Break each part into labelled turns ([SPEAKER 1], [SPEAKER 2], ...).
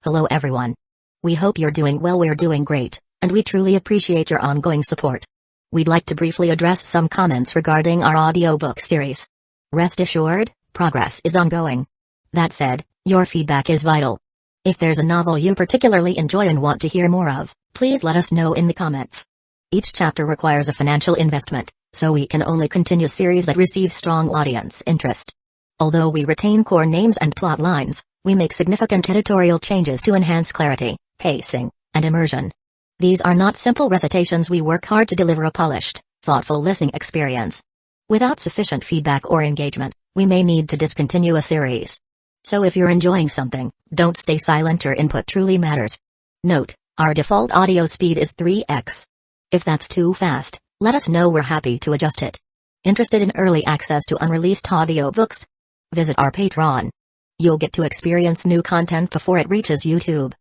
[SPEAKER 1] Hello everyone. We hope you're doing well. We're doing great, and we truly appreciate your ongoing support. We'd like to briefly address some comments regarding our audiobook series. Rest assured, progress is ongoing. That said, your feedback is vital. If there's a novel you particularly enjoy and want to hear more of, please let us know in the comments. Each chapter requires a financial investment, so we can only continue series that receive strong audience interest. Although we retain core names and plot lines, we make significant editorial changes to enhance clarity, pacing, and immersion. These are not simple recitations. We work hard to deliver a polished, thoughtful listening experience. Without sufficient feedback or engagement, we may need to discontinue a series. So if you're enjoying something, don't stay silent. Your input truly matters. Note, our default audio speed is 3x. If that's too fast, let us know. We're happy to adjust it. Interested in early access to unreleased audiobooks? Visit our Patreon. You'll get to experience new content before it reaches YouTube.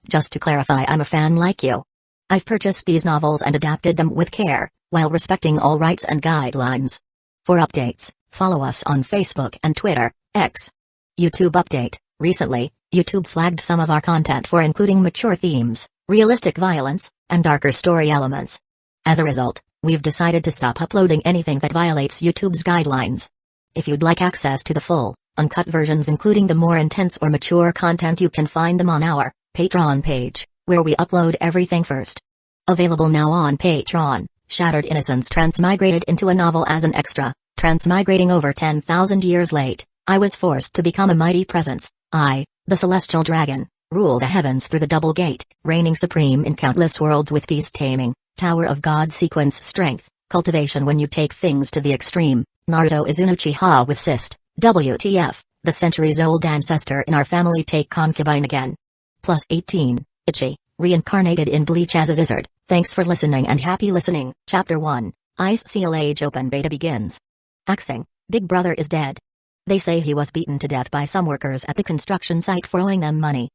[SPEAKER 1] Just to clarify, I'm a fan like you. I've purchased these novels and adapted them with care, while respecting all rights and guidelines. For updates, follow us on Facebook and Twitter, X. YouTube update: recently, YouTube flagged some of our content for including mature themes, realistic violence, and darker story elements. As a result, we've decided to stop uploading anything that violates YouTube's guidelines. If you'd like access to the full, uncut versions including the more intense or mature content, you can find them on our Patreon page, where we upload everything first. Available now on Patreon: Shattered Innocence transmigrated into a novel as an extra. Transmigrating over 10,000 years late, I was forced to become a mighty presence. I, the celestial dragon, rule the heavens through the double gate, reigning supreme in countless worlds with peace taming, Tower of God sequence strength, cultivation when you take things to the extreme. Naruto is an Uchiha with cyst. WTF, the centuries-old ancestor in our family take concubine again. Plus 18, Ichi, reincarnated in Bleach as a wizard. Thanks for listening and happy listening. Chapter 1, Ice Seal Age Open Beta begins. Axing, Big Brother is dead. They say he was beaten to death by some workers at the construction site for owing them money.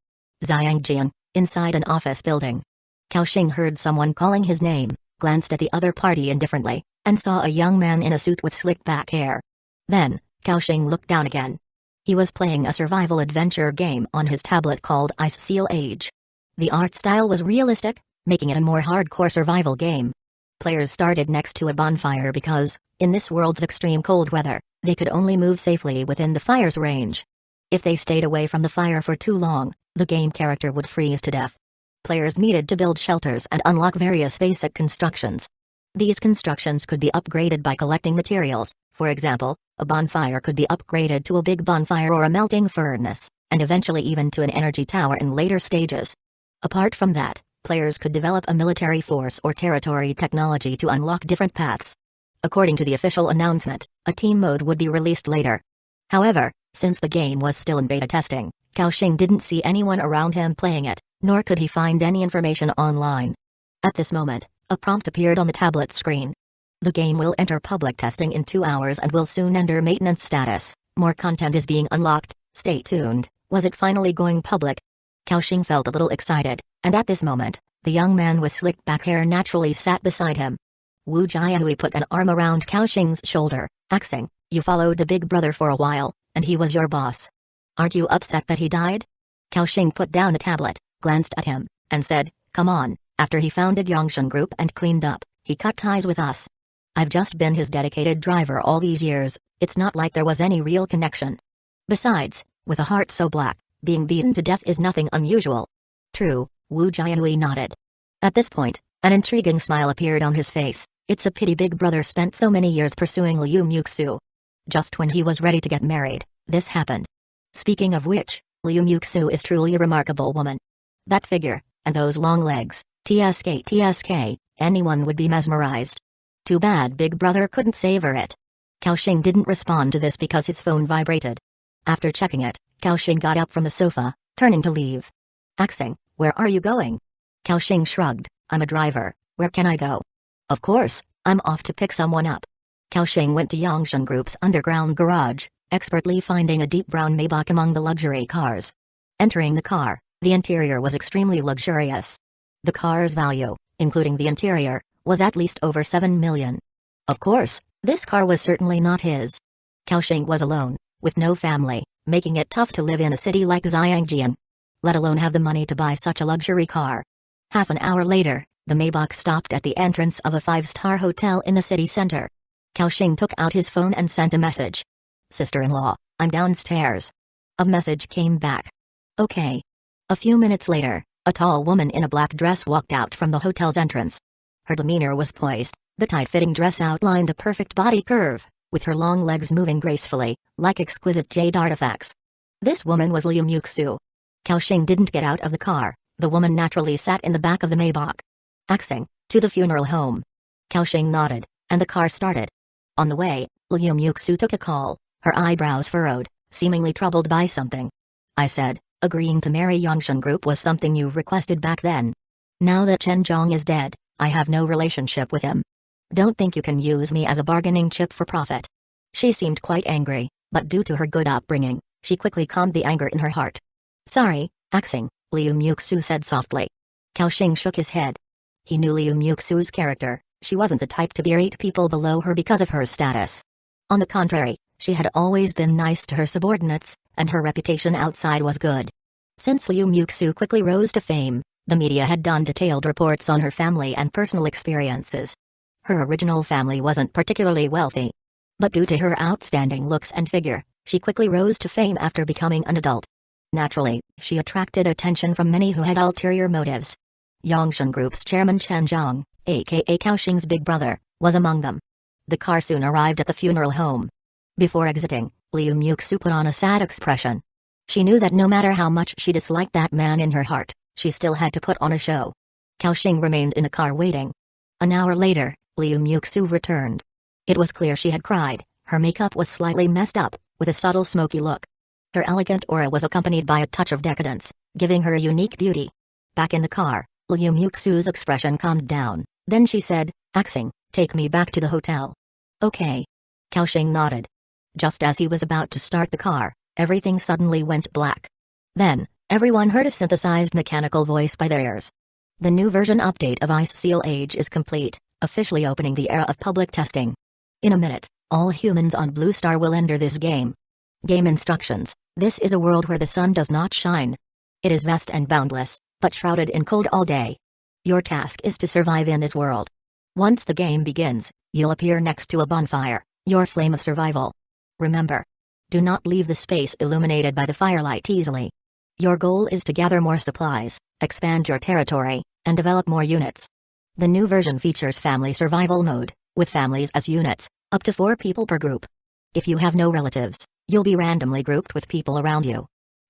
[SPEAKER 1] Xiangjian, inside an office building. Kaoxing heard someone calling his name, glanced at the other party indifferently, and saw a young man in a suit with slick back hair. Then, Kaoxing looked down again. He was playing a survival adventure game on his tablet called Ice Seal Age. The art style was realistic, making it a more hardcore survival game. Players started next to a bonfire because, in this world's extreme cold weather, they could only move safely within the fire's range. If they stayed away from the fire for too long, the game character would freeze to death. Players needed to build shelters and unlock various basic constructions. These constructions could be upgraded by collecting materials. For example, a bonfire could be upgraded to a big bonfire or a melting furnace, and eventually even to an energy tower in later stages. Apart from that, players could develop a military force or territory technology to unlock different paths. According to the official announcement, a team mode would be released later. However, since the game was still in beta testing, Kaoxing didn't see anyone around him playing it, nor could he find any information online. At this moment, a prompt appeared on the tablet screen. The game will enter public testing in 2 hours and will soon enter maintenance status. More content is being unlocked. Stay tuned. Was it finally going public? Kaoxing felt a little excited, and at this moment, the young man with slick back hair naturally sat beside him. Wu Jiahui put an arm around Kaoxing's shoulder. Axing, you followed the big brother for a while, and he was your boss. Aren't you upset that he died? Kaoxing put down a tablet, glanced at him, and said, come on. After he founded Yongshan Group and cleaned up, he cut ties with us. I've just been his dedicated driver all these years. It's not like there was any real connection. Besides, with a heart so black, being beaten to death is nothing unusual. True, Wu Jiahui nodded. At this point, an intriguing smile appeared on his face. It's a pity Big Brother spent so many years pursuing Liu Muxu. Just when he was ready to get married, this happened. Speaking of which, Liu Muxu is truly a remarkable woman. That figure, and those long legs, TSK, anyone would be mesmerized. Too bad Big Brother couldn't savor it. Kaoxing didn't respond to this because his phone vibrated. After checking it, Kaoxing got up from the sofa, turning to leave. Axing, where are you going? Kaoxing shrugged. I'm a driver. Where can I go? Of course, I'm off to pick someone up. Kaoxing went to Yongshan Group's underground garage, expertly finding a deep brown Maybach among the luxury cars. Entering the car, the interior was extremely luxurious. The car's value, including the interior, was at least over 7 million. Of course, this car was certainly not his. Kaoxing was alone, with no family, making it tough to live in a city like Xiangjian. let alone have the money to buy such a luxury car. Half an hour later, the Maybach stopped at the entrance of a 5-star hotel in the city center. Kaoxing took out his phone and sent a message. "Sister-in-law, I'm downstairs." A message came back. "Okay." A few minutes later, a tall woman in a black dress walked out from the hotel's entrance. Her demeanor was poised, the tight-fitting dress outlined a perfect body curve, with her long legs moving gracefully, like exquisite jade artifacts. This woman was Liu Muxu. Kaoxing didn't get out of the car, the woman naturally sat in the back of the Maybach. "Axing, to the funeral home." Kaoxing nodded, and the car started. On the way, Liu Muxu took a call, her eyebrows furrowed, seemingly troubled by something. "I said, agreeing to marry Yongshan Group was something you requested back then. Now that Chen Zhong is dead, I have no relationship with him. Don't think you can use me as a bargaining chip for profit." She seemed quite angry, but due to her good upbringing, she quickly calmed the anger in her heart. "Sorry, Axing," Liu Muxu said softly. Kaoxing shook his head. He knew Liu Muxu's character. She wasn't the type to berate people below her because of her status. On the contrary, she had always been nice to her subordinates, and her reputation outside was good. Since Liu Muxu quickly rose to fame, the media had done detailed reports on her family and personal experiences. Her original family wasn't particularly wealthy. But due to her outstanding looks and figure, she quickly rose to fame after becoming an adult. Naturally, she attracted attention from many who had ulterior motives. Yongshan Group's chairman Chen Zhong, aka Kaoxing's big brother, was among them. The car soon arrived at the funeral home. Before exiting, Liu Muxu put on a sad expression. She knew that no matter how much she disliked that man in her heart, she still had to put on a show. Kaoxing remained in the car waiting. An hour later, Liu Muxu returned. It was clear she had cried, her makeup was slightly messed up, with a subtle smoky look. Her elegant aura was accompanied by a touch of decadence, giving her a unique beauty. Back in the car, Liu Muxu's expression calmed down, then she said, "Axing, take me back to the hotel." "Okay." Kaoxing nodded. Just as he was about to start the car, everything suddenly went black. Then, everyone heard a synthesized mechanical voice by their ears. "The new version update of Ice Seal Age is complete, officially opening the era of public testing. In a minute, all humans on Blue Star will enter this game. Game instructions: this is a world where the sun does not shine. It is vast and boundless, but shrouded in cold all day. Your task is to survive in this world. Once the game begins, you'll appear next to a bonfire, your flame of survival. Remember, do not leave the space illuminated by the firelight easily. Your goal is to gather more supplies, expand your territory, and develop more units. The new version features family survival mode, with families as units, up to 4 people per group. If you have no relatives, you'll be randomly grouped with people around you.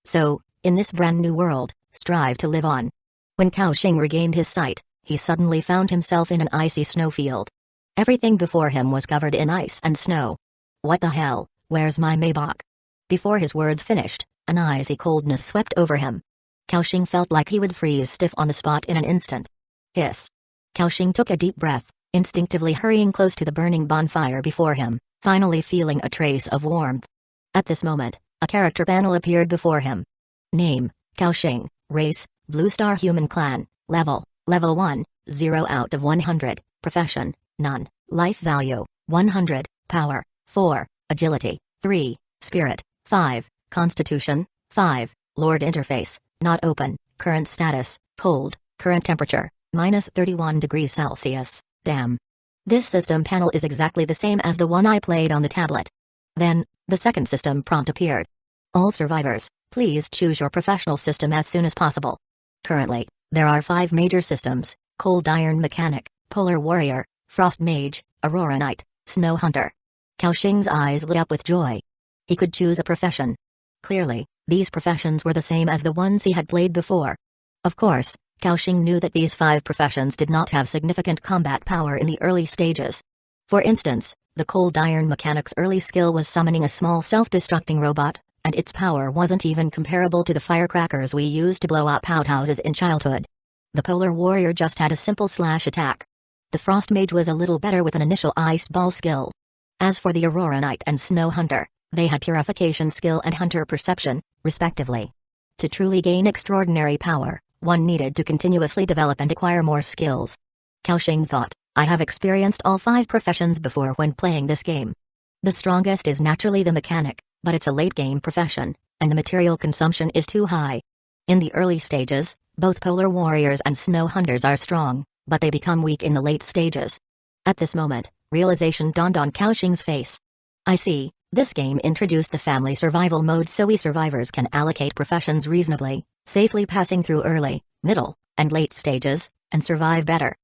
[SPEAKER 1] So, in this brand new world, strive to live on." When Kaoxing regained his sight, he suddenly found himself in an icy snowfield. Everything before him was covered in ice and snow. "What the hell, where's my Maybach?" Before his words finished, an icy coldness swept over him. Kaoxing felt like he would freeze stiff on the spot in an instant. Hiss. Kaoxing took a deep breath, instinctively hurrying close to the burning bonfire before him, finally feeling a trace of warmth. At this moment, a character panel appeared before him. Name: Kaoxing. Race: Blue Star Human Clan. Level: Level 1, 0 out of 100. Profession: none. Life value: 100. Power: 4. Agility: 3. Spirit: 5. Constitution: 5. Lord interface: not open. Current status: cold. Current temperature: -31 degrees Celsius. Damn. This system panel is exactly the same as the one I played on the tablet. Then, the second system prompt appeared. All survivors, please choose your professional system as soon as possible. Currently, there are 5 major systems: Cold Iron Mechanic, Polar Warrior, Frost Mage, Aurora Knight, Snow Hunter. Kaoxing's eyes lit up with joy. He could choose a profession. Clearly, these professions were the same as the ones he had played before. Of course, Kaoxing knew that these 5 professions did not have significant combat power in the early stages. For instance, the Cold Iron Mechanic's early skill was summoning a small self-destructing robot, and its power wasn't even comparable to the firecrackers we used to blow up outhouses in childhood. The Polar Warrior just had a simple slash attack. The Frost Mage was a little better with an initial ice ball skill. As for the Aurora Knight and Snow Hunter, they had purification skill and hunter perception, respectively. To truly gain extraordinary power, one needed to continuously develop and acquire more skills. Kaoxing thought, I have experienced all 5 professions before when playing this game. The strongest is naturally the mechanic, but it's a late-game profession, and the material consumption is too high. In the early stages, both polar warriors and snow hunters are strong, but they become weak in the late stages. At this moment, realization dawned on Cao Xing's face. I see, this game introduced the family survival mode so we survivors can allocate professions reasonably, safely passing through early, middle, and late stages, and survive better.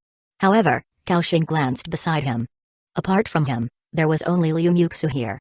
[SPEAKER 1] However, Cao Xing glanced beside him. Apart from him, there was only Liu Muxu here.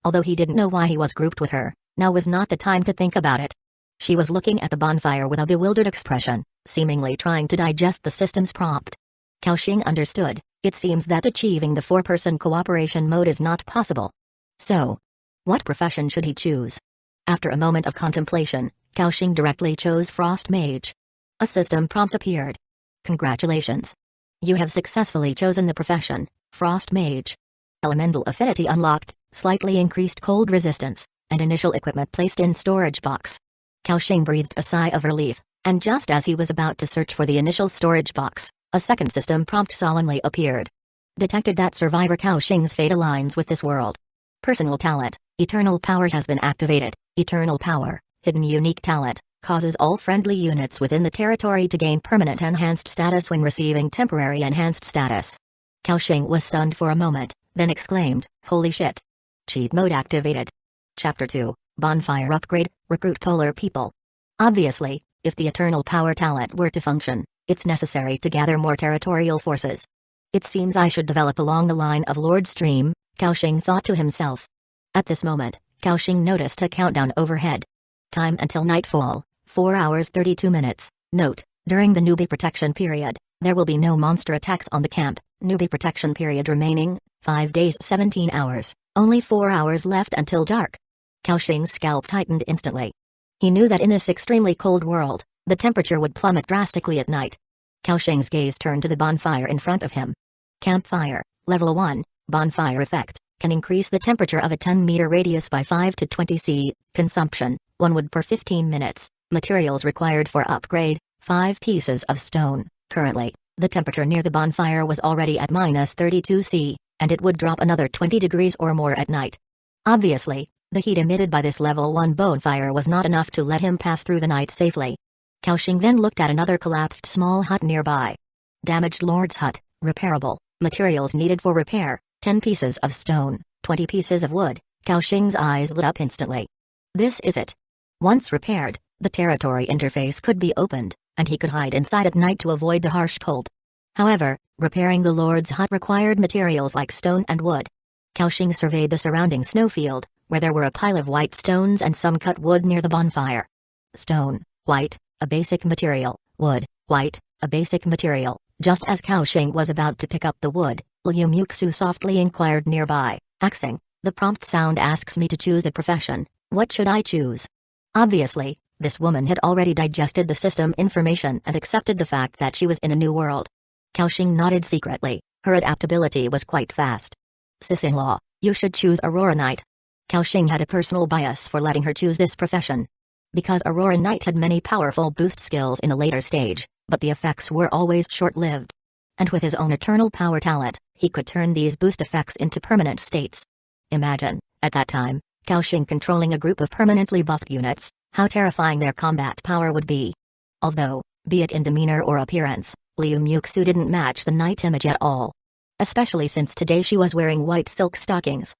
[SPEAKER 1] Although he didn't know why he was grouped with her, now was not the time to think about it. She was looking at the bonfire with a bewildered expression, seemingly trying to digest the system's prompt. Cao Xing understood, it seems that achieving the four-person cooperation mode is not possible. So, what profession should he choose? After a moment of contemplation, Cao Xing directly chose Frost Mage. A system prompt appeared. Congratulations. You have successfully chosen the profession, Frost Mage. Elemental affinity unlocked, slightly increased cold resistance, and initial equipment placed in storage box. Cao Xing breathed a sigh of relief, and just as he was about to search for the initial storage box, a second system prompt solemnly appeared. Detected that survivor Cao Xing's fate aligns with this world. Personal talent, Eternal Power has been activated. Eternal Power, hidden unique talent, causes all friendly units within the territory to gain permanent enhanced status when receiving temporary enhanced status. Cao Xing was stunned for a moment, then exclaimed, "Holy shit." Cheat mode activated. Chapter 2, Bonfire Upgrade, Recruit Polar People. Obviously, if the Eternal Power talent were to function, it's necessary to gather more territorial forces. It seems I should develop along the line of Lord Stream, Cao Xing thought to himself. At this moment, Cao Xing noticed a countdown overhead. Time until nightfall, 4 hours 32 minutes. Note, during the newbie protection period, there will be no monster attacks on the camp. Newbie protection period remaining, 5 days 17 hours, only 4 hours left until dark. Cao Xing's scalp tightened instantly. He knew that in this extremely cold world, the temperature would plummet drastically at night. Cao Xing's gaze turned to the bonfire in front of him. Campfire, Level 1, Bonfire Effect, can increase the temperature of a 10-meter radius by 5 to 20 C. Consumption, 1 wood per 15 minutes. Materials required for upgrade, 5 pieces of stone. Currently, the temperature near the bonfire was already at -32 C, and it would drop another 20 degrees or more at night. Obviously, the heat emitted by this level 1 bonfire was not enough to let him pass through the night safely. Cao Xing then looked at another collapsed small hut nearby. Damaged Lord's hut, repairable, materials needed for repair, 10 pieces of stone, 20 pieces of wood. Cao Xing's eyes lit up instantly. This is it. Once repaired, the territory interface could be opened, and he could hide inside at night to avoid the harsh cold. However, repairing the Lord's hut required materials like stone and wood. Cao Xing surveyed the surrounding snowfield, where there were a pile of white stones and some cut wood near the bonfire. Stone, white, a basic material, wood, white, a basic material. Just as Cao Xing was about to pick up the wood, Liu Muxu softly inquired nearby, "Axing, the prompt sound asks me to choose a profession. What should I choose?" Obviously, this woman had already digested the system information and accepted the fact that she was in a new world. Cao Xing nodded secretly, her adaptability was quite fast. "Sis-in-law, you should choose Aurora Knight." Cao Xing had a personal bias for letting her choose this profession. Because Aurora Knight had many powerful boost skills in a later stage, but the effects were always short-lived. And with his own eternal power talent, he could turn these boost effects into permanent states. Imagine, at that time, Cao Xing controlling a group of permanently buffed units, how terrifying their combat power would be. Although, be it in demeanor or appearance, Liu Muxu didn't match the knight image at all. Especially since today she was wearing white silk stockings.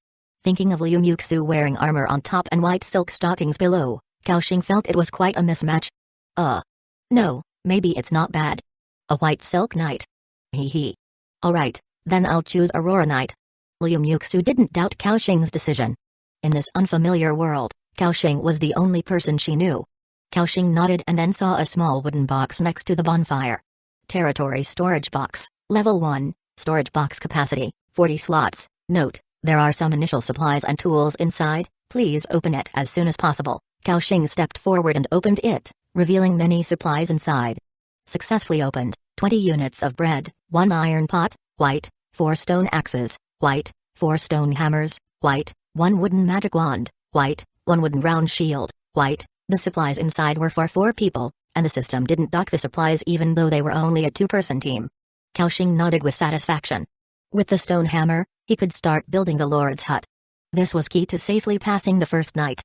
[SPEAKER 1] Thinking of Liu Muxu wearing armor on top and white silk stockings below, Cao Xing felt it was quite a mismatch. No, maybe it's not bad. A white silk knight. Hee. Alright, then I'll choose Aurora Knight. Liu Muxu didn't doubt Cao Xing's decision. In this unfamiliar world, Cao Xing was the only person she knew. Cao Xing nodded and then saw a small wooden box next to the bonfire. Territory Storage Box, Level 1, Storage Box Capacity, 40 slots. Note, there are some initial supplies and tools inside, please open it as soon as possible. Cao Xing stepped forward and opened it, revealing many supplies inside. Successfully opened, 20 units of bread, 1 iron pot, white, 4 stone axes, white, 4 stone hammers, white, 1 wooden magic wand, white, 1 wooden round shield, white. The supplies inside were for 4 people, and the system didn't dock the supplies even though they were only a 2-person team. Cao Xing nodded with satisfaction. With the stone hammer, he could start building the Lord's hut. This was key to safely passing the first night.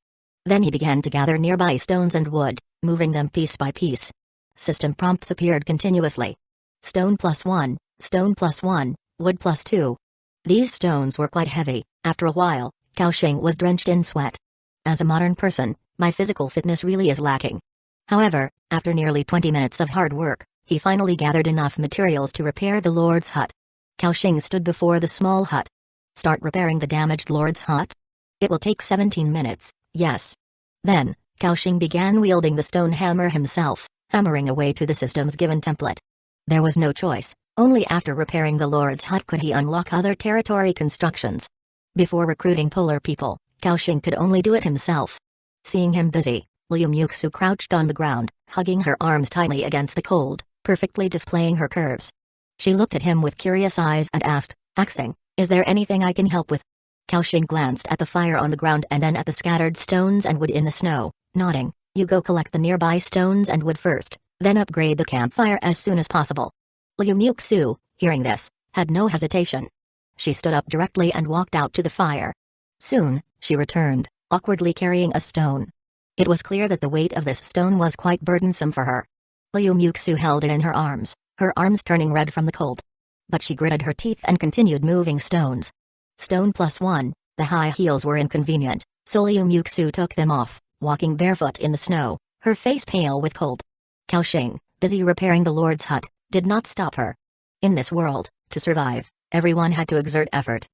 [SPEAKER 1] Then he began to gather nearby stones and wood, moving them piece by piece. System prompts appeared continuously. Stone +1, stone +1, wood +2. These stones were quite heavy. After a while, Kaoxing was drenched in sweat. As a modern person, my physical fitness really is lacking. However, after nearly 20 minutes of hard work, he finally gathered enough materials to repair the Lord's hut. Kaoxing stood before the small hut. Start repairing the damaged Lord's hut? It will take 17 minutes, yes. Then, Kaoxing began wielding the stone hammer himself, hammering away to the system's given template. There was no choice, only after repairing the Lord's hut could he unlock other territory constructions. Before recruiting polar people, Kaoxing could only do it himself. Seeing him busy, Liu Muxu crouched on the ground, hugging her arms tightly against the cold, perfectly displaying her curves. She looked at him with curious eyes and asked, "Axing, is there anything I can help with?" Kaoxing glanced at the fire on the ground and then at the scattered stones and wood in the snow, nodding. "You go collect the nearby stones and wood first, then upgrade the campfire as soon as possible." Liu Muxu, hearing this, had no hesitation. She stood up directly and walked out to the fire. Soon, she returned, awkwardly carrying a stone. It was clear that the weight of this stone was quite burdensome for her. Liu Muxu held it in her arms turning red from the cold. But she gritted her teeth and continued moving stones. Stone +1, the high heels were inconvenient, so Liu Muxu took them off, walking barefoot in the snow, her face pale with cold. Kaoxing, busy repairing the Lord's hut, did not stop her. In this world, to survive, everyone had to exert effort.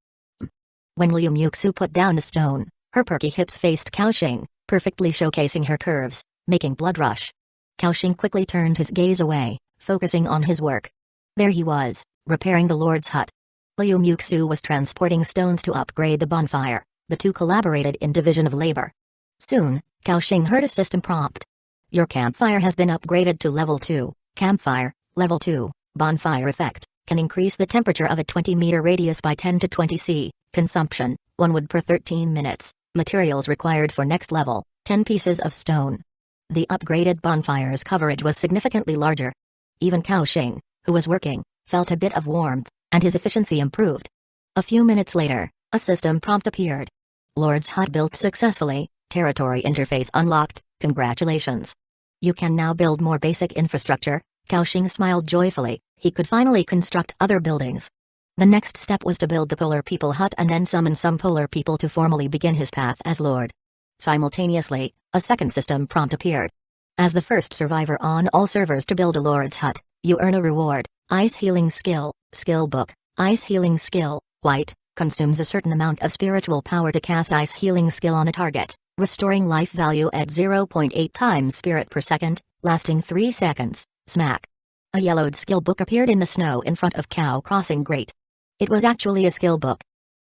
[SPEAKER 1] When Liu Muxu put down the stone, her perky hips faced Kaoxing, perfectly showcasing her curves, making blood rush. Kaoxing quickly turned his gaze away, focusing on his work. There he was, repairing the Lord's hut. Liu Muxu was transporting stones to upgrade the bonfire. The two collaborated in division of labor. Soon, Kaoxing heard a system prompt. "Your campfire has been upgraded to level 2. Campfire, level 2, bonfire effect, can increase the temperature of a 20-meter radius by 10 to 20 C. Consumption, 1 wood per 13 minutes. Materials required for next level, 10 pieces of stone." The upgraded bonfire's coverage was significantly larger. Even Kaoxing, who was working, felt a bit of warmth, and his efficiency improved. A few minutes later, a system prompt appeared. "Lord's hut built successfully, territory interface unlocked, congratulations. You can now build more basic infrastructure." Kaoxing smiled joyfully, he could finally construct other buildings. The next step was to build the Polar People hut and then summon some Polar People to formally begin his path as Lord. Simultaneously, a second system prompt appeared. As the first survivor on all servers to build a Lord's hut, you earn a reward, Ice Healing Skill, Skill Book, Ice Healing Skill, White, consumes a certain amount of spiritual power to cast Ice Healing Skill on a target, restoring life value at 0.8 times spirit per second, lasting 3 seconds, smack. A yellowed skill book appeared in the snow in front of Cow Crossing Grate. It was actually a skill book.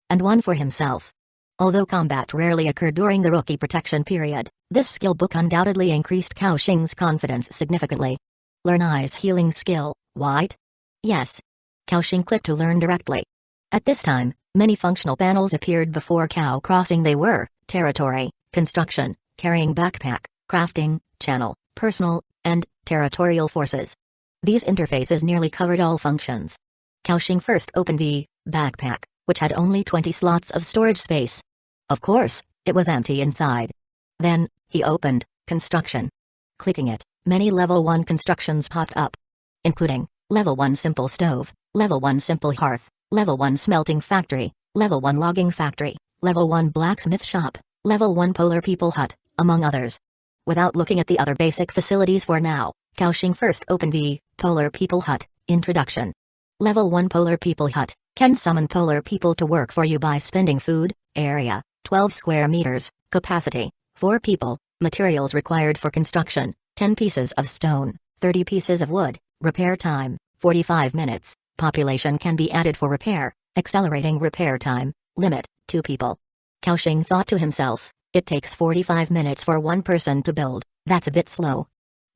[SPEAKER 1] And one for himself. Although combat rarely occurred during the rookie protection period, this skill book undoubtedly increased Kaoxing's confidence significantly. Learn Ice Healing Skill, White? Yes. Kaoxing clicked to learn directly. At this time, many functional panels appeared before Cow Crossing. They were territory, construction, carrying backpack, crafting, channel, personal, and territorial forces. These interfaces nearly covered all functions. Kaoxing first opened the backpack, which had only 20 slots of storage space. Of course, it was empty inside. Then, he opened construction. Clicking it, many level 1 constructions popped up, including level 1 simple stove, level 1 simple hearth, level 1 smelting factory, level 1 logging factory, level 1 blacksmith shop, level 1 Polar People hut, among others. Without looking at the other basic facilities for now, Kaoxing first opened the Polar People hut, introduction. Level 1 Polar People hut, can summon Polar People to work for you by spending food, area, 12 square meters, capacity, 4 people, materials required for construction, 10 pieces of stone, 30 pieces of wood, repair time, 45 minutes, population can be added for repair, accelerating repair time, limit, 2 people. Kaoxing thought to himself, it takes 45 minutes for one person to build, that's a bit slow.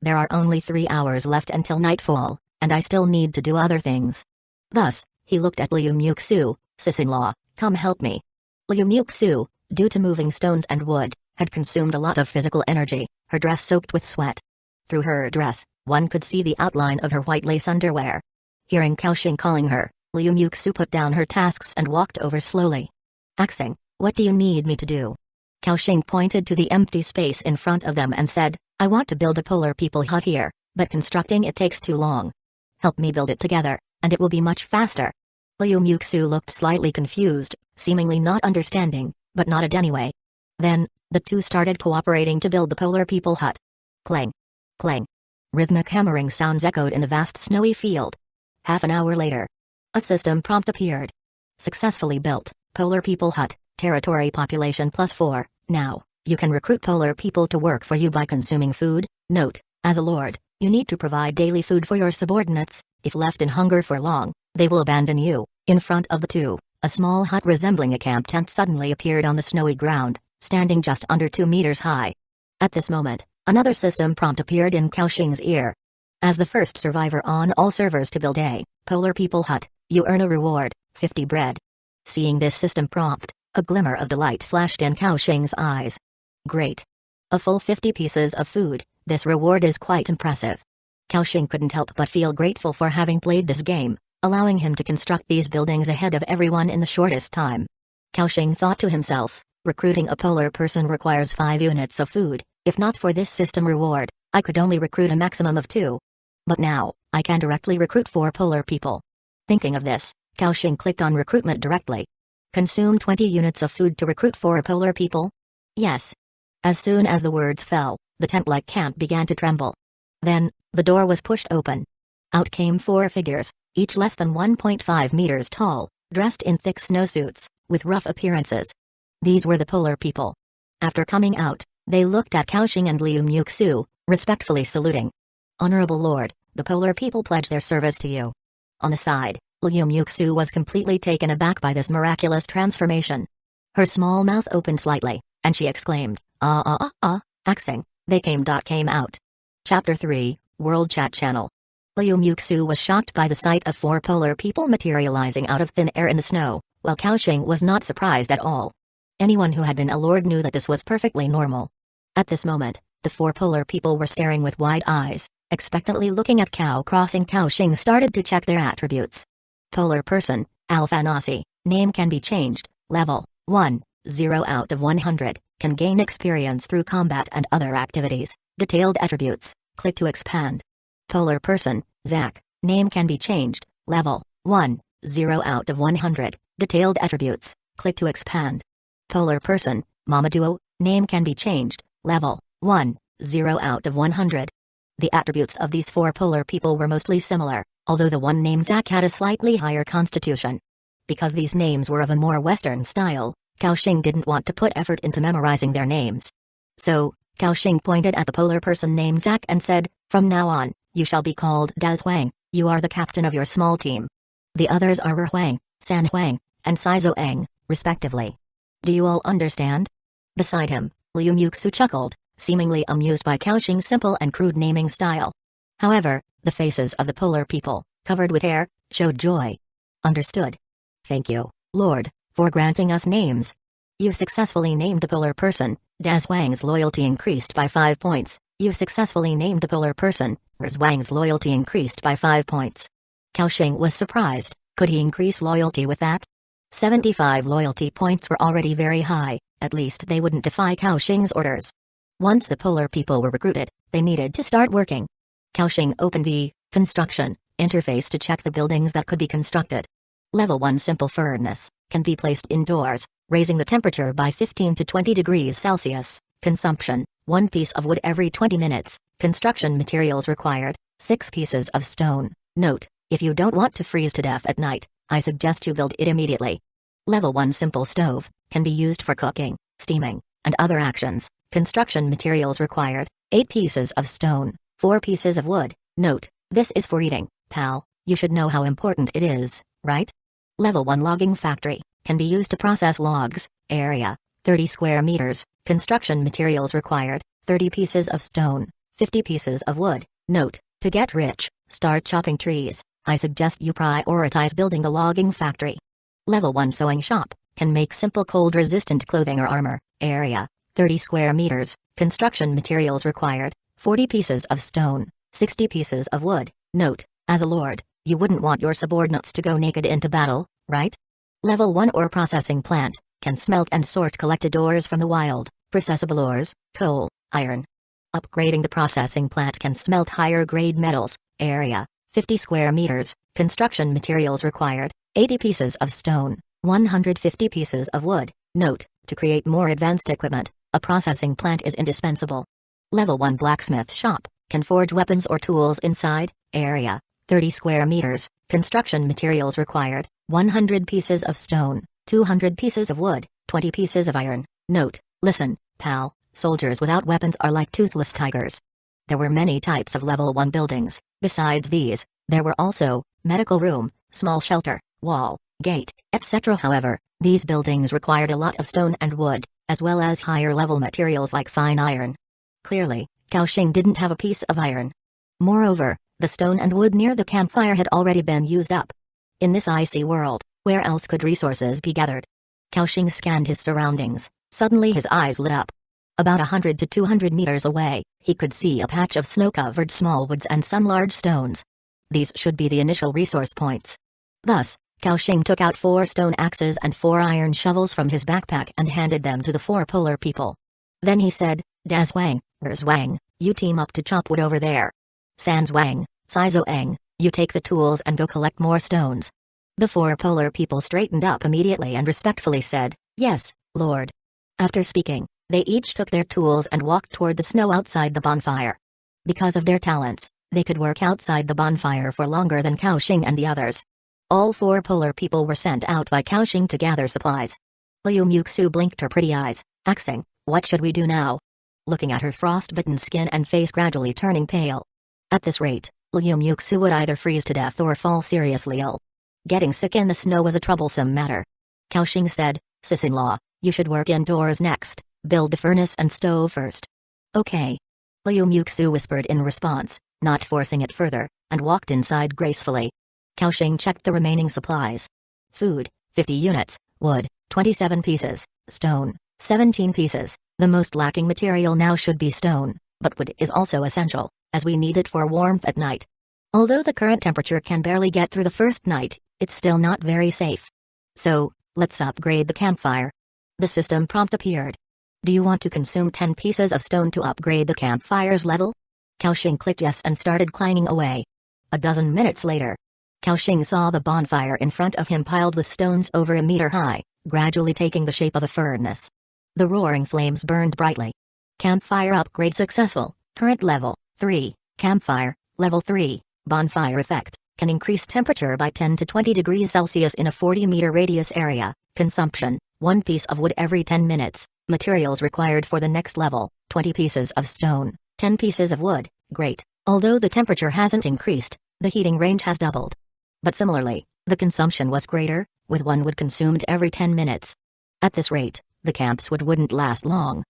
[SPEAKER 1] There are only 3 hours left until nightfall, and I still need to do other things. Thus, he looked at Liu Muxu, sis-in-law, come help me. Liu Muxu, due to moving stones and wood, had consumed a lot of physical energy, her dress soaked with sweat. Through her dress, one could see the outline of her white lace underwear. Hearing Kaoxing calling her, Liu Muxu put down her tasks and walked over slowly. Axing, what do you need me to do? Kaoxing pointed to the empty space in front of them and said, I want to build a polar people hut here, but constructing it takes too long. Help me build it together, and it will be much faster. Liu Muxu looked slightly confused, seemingly not understanding, but nodded anyway. Then, the two started cooperating to build the polar people hut. Clang! Clang! Rhythmic hammering sounds echoed in the vast snowy field. Half an hour later, a system prompt appeared. Successfully built, polar people hut, territory population +4, now, you can recruit polar people to work for you by consuming food. Note, as a lord, you need to provide daily food for your subordinates. If left in hunger for long, they will abandon you. In front of the two, a small hut resembling a camp tent suddenly appeared on the snowy ground, standing just under 2 meters high. At this moment, another system prompt appeared in Kaoxing's ear. As the first survivor on all servers to build a polar people hut, you earn a reward, 50 bread. Seeing this system prompt, a glimmer of delight flashed in Kaoxing's eyes. Great. A full 50 pieces of food, this reward is quite impressive. Kaoxing couldn't help but feel grateful for having played this game, allowing him to construct these buildings ahead of everyone in the shortest time. Kaoxing thought to himself, recruiting a polar person requires 5 units of food. If not for this system reward, I could only recruit a maximum of 2. But now, I can directly recruit 4 polar people. Thinking of this, Kaoxing clicked on recruitment directly. Consume 20 units of food to recruit 4 polar people? Yes. As soon as the words fell, the tent-like camp began to tremble. Then, the door was pushed open. Out came 4 figures, each less than 1.5 meters tall, dressed in thick snowsuits, with rough appearances. These were the polar people. After coming out, they looked at Kaoxing and Liu Muxu, respectfully saluting. Honorable Lord, the polar people pledge their service to you. On the side, Liu Muxu was completely taken aback by this miraculous transformation. Her small mouth opened slightly, and she exclaimed, Axing, they came out. Chapter 3, World Chat Channel. Liu Muxu was shocked by the sight of 4 polar people materializing out of thin air in the snow, while Kaoxing was not surprised at all. Anyone who had been a lord knew that this was perfectly normal. At this moment, the 4 polar people were staring with wide eyes, expectantly looking at Kaoxing started to check their attributes. Polar person, Alpha Nasi, name can be changed, level 1, 0 out of 100, can gain experience through combat and other activities, detailed attributes, click to expand. Polar person, Zack, name can be changed, level 1, 0 out of 100, detailed attributes, click to expand. Polar person, Mamaduo, name can be changed, level 1, 0 out of 100. The attributes of these 4 polar people were mostly similar, although the one named Zack had a slightly higher constitution. Because these names were of a more Western style, Kaoxing didn't want to put effort into memorizing their names. So, Kaoxing pointed at the polar person named Zack and said, from now on, you shall be called Daz Huang, you are the captain of your small team. The others are Ru Huang, San Huang, and Saizo Eng, respectively. Do you all understand? Beside him, Liu Muxu chuckled, seemingly amused by Kaoxing's simple and crude naming style. However, the faces of the polar people, covered with hair, showed joy. Understood. Thank you, Lord, for granting us names. You successfully named the polar person. Daz Wang's loyalty increased by 5 points. You successfully named the polar person. Riz Wang's loyalty increased by 5 points. Kaoxing was surprised. Could he increase loyalty with that? 75 loyalty points were already very high. At least they wouldn't defy Kaoxing's orders. Once the polar people were recruited, they needed to start working. Kaoxing opened the construction interface to check the buildings that could be constructed. Level 1 simple furnace can be placed indoors, raising the temperature by 15 to 20 degrees Celsius. Consumption: 1 piece of wood every 20 minutes. Construction materials required: 6 pieces of stone. Note: if you don't want to freeze to death at night, I suggest you build it immediately. Level 1 simple stove can be used for cooking, steaming, and other actions. Construction materials required: 8 pieces of stone, 4 pieces of wood. Note: this is for eating, pal. You should know how important it is, right? Level 1 logging factory can be used to process logs. Area: 30 square meters. Construction materials required: 30 pieces of stone, 50 pieces of wood. Note: to get rich, start chopping trees. I suggest you prioritize building the logging factory. Level 1 sewing shop can make simple cold-resistant clothing or armor. Area: 30 square meters. Construction materials required: 40 pieces of stone, 60 pieces of wood. Note: as a lord, you wouldn't want your subordinates to go naked into battle, right? Level 1 ore processing plant can smelt and sort collected ores from the wild. Processable ores, coal, iron. Upgrading the processing plant can smelt higher grade metals. Area, 50 square meters. Construction materials required, 80 pieces of stone, 150 pieces of wood. Note, to create more advanced equipment, a processing plant is indispensable. Level 1 blacksmith shop, can forge weapons or tools inside. Area, 30 square meters. Construction materials required, 100 pieces of stone, 200 pieces of wood, 20 pieces of iron. Note, listen, pal, soldiers without weapons are like toothless tigers. There were many types of level 1 buildings. Besides these, there were also medical room, small shelter, wall, gate, etc. However, these buildings required a lot of stone and wood, as well as higher level materials like fine iron. Clearly, Kaoxing didn't have a piece of iron. Moreover, the stone and wood near the campfire had already been used up. In this icy world, where else could resources be gathered? Kaoxing scanned his surroundings. Suddenly his eyes lit up. About 100 to 200 meters away, he could see a patch of snow-covered small woods and some large stones. These should be the initial resource points. Thus, Kaoxing took out 4 stone axes and 4 iron shovels from his backpack and handed them to the 4 polar people. Then he said, "Das Wang, where's Wang, you team up to chop wood over there. Sans Wang, Saizo Eng, you take the tools and go collect more stones." The 4 polar people straightened up immediately and respectfully said, "Yes, Lord." After speaking, they each took their tools and walked toward the snow outside the bonfire. Because of their talents, they could work outside the bonfire for longer than Kaoxing and the others. All 4 polar people were sent out by Kaoxing to gather supplies. Liu Muxu blinked her pretty eyes, asking, "What should we do now?" Looking at her frostbitten skin and face gradually turning pale. At this rate, Liu Muxu would either freeze to death or fall seriously ill. Getting sick in the snow was a troublesome matter. Kaoxing said, "Sis-in-law, you should work indoors next. Build the furnace and stove first." "Okay." Liu Muxu whispered in response, not forcing it further, and walked inside gracefully. Kaoxing checked the remaining supplies. Food, 50 units, wood, 27 pieces, stone, 17 pieces. The most lacking material now should be stone, but wood is also essential, as we need it for warmth at night. Although the current temperature can barely get through the first night, it's still not very safe. So, let's upgrade the campfire. The system prompt appeared. Do you want to consume 10 pieces of stone to upgrade the campfire's level? Kaoxing clicked yes and started clanging away. A dozen minutes later, Kaoxing saw the bonfire in front of him piled with stones over a meter high, gradually taking the shape of a furnace. The roaring flames burned brightly. Campfire upgrade successful. Current level 3. Campfire, level 3. Bonfire effect, can increase temperature by 10 to 20 degrees Celsius in a 40-meter radius area. Consumption, 1 piece of wood every 10 minutes. Materials required for the next level, 20 pieces of stone, 10 pieces of wood. Great. Although the temperature hasn't increased, the heating range has doubled. But similarly, the consumption was greater, with 1 wood consumed every 10 minutes. At this rate, the camp's wood wouldn't last long.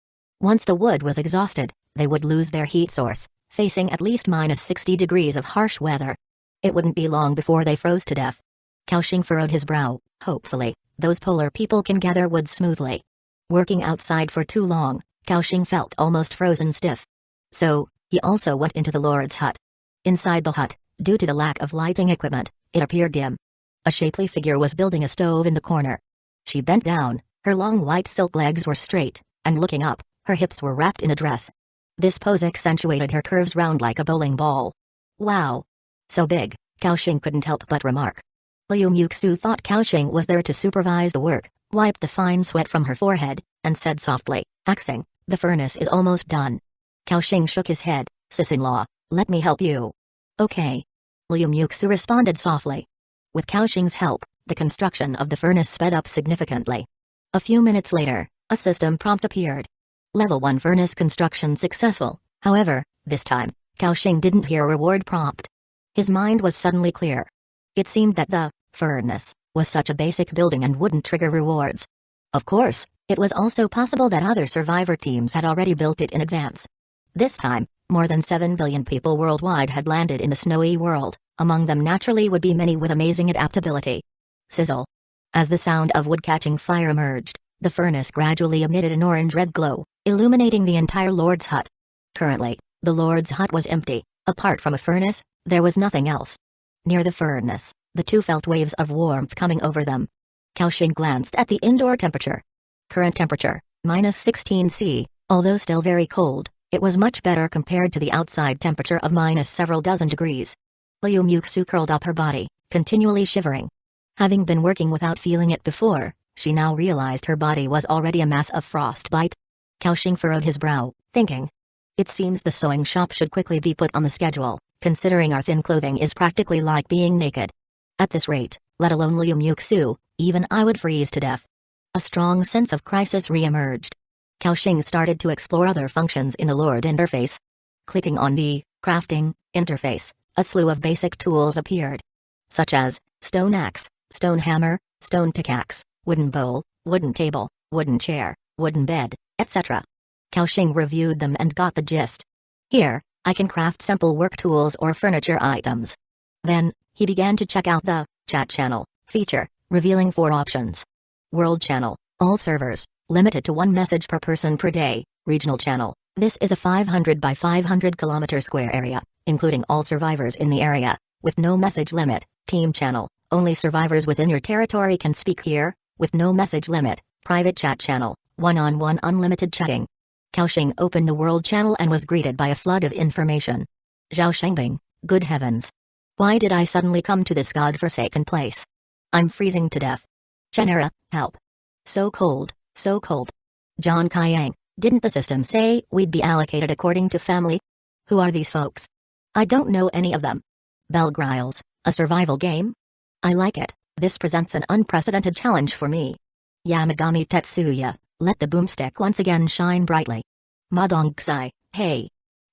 [SPEAKER 1] Once the wood was exhausted, they would lose their heat source, facing at least minus 60 degrees of harsh weather. It wouldn't be long before they froze to death. Kaoxing furrowed his brow. Hopefully, those polar people can gather wood smoothly. Working outside for too long, Kaoxing felt almost frozen stiff. So, he also went into the Lord's hut. Inside the hut, due to the lack of lighting equipment, it appeared dim. A shapely figure was building a stove in the corner. She bent down, her long white silk legs were straight, and looking up, her hips were wrapped in a dress. This pose accentuated her curves round like a bowling ball. Wow! So big, Kaoxing couldn't help but remark. Liu Muxu thought Kaoxing was there to supervise the work, wiped the fine sweat from her forehead, and said softly, "Axing, the furnace is almost done." Kaoxing shook his head. "Sis-in-law, let me help you." "Okay." Liu Muxu responded softly. With Kaoxing's help, the construction of the furnace sped up significantly. A few minutes later, a system prompt appeared. Level 1 furnace construction successful. However, this time, Kaoxing didn't hear a reward prompt. His mind was suddenly clear. It seemed that the furnace was such a basic building and wouldn't trigger rewards. Of course, it was also possible that other survivor teams had already built it in advance. This time, more than 7 billion people worldwide had landed in the snowy world. Among them naturally would be many with amazing adaptability. Sizzle. As the sound of wood catching fire emerged, the furnace gradually emitted an orange-red glow, illuminating the entire Lord's hut. Currently, the Lord's hut was empty. Apart from a furnace, there was nothing else. Near the furnace, the two felt waves of warmth coming over them. Kaoxing glanced at the indoor temperature. Current temperature, minus 16 C. Although still very cold, it was much better compared to the outside temperature of minus several dozen degrees. Liu Muxu curled up her body, continually shivering. Having been working without feeling it before, she now realized her body was already a mass of frostbite. Kaoxing furrowed his brow, thinking. It seems the sewing shop should quickly be put on the schedule, considering our thin clothing is practically like being naked. At this rate, let alone Liu Muxu, even I would freeze to death. A strong sense of crisis re-emerged. Kaoxing started to explore other functions in the Lord interface. Clicking on the crafting interface, a slew of basic tools appeared. Such as stone axe, stone hammer, stone pickaxe, wooden bowl, wooden table, wooden chair, wooden bed, etc. Kaoxing reviewed them and got the gist. Here, I can craft simple work tools or furniture items. Then, he began to check out the chat channel feature, revealing 4 options. World channel, all servers, limited to 1 message per person per day. Regional channel, this is a 500 by 500 kilometer square area, including all survivors in the area, with no message limit. Team channel, only survivors within your territory can speak here, with no message limit. Private chat channel, one-on-one unlimited chatting. Kaoxing opened the world channel and was greeted by a flood of information. Zhao Shangbing, good heavens. Why did I suddenly come to this godforsaken place? I'm freezing to death. Genera, help. So cold, so cold. John Kaiyang, didn't the system say we'd be allocated according to family? Who are these folks? I don't know any of them. Belgriles, a survival game? I like it, this presents an unprecedented challenge for me. Yamagami Tetsuya, let the boomstick once again shine brightly. Madongsai, hey.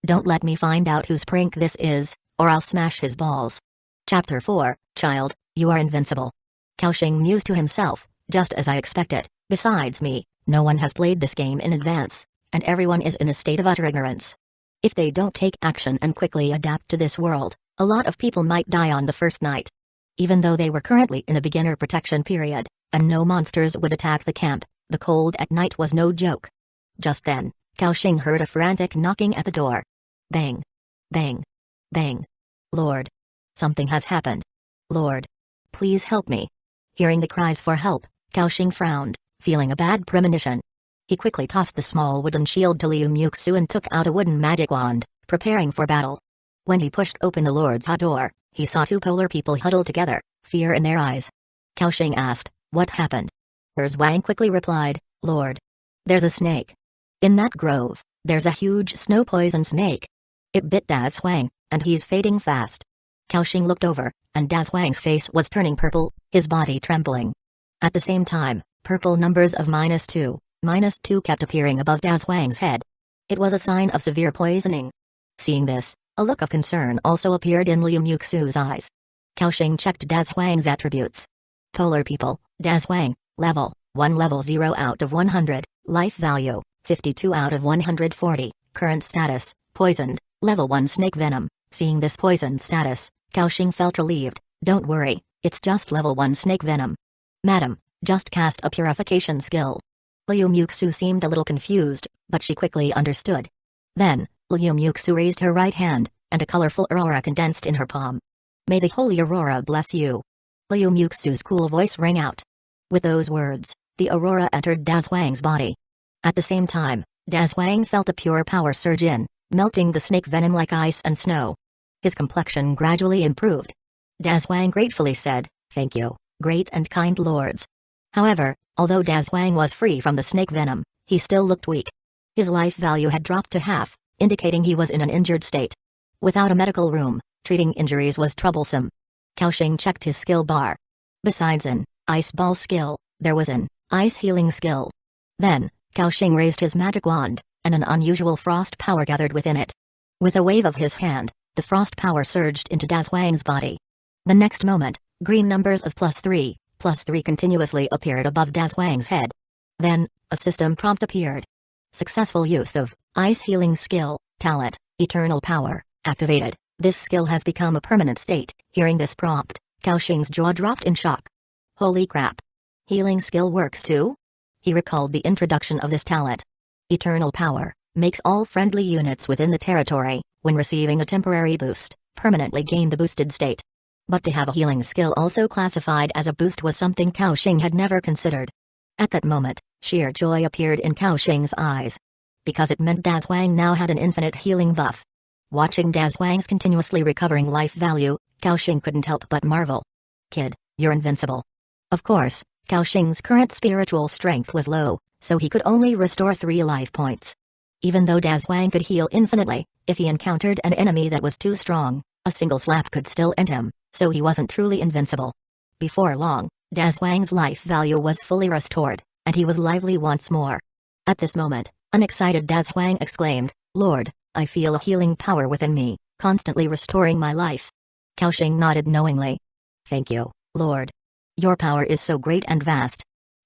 [SPEAKER 1] Don't let me find out whose prank this is, or I'll smash his balls. Chapter 4, Child, you are invincible. Kaoxing mused to himself, just as I expected, besides me, no one has played this game in advance, and everyone is in a state of utter ignorance. If they don't take action and quickly adapt to this world, a lot of people might die on the first night. Even though they were currently in a beginner protection period, and no monsters would attack the camp, the cold at night was no joke. Just then, Kaoxing heard a frantic knocking at the door. Bang. Bang. Bang. Lord. Something has happened. Lord. Please help me. Hearing the cries for help, Kaoxing frowned, feeling a bad premonition. He quickly tossed the small wooden shield to Liu Muxu and took out a wooden magic wand, preparing for battle. When he pushed open the Lord's door, he saw 2 polar people huddled together, fear in their eyes. Kaoxing asked, what happened? Wang quickly replied, Lord. There's a snake. In that grove, there's a huge snow poison snake. It bit Wang, and he's fading fast. Kaoxing looked over, and Wang's face was turning purple, his body trembling. At the same time, purple numbers of -2, -2 kept appearing above Wang's head. It was a sign of severe poisoning. Seeing this, a look of concern also appeared in Liu Muxu's eyes. Kaoxing checked Wang's attributes. Polar people, Wang, level 1, level 0 out of 100, life value 52 out of 140, current status poisoned, level 1 snake venom. Seeing this poisoned status, Kaoxing felt relieved. Don't worry, it's just level 1 snake venom. Madam, just cast a purification skill. Liu Muxu seemed a little confused, but she quickly understood. Then, Liu Muxu raised her right hand, and a colorful aurora condensed in her palm. May the holy aurora bless you. Liu Muxu's cool voice rang out. With those words, the aurora entered Wang's body. At the same time, Wang felt a pure power surge in, melting the snake venom like ice and snow. His complexion gradually improved. Wang gratefully said, thank you, great and kind lords. However, although Wang was free from the snake venom, he still looked weak. His life value had dropped to half, indicating he was in an injured state. Without a medical room, treating injuries was troublesome. Kaoxing checked his skill bar. Besides an ice ball skill, there was an ice healing skill. Then, Kaoxing raised his magic wand, and an unusual frost power gathered within it. With a wave of his hand, the frost power surged into Wang's body. The next moment, green numbers of +3, +3 continuously appeared above Wang's head. Then, a system prompt appeared. Successful use of ice healing skill, talent, eternal power, activated. This skill has become a permanent state. Hearing this prompt, Kaoxing's jaw dropped in shock. Holy crap. Healing skill works too? He recalled the introduction of this talent. Eternal power makes all friendly units within the territory, when receiving a temporary boost, permanently gain the boosted state. But to have a healing skill also classified as a boost was something Kaoxing had never considered. At that moment, sheer joy appeared in Kaoxing's eyes. because it meant Dazwang now had an infinite healing buff. Watching Dazwang's continuously recovering life value, Kaoxing couldn't help but marvel. Kid, you're invincible. Of course, Kaoxing's current spiritual strength was low, so he could only restore 3 life points. Even though Dazwang could heal infinitely, if he encountered an enemy that was too strong, a single slap could still end him, so he wasn't truly invincible. Before long, Dazwang's life value was fully restored, and he was lively once more. At this moment, an excited Dazwang exclaimed, "Lord, I feel a healing power within me, constantly restoring my life." Kaoxing nodded knowingly. "Thank you, Lord. Your power is so great and vast."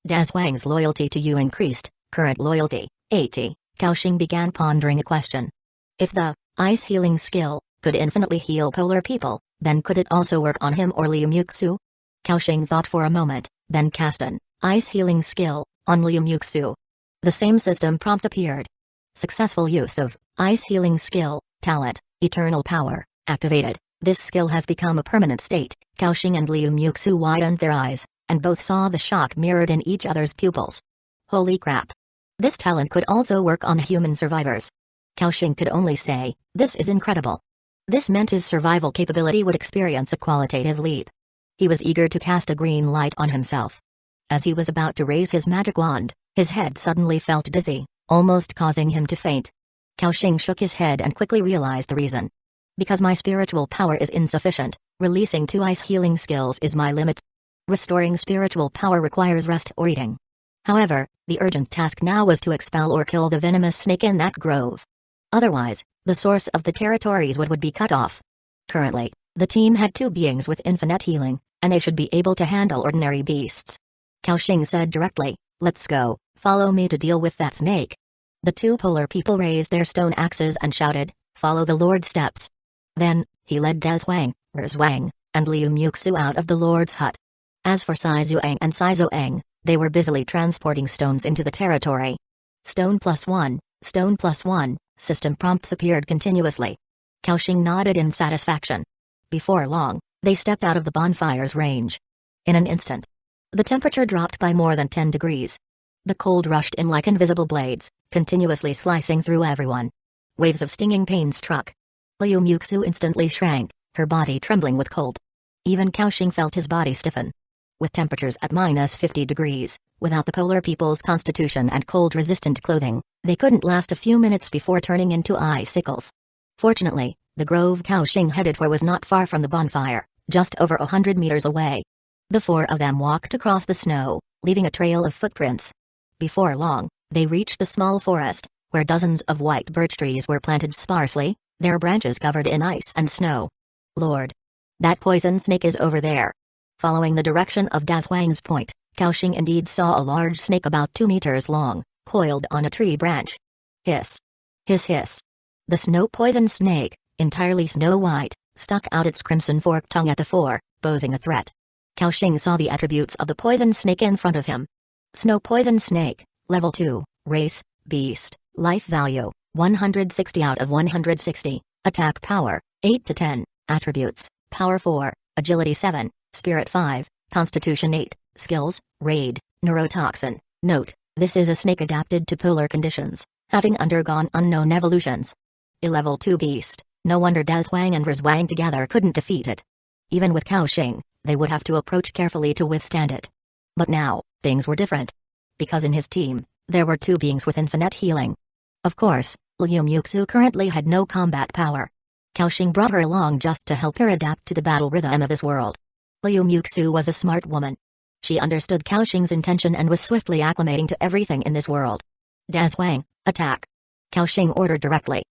[SPEAKER 1] Dazwang's loyalty to you increased, current loyalty, 80. Kaoxing began pondering a question. If the ice healing skill could infinitely heal polar people, then could it also work on him or Liu Muxu? Kaoxing thought for a moment, then cast an ice healing skill on Liu Muxu. The same system prompt appeared. Successful use of ice healing skill, talent, eternal power, activated. This skill has become a permanent state. Kaoxing and Liu Muxu widened their eyes, and both saw the shock mirrored in each other's pupils. Holy crap. This talent could also work on human survivors. Kaoxing could only say, this is incredible. This meant his survival capability would experience a qualitative leap. He was eager to cast a green light on himself. As he was about to raise his magic wand, his head suddenly felt dizzy, almost causing him to faint. Kaoxing shook his head and quickly realized the reason. Because my spiritual power is insufficient, releasing 2 ice healing skills is my limit. Restoring spiritual power requires rest or eating. However, the urgent task now was to expel or kill the venomous snake in that grove. Otherwise, the source of the territories would be cut off. Currently, the team had 2 beings with infinite healing, and they should be able to handle ordinary beasts. Kaoxing said directly, "Let's go, follow me to deal with that snake." The 2 polar people raised their stone axes and shouted, "Follow the Lord's steps." Then, he led Dazwang, Rizwang, and Liu Muxu out of the Lord's hut. As for Saizuang and Saizoang, they were busily transporting stones into the territory. Stone +1, stone +1, system prompts appeared continuously. Kaoxing nodded in satisfaction. Before long, they stepped out of the bonfire's range. In an instant, the temperature dropped by more than 10 degrees. The cold rushed in like invisible blades, continuously slicing through everyone. Waves of stinging pain struck. Liu Muxu instantly shrank, her body trembling with cold. Even Kaoxing felt his body stiffen. With temperatures at -50 degrees, without the polar people's constitution and cold-resistant clothing, they couldn't last a few minutes before turning into icicles. Fortunately, the grove Kaoxing headed for was not far from the bonfire, just over 100 meters away. The 4 of them walked across the snow, leaving a trail of footprints. Before long, they reached the small forest, where dozens of white birch trees were planted sparsely, their branches covered in ice and snow. "Lord, that poison snake is over there." Following the direction of Dazwang's point, Kaoxing indeed saw a large snake about 2 meters long, coiled on a tree branch. Hiss. Hiss hiss. The snow-poisoned snake, entirely snow-white, stuck out its crimson forked tongue at the 4, posing a threat. Kaoxing saw the attributes of the poisoned snake in front of him. Snow-poisoned snake, level 2, race, beast, life value, 160 out of 160, attack power, 8 to 10, attributes, power 4, agility 7, spirit 5, constitution 8, skills, raid, neurotoxin. Note, this is a snake adapted to polar conditions, having undergone unknown evolutions. A level 2 beast, no wonder Dazwang and Rizwang together couldn't defeat it. Even with Kaoxing, they would have to approach carefully to withstand it. But now, things were different. Because in his team, there were 2 beings with infinite healing. Of course, Liu Muxu currently had no combat power. Kaoxing brought her along just to help her adapt to the battle rhythm of this world. Liu Muxu was a smart woman. She understood Kaoxing's intention and was swiftly acclimating to everything in this world. "Dazwang, attack!" Kaoxing ordered directly.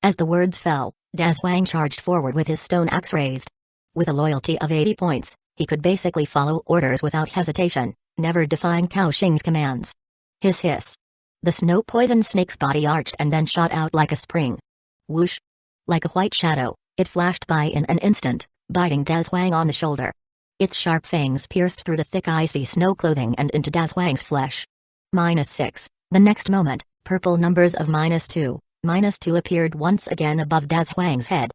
[SPEAKER 1] As the words fell, Dazwang charged forward with his stone axe raised. With a loyalty of 80 points, he could basically follow orders without hesitation, never defying Kaoxing's commands. Hiss hiss. The snow-poisoned snake's body arched and then shot out like a spring. Whoosh! Like a white shadow, it flashed by in an instant, biting Dazwang on the shoulder. Its sharp fangs pierced through the thick icy snow clothing and into Dazwang's flesh. -6. The next moment, purple numbers of -2, -2 appeared once again above Dazwang's head.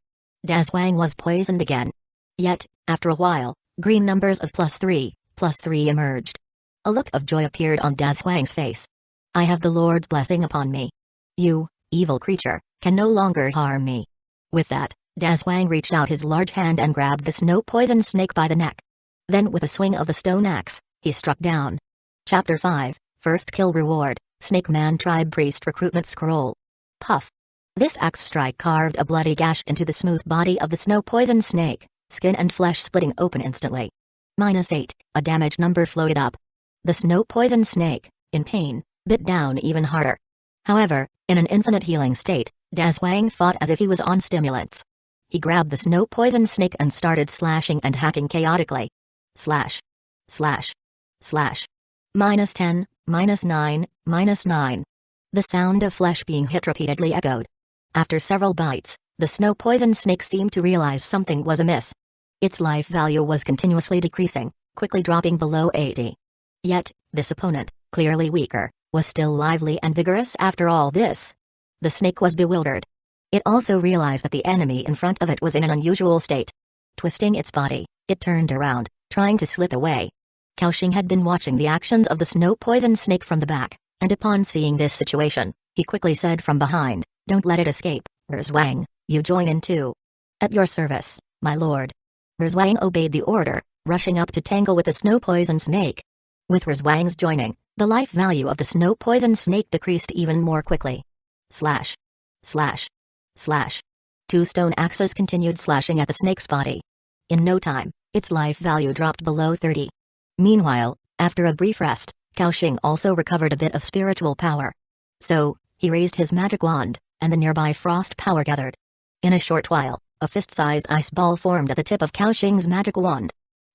[SPEAKER 1] Dazwang was poisoned again. Yet, after a while, green numbers of +3, +3 emerged. A look of joy appeared on Dazwang's face. "I have the Lord's blessing upon me." You, evil creature, can no longer harm me. With that, Dazwang reached out his large hand and grabbed the snow poison snake by the neck. Then with a swing of the stone axe, he struck down. Chapter 5, First Kill Reward, Snake Man Tribe Priest Recruitment Scroll. Puff. This axe strike carved a bloody gash into the smooth body of the snow poison snake, skin and flesh splitting open instantly. -8, a damage number floated up. The snow poison snake, in pain, bit down even harder. However, in an infinite healing state, Dazwang fought as if he was on stimulants. He grabbed the snow poison snake and started slashing and hacking chaotically. Slash. Slash. Slash. -10, -9, -9. The sound of flesh being hit repeatedly echoed. After several bites, the snow poison snake seemed to realize something was amiss. Its life value was continuously decreasing, quickly dropping below 80. Yet, this opponent, clearly weaker, was still lively and vigorous after all this. The snake was bewildered. It also realized that the enemy in front of it was in an unusual state. Twisting its body, it turned around, trying to slip away. Kaoxing had been watching the actions of the snow poison snake from the back, and upon seeing this situation, he quickly said from behind, "Don't let it escape, Zhuang, you join in too." "At your service, my lord." Zhuang obeyed the order, rushing up to tangle with the snow poison snake. With Zhuang's joining, the life value of the snow poison snake decreased even more quickly. Slash. Slash. Slash. Two stone axes continued slashing at the snake's body. In no time, its life value dropped below 30. Meanwhile, after a brief rest, Kaoxing also recovered a bit of spiritual power. So, he raised his magic wand, and the nearby frost power gathered. In a short while, a fist-sized ice ball formed at the tip of Kaoxing's magic wand.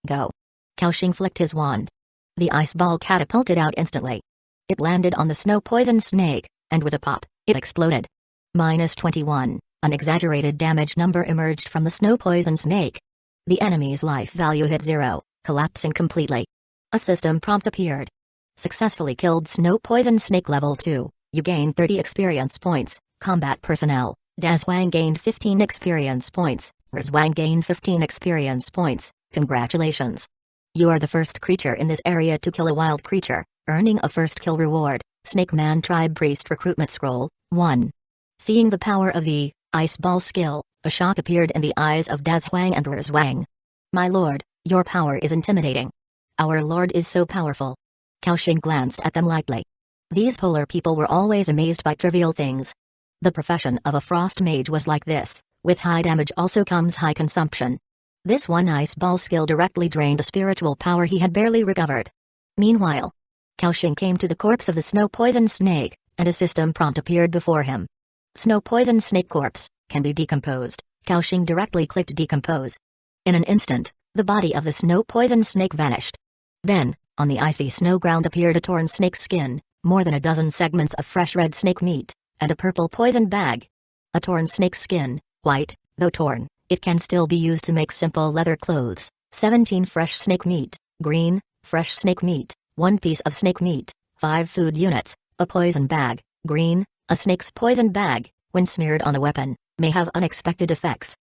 [SPEAKER 1] Go. Kaoxing flicked his wand. The ice ball catapulted out instantly. It landed on the snow poison snake, and with a pop, it exploded. -21, an exaggerated damage number emerged from the snow poison snake. The enemy's life value hit 0, collapsing completely. A system prompt appeared. Successfully killed snow poison snake level 2, you gain 30 experience points. Combat personnel, Dazwang gained 15 experience points, Zhuang gained 15 experience points. Congratulations. You are the first creature in this area to kill a wild creature, earning a first kill reward. Snake Man Tribe Priest Recruitment Scroll, 1. Seeing the power of the ice ball skill, a shock appeared in the eyes of Dazwang and Zhuang. My lord, your power is intimidating. Our lord is so powerful. Kaoxing glanced at them lightly. These polar people were always amazed by trivial things. The profession of a frost mage was like this, with high damage also comes high consumption. This one ice ball skill directly drained the spiritual power he had barely recovered. Meanwhile, Kaoxing came to the corpse of the snow poison snake, and a system prompt appeared before him. Snow poison snake corpse, can be decomposed. Kaoxing directly clicked decompose. In an instant, the body of the snow poison snake vanished. Then, on the icy snow ground appeared a torn snake skin, more than a dozen segments of fresh red snake meat, and a purple poison bag. A torn snake skin, white, though torn, it can still be used to make simple leather clothes. 17 fresh snake meat, green, fresh snake meat, 1 piece of snake meat, 5 food units, a poison bag, green, a snake's poison bag, when smeared on a weapon, may have unexpected effects.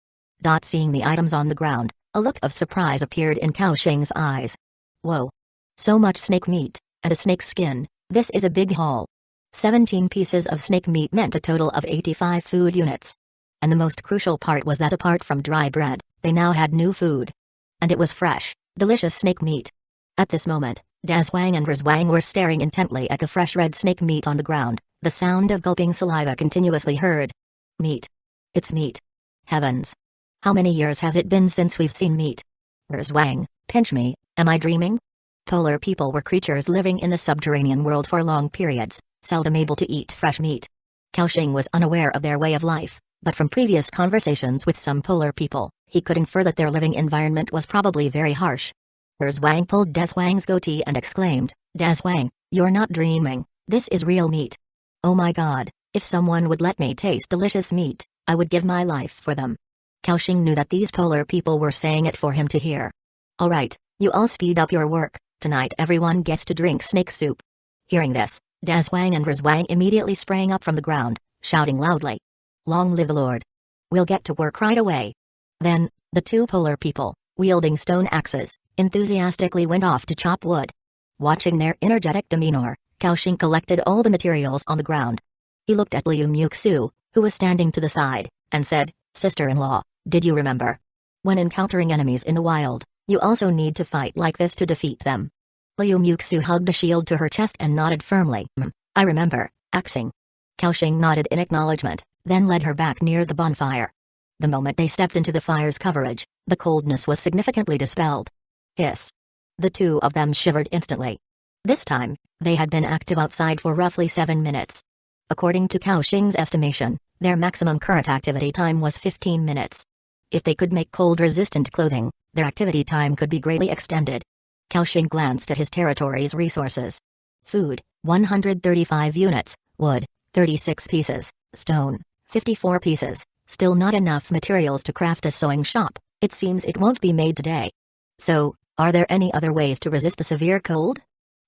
[SPEAKER 1] Seeing the items on the ground, a look of surprise appeared in Kaoxing's eyes. Whoa. So much snake meat, and a snake skin, this is a big haul. 17 pieces of snake meat meant a total of 85 food units. And the most crucial part was that apart from dry bread, they now had new food. And it was fresh, delicious snake meat. At this moment, Dazwang and Zhuang were staring intently at the fresh red snake meat on the ground, the sound of gulping saliva continuously heard. Meat. It's meat. Heavens. How many years has it been since we've seen meat? Zhuang, pinch me, am I dreaming? Polar people were creatures living in the subterranean world for long periods, seldom able to eat fresh meat. Kaoxing was unaware of their way of life, but from previous conversations with some polar people, he could infer that their living environment was probably very harsh. Zhuang pulled Dazwang's goatee and exclaimed, Dazwang, you're not dreaming, this is real meat. Oh my god, if someone would let me taste delicious meat, I would give my life for them. Kaoxing knew that these polar people were saying it for him to hear. Alright, you all speed up your work, tonight everyone gets to drink snake soup. Hearing this, Dazwang and Zhuang immediately sprang up from the ground, shouting loudly. Long live the Lord. We'll get to work right away. Then, the two polar people, wielding stone axes, enthusiastically went off to chop wood. Watching their energetic demeanor, Kaoxing collected all the materials on the ground. He looked at Liu Muxu, who was standing to the side, and said, "Sister-in-law, did you remember? When encountering enemies in the wild, you also need to fight like this to defeat them." Liu Muxu hugged a shield to her chest and nodded firmly. "I remember, axing." Kaoxing nodded in acknowledgement, then led her back near the bonfire. The moment they stepped into the fire's coverage, the coldness was significantly dispelled. Hiss. The two of them shivered instantly. This time, they had been active outside for roughly 7 minutes. According to Kaoxing's estimation, their maximum current activity time was 15 minutes. If they could make cold-resistant clothing, their activity time could be greatly extended. Kaoxing glanced at his territory's resources. Food, 135 units, wood, 36 pieces, stone, 54 pieces, still not enough materials to craft a sewing shop. It seems it won't be made today. So, are there any other ways to resist the severe cold?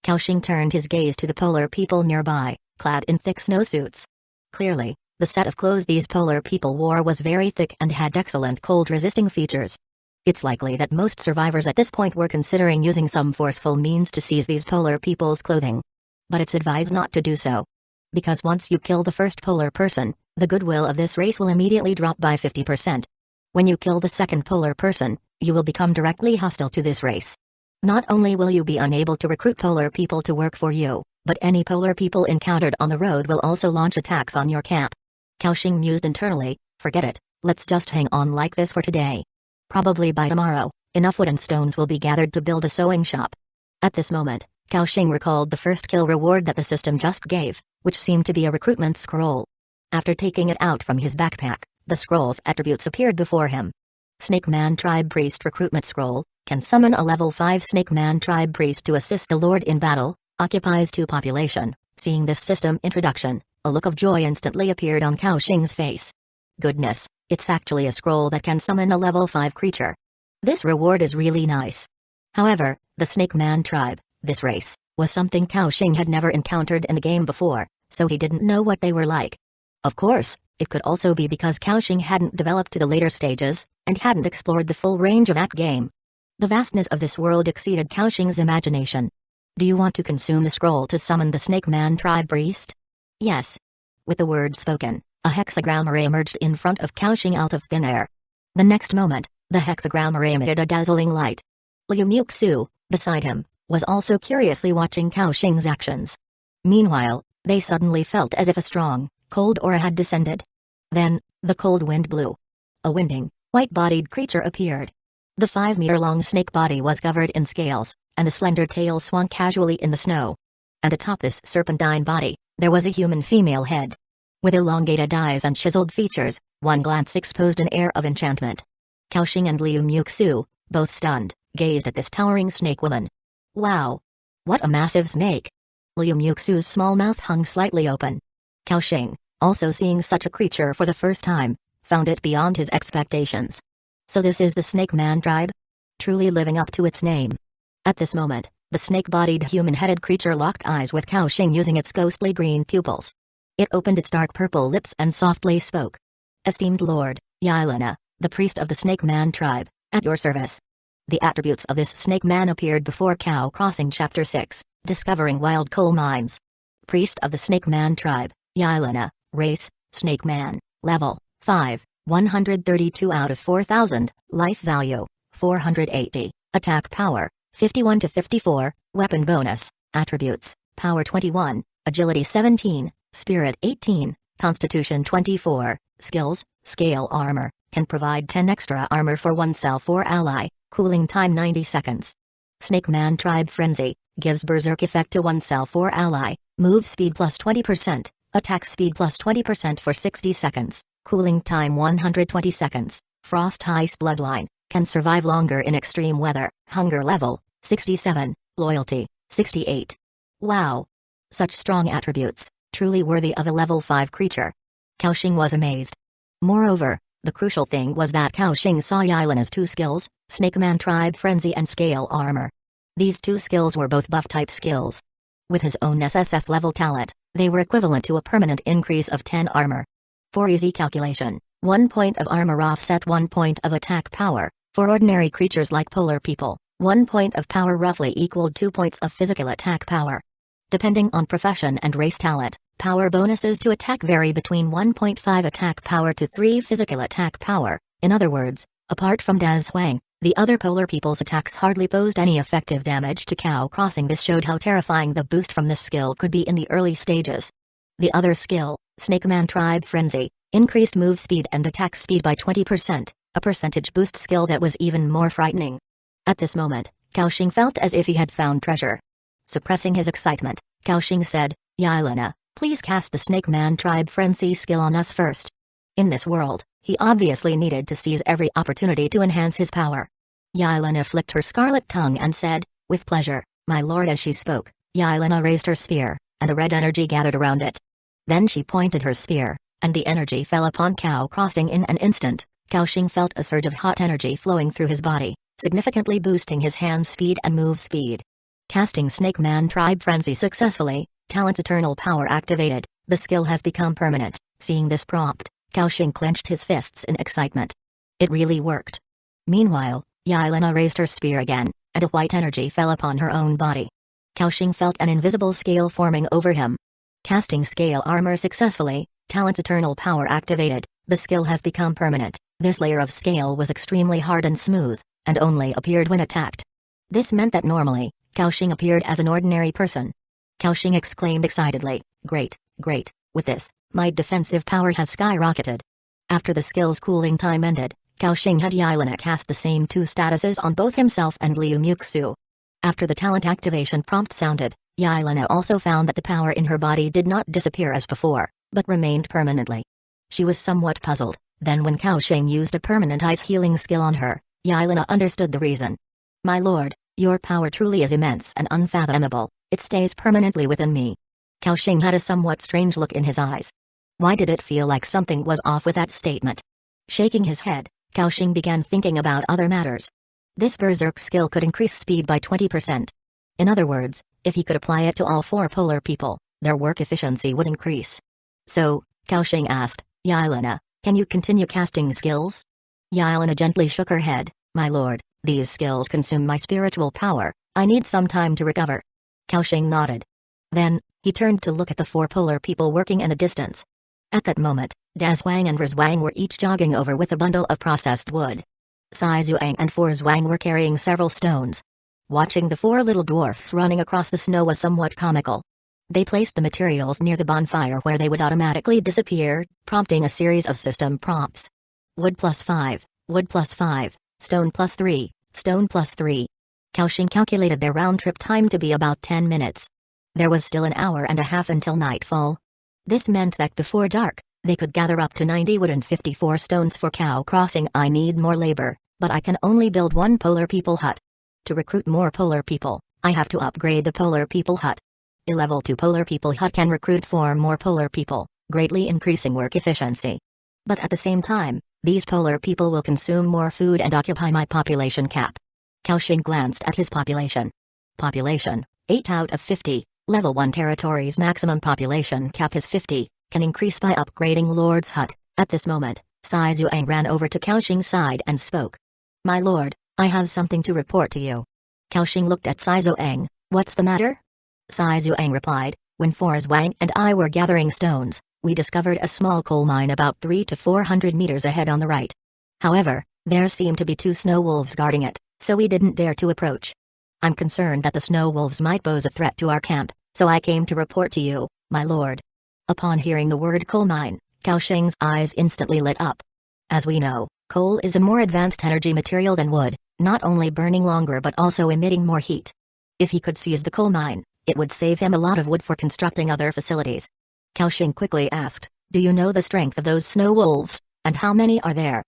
[SPEAKER 1] Kaoxing turned his gaze to the polar people nearby, clad in thick snowsuits. Clearly, the set of clothes these polar people wore was very thick and had excellent cold-resisting features. It's likely that most survivors at this point were considering using some forceful means to seize these polar people's clothing. But it's advised not to do so. Because once you kill the first polar person, the goodwill of this race will immediately drop by 50%. When you kill the second polar person, you will become directly hostile to this race. Not only will you be unable to recruit polar people to work for you, but any polar people encountered on the road will also launch attacks on your camp. Kaoxing mused internally, "Forget it, let's just hang on like this for today. Probably by tomorrow, enough wood and stones will be gathered to build a sewing shop." At this moment, Kaoxing recalled the first kill reward that the system just gave, which seemed to be a recruitment scroll. After taking it out from his backpack, the scroll's attributes appeared before him. Snake Man Tribe Priest Recruitment Scroll, can summon a level 5 Snake Man Tribe Priest to assist the Lord in battle, occupies 2 population. Seeing this system introduction, a look of joy instantly appeared on Kaoxing's face. Goodness, it's actually a scroll that can summon a level 5 creature. This reward is really nice. However, the Snake Man Tribe, this race, was something Kaoxing had never encountered in the game before, so he didn't know what they were like. Of course, it could also be because Kaoxing hadn't developed to the later stages, and hadn't explored the full range of that game. The vastness of this world exceeded Kaoxing's imagination. "Do you want to consume the scroll to summon the Snake Man Tribe Priest?" "Yes." With the words spoken, a hexagram array emerged in front of Kaoxing out of thin air. The next moment, the hexagram array emitted a dazzling light. Liu Muxu, beside him, was also curiously watching Kaoxing's actions. Meanwhile, they suddenly felt as if a strong, cold aura had descended. Then, the cold wind blew. A winding, white-bodied creature appeared. The 5-meter-long snake body was covered in scales, and the slender tail swung casually in the snow. And atop this serpentine body, there was a human female head. With elongated eyes and chiseled features, one glance exposed an air of enchantment. Kaoxing and Liu Muxu, both stunned, gazed at this towering snake woman. Wow! What a massive snake! Liu Muxu's small mouth hung slightly open. Kaoxing, also seeing such a creature for the first time, found it beyond his expectations. So this is the Snake Man tribe? Truly living up to its name. At this moment, the snake-bodied human-headed creature locked eyes with Kaoxing using its ghostly green pupils. It opened its dark purple lips and softly spoke. "Esteemed Lord, Yelena, the priest of the Snake Man tribe, at your service." The attributes of this snake man appeared before Cow Crossing Chapter 6, Discovering Wild Coal Mines. Priest of the Snake Man tribe, Yelena, race, Snake Man, level, 5, 132 out of 4,000, life value, 480, attack power, 51 to 54, weapon bonus, attributes, power 21, agility 17, spirit 18, constitution 24, skills, scale armor, can provide 10 extra armor for oneself or ally, cooling time 90 seconds. Snake Man Tribe Frenzy, gives berserk effect to oneself or ally, move speed plus 20%, attack speed plus 20% for 60 seconds, cooling time 120 seconds, Frost Ice Bloodline, can survive longer in extreme weather, hunger level, 67, loyalty, 68. Wow! Such strong attributes, truly worthy of a level 5 creature. Kaoxing was amazed. Moreover, the crucial thing was that Kaoxing saw Yelena's 2 skills, Snake Man Tribe Frenzy and Scale Armor. These 2 skills were both buff-type skills. With his own SSS level talent, they were equivalent to a permanent increase of 10 armor. For easy calculation, 1 point of armor offset 1 point of attack power. For ordinary creatures like polar people, 1 point of power roughly equaled 2 points of physical attack power. Depending on profession and race talent, Power bonuses to attack vary between 1.5 attack power to 3 physical attack power. In other words, apart from Danzō, the other polar people's attacks hardly posed any effective damage to Cow Crossing. This showed how terrifying the boost from this skill could be in the early stages. The other skill, Snakeman Tribe Frenzy, increased move speed and attack speed by 20%, a percentage boost skill that was even more frightening. At this moment, Kaoxing felt as if he had found treasure. Suppressing his excitement, Kaoxing said, "Yelena, please cast the Snakeman Tribe Frenzy skill on us first." In this world, he obviously needed to seize every opportunity to enhance his power. Yelena flicked her scarlet tongue and said, "With pleasure, my lord." As she spoke, Yelena raised her spear, and a red energy gathered around it. Then she pointed her spear, and the energy fell upon Cow Crossing in an instant. Kaoxing felt a surge of hot energy flowing through his body, significantly boosting his hand speed and move speed. Casting Snakeman Tribe Frenzy successfully, Talent Eternal Power activated, the skill has become permanent. Seeing this prompt, Kaoxing clenched his fists in excitement. It really worked. Meanwhile, Yelena raised her spear again, and a white energy fell upon her own body. Kaoxing felt an invisible scale forming over him. Casting Scale Armor successfully, Talent Eternal Power activated, the skill has become permanent. This layer of scale was extremely hard and smooth, and only appeared when attacked. This meant that normally, Kaoxing appeared as an ordinary person. Kaoxing exclaimed excitedly, "Great, great, with this, my defensive power has skyrocketed." After the skill's cooling time ended, Kaoxing had Yelena cast the same 2 statuses on both himself and Liu Muxu. After the talent activation prompt sounded, Yelena also found that the power in her body did not disappear as before, but remained permanently. She was somewhat puzzled, then when Kaoxing used a permanent ice healing skill on her, Yelena understood the reason. "My lord, your power truly is immense and unfathomable, it stays permanently within me." Kaoxing had a somewhat strange look in his eyes. Why did it feel like something was off with that statement? Shaking his head, Kaoxing began thinking about other matters. This Berserk skill could increase speed by 20%. In other words, if he could apply it to all 4 polar people, their work efficiency would increase. So, Kaoxing asked, "Yelena, can you continue casting skills?" Yelena gently shook her head, "My lord, these skills consume my spiritual power, I need some time to recover." Kaoxing nodded. Then, he turned to look at the 4 polar people working in the distance. At that moment, Dazhuang and Rizhuang were each jogging over with a bundle of processed wood. Zhuang and Zhuang were carrying several stones. Watching the 4 little dwarfs running across the snow was somewhat comical. They placed the materials near the bonfire where they would automatically disappear, prompting a series of system prompts. Wood +5, wood +5, stone +3, stone +3. Kaoxing calculated their round-trip time to be about 10 minutes. There was still an hour and a half until nightfall. This meant that before dark, they could gather up to 90 wood and 54 stones for Cow Crossing. "I need more labor, but I can only build 1 polar people hut. To recruit more polar people, I have to upgrade the polar people hut. A level 2 polar people hut can recruit 4 more polar people, greatly increasing work efficiency. But at the same time, these polar people will consume more food and occupy my population cap." Kaoxing glanced at his population. Population, 8 out of 50, level 1 territory's maximum population cap is 50, can increase by upgrading Lord's hut. At this moment, Zhuang ran over to Kaoxing's side and spoke. "My lord, I have something to report to you." Kaoxing looked at Zhuang. "What's the matter?" Zhuang replied, "When Zhuang and I were gathering stones, we discovered a small coal mine about 300 to 400 meters ahead on the right. However, there seemed to be 2 snow wolves guarding it, so we didn't dare to approach. I'm concerned that the snow wolves might pose a threat to our camp, so I came to report to you, my lord." Upon hearing the word coal mine, Kaoxing's eyes instantly lit up. As we know, coal is a more advanced energy material than wood, not only burning longer but also emitting more heat. If he could seize the coal mine, it would save him a lot of wood for constructing other facilities. Kaoxing quickly asked, "Do you know the strength of those snow wolves, and how many are there?"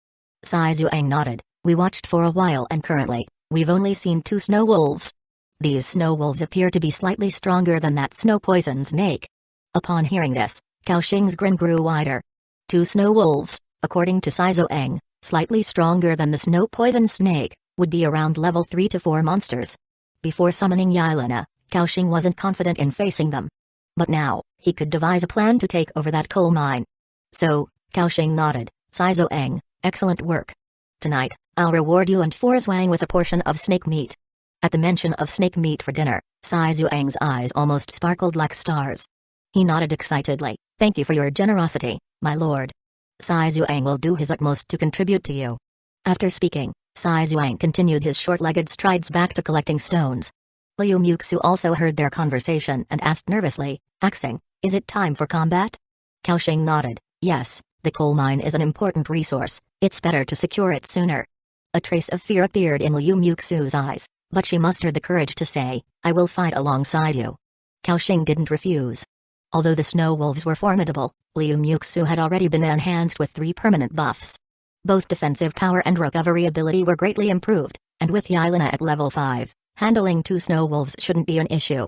[SPEAKER 1] Zhuang nodded. "We watched for a while and currently, we've only seen 2 snow wolves. These snow wolves appear to be slightly stronger than that snow poison snake." Upon hearing this, Kaoxing's grin grew wider. 2 snow wolves, according to Zhuang, slightly stronger than the snow poison snake, would be around level 3 to 4 monsters. Before summoning Yelena, Kaoxing wasn't confident in facing them. But now, he could devise a plan to take over that coal mine. So, Kaoxing nodded. "Zhuang, excellent work. Tonight, I'll reward you and Zhuang with a portion of snake meat." At the mention of snake meat for dinner, Zhuang's eyes almost sparkled like stars. He nodded excitedly. "Thank you for your generosity, my lord. Sai Zhuang will do his utmost to contribute to you." After speaking, Sai Zhuang continued his short-legged strides back to collecting stones. Liu Muxu also heard their conversation and asked nervously, "Axing, is it time for combat?" Kaoxing nodded. "Yes, the coal mine is an important resource, it's better to secure it sooner." A trace of fear appeared in Liu Muxu's eyes, but she mustered the courage to say, "I will fight alongside you." Kaoxing didn't refuse. Although the snow wolves were formidable, Liu Muxu had already been enhanced with 3 permanent buffs. Both defensive power and recovery ability were greatly improved, and with Yelena at level 5, handling 2 snow wolves shouldn't be an issue.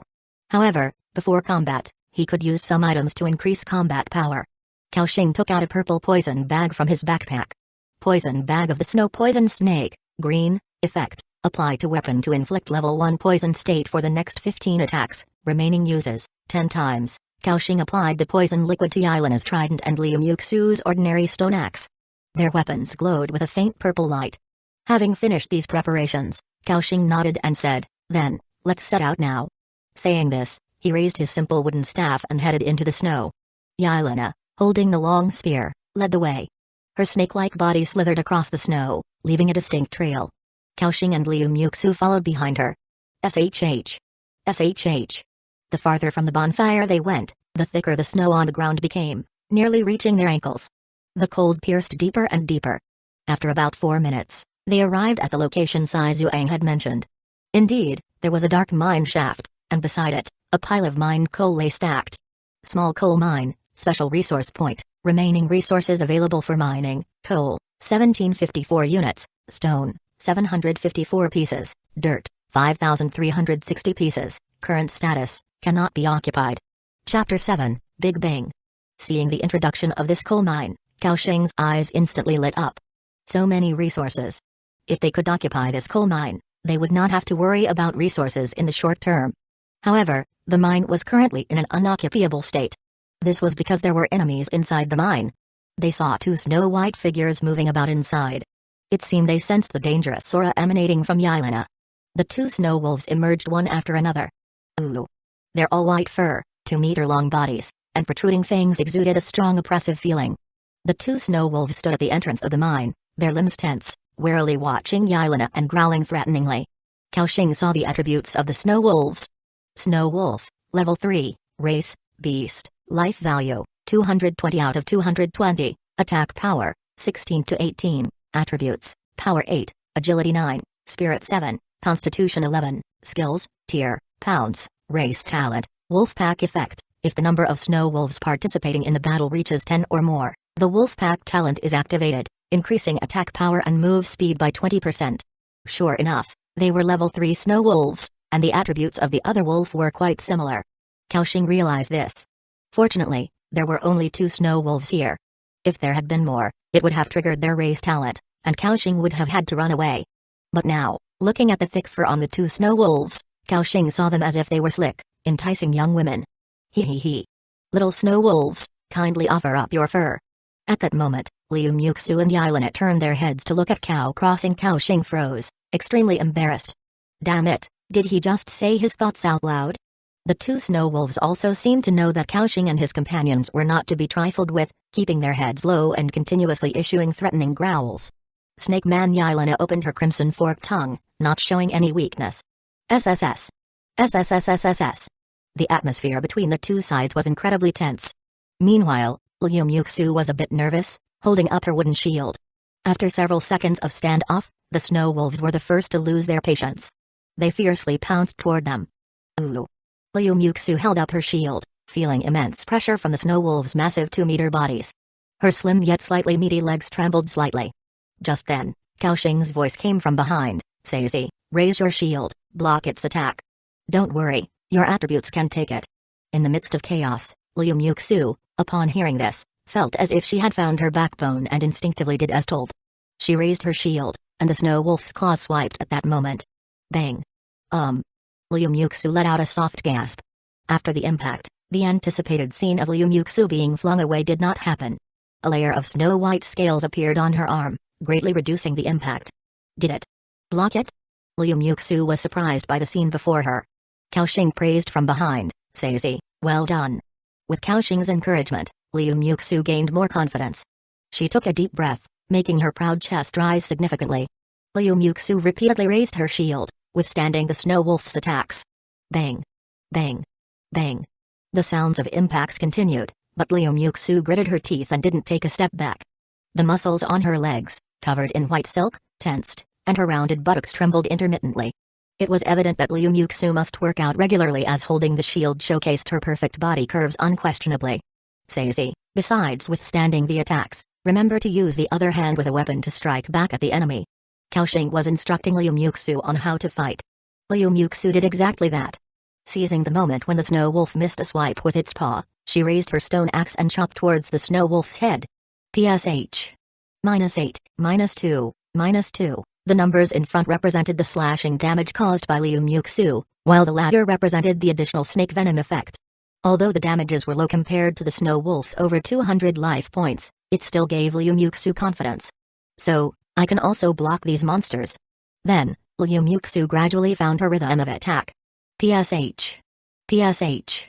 [SPEAKER 1] However, before combat, he could use some items to increase combat power. Kaoxing took out a purple poison bag from his backpack. Poison bag of the snow poison snake, green, effect, apply to weapon to inflict level 1 poison state for the next 15 attacks, remaining uses, 10 times. Kaoxing applied the poison liquid to Yelena's trident and Liu Muxu's ordinary stone axe. Their weapons glowed with a faint purple light. Having finished these preparations, Kaoxing nodded and said, "Then, let's set out now." Saying this, he raised his simple wooden staff and headed into the snow. Yelena, holding the long spear, led the way. Her snake-like body slithered across the snow, leaving a distinct trail. Kaoxing and Liu Muxu followed behind her. SHH. SHH. The farther from the bonfire they went, the thicker the snow on the ground became, nearly reaching their ankles. The cold pierced deeper and deeper. After about 4 minutes, they arrived at the location Sai Zhuang had mentioned. Indeed, there was a dark mine shaft, and beside it, a pile of mined coal lay stacked. Small coal mine, special resource point, remaining resources available for mining: coal, 1754 units, stone, 754 pieces, dirt, 5,360 pieces, current status, cannot be occupied. Chapter 7, Big Bang. Seeing the introduction of this coal mine, Kaoxing's eyes instantly lit up. So many resources. If they could occupy this coal mine, they would not have to worry about resources in the short term. However, the mine was currently in an unoccupiable state. This was because there were enemies inside the mine. They saw 2 snow-white figures moving about inside. It seemed they sensed the dangerous aura emanating from Yelena. The 2 snow wolves emerged one after another. Ooh. Their all-white fur, 2-meter-long bodies, and protruding fangs exuded a strong oppressive feeling. The 2 snow wolves stood at the entrance of the mine, their limbs tense, warily watching Yelena and growling threateningly. Kaoxing saw the attributes of the snow wolves. Snow wolf, level 3, race, beast, life value, 220 out of 220, attack power, 16 to 18, attributes, power 8, agility 9, spirit 7, constitution 11, skills, tier, pounds, race talent, wolfpack effect. If the number of snow wolves participating in the battle reaches 10 or more, the wolfpack talent is activated, increasing attack power and move speed by 20%. Sure enough, they were level 3 snow wolves, and the attributes of the other wolf were quite similar. Kaoxing realized this. Fortunately, there were only 2 snow wolves here. If there had been more, it would have triggered their race talent, and Kaoxing would have had to run away. But now, looking at the thick fur on the 2 snow wolves, Kaoxing saw them as if they were slick, enticing young women. Hee. Little snow wolves, kindly offer up your fur. At that moment, Liu Muxu and Yelena turned their heads to look at Cao crossing. Kaoxing froze, extremely embarrassed. Damn it, did he just say his thoughts out loud? The 2 snow wolves also seemed to know that Kaoxing and his companions were not to be trifled with, keeping their heads low and continuously issuing threatening growls. Snake Man Yelena opened her crimson forked tongue, not showing any weakness. SSS. SSSSSS. The atmosphere between the 2 sides was incredibly tense. Meanwhile, Liu Muxu was a bit nervous, holding up her wooden shield. After several seconds of standoff, the snow wolves were the first to lose their patience. They fiercely pounced toward them. Ooh. Liu Muxu held up her shield, feeling immense pressure from the snow wolves' massive 2-meter bodies. Her slim yet slightly meaty legs trembled slightly. Just then, Kaoxing's voice came from behind. Sazi, raise your shield, block its attack. Don't worry, your attributes can take it. In the midst of chaos, Liu Muxu, upon hearing this, felt as if she had found her backbone and instinctively did as told. She raised her shield, and the snow wolf's claws swiped at that moment. Bang. Liu Muxu let out a soft gasp. After the impact, the anticipated scene of Liu Muxu being flung away did not happen. A layer of snow-white scales appeared on her arm, greatly reducing the impact. Did it block it? Liu Muxu was surprised by the scene before her. Kaoxing praised from behind. Sazi, well done. With Kaoxing's encouragement, Liu Muxu gained more confidence. She took a deep breath, making her proud chest rise significantly. Liu Muxu repeatedly raised her shield, withstanding the snow wolf's attacks. Bang! Bang! Bang! The sounds of impacts continued, but Liu Muxu gritted her teeth and didn't take a step back. The muscles on her legs, covered in white silk, tensed, and her rounded buttocks trembled intermittently. It was evident that Liu Muxu must work out regularly, as holding the shield showcased her perfect body curves unquestionably. Starsea, besides withstanding the attacks, remember to use the other hand with a weapon to strike back at the enemy. Kaoxing was instructing Liu Muxu on how to fight. Liu Muxu did exactly that. Seizing the moment when the snow wolf missed a swipe with its paw, she raised her stone axe and chopped towards the snow wolf's head. PSH. -8, -2, -2. The numbers in front represented the slashing damage caused by Liu Muxu, while the latter represented the additional snake venom effect. Although the damages were low compared to the snow wolf's over 200 life points, it still gave Liu Muxu confidence. So, I can also block these monsters. Then, Liu Muxu gradually found her rhythm of attack. PSH. PSH.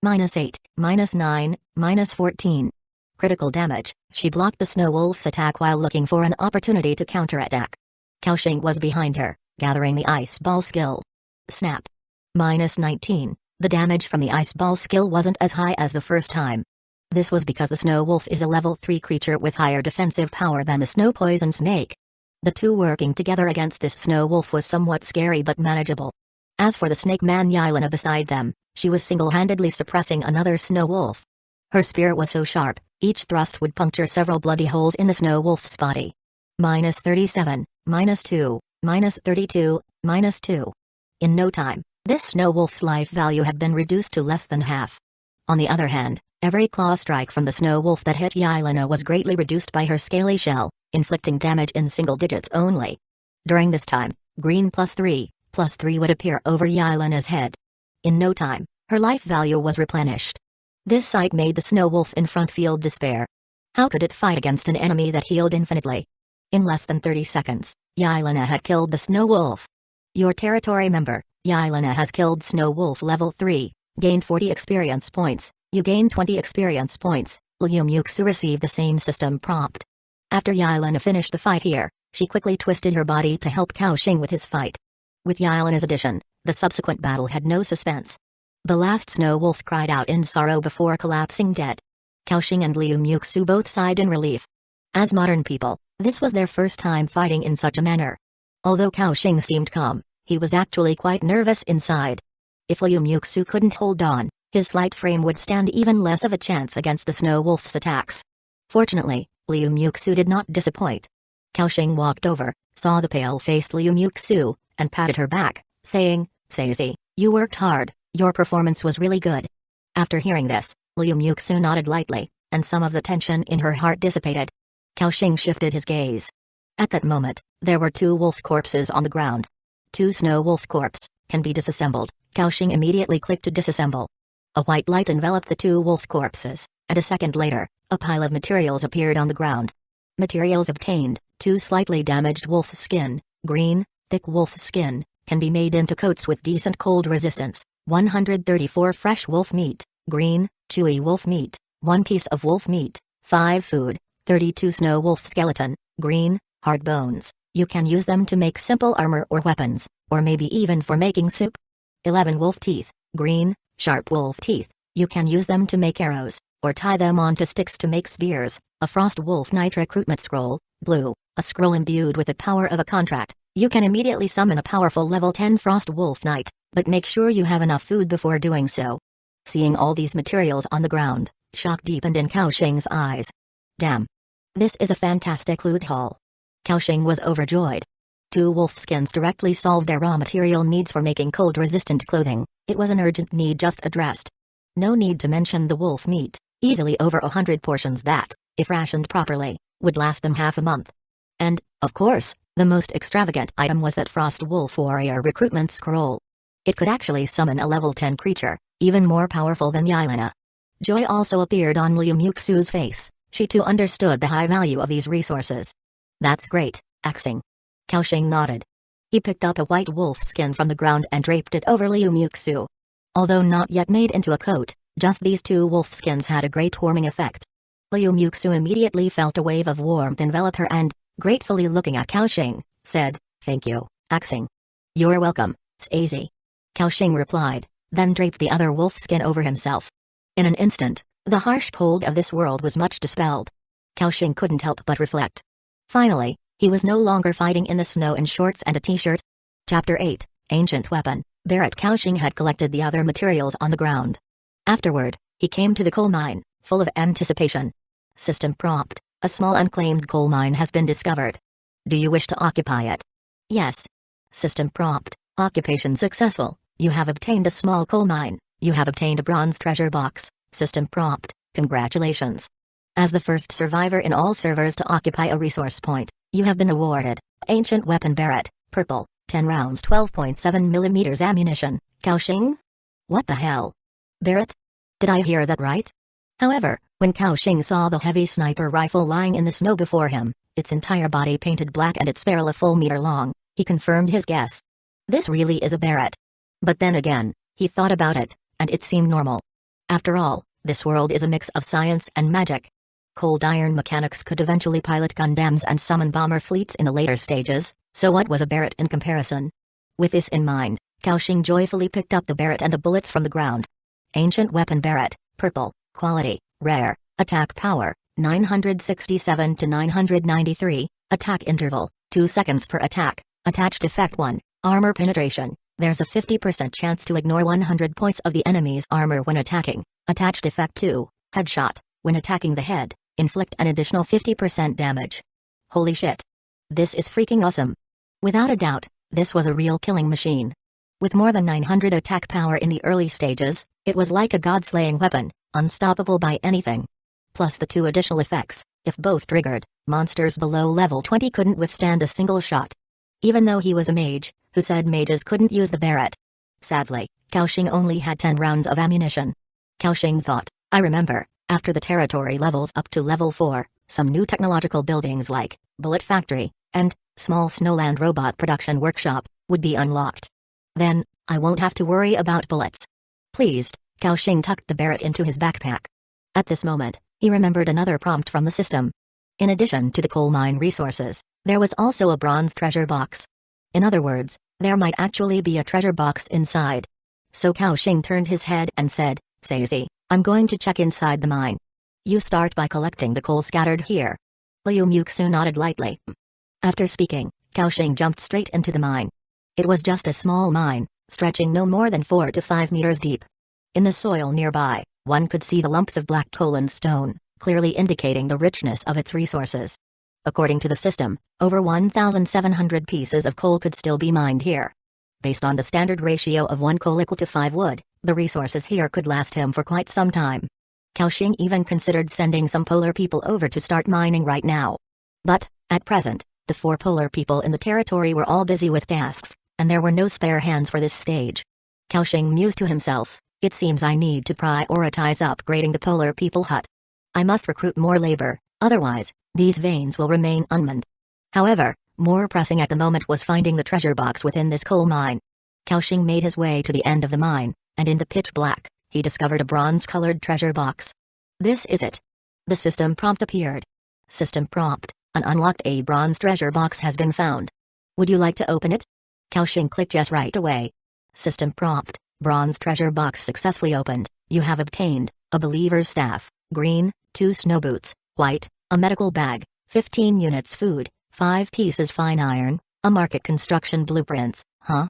[SPEAKER 1] -8, -9, -14. Critical damage. She blocked the snow wolf's attack while looking for an opportunity to counterattack. Kaoxing was behind her, gathering the ice ball skill. Snap. -19. The damage from the ice ball skill wasn't as high as the first time. This was because the snow wolf is a level 3 creature with higher defensive power than the snow poison snake. The two working together against this snow wolf was somewhat scary but manageable. As for the snake man Yelena beside them, she was single-handedly suppressing another snow wolf. Her spear was so sharp, each thrust would puncture several bloody holes in the snow wolf's body. -37, -2, -32, -2. In no time, this snow wolf's life value had been reduced to less than half. On the other hand, every claw strike from the snow wolf that hit Yelena was greatly reduced by her scaly shell, inflicting damage in single digits only. During this time, green +3 would appear over Yelena's head. In no time, her life value was replenished. This sight made the snow wolf in front feel despair. How could it fight against an enemy that healed infinitely? In less than 30 seconds, Yelena had killed the snow wolf. Your territory member, Yelena has killed snow wolf level 3, gained 40 experience points, you gain 20 experience points. Liu Muxu received the same system prompt. After Yelena finished the fight here, she quickly twisted her body to help Kaoxing with his fight. With Yelena's addition, the subsequent battle had no suspense. The last snow wolf cried out in sorrow before collapsing dead. Kaoxing and Liu Muxu both sighed in relief. As modern people, this was their first time fighting in such a manner. Although Kaoxing seemed calm, he was actually quite nervous inside. If Liu Muxu couldn't hold on, his slight frame would stand even less of a chance against the snow wolf's attacks. Fortunately, Liu Muxu did not disappoint. Kaoxing walked over, saw the pale-faced Liu Muxu, and patted her back, saying, "Starsea, you worked hard, your performance was really good." After hearing this, Liu Muxu nodded lightly, and some of the tension in her heart dissipated. Kaoxing shifted his gaze. At that moment, there were 2 wolf corpses on the ground. 2 snow wolf corpses can be disassembled. Kaoxing immediately clicked to disassemble. A white light enveloped the 2 wolf corpses, and a second later, a pile of materials appeared on the ground. Materials obtained: 2 slightly damaged wolf skin, green, thick wolf skin, can be made into coats with decent cold resistance, 134 fresh wolf meat, green, chewy wolf meat, 1 piece of wolf meat, 5 food, 32 snow wolf skeleton, green, hard bones. You can use them to make simple armor or weapons, or maybe even for making soup. 11 wolf teeth, green, sharp wolf teeth. You can use them to make arrows, or tie them onto sticks to make spears. A frost wolf knight recruitment scroll, blue, a scroll imbued with the power of a contract. You can immediately summon a powerful level 10 frost wolf knight, but make sure you have enough food before doing so. Seeing all these materials on the ground, shock deepened in Kaoxing's eyes. Damn. This is a fantastic loot haul. Kaoxing was overjoyed. 2 wolf skins directly solved their raw material needs for making cold-resistant clothing. It was an urgent need just addressed. No need to mention the wolf meat, easily over 100 portions that, if rationed properly, would last them half a month. And, of course, the most extravagant item was that Frost Wolf Warrior recruitment scroll. It could actually summon a level 10 creature, even more powerful than Yelena. Joy also appeared on Liu Muxu's face. She too understood the high value of these resources. That's great, Axing. Kaoxing nodded. He picked up a white wolf skin from the ground and draped it over Liu Muxu. Although not yet made into a coat, Just these two wolf skins had a great warming effect. Liu Muxu immediately felt a wave of warmth envelop her and, gratefully looking at Kaoxing, said, "Thank you, Axing." "You're welcome, Starsea." Kaoxing replied, then draped the other wolf skin over himself. In an instant, the harsh cold of this world was much dispelled. Kaoxing couldn't help but reflect. Finally, he was no longer fighting in the snow in shorts and a t-shirt. Chapter 8, Ancient Weapon. Barrett Kaoxing had collected the other materials on the ground. Afterward, he came to the coal mine, full of anticipation. System prompt: a small unclaimed coal mine has been discovered. Do you wish to occupy it? Yes. System prompt: occupation successful. You have obtained a small coal mine. You have obtained a bronze treasure box. System prompt: congratulations. As the first survivor in all servers to occupy a resource point, you have been awarded Ancient Weapon Barrett, purple, 10 rounds 12.7 mm ammunition. Kaoxing? What the hell? Barrett? Did I hear that right? However, when Kaoxing saw the heavy sniper rifle lying in the snow before him, its entire body painted black and its barrel a full meter long, he confirmed his guess. This really is a Barrett. But then again, he thought about it, and it seemed normal. After all, this world is a mix of science and magic. Cold iron mechanics could eventually pilot Gundams and summon bomber fleets in the later stages, so what was a Barrett in comparison? With this in mind, Kaoxing joyfully picked up the Barrett and the bullets from the ground. Ancient Weapon Barrett, purple, quality, rare, attack power, 967 to 993, attack interval, 2 seconds per attack, attached effect 1, armor penetration. There's a 50% chance to ignore 100 points of the enemy's armor when attacking. Attached effect 2, headshot. When attacking the head, inflict an additional 50% damage. Holy shit. This is freaking awesome. Without a doubt, this was a real killing machine. With more than 900 attack power in the early stages, it was like a god-slaying weapon, unstoppable by anything. Plus the 2 additional effects, if both triggered, monsters below level 20 couldn't withstand a single shot. Even though he was a mage, who said mages couldn't use the Barrett. Sadly, Kaoxing only had 10 rounds of ammunition. Kaoxing thought, I remember, after the territory levels up to level 4, some new technological buildings like Bullet Factory and small Snowland Robot Production Workshop would be unlocked. Then, I won't have to worry about bullets. Pleased, Kaoxing tucked the Barrett into his backpack. At this moment, he remembered another prompt from the system. In addition to the coal mine resources, there was also a bronze treasure box. In other words, there might actually be a treasure box inside. So Kaoxing turned his head and said, Starsea, I'm going to check inside the mine. You start by collecting the coal scattered here. Liu Muxu nodded lightly. After speaking, Kaoxing jumped straight into the mine. It was just a small mine, stretching no more than 4 to 5 meters deep. In the soil nearby, one could see the lumps of black coal and stone, clearly indicating the richness of its resources. According to the system, over 1,700 pieces of coal could still be mined here. Based on the standard ratio of 1 coal equal to 5 wood, the resources here could last him for quite some time. Kaoxing even considered sending some polar people over to start mining right now. But, at present, the 4 polar people in the territory were all busy with tasks, and there were no spare hands for this stage. Kaoxing mused to himself, it seems I need to prioritize upgrading the polar people hut. I must recruit more labor, otherwise, these veins will remain unmanned. However, more pressing at the moment was finding the treasure box within this coal mine. Kaoxing made his way to the end of the mine, and in the pitch black, he discovered a bronze-colored treasure box. This is it. The system prompt appeared. System prompt, an unlocked A bronze treasure box has been found. Would you like to open it? Kaoxing clicked yes right away. System prompt, bronze treasure box successfully opened. You have obtained a believer's staff, green, 2 snow boots, white, a medical bag, 15 units food, 5 pieces fine iron, a market construction blueprints, huh?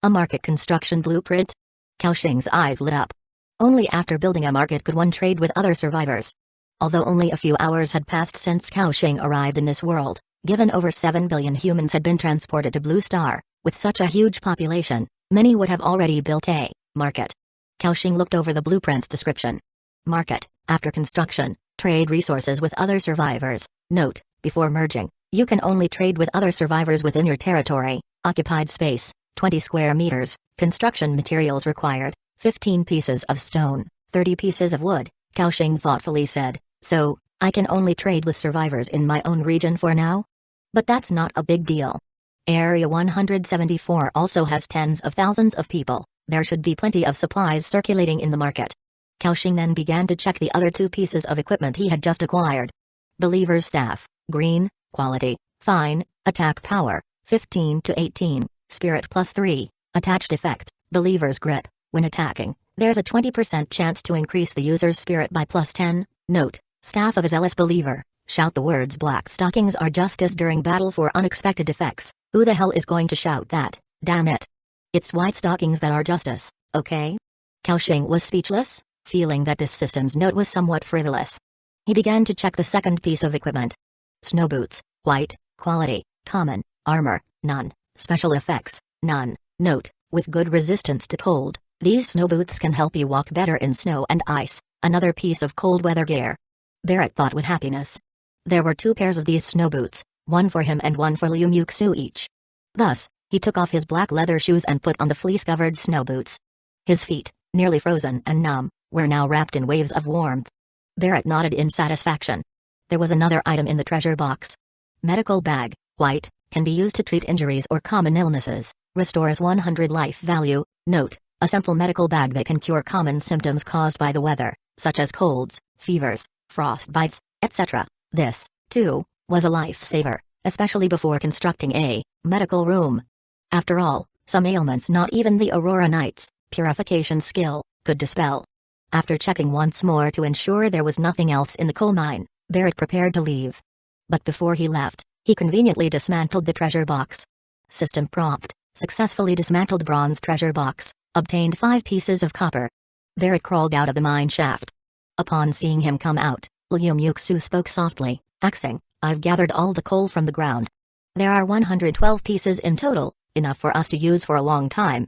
[SPEAKER 1] A market construction blueprint? Kaoxing's eyes lit up. Only after building a market could one trade with other survivors. Although only a few hours had passed since Kaoxing arrived in this world, given over 7 billion humans had been transported to Blue Star, with such a huge population, many would have already built a market. Kaoxing looked over the blueprint's description. Market, after construction, trade resources with other survivors. Note, before merging, you can only trade with other survivors within your territory. Occupied space, 20 square meters. Construction materials required, 15 pieces of stone, 30 pieces of wood. Kaoxing thoughtfully said, so, I can only trade with survivors in my own region for now? But that's not a big deal. Area 174 also has tens of thousands of people. There should be plenty of supplies circulating in the market. Kaoxing then began to check the other two pieces of equipment he had just acquired. Believer's Staff, green, quality, fine, attack power, 15 to 18, spirit +3, attached effect, Believer's Grip, when attacking, there's a 20% chance to increase the user's spirit by +10, note, Staff of a Zealous Believer, shout the words Black Stockings are justice during battle for unexpected effects, who the hell is going to shout that, damn it. It's white stockings that are justice, okay? Kaoxing was speechless, feeling that this system's note was somewhat frivolous. He began to check the second piece of equipment. Snow boots, white, quality, common, armor, none, special effects, none, note, with good resistance to cold, these snow boots can help you walk better in snow and ice, another piece of cold weather gear. Barrett thought with happiness. There were 2 pairs of these snow boots, one for him and one for Liu Muxu each. Thus, he took off his black leather shoes and put on the fleece-covered snow boots. His feet, nearly frozen and numb, were now wrapped in waves of warmth. Barrett nodded in satisfaction. There was another item in the treasure box. Medical bag, white, can be used to treat injuries or common illnesses, restores 100 life value, note, a simple medical bag that can cure common symptoms caused by the weather, such as colds, fevers, frostbites, etc. This, too, was a lifesaver, especially before constructing a medical room. After all, some ailments not even the Aurora Knight's purification skill could dispel. After checking once more to ensure there was nothing else in the coal mine, Barrett prepared to leave. But before he left, he conveniently dismantled the treasure box. System prompt, successfully dismantled bronze treasure box, obtained 5 pieces of copper. Barrett crawled out of the mine shaft. Upon seeing him come out, Liu Muxu spoke softly, Axing, I've gathered all the coal from the ground. There are 112 pieces in total, enough for us to use for a long time.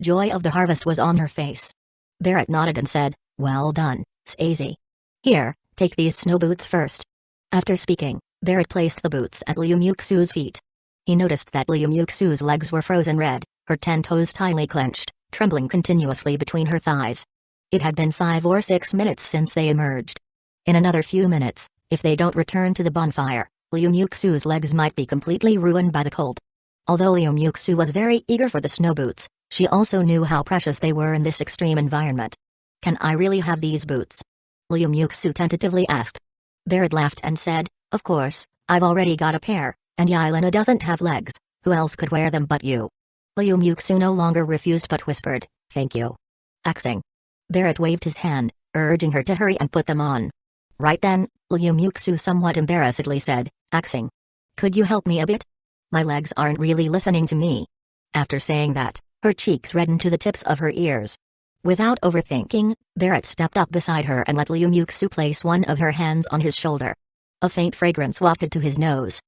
[SPEAKER 1] Joy of the harvest was on her face. Barrett nodded and said, well done, Starsea. Here, take these snow boots first. After speaking, Barrett placed the boots at Liu Muxu's feet. He noticed that Liu Muxu's legs were frozen red, her 10 toes tightly clenched, trembling continuously between her thighs. It had been 5 or 6 minutes since they emerged. In another few minutes, if they don't return to the bonfire, Liu Muxu's legs might be completely ruined by the cold. Although Liu Muxu was very eager for the snow boots, she also knew how precious they were in this extreme environment. Can I really have these boots? Liu Muxu tentatively asked. Barrett laughed and said, of course, I've already got a pair, and Yelena doesn't have legs, who else could wear them but you? Liu Muxu no longer refused but whispered, thank you. Axing. Barrett waved his hand, urging her to hurry and put them on. Right then, Liu Muxu somewhat embarrassedly said, Axing. Could you help me a bit? My legs aren't really listening to me. After saying that, her cheeks reddened to the tips of her ears. Without overthinking, Barrett stepped up beside her and let Liu Muxu place one of her hands on his shoulder. A faint fragrance wafted to his nose.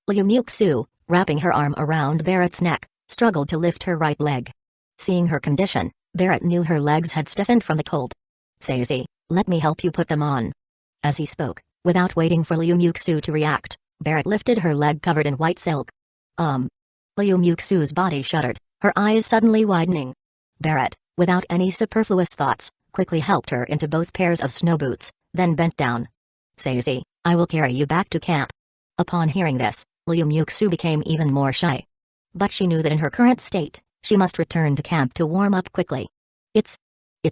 [SPEAKER 1] Liu Muxu, wrapping her arm around Barrett's neck, struggled to lift her right leg. Seeing her condition, Barrett knew her legs had stiffened from the cold. Starsea, let me help you put them on. As he spoke, without waiting for Liu Muxu to react, Barrett lifted her leg covered in white silk. Liu Muxu's body shuddered, her eyes suddenly widening. Barrett, without any superfluous thoughts, quickly helped her into both pairs of snow boots, then bent down. Starsea, I will carry you back to camp. Upon hearing this, Liu Muxu became even more shy. But she knew that in her current state, she must return to camp to warm up quickly. It's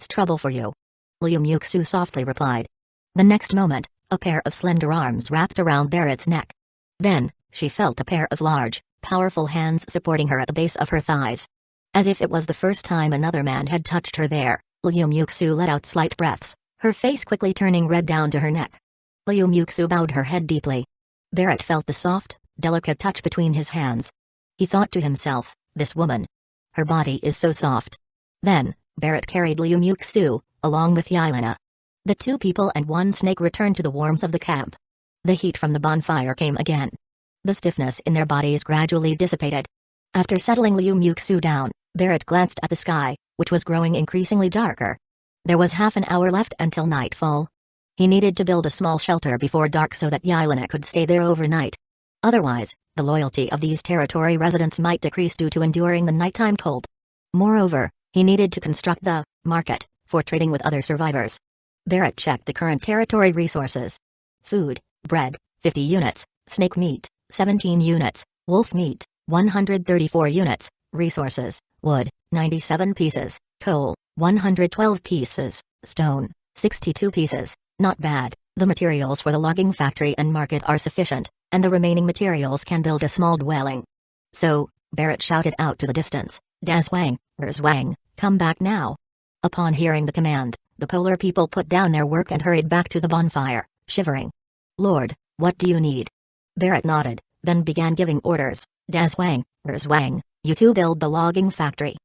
[SPEAKER 1] trouble for you. Liu Muxu softly replied. The next moment, a pair of slender arms wrapped around Barrett's neck. Then, she felt a pair of large, powerful hands supporting her at the base of her thighs. As if it was the first time another man had touched her there, Liu Muxu let out slight breaths, her face quickly turning red down to her neck. Liu Muxu bowed her head deeply. Barrett felt the soft, delicate touch between his hands. He thought to himself, this woman. Her body is so soft. Then, Barrett carried Liu Muxu, along with Yelena. The 2 people and 1 snake returned to the warmth of the camp. The heat from the bonfire came again. The stiffness in their bodies gradually dissipated. After settling Liu Muxu down, Barrett glanced at the sky, which was growing increasingly darker. There was half an hour left until nightfall. He needed to build a small shelter before dark so that Yelena could stay there overnight. Otherwise, the loyalty of these territory residents might decrease due to enduring the nighttime cold. Moreover, he needed to construct the market for trading with other survivors. Barrett checked the current territory resources. Food, bread, 50 units, snake meat, 17 units, wolf meat, 134 units, resources, wood, 97 pieces, coal, 112 pieces, stone, 62 pieces, not bad. The materials for the logging factory and market are sufficient, and the remaining materials can build a small dwelling. So, Barrett shouted out to the distance, Dazwang, where's Wang, come back now. Upon hearing the command, the polar people put down their work and hurried back to the bonfire, shivering. Lord, what do you need? Barrett nodded, then began giving orders. Dazwang, where's Wang, you two build the logging factory.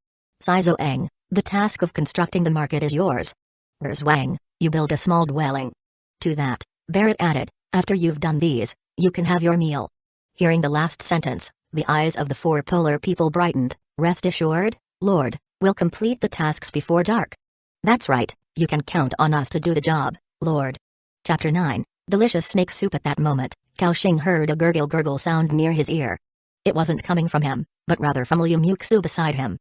[SPEAKER 1] Saizoang, the task of constructing the market is yours. Where's Wang, you build a small dwelling. To that, Barrett added, after you've done these, you can have your meal. Hearing the last sentence, the eyes of the four polar people brightened. Rest assured, Lord, we'll complete the tasks before dark. That's right, you can count on us to do the job, Lord. Chapter 9, Delicious Snake Soup. At that moment, Cao Xing heard a gurgle sound near his ear. It wasn't coming from him, but rather from Liu Muxu beside him.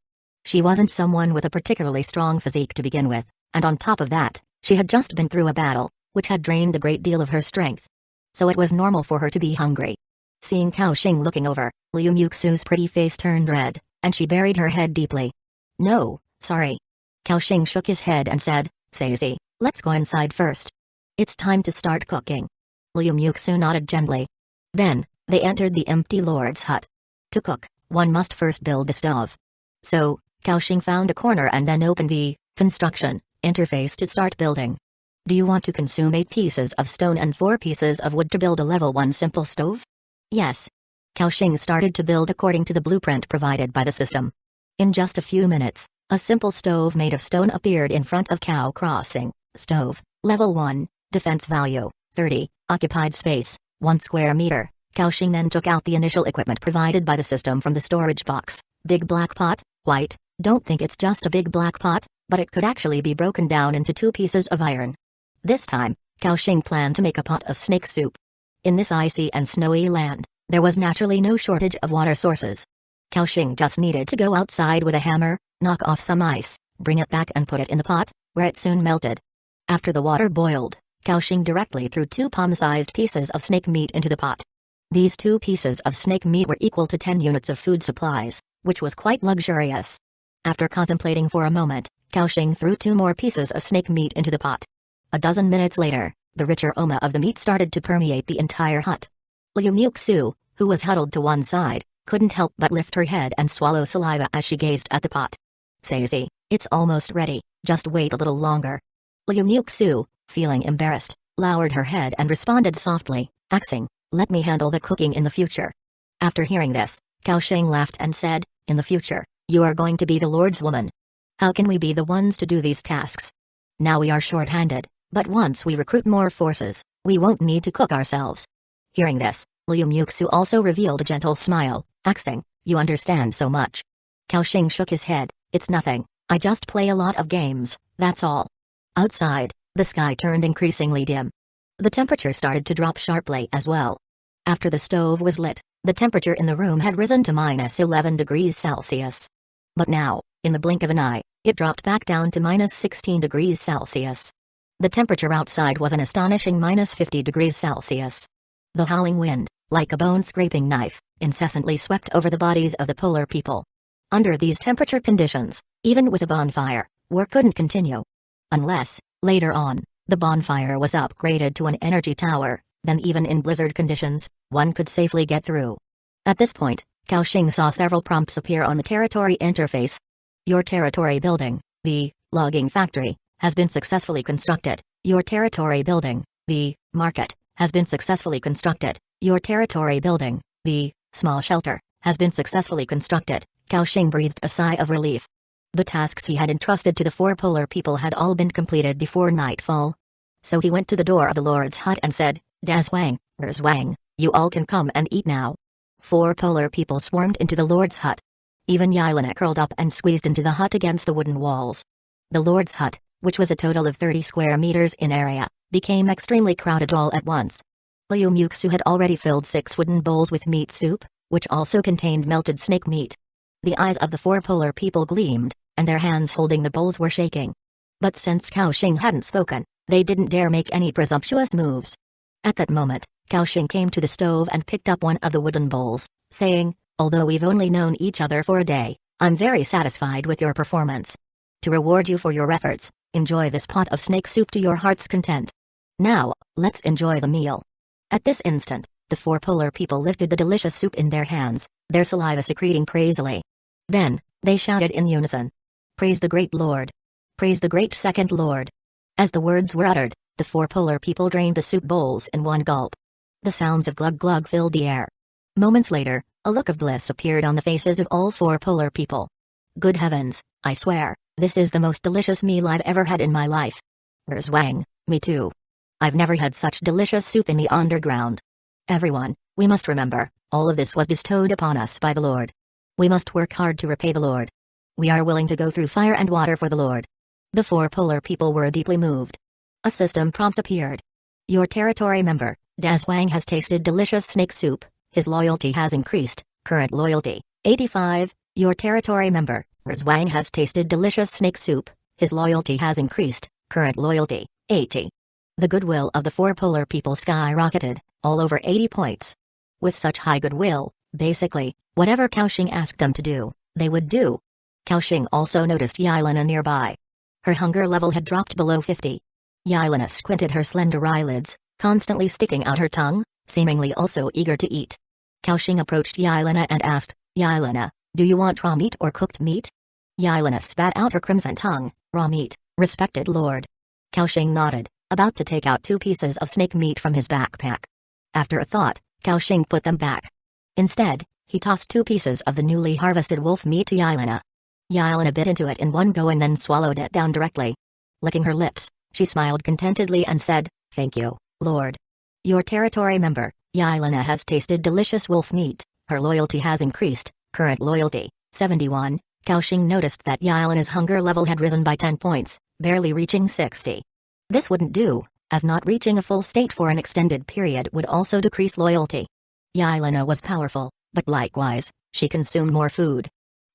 [SPEAKER 1] She wasn't someone with a particularly strong physique to begin with, and on top of that, she had just been through a battle, which had drained a great deal of her strength. So it was normal for her to be hungry. Seeing Cao Xing looking over, Liu Muxu's pretty face turned red, and she buried her head deeply. No, sorry. Cao Xing shook his head and said, Sazy, let's go inside first. It's time to start cooking. Liu Muxu nodded gently. Then, they entered the empty lord's hut. To cook, one must first build the stove. So, Cao Xing found a corner and then opened the construction interface to start building. Do you want to consume 8 pieces of stone and 4 pieces of wood to build a level 1 simple stove? Yes. Cao Xing started to build according to the blueprint provided by the system. In just a few minutes, a simple stove made of stone appeared in front of Cao Crossing. Stove, level 1, defense value, 30, occupied space, 1 square meter. Cao Xing then took out the initial equipment provided by the system from the storage box. Big black pot, white, don't think it's just a big black pot, but it could actually be broken down into 2 pieces of iron. This time, Cao Xing planned to make a pot of snake soup. In this icy and snowy land, there was naturally no shortage of water sources. Cao Xing just needed to go outside with a hammer, knock off some ice, bring it back and put it in the pot, where it soon melted. After the water boiled, Cao Xing directly threw 2 palm-sized pieces of snake meat into the pot. These 2 pieces of snake meat were equal to 10 units of food supplies, which was quite luxurious. After contemplating for a moment, Cao Xing threw 2 more pieces of snake meat into the pot. A dozen minutes later, the rich aroma of the meat started to permeate the entire hut. Liu Muxu, who was huddled to one side, couldn't help but lift her head and swallow saliva as she gazed at the pot. Sazy, it's almost ready, just wait a little longer. Liu Muxu, feeling embarrassed, lowered her head and responded softly, Axing, let me handle the cooking in the future. After hearing this, Cao Xing laughed and said, in the future, you are going to be the Lord's woman. How can we be the ones to do these tasks? Now we are short-handed, but once we recruit more forces, we won't need to cook ourselves. Hearing this, Liu Muxu also revealed a gentle smile. Axing, you understand so much. Cao Xing shook his head, it's nothing, I just play a lot of games, that's all. Outside, the sky turned increasingly dim. The temperature started to drop sharply as well. After the stove was lit, the temperature in the room had risen to -11 degrees Celsius. But now, in the blink of an eye, it dropped back down to -16 degrees Celsius. The temperature outside was an astonishing -50 degrees Celsius. The howling wind, like a bone-scraping knife, incessantly swept over the bodies of the polar people. Under these temperature conditions, even with a bonfire, work couldn't continue. Unless, later on, the bonfire was upgraded to an energy tower, then even in blizzard conditions, one could safely get through. At this point, Cao Xing saw several prompts appear on the territory interface. Your territory building, the logging factory, has been successfully constructed. Your territory building, the market, has been successfully constructed. Your territory building, the small shelter, has been successfully constructed. Cao Xing breathed a sigh of relief. The tasks he had entrusted to the 4 polar people had all been completed before nightfall. So he went to the door of the Lord's hut and said, Dazwang, where's Wang, you all can come and eat now. 4 polar people swarmed into the Lord's hut. Even Yelena curled up and squeezed into the hut against the wooden walls. The Lord's hut, which was a total of 30 square meters in area, became extremely crowded all at once. Liu Muxu had already filled 6 wooden bowls with meat soup, which also contained melted snake meat. The eyes of the 4 polar people gleamed, and their hands holding the bowls were shaking. But since Cao Xing hadn't spoken, they didn't dare make any presumptuous moves. At that moment, Cao Xing came to the stove and picked up one of the wooden bowls, saying, although we've only known each other for a day, I'm very satisfied with your performance. To reward you for your efforts, Enjoy this pot of snake soup to your heart's content. Now, let's enjoy the meal." At this instant, the four polar people lifted the delicious soup in their hands, their saliva secreting crazily. Then, they shouted in unison, "Praise the great Lord! Praise the great second Lord!" As the words were uttered, the four polar people drained the soup bowls in one gulp. The sounds of glug glug filled the air. Moments later, a look of bliss appeared on the faces of all four polar people. "Good heavens, I swear, this is the most delicious meal I've ever had in my life." Wang, me too. I've never had such delicious soup in the underground. Everyone, we must remember, all of this was bestowed upon us by the Lord. We must work hard to repay the Lord. We are willing to go through fire and water for the Lord. The four polar people were deeply moved. A system prompt appeared. Your territory member, Wang has tasted delicious snake soup, his loyalty has increased, current loyalty, 85. Your territory member, Wang has tasted delicious snake soup, his loyalty has increased, current loyalty, 80. The goodwill of the four polar people skyrocketed, all over 80 points. With such high goodwill, basically, whatever Kaoxing asked them to do, they would do. Kaoxing also noticed Yelena nearby. Her hunger level had dropped below 50. Yelena squinted her slender eyelids, constantly sticking out her tongue, seemingly also eager to eat. Kaoxing approached Yelena and asked, "Yelena, do you want raw meat or cooked meat?" Yelena spat out her crimson tongue, "Raw meat, respected lord." Kaoxing nodded, about to take out 2 pieces of snake meat from his backpack. After a thought, Kaoxing put them back. Instead, he tossed 2 pieces of the newly harvested wolf meat to Yelena. Yelena bit into it in one go and then swallowed it down directly. Licking her lips, she smiled contentedly and said, "Thank you, Lord." Your territory member, Yelena has tasted delicious wolf meat, her loyalty has increased, current loyalty, 71. Kaoxing noticed that Yelena's hunger level had risen by 10 points, barely reaching 60. This wouldn't do, as not reaching a full state for an extended period would also decrease loyalty. Yelena was powerful, but likewise, she consumed more food.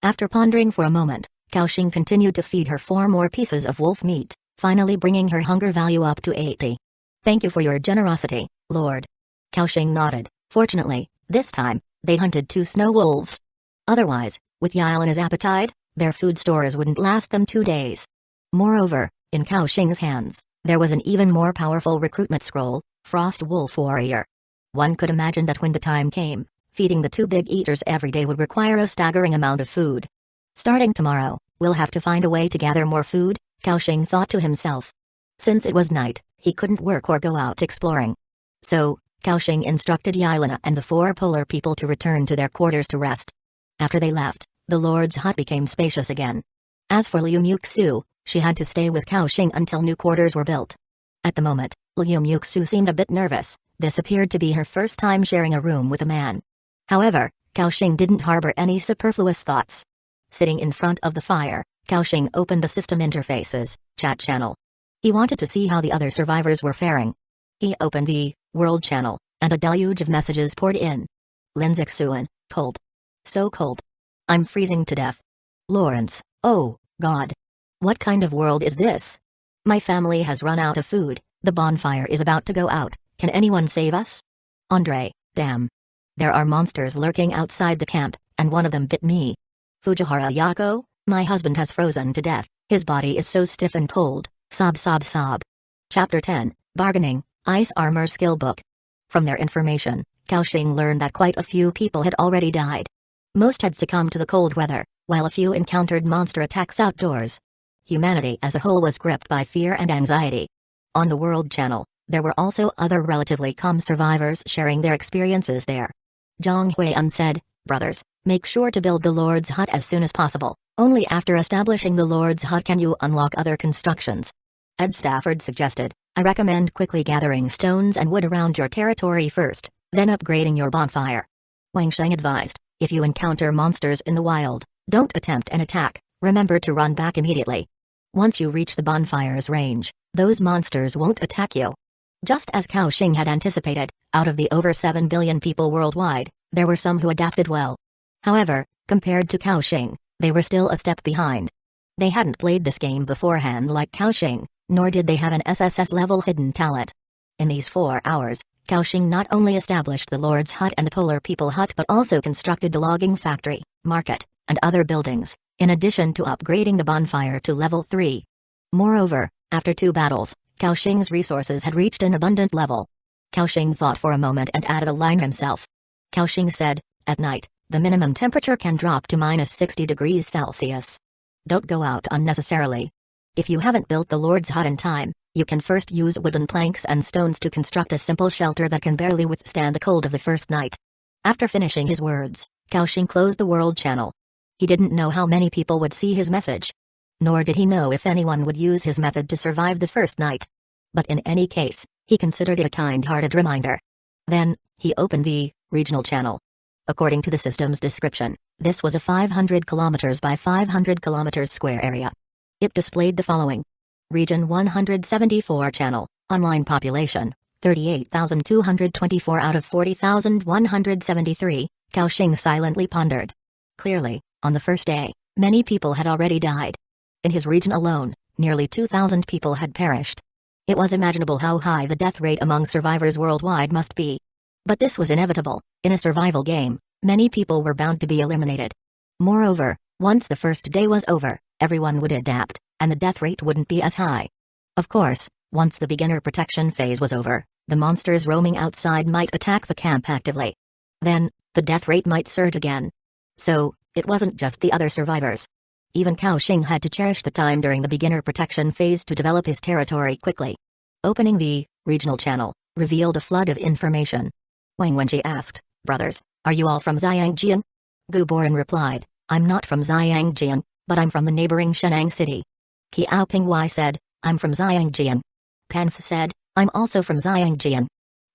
[SPEAKER 1] After pondering for a moment, Kaoxing continued to feed her 4 more pieces of wolf meat, finally bringing her hunger value up to 80. "Thank you for your generosity, Lord." Kaoxing nodded. Fortunately, this time, they hunted 2 snow wolves. Otherwise, with Yelena's appetite, their food stores wouldn't last them 2 days. Moreover, in Kaoxing's hands, there was an even more powerful recruitment scroll, Frost Wolf Warrior. One could imagine that when the time came, feeding the 2 big eaters every day would require a staggering amount of food. Starting tomorrow, we'll have to find a way to gather more food, Kaoxing thought to himself. Since it was night, he couldn't work or go out exploring. So, Kaoxing instructed Yelena and the 4 polar people to return to their quarters to rest. After they left, the Lord's hut became spacious again. As for Liu Muxu, she had to stay with Kaoxing until new quarters were built. At the moment, Liu Muxu seemed a bit nervous. This appeared to be her first time sharing a room with a man. However, Kaoxing didn't harbor any superfluous thoughts. Sitting in front of the fire, Kaoxing opened the system interface's chat channel. He wanted to see how the other survivors were faring. He opened the world channel, and a deluge of messages poured in. Linzixuan, cold. So cold. I'm freezing to death. Lawrence, oh, God. What kind of world is this? My family has run out of food, the bonfire is about to go out, can anyone save us? Andre, damn. There are monsters lurking outside the camp, and one of them bit me. Fujiwara Yako, my husband has frozen to death, his body is so stiff and cold, sob sob sob. Chapter 10, Bargaining, Ice Armor Skill Book. From their information, Kaoxing learned that quite a few people had already died. Most had succumbed to the cold weather, while a few encountered monster attacks outdoors. Humanity as a whole was gripped by fear and anxiety. On the World Channel, there were also other relatively calm survivors sharing their experiences there. Zhang Huiyan said, "Brothers, make sure to build the Lord's hut as soon as possible. Only after establishing the Lord's hut can you unlock other constructions." Ed Stafford suggested, "I recommend quickly gathering stones and wood around your territory first, then upgrading your bonfire." Wang Sheng advised, "If you encounter monsters in the wild, don't attempt an attack, remember to run back immediately. Once you reach the bonfire's range, those monsters won't attack you." Just as Kaoxing had anticipated, out of the over 7 billion people worldwide, there were some who adapted well. However, compared to Kaoxing, they were still a step behind. They hadn't played this game beforehand like Kaoxing, nor did they have an SSS-level hidden talent. In these 4 hours, Kaoxing not only established the Lord's hut and the Polar People hut but also constructed the logging factory, market, and other buildings, in addition to upgrading the bonfire to level 3. Moreover, after 2 battles, Cao Xing's resources had reached an abundant level. Cao Xing thought for a moment and added a line himself. Cao Xing said, "At night, the minimum temperature can drop to -60 degrees Celsius. Don't go out unnecessarily. If you haven't built the Lord's hut in time, you can first use wooden planks and stones to construct a simple shelter that can barely withstand the cold of the first night." After finishing his words, Cao Xing closed the world channel. He didn't know how many people would see his message. Nor did he know if anyone would use his method to survive the first night. But in any case, he considered it a kind-hearted reminder. Then, he opened the regional channel. According to the system's description, this was a 500 kilometers by 500 kilometers square area. It displayed the following. Region 174 channel, online population, 38,224 out of 40,173, Cao Xing silently pondered. Clearly, on the first day, many people had already died. In his region alone, nearly 2,000 people had perished. It was imaginable how high the death rate among survivors worldwide must be. But this was inevitable. In a survival game, many people were bound to be eliminated. Moreover, once the first day was over, everyone would adapt, and the death rate wouldn't be as high. Of course, once the beginner protection phase was over, the monsters roaming outside might attack the camp actively. Then, the death rate might surge again. So, it wasn't just the other survivors. Even Cao Xing had to cherish the time during the beginner protection phase to develop his territory quickly. Opening the regional channel revealed a flood of information. Wang Wenji asked, "Brothers, are you all from Xiangjian?" Gu Boran replied, "I'm not from Xiangjian, but I'm from the neighboring Shenang city." Qiao Pingwei said, "I'm from Xiangjian." Panf said, "I'm also from Xiangjian."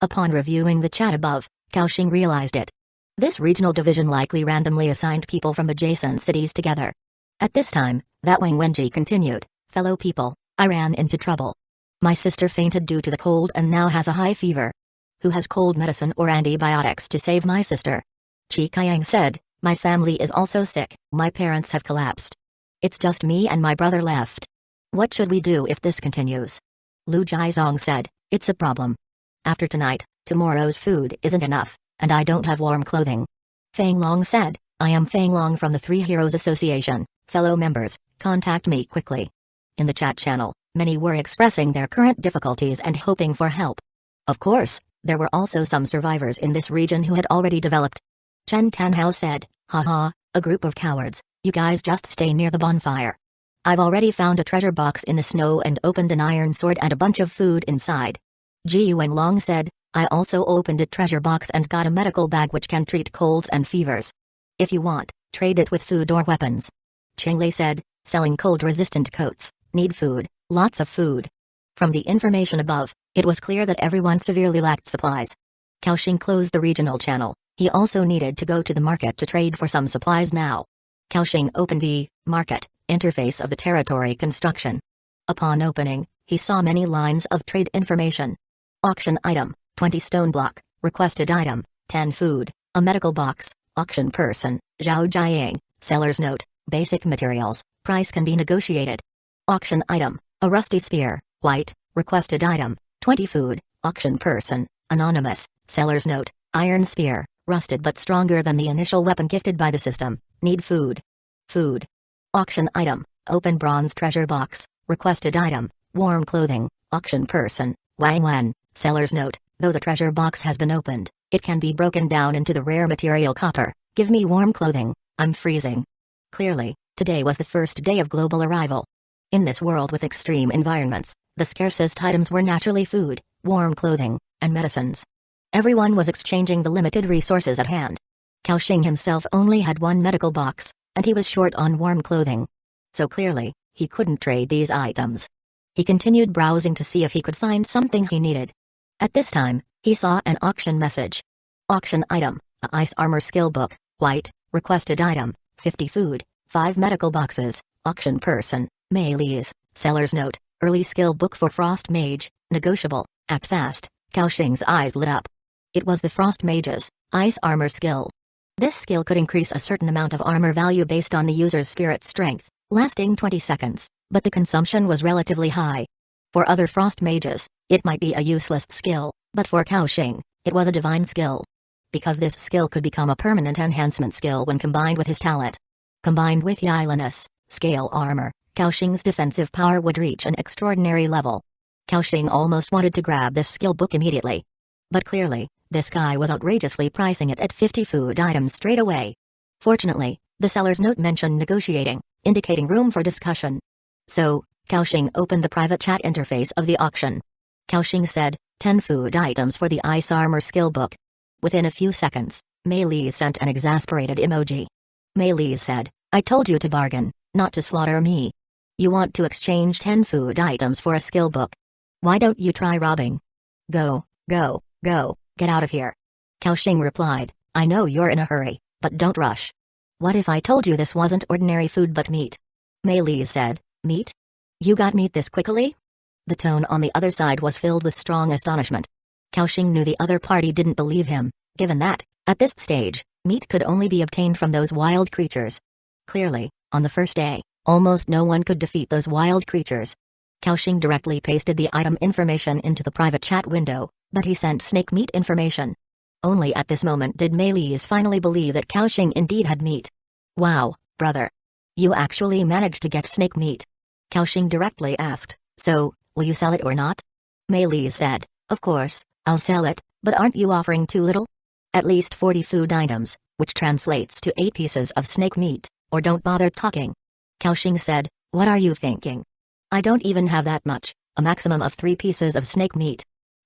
[SPEAKER 1] Upon reviewing the chat above, Cao Xing realized it. This regional division likely randomly assigned people from adjacent cities together. At this time, that Wang Wenji continued, "Fellow people, I ran into trouble. My sister fainted due to the cold and now has a high fever. Who has cold medicine or antibiotics to save my sister?" Qi Kayang said, "My family is also sick, my parents have collapsed. It's just me and my brother left. What should we do if this continues?" Lu Jiazong said, "It's a problem. After tonight, tomorrow's food isn't enough, and I don't have warm clothing." Fang Long said, "I am Fang Long from the Three Heroes Association. Fellow members, contact me quickly." In the chat channel, many were expressing their current difficulties and hoping for help. Of course, there were also some survivors in this region who had already developed. Chen Tanhao said, "Haha, a group of cowards, you guys just stay near the bonfire. I've already found a treasure box in the snow and opened an iron sword and a bunch of food inside." Ji Wenlong said, "I also opened a treasure box and got a medical bag which can treat colds and fevers. If you want, trade it with food or weapons." Qinglei said, "Selling cold-resistant coats, need food, lots of food." From the information above, it was clear that everyone severely lacked supplies. Cao Xing closed the regional channel. He also needed to go to the market to trade for some supplies now. Cao Xing opened the market interface of the territory construction. Upon opening, he saw many lines of trade information. Auction item, 20 stone block, requested item, 10 food, a medical box, auction person, Zhao Jiang, seller's note, basic materials, price can be negotiated. Auction item, a rusty spear, white, requested item, 20 food, auction person, anonymous, seller's note, iron spear, rusted but stronger than the initial weapon gifted by the system, need food. Food. Auction item, open bronze treasure box, requested item, warm clothing, auction person, Wang Wen, seller's note, though the treasure box has been opened, it can be broken down into the rare material copper, give me warm clothing, I'm freezing. Clearly, today was the first day of global arrival. In this world with extreme environments, the scarcest items were naturally food, warm clothing, and medicines. Everyone was exchanging the limited resources at hand. Cao Xing himself only had one medical box, and he was short on warm clothing. So clearly, he couldn't trade these items. He continued browsing to see if he could find something he needed. At this time, he saw an auction message. Auction item, a ice armor skill book, white, requested item, 50 food, 5 medical boxes, auction person, Meilese, seller's note, early skill book for Frost Mage, negotiable, act fast. Cao Xing's eyes lit up. It was the Frost Mage's ice armor skill. This skill could increase a certain amount of armor value based on the user's spirit strength, lasting 20 seconds, but the consumption was relatively high. For other Frost Mages, it might be a useless skill, but for Cao Xing, it was a divine skill. Because this skill could become a permanent enhancement skill when combined with his talent. Combined with Yiliness, scale armor, Kaoxing's defensive power would reach an extraordinary level. Kaoxing almost wanted to grab this skill book immediately. But clearly, this guy was outrageously pricing it at 50 food items straight away. Fortunately, the seller's note mentioned negotiating, indicating room for discussion. So, Kaoxing opened the private chat interface of the auction. Kaoxing said, 10 food items for the ice armor skill book. Within a few seconds, Mei Li sent an exasperated emoji. Mei Li said, I told you to bargain, not to slaughter me. You want to exchange 10 food items for a skill book. Why don't you try robbing? Go, go, go, get out of here. Kaoxing replied, I know you're in a hurry, but don't rush. What if I told you this wasn't ordinary food but meat? Mei Li said, meat? You got meat this quickly? The tone on the other side was filled with strong astonishment. Kaoxing knew the other party didn't believe him, given that, at this stage, meat could only be obtained from those wild creatures. Clearly, on the first day, almost no one could defeat those wild creatures. Kaoxing directly pasted the item information into the private chat window, but he sent snake meat information. Only at this moment did Mei Li finally believe that Kaoxing indeed had meat. Wow, brother. You actually managed to get snake meat. Kaoxing directly asked, so, will you sell it or not? Mei Li said, of course, I'll sell it, but aren't you offering too little? At least 40 food items, which translates to 8 pieces of snake meat, or don't bother talking. Kaoxing said, what are you thinking? I don't even have that much, a maximum of 3 pieces of snake meat.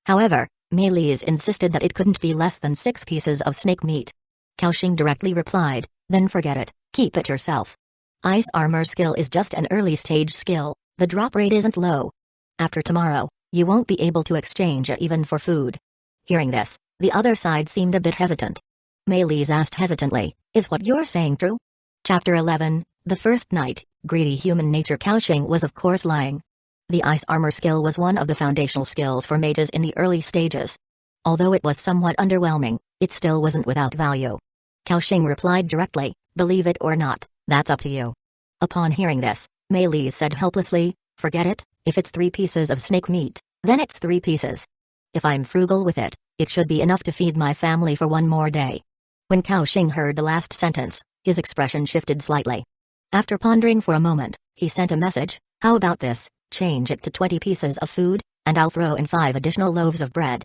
[SPEAKER 1] However, Mei Li insisted that it couldn't be less than 6 pieces of snake meat. Kaoxing directly replied, then forget it, keep it yourself. Ice armor skill is just an early stage skill, the drop rate isn't low. After tomorrow, you won't be able to exchange it even for food. Hearing this, the other side seemed a bit hesitant. Mei Li asked hesitantly, is what you're saying true? Chapter 11, The First Night, Greedy Human Nature. Kaoxing was of course lying. The ice armor skill was one of the foundational skills for mages in the early stages. Although it was somewhat underwhelming, it still wasn't without value. Kaoxing replied directly, believe it or not, that's up to you. Upon hearing this, Mei Li said helplessly, forget it, if it's 3 pieces of snake meat, then it's 3 pieces. If I'm frugal with it, it should be enough to feed my family for 1 more day. When Kaoxing heard the last sentence, his expression shifted slightly. After pondering for a moment, he sent a message, how about this, change it to 20 pieces of food, and I'll throw in 5 additional loaves of bread.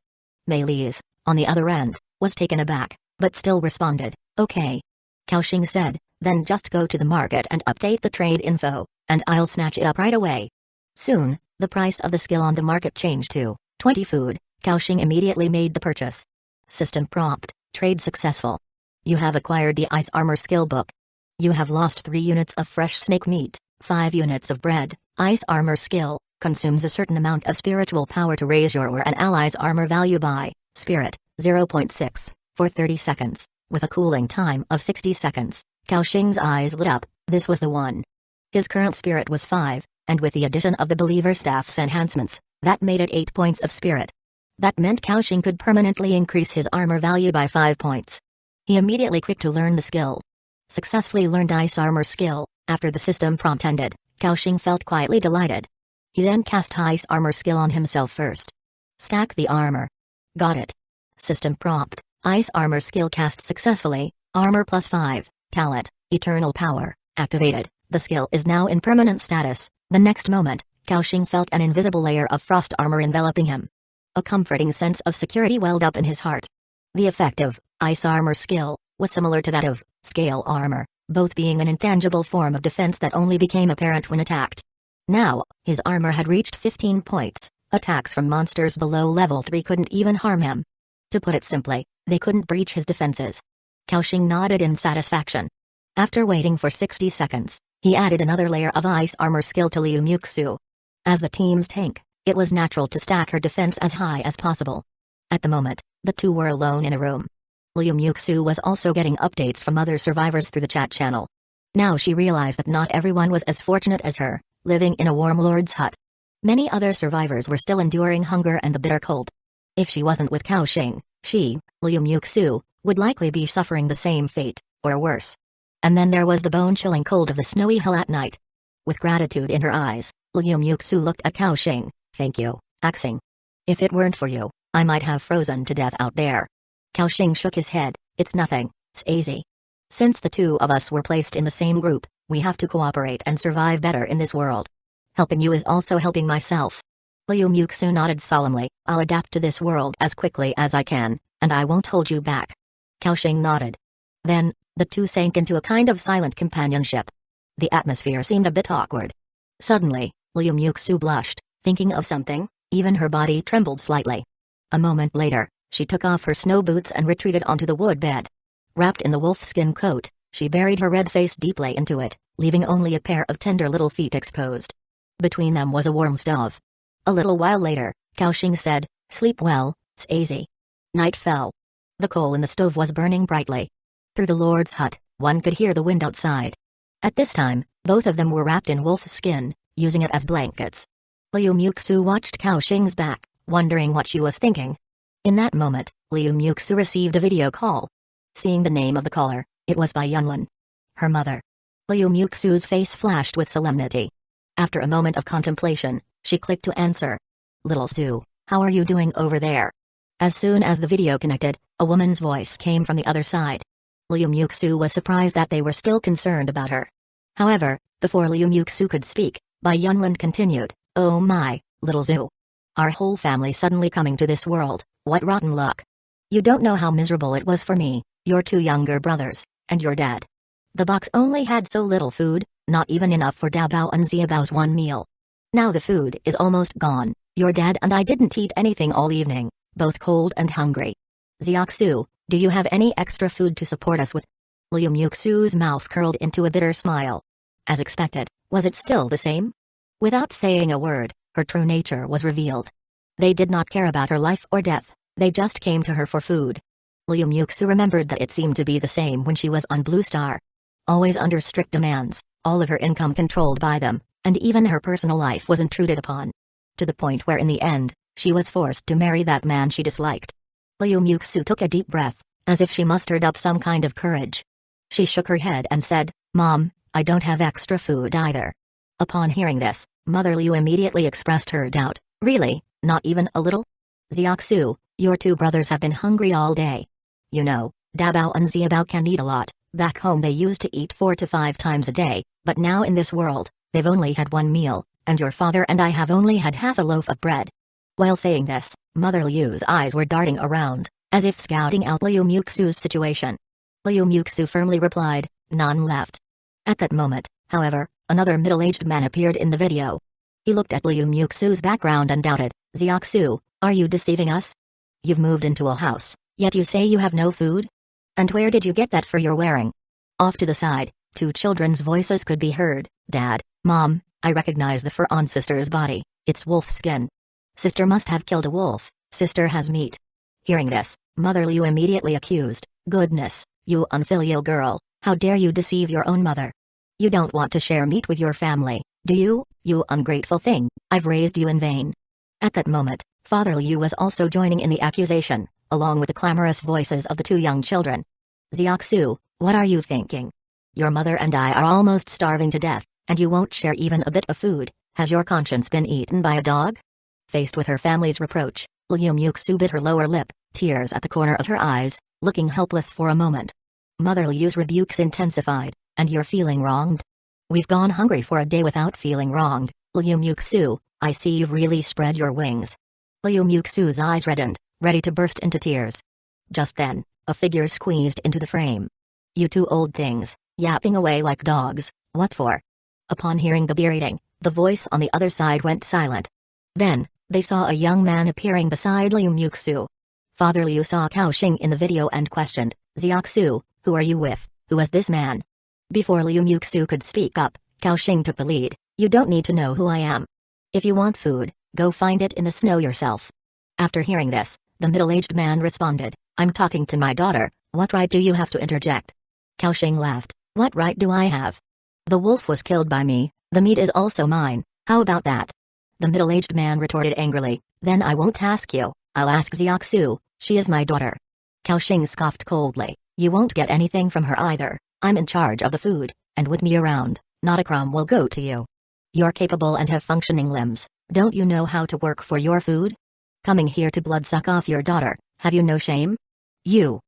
[SPEAKER 1] Mei Li, on the other end, was taken aback, but still responded, okay. Kaoxing said, then just go to the market and update the trade info, and I'll snatch it up right away. Soon, the price of the skill on the market changed to 20 food. Kaoxing immediately made the purchase. System prompt, trade successful. You have acquired the ice armor skill book. You have lost 3 units of fresh snake meat, 5 units of bread. Ice armor skill, consumes a certain amount of spiritual power to raise your or an ally's armor value by, spirit, 0.6, for 30 seconds, with a cooling time of 60 seconds. Kaoxing's eyes lit up, this was the one. His current spirit was 5, and with the addition of the believer staff's enhancements, that made it 8 points of spirit. That meant Kaoxing could permanently increase his armor value by 5 points. He immediately clicked to learn the skill. Successfully learned ice armor skill. After the system prompt ended, Kaoxing felt quietly delighted. He then cast ice armor skill on himself first. Stack the armor. Got it. System prompt, ice armor skill cast successfully, armor plus 5, talent, eternal power, activated. The skill is now in permanent status. The next moment, Kaoxing felt an invisible layer of frost armor enveloping him. A comforting sense of security welled up in his heart. The effect of ice armor skill was similar to that of scale armor, both being an intangible form of defense that only became apparent when attacked. Now, his armor had reached 15 points. Attacks from monsters below level 3 couldn't even harm him. To put it simply, they couldn't breach his defenses. Kaoxing nodded in satisfaction. After waiting for 60 seconds, he added another layer of ice armor skill to Liu Muxu. As the team's tank, it was natural to stack her defense as high as possible. At the moment, the two were alone in a room. Liu Muxu was also getting updates from other survivors through the chat channel. Now she realized that not everyone was as fortunate as her, living in a warmlord's hut. Many other survivors were still enduring hunger and the bitter cold. If she wasn't with Kaoxing, she, Liu Muxu, would likely be suffering the same fate, or worse. And then there was the bone-chilling cold of the snowy hill at night. With gratitude in her eyes, Liu Muxu looked at Kaoxing. Thank you, Axing. If it weren't for you, I might have frozen to death out there. Kaoxing shook his head. It's nothing, Starsea. Since the two of us were placed in the same group, We have to cooperate and survive better in this world. Helping you is also helping myself. Liu Muxu nodded solemnly. I'll adapt to this world as quickly as I can, and I won't hold you back. Kaoxing nodded. Then, the two sank into a kind of silent companionship. The atmosphere seemed a bit awkward. Suddenly, Liu Muxu blushed, thinking of something, even her body trembled slightly. A moment later, she took off her snow boots and retreated onto the wood bed. Wrapped in the wolfskin coat, she buried her red face deeply into it, leaving only a pair of tender little feet exposed. Between them was a warm stove. A little while later, Kaoxing said, "Sleep well, Starsea." Night fell. The coal in the stove was burning brightly. Through the Lord's hut, one could hear the wind outside. At this time, both of them were wrapped in wolf skin, using it as blankets. Liu Muxu watched Kaoxing's back, wondering what she was thinking. In that moment, Liu Muxu received a video call. Seeing the name of the caller, it was by Yunlin. Her mother. Liu Muxu's face flashed with solemnity. After a moment of contemplation, she clicked to answer. "Little Su, how are you doing over there?" As soon as the video connected, a woman's voice came from the other side. Liu Muxu was surprised that they were still concerned about her. However, before Liu Muxu could speak, Bai Yunlin continued, "Oh my, little Su. Our whole family suddenly coming to this world, what rotten luck. You don't know how miserable it was for me, your two younger brothers, and your dad. The box only had so little food, not even enough for Dabao and Xiaobao's one meal. Now the food is almost gone, your dad and I didn't eat anything all evening, both cold and hungry. Xiaoxu, do you have any extra food to support us with?" Liu Muxu's mouth curled into a bitter smile. As expected, was it still the same? Without saying a word, her true nature was revealed. They did not care about her life or death, they just came to her for food. Liu Muxu remembered that it seemed to be the same when she was on Blue Star. Always under strict demands, all of her income controlled by them, and even her personal life was intruded upon. To the point where in the end, she was forced to marry that man she disliked. Liu Muxu took a deep breath, as if she mustered up some kind of courage. She shook her head and said, "Mom, I don't have extra food either." Upon hearing this, Mother Liu immediately expressed her doubt. "Really, not even a little? Xiaoxu, your two brothers have been hungry all day. You know, Dabao and Xiaobao can eat a lot. Back home they used to eat 4 to 5 times a day, but now in this world, they've only had one meal, and your father and I have only had half a loaf of bread." While saying this, Mother Liu's eyes were darting around, as if scouting out Liu Muxu's situation. Liu Muxu firmly replied, "None left." At that moment, however, another middle-aged man appeared in the video. He looked at Liu Muxu's background and doubted, "Xiaoxu, are you deceiving us? You've moved into a house, yet you say you have no food? And where did you get that for your wearing?" Off to the side, two children's voices could be heard. "Dad, Mom, I recognize the fur on Sister's body, it's wolf skin. Sister must have killed a wolf, Sister has meat." Hearing this, Mother Liu immediately accused, "Goodness, you unfilial girl, how dare you deceive your own mother? You don't want to share meat with your family, do you, you ungrateful thing? I've raised you in vain." At that moment, Father Liu was also joining in the accusation, along with the clamorous voices of the two young children. "Xiaoxu, what are you thinking? Your mother and I are almost starving to death, and you won't share even a bit of food. Has your conscience been eaten by a dog?" Faced with her family's reproach, Liu Muxu bit her lower lip, tears at the corner of her eyes, looking helpless for a moment. Mother Liu's rebukes intensified. "And you're feeling wronged? We've gone hungry for a day without feeling wronged, Liu Muxu, I see you've really spread your wings." Liu Muxu's eyes reddened, ready to burst into tears. Just then, a figure squeezed into the frame. "You two old things, yapping away like dogs, what for?" Upon hearing the berating, the voice on the other side went silent. Then, they saw a young man appearing beside Liu Muxu. Father Liu saw Kaoxing in the video and questioned, "Xiaoxu, who are you with, who is this man?" Before Liu Muxu could speak up, Kaoxing took the lead. "You don't need to know who I am. If you want food, go find it in the snow yourself." After hearing this, the middle-aged man responded, "I'm talking to my daughter, what right do you have to interject?" Kaoxing laughed, "What right do I have? The wolf was killed by me, the meat is also mine, how about that?" The middle-aged man retorted angrily, "Then I won't ask you, I'll ask Xiaoxu, she is my daughter." Kaoxing scoffed coldly, "You won't get anything from her either. I'm in charge of the food, and with me around, not a crumb will go to you. You're capable and have functioning limbs, don't you know how to work for your food? Coming here to bloodsuck off your daughter, have you no shame? You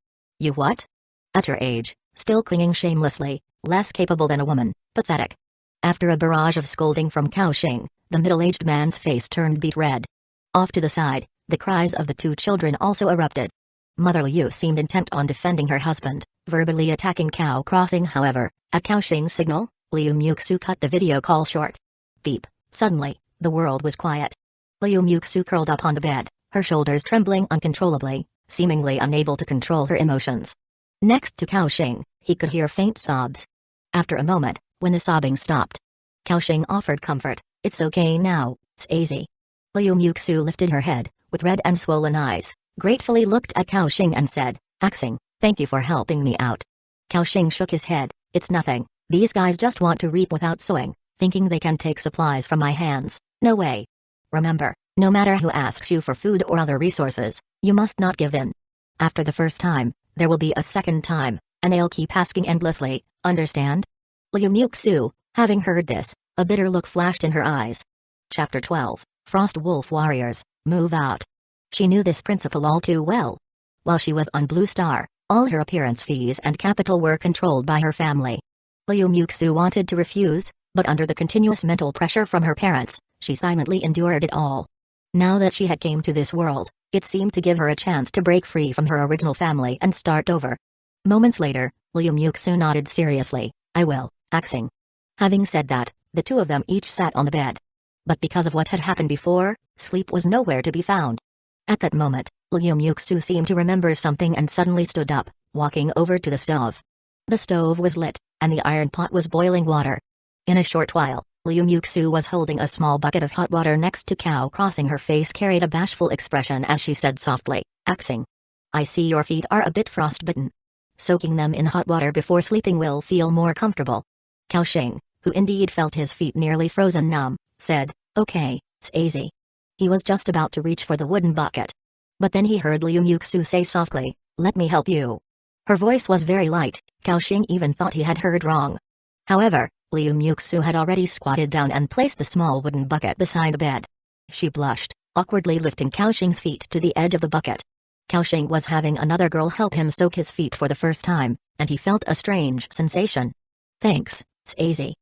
[SPEAKER 1] what? At your age, still clinging shamelessly, less capable than a woman, pathetic. After a barrage of scolding from Kaoxing, the middle-aged man's face turned beet red. Off to the side, the cries of the two children also erupted. Mother Liu seemed intent on defending her husband, verbally attacking Cao Crossing. However, at Kaoxing's signal, Liu Muxu cut the video call short. Beep. Suddenly, the world was quiet. Liu Muxu curled up on the bed, her shoulders trembling uncontrollably, seemingly unable to control her emotions. Next to Kaoxing, he could hear faint sobs. After a moment, when the sobbing stopped, Kaoxing offered comfort. It's okay now, Starsea. Liu Muxu lifted her head, with red and swollen eyes, gratefully looked at Kaoxing and said, Axing, thank you for helping me out. Kaoxing shook his head. It's nothing, these guys just want to reap without sowing, thinking they can take supplies from my hands. No way. Remember, no matter who asks you for food or other resources, you must not give in. After the first time, there will be a second time, and they'll keep asking endlessly, understand? Liu Muxu, having heard this, a bitter look flashed in her eyes. Chapter 12, Frost Wolf Warriors, Move Out. She knew this principle all too well. While she was on Blue Star, all her appearance fees and capital were controlled by her family. Liu Muxu wanted to refuse, but under the continuous mental pressure from her parents, she silently endured it all. Now that she had came to this world, it seemed to give her a chance to break free from her original family and start over. Moments later, Liu Muxu nodded seriously. I will, Axing. Having said that, the two of them each sat on the bed. But because of what had happened before, sleep was nowhere to be found. At that moment, Liu Muxu seemed to remember something and suddenly stood up, walking over to the stove. The stove was lit, and the iron pot was boiling water. In a short while, Liu Muxu was holding a small bucket of hot water next to Cao Crossing. Her face carried a bashful expression as she said softly, Axing. I see your feet are a bit frostbitten. Soaking them in hot water before sleeping will feel more comfortable. Kaoxing, who indeed felt his feet nearly frozen numb, said, okay, Starsea. He was just about to reach for the wooden bucket. But then he heard Liu Muxu say softly, let me help you. Her voice was very light, Kaoxing even thought he had heard wrong. However, Liu Muxu had already squatted down and placed the small wooden bucket beside the bed. She blushed, awkwardly lifting Kaoxing's feet to the edge of the bucket. Kaoxing was having another girl help him soak his feet for the first time, and he felt a strange sensation. Thanks, Starsea.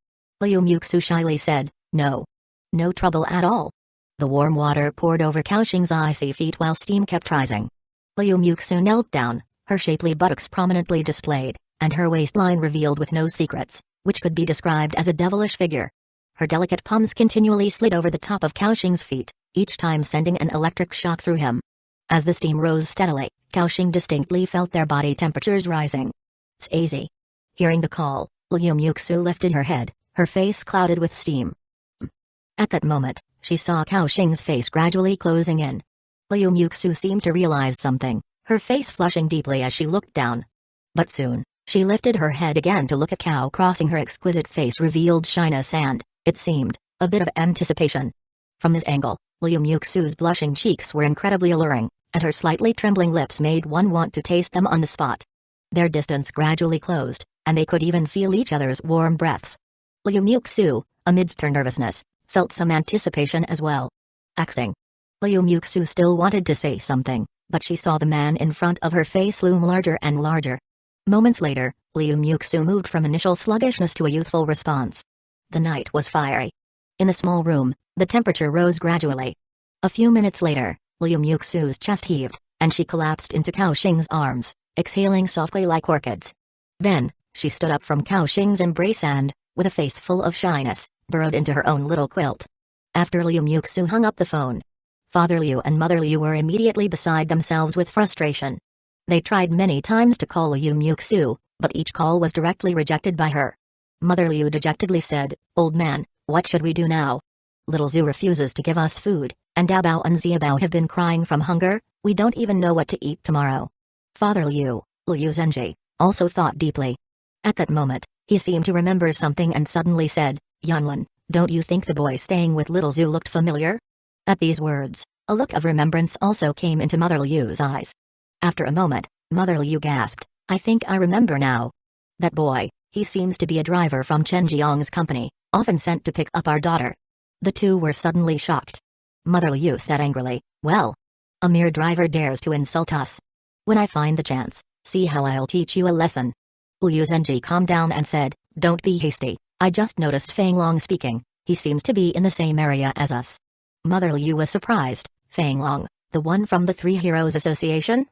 [SPEAKER 1] Liu Muxu shyly said, no. No trouble at all. The warm water poured over Kaoxing's icy feet while steam kept rising. Liu Muxu knelt down, her shapely buttocks prominently displayed, and her waistline revealed with no secrets, which could be described as a devilish figure. Her delicate palms continually slid over the top of Kaoxing's feet, each time sending an electric shock through him. As the steam rose steadily, Kaoxing distinctly felt their body temperatures rising. Starsea. Hearing the call, Liu Muxu lifted her head, her face clouded with steam. At that moment, she saw Kaoxing's face gradually closing in. Liu Muxu seemed to realize something, her face flushing deeply as she looked down. But soon, she lifted her head again to look at Cao Crossing. Her exquisite face revealed shyness and, it seemed, a bit of anticipation. From this angle, Liu Muxu's blushing cheeks were incredibly alluring, and her slightly trembling lips made one want to taste them on the spot. Their distance gradually closed, and they could even feel each other's warm breaths. Liu Muxu, amidst her nervousness, felt some anticipation as well. Axing. Liu Muxu still wanted to say something, but she saw the man in front of her face loom larger and larger. Moments later, Liu Muxu moved from initial sluggishness to a youthful response. The night was fiery. In the small room, the temperature rose gradually. A few minutes later, Liu Muxu's chest heaved, and she collapsed into Kaoxing's arms, exhaling softly like orchids. Then, she stood up from Kaoxing's embrace and, with a face full of shyness, burrowed into her own little quilt. After Liu Muxu hung up the phone, Father Liu and Mother Liu were immediately beside themselves with frustration. They tried many times to call Liu Muxu, but each call was directly rejected by her. Mother Liu dejectedly said, Old man, what should we do now? Little Zhu refuses to give us food, and Dabao and Xiaobao have been crying from hunger, we don't even know what to eat tomorrow. Father Liu, Liu Zhenji, also thought deeply. At that moment, he seemed to remember something and suddenly said, Yunlin, don't you think the boy staying with little Zhu looked familiar? At these words, a look of remembrance also came into Mother Liu's eyes. After a moment, Mother Liu gasped, I think I remember now. That boy, he seems to be a driver from Chen Jiang's company, often sent to pick up our daughter. The two were suddenly shocked. Mother Liu said angrily, well, a mere driver dares to insult us. When I find the chance, see how I'll teach you a lesson. Liu Zenji calmed down and said, "Don't be hasty, I just noticed Fang Long speaking, he seems to be in the same area as us." Mother Liu was surprised. "Fang Long, the one from the Three Heroes Association?"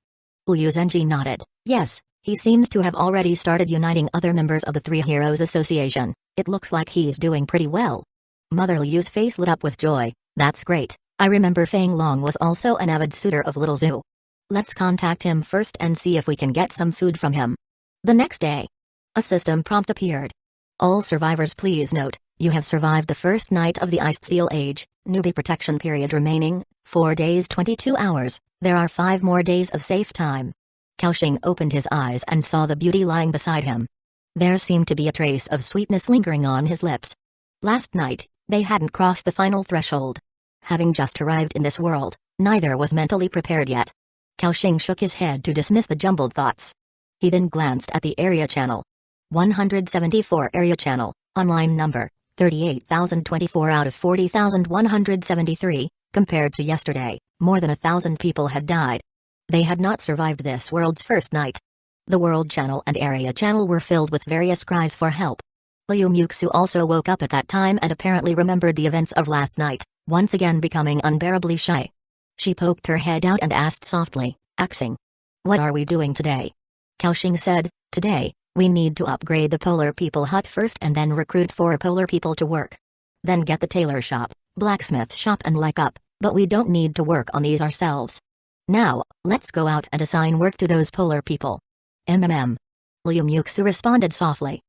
[SPEAKER 1] Liu Zenji nodded. "Yes, he seems to have already started uniting other members of the Three Heroes Association. It looks like he's doing pretty well." Mother Liu's face lit up with joy. "That's great, I remember Fang Long was also an avid suitor of Little Zhu. Let's contact him first and see if we can get some food from him." The next day, a system prompt appeared. "All survivors, please note, you have survived the first night of the Iced Seal Age, newbie protection period remaining, 4 days 22 hours, there are 5 more days of safe time." Kaoxing opened his eyes and saw the beauty lying beside him. There seemed to be a trace of sweetness lingering on his lips. Last night, they hadn't crossed the final threshold. Having just arrived in this world, neither was mentally prepared yet. Kaoxing shook his head to dismiss the jumbled thoughts. He then glanced at the area channel. 174 area channel, online number, 38,024 out of 40,173, compared to yesterday, more than 1,000 people had died. They had not survived this world's first night. The world channel and area channel were filled with various cries for help. Liu Muxu also woke up at that time and apparently remembered the events of last night, once again becoming unbearably shy. She poked her head out and asked softly, "Axing, what are we doing today?" Kaoxing said, "Today, we need to upgrade the Polar People hut first and then recruit 4 Polar People to work. Then get the tailor shop, blacksmith shop and like up, but we don't need to work on these ourselves. Now, let's go out and assign work to those Polar People." Liu Muxu responded softly.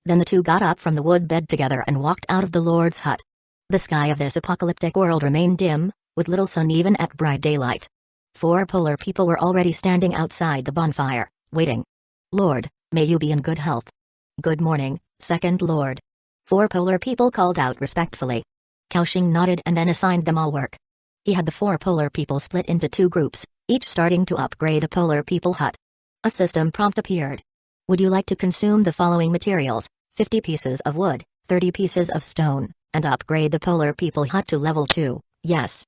[SPEAKER 1] Then the two got up from the wood bed together and walked out of the Lord's hut. The sky of this apocalyptic world remained dim, with little sun even at bright daylight. 4 Polar People were already standing outside the bonfire, waiting. "Lord, may you be in good health." "Good morning, Second Lord." 4 Polar People called out respectfully. Kaoxing nodded and then assigned them all work. He had the 4 Polar People split into 2 groups, each starting to upgrade a Polar People hut. A system prompt appeared. "Would you like to consume the following materials, 50 pieces of wood, 30 pieces of stone, and upgrade the Polar People hut to level 2, yes?"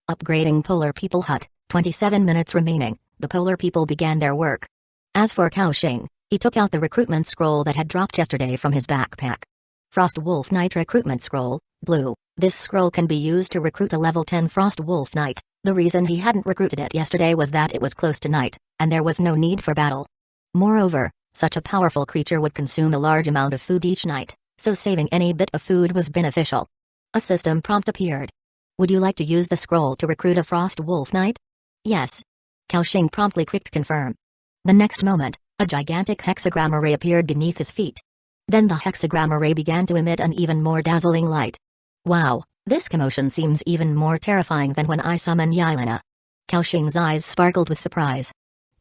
[SPEAKER 1] Upgrading Polar People hut, 27 minutes remaining, the Polar People began their work. As for Kaoxing, he took out the recruitment scroll that had dropped yesterday from his backpack. Frost Wolf Knight Recruitment Scroll, blue. This scroll can be used to recruit a level 10 Frost Wolf Knight. The reason he hadn't recruited it yesterday was that it was close to night, and there was no need for battle. Moreover, such a powerful creature would consume a large amount of food each night, so saving any bit of food was beneficial. A system prompt appeared. "Would you like to use the scroll to recruit a Frost Wolf Knight?" "Yes." Kaoxing promptly clicked confirm. The next moment, a gigantic hexagram array appeared beneath his feet. Then the hexagram array began to emit an even more dazzling light. "Wow, this commotion seems even more terrifying than when I summon Yelena." Kaoxing's eyes sparkled with surprise.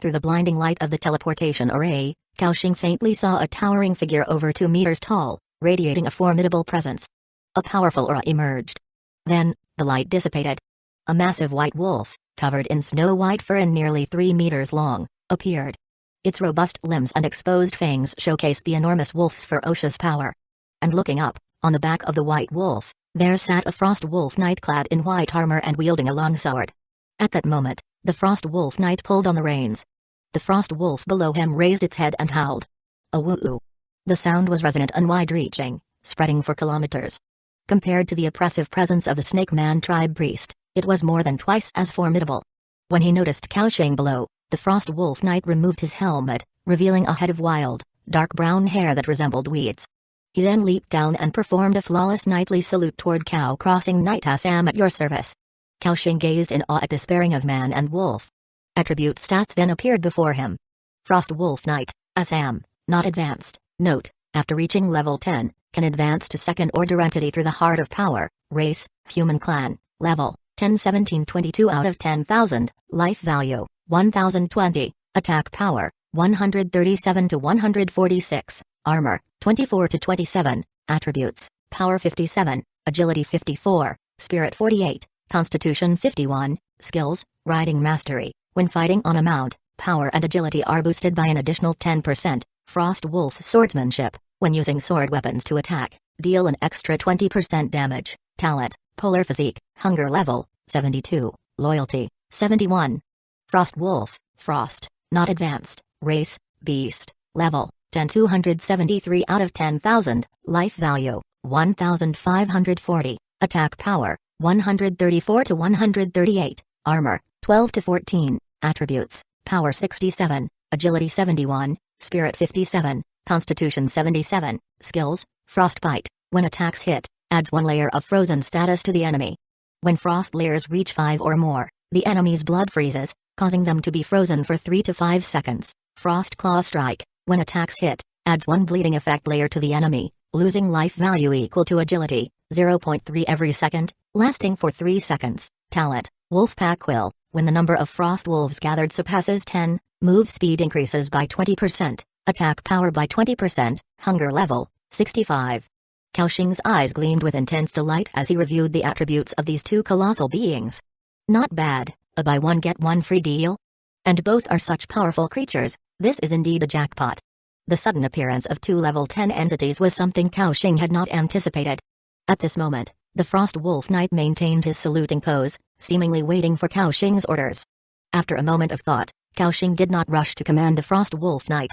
[SPEAKER 1] Through the blinding light of the teleportation array, Kaoxing faintly saw a towering figure over 2 meters tall, radiating a formidable presence. A powerful aura emerged. Then, the light dissipated. A massive white wolf, covered in snow-white fur and nearly 3 meters long, appeared. Its robust limbs and exposed fangs showcased the enormous wolf's ferocious power. And looking up, on the back of the white wolf, there sat a Frost Wolf Knight clad in white armor and wielding a long sword. At that moment, the Frost Wolf Knight pulled on the reins. The Frost Wolf below him raised its head and howled. A woo-oo. The sound was resonant and wide-reaching, spreading for kilometers. Compared to the oppressive presence of the Snake Man tribe priest, it was more than twice as formidable. When he noticed Kaoxing below, the Frost Wolf Knight removed his helmet, revealing a head of wild, dark brown hair that resembled weeds. He then leaped down and performed a flawless knightly salute toward Cow Crossing Knight. "Assam at your service." Kaoxing gazed in awe at this pairing of man and wolf. Attribute stats then appeared before him. Frost Wolf Knight, Assam, not advanced. Note, after reaching level 10, can advance to second order entity through the Heart of Power. Race, Human Clan, level, 10 17 22 out of 10,000, life value, 1020, attack power, 137 to 146, armor, 24 to 27, attributes, power 57, agility 54, spirit 48, constitution 51, skills, riding mastery. When fighting on a mount, power and agility are boosted by an additional 10%. Frost Wolf Swordsmanship, when using sword weapons to attack, deal an extra 20% damage. Talent, Polar Physique, Hunger level, 72, Loyalty, 71. Frost Wolf, Frost, not advanced, Race, Beast, level, 10,273 out of 10,000, life value, 1,540, attack power, 134 to 138, armor, 12 to 14, attributes, power 67, agility 71, spirit 57, constitution 77, skills, frostbite, when attacks hit, adds 1 layer of frozen status to the enemy. When frost layers reach 5 or more, the enemy's blood freezes, causing them to be frozen for 3 to 5 seconds. Frost Claw Strike, when attacks hit, adds 1 bleeding effect layer to the enemy, losing life value equal to agility, 0.3 every second, lasting for 3 seconds. Talent, Wolfpack Quill, when the number of frost wolves gathered surpasses 10, move speed increases by 20%, attack power by 20%, hunger level, 65. Cao Xing's eyes gleamed with intense delight as he reviewed the attributes of these two colossal beings. Not bad, a buy one get one free deal? And both are such powerful creatures, this is indeed a jackpot. The sudden appearance of 2 level 10 entities was something Cao Xing had not anticipated. At this moment, the Frost Wolf Knight maintained his saluting pose, seemingly waiting for Cao Xing's orders. After a moment of thought, Cao Xing did not rush to command the Frost Wolf Knight.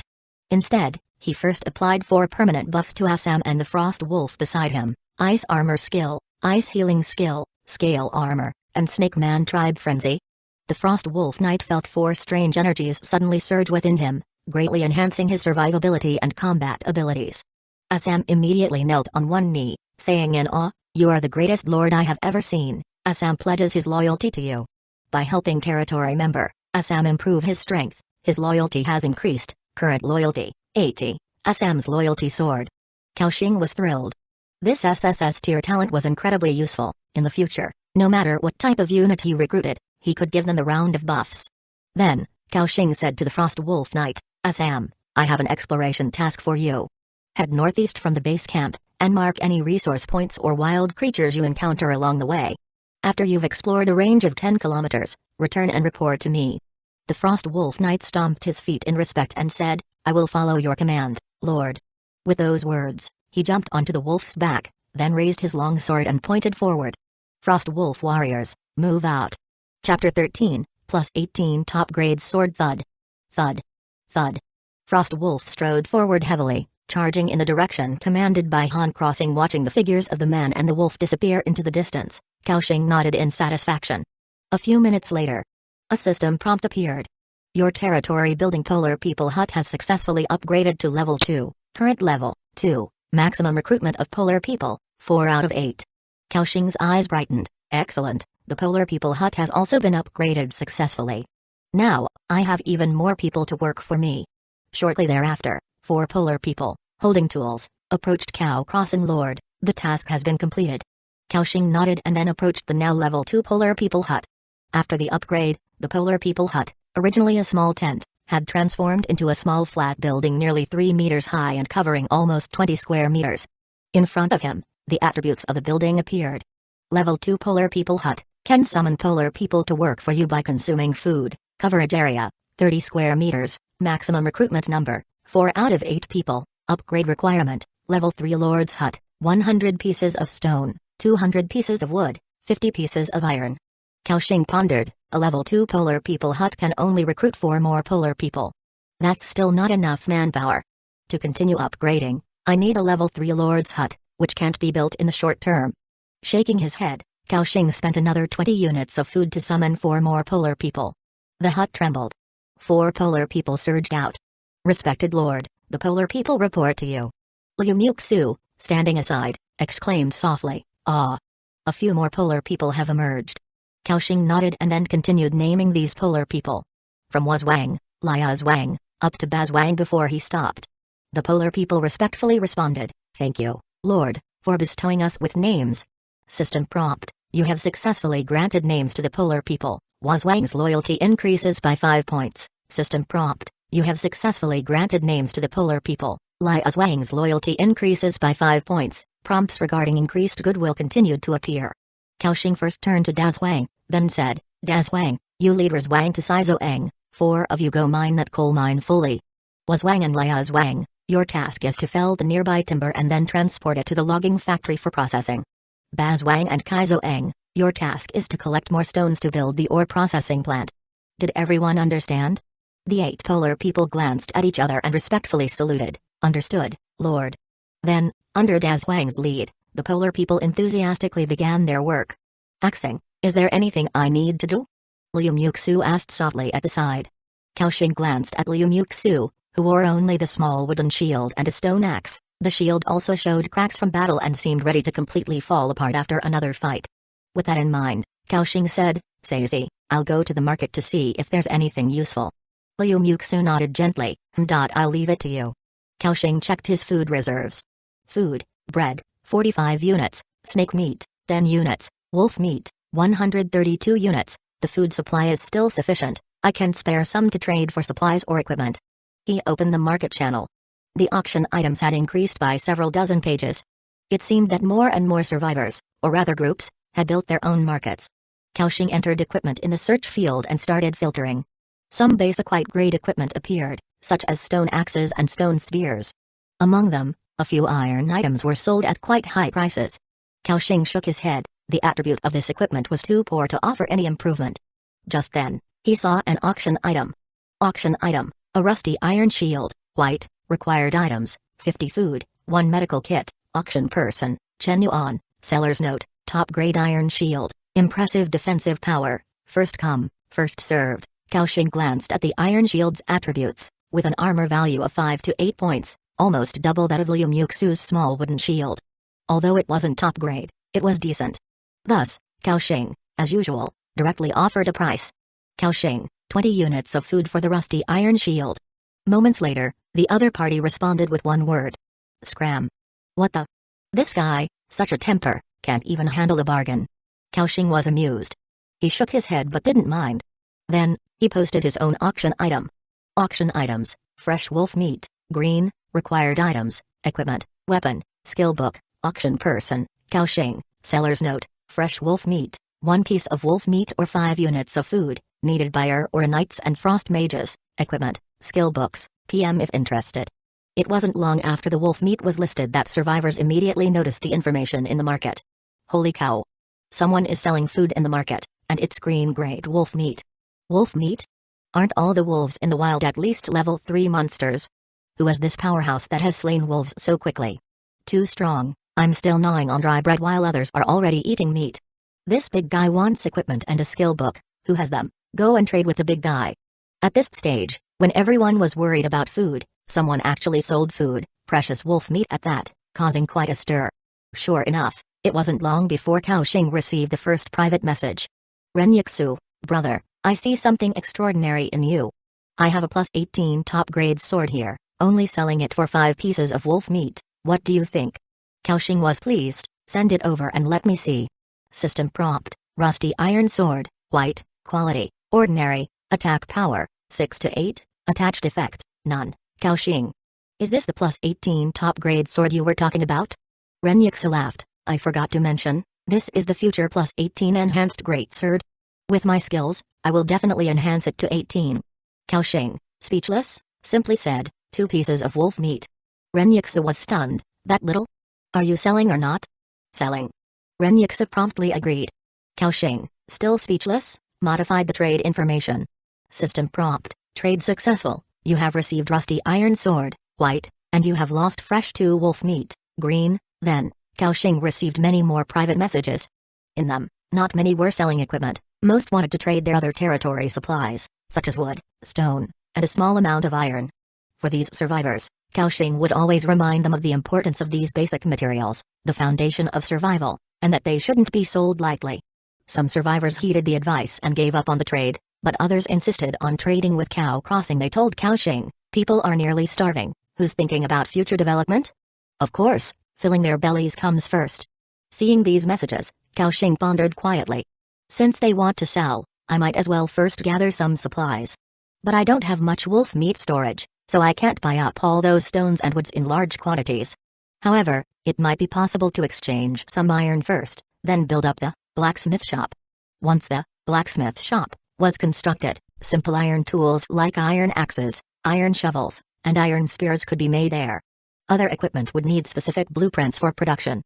[SPEAKER 1] Instead, he first applied 4 permanent buffs to Assam and the Frost Wolf beside him: Ice Armor Skill, Ice Healing Skill, Scale Armor, and Snake Man Tribe Frenzy. The Frost Wolf Knight felt 4 strange energies suddenly surge within him, greatly enhancing his survivability and combat abilities. Assam immediately knelt on one knee, saying in awe, "You are the greatest lord I have ever seen." Assam pledges his loyalty to you. By helping territory member Assam improve his strength, his loyalty has increased. Current loyalty, 80. Assam's loyalty soared. Cao Xing was thrilled. This SSS tier talent was incredibly useful. In the future, no matter what type of unit he recruited, he could give them the round of buffs. Then, Cao Xing said to the Frost Wolf Knight, "Assam, I have an exploration task for you. Head northeast from the base camp, and mark any resource points or wild creatures you encounter along the way. After you've explored a range of 10 kilometers, return and report to me." The Frost Wolf Knight stomped his feet in respect and said, "I will follow your command, Lord." With those words, he jumped onto the wolf's back, then raised his long sword and pointed forward. Frost Wolf warriors, move out. Chapter 13, plus 18 top grade sword thud. Thud. Thud. Frost Wolf strode forward heavily, charging in the direction commanded by Han, crossing, watching the figures of the man and the wolf disappear into the distance. Cao Xing nodded in satisfaction. A few minutes later, a system prompt appeared. Your territory building Polar People Hut has successfully upgraded to level 2, current level 2, maximum recruitment of Polar People, 4 out of 8. Cao Xing's eyes brightened. Excellent, the Polar People Hut has also been upgraded successfully. Now, I have even more people to work for me. Shortly thereafter, 4 Polar People, holding tools, approached Cao Crossing Lord. The task has been completed. Cao Xing nodded and then approached the now level 2 Polar People Hut. After the upgrade, the Polar People Hut, originally a small tent, had transformed into a small flat building nearly 3 meters high and covering almost 20 square meters. In front of him, the attributes of the building appeared. Level 2 Polar People Hut, can summon Polar People to work for you by consuming food. Coverage area, 30 square meters, maximum recruitment number, 4 out of 8 people. Upgrade requirement, level 3 Lord's Hut, 100 pieces of stone, 200 pieces of wood, 50 pieces of iron. Cao Xing pondered, a level 2 Polar People Hut can only recruit 4 more Polar People. That's still not enough manpower. To continue upgrading, I need a level 3 Lord's Hut, which can't be built in the short term. Shaking his head, Cao Xing spent another 20 units of food to summon 4 more Polar People. The hut trembled. 4 Polar People surged out. "Respected Lord, the Polar People report to you." Liu Muxu, standing aside, exclaimed softly, "Ah." A few more Polar People have emerged. Cao Xing nodded and then continued naming these Polar People. From Wang, Liaz Wang, up to Baz Wang before he stopped. The Polar People respectfully responded, "Thank you, Lord, for bestowing us with names." System prompt, you have successfully granted names to the Polar People. Wang's loyalty increases by 5 points. System prompt, you have successfully granted names to the Polar People. Liaz Wang's loyalty increases by 5 points. Prompts regarding increased goodwill continued to appear. Cao Xing first turned to Daz Wang, then said, "Daz Wang, you leaders Wang to Saizo Eng, 4 of you go mine that coal mine fully. Wang and Liaz Wang, your task is to fell the nearby timber and then transport it to the logging factory for processing. Baz Wang and Kaizo Eng, your task is to collect more stones to build the ore processing plant." Did everyone understand? The 8 Polar People glanced at each other and respectfully saluted. Understood, Lord. Then, under Daz Huang's lead, the Polar people enthusiastically began their work. Axing, is there anything I need to do? Liu Muxu asked softly at the side. Kaoxing glanced at Liu Muxu, who wore only the small wooden shield and a stone axe. The shield also showed cracks from battle and seemed ready to completely fall apart after another fight. With that in mind, Kaoxing said, Saisi, I'll go to the market to see if there's anything useful. Liu Muxu nodded gently, I'll leave it to you. Kaoxing checked his food reserves. Food, bread, 45 units, snake meat, 10 units, wolf meat, 132 units. The food supply is still sufficient, I can spare some to trade for supplies or equipment. He opened the market channel. The auction items had increased by several dozen pages. It seemed that more and more survivors, or rather groups, had built their own markets. Kaoxing entered equipment in the search field and started filtering. Some basic white-grade equipment appeared, such as stone axes and stone spears. Among them, a few iron items were sold at quite high prices. Kaoxing shook his head, the attribute of this equipment was too poor to offer any improvement. Just then, he saw an auction item. Auction item, a rusty iron shield, white, required items, 50 food, 1 medical kit, auction person, Chen Yuan, seller's note, top-grade iron shield, impressive defensive power, first come, first served. Kaoxing glanced at the iron shield's attributes, with an armor value of 5 to 8 points, almost double that of Liu Muxu's small wooden shield. Although it wasn't top-grade, it was decent. Thus, Kaoxing, as usual, directly offered a price. Kaoxing, 20 units of food for the rusty iron shield. Moments later, the other party responded with one word. Scram. What the? This guy, such a temper, can't even handle a bargain. Kaoxing was amused. He shook his head but didn't mind. Then, he posted his own auction item. Auction items, fresh wolf meat, green, required items, equipment, weapon, skill book, auction person, Kaoxing, seller's note, fresh wolf meat, 1 piece of wolf meat or 5 units of food, needed buyer or knights and frost mages, equipment, skill books, PM if interested. It wasn't long after the wolf meat was listed that survivors immediately noticed the information in the market. Holy cow. Someone is selling food in the market, and it's green-grade wolf meat. Wolf meat? Aren't all the wolves in the wild at least level 3 monsters? Who is this powerhouse that has slain wolves so quickly? Too strong, I'm still gnawing on dry bread while others are already eating meat. This big guy wants equipment and a skill book, who has them? Go and trade with the big guy. At this stage, when everyone was worried about food, someone actually sold food, precious wolf meat at that, causing quite a stir. Sure enough, it wasn't long before Kaoxing received the first private message. Renyuxu, brother, I see something extraordinary in you. I have a plus 18 top-grade sword here, only selling it for 5 pieces of wolf meat, what do you think? Kaoxing was pleased, send it over and let me see. System prompt, rusty iron sword, white, quality, ordinary, attack power, 6 to 8, attached effect, none. Kaoxing. Is this the plus 18 top-grade sword you were talking about? Renyuxu laughed, I forgot to mention, this is the future plus 18 enhanced great sword. With my skills, I will definitely enhance it to 18. Kaoxing, speechless, simply said, 2 pieces of wolf meat. Renyuxu was stunned, that little? Are you selling or not? Selling. Renyuxu promptly agreed. Kaoxing, still speechless, modified the trade information. System prompt, trade successful, you have received rusty iron sword, white, and you have lost fresh 2 wolf meat, green. Then, Kaoxing received many more private messages. In them, not many were selling equipment, most wanted to trade their other territory supplies, such as wood, stone, and a small amount of iron. For these survivors, Kaoxing would always remind them of the importance of these basic materials, the foundation of survival, and that they shouldn't be sold lightly. Some survivors heeded the advice and gave up on the trade, but others insisted on trading with Cow Crossing. They told Kaoxing, people are nearly starving, who's thinking about future development? Of course, filling their bellies comes first. Seeing these messages, Kaoxing pondered quietly. Since they want to sell, I might as well first gather some supplies. But I don't have much wolf meat storage, so I can't buy up all those stones and woods in large quantities. However, it might be possible to exchange some iron first, then build up the blacksmith shop. Once the blacksmith shop was constructed, simple iron tools like iron axes, iron shovels, and iron spears could be made there. Other equipment would need specific blueprints for production.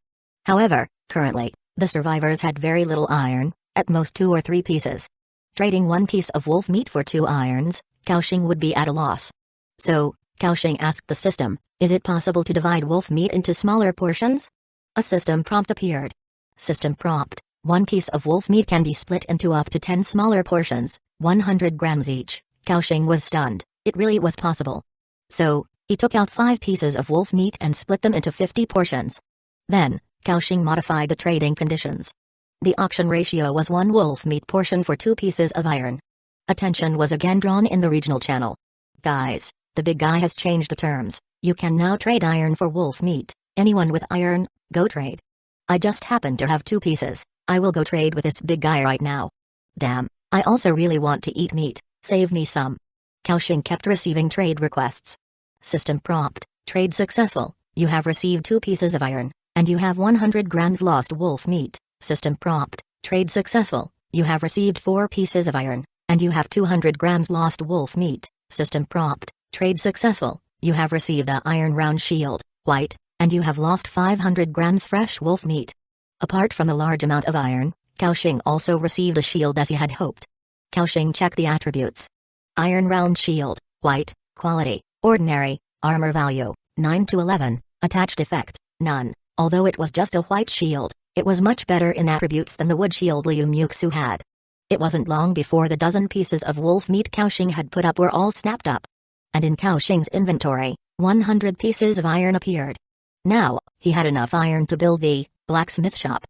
[SPEAKER 1] However, currently, the survivors had very little iron, at most 2 or 3 pieces. Trading 1 piece of wolf meat for 2 irons, Kaoxing would be at a loss. So, Kaoshing asked the system, "Is it possible to divide wolf meat into smaller portions?" A system prompt appeared. System prompt: 1 piece of wolf meat can be split into up to 10 smaller portions, 100 grams each. Kaoshing was stunned. It really was possible. So, he took out 5 pieces of wolf meat and split them into 50 portions. Then, Kaoshing modified the trading conditions. The auction ratio was 1 wolf meat portion for 2 pieces of iron. Attention was again drawn in the regional channel. "Guys, the big guy has changed the terms. You can now trade iron for wolf meat. Anyone with iron, go trade. I just happen to have 2 pieces. I will go trade with this big guy right now. Damn, I also really want to eat meat, save me some." Kaoshing kept receiving trade requests. System prompt: "Trade successful. You have received 2 pieces of iron, and you have 100 grams lost wolf meat." System prompt: "Trade successful. You have received 4 pieces of iron, and you have 200 grams lost wolf meat." System prompt: "Trade successful. You have received a iron round shield, white, and you have lost 500 grams fresh wolf meat." Apart from a large amount of iron, Kaoshing also received a shield as he had hoped. Kaoshing checked the attributes. Iron round shield, white, quality, ordinary, armor value, 9 to 11, attached effect, none. Although it was just a white shield, it was much better in attributes than the wood shield Liu Muxu had. It wasn't long before the dozen pieces of wolf meat Kaoshing had put up were all snapped up. And in Kaoshing's inventory, 100 pieces of iron appeared. Now, he had enough iron to build the blacksmith shop.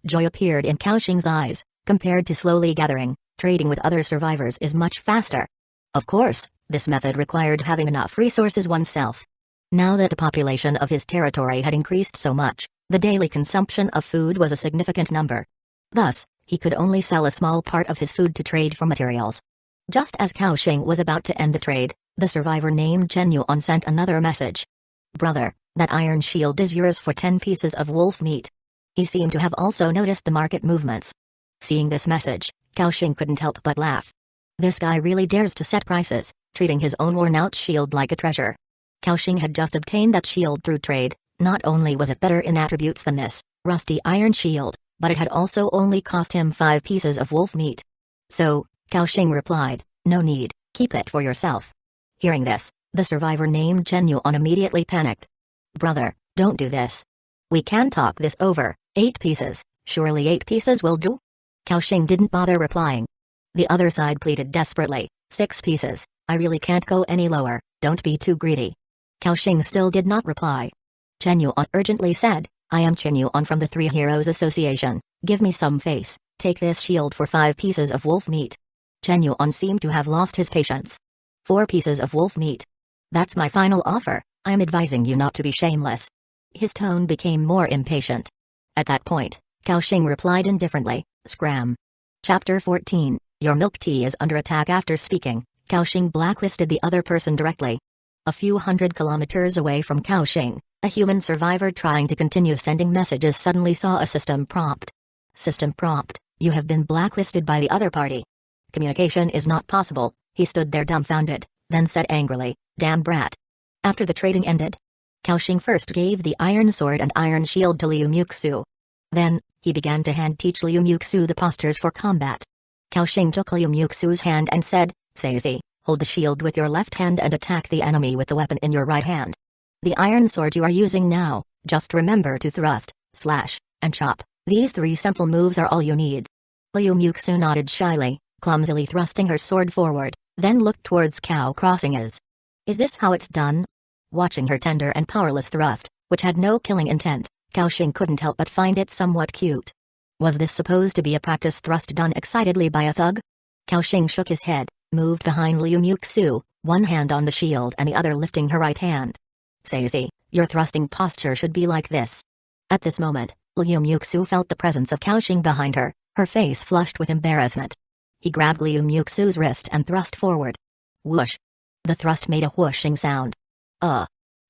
[SPEAKER 1] Joy appeared in Kaoshing's eyes. Compared to slowly gathering, trading with other survivors is much faster. Of course, this method required having enough resources oneself. Now that the population of his territory had increased so much, the daily consumption of food was a significant number. Thus, he could only sell a small part of his food to trade for materials. Just as Kaoshing was about to end the trade, the survivor named Chen Yuan sent another message. "Brother, that iron shield is yours for 10 pieces of wolf meat." He seemed to have also noticed the market movements. Seeing this message, Kaoshing couldn't help but laugh. This guy really dares to set prices, treating his own worn-out shield like a treasure. Kaoshing had just obtained that shield through trade. Not only was it better in attributes than this rusty iron shield, but it had also only cost him 5 pieces of wolf meat. So, Kaoshing replied, "No need, keep it for yourself." Hearing this, the survivor named Chen Yuan immediately panicked. "Brother, don't do this. We can talk this over. 8 pieces, surely 8 pieces will do?" Kaoshing didn't bother replying. The other side pleaded desperately, 6 pieces, I really can't go any lower, don't be too greedy." Kaoshing still did not reply. Chen Yuan urgently said, "I am Chen Yuan from the Three Heroes Association, give me some face, take this shield for 5 pieces of wolf meat." Chen Yuan seemed to have lost his patience. 4 pieces of wolf meat. That's my final offer, I am advising you not to be shameless. His tone became more impatient. At that point, Kaoshing replied indifferently, "Scram." Chapter 14, Your milk tea is under attack. After speaking, Kaoshing blacklisted the other person directly. A few hundred kilometers away from Kaoshing, a human survivor trying to continue sending messages suddenly saw a system prompt. System prompt, you have been blacklisted by the other party. Communication is not possible. He stood there dumbfounded, then said angrily, "Damn brat." After the trading ended, Kaoshing first gave the iron sword and iron shield to Liu Muxu. Then, he began to hand-teach Liu Muxu the postures for combat. Kaoshing took Liu Muxu's hand and said, "Starsea, hold the shield with your left hand and attack the enemy with the weapon in your right hand. The iron sword you are using now, just remember to thrust, slash, and chop. These 3 simple moves are all you need." Liu Muxu nodded shyly, clumsily thrusting her sword forward, then looked towards Cao crossing his. "Is this how it's done?" Watching her tender and powerless thrust, which had no killing intent, Kaoshing couldn't help but find it somewhat cute. Was this supposed to be a practice thrust done excitedly by a thug? Kaoshing shook his head, moved behind Liu Muxu, one hand on the shield and the other lifting her right hand. "Starsea, your thrusting posture should be like this." At this moment, Liu Muxu felt the presence of Kaoshing behind her, her face flushed with embarrassment. He grabbed Liu Muxu's wrist and thrust forward. Whoosh! The thrust made a whooshing sound.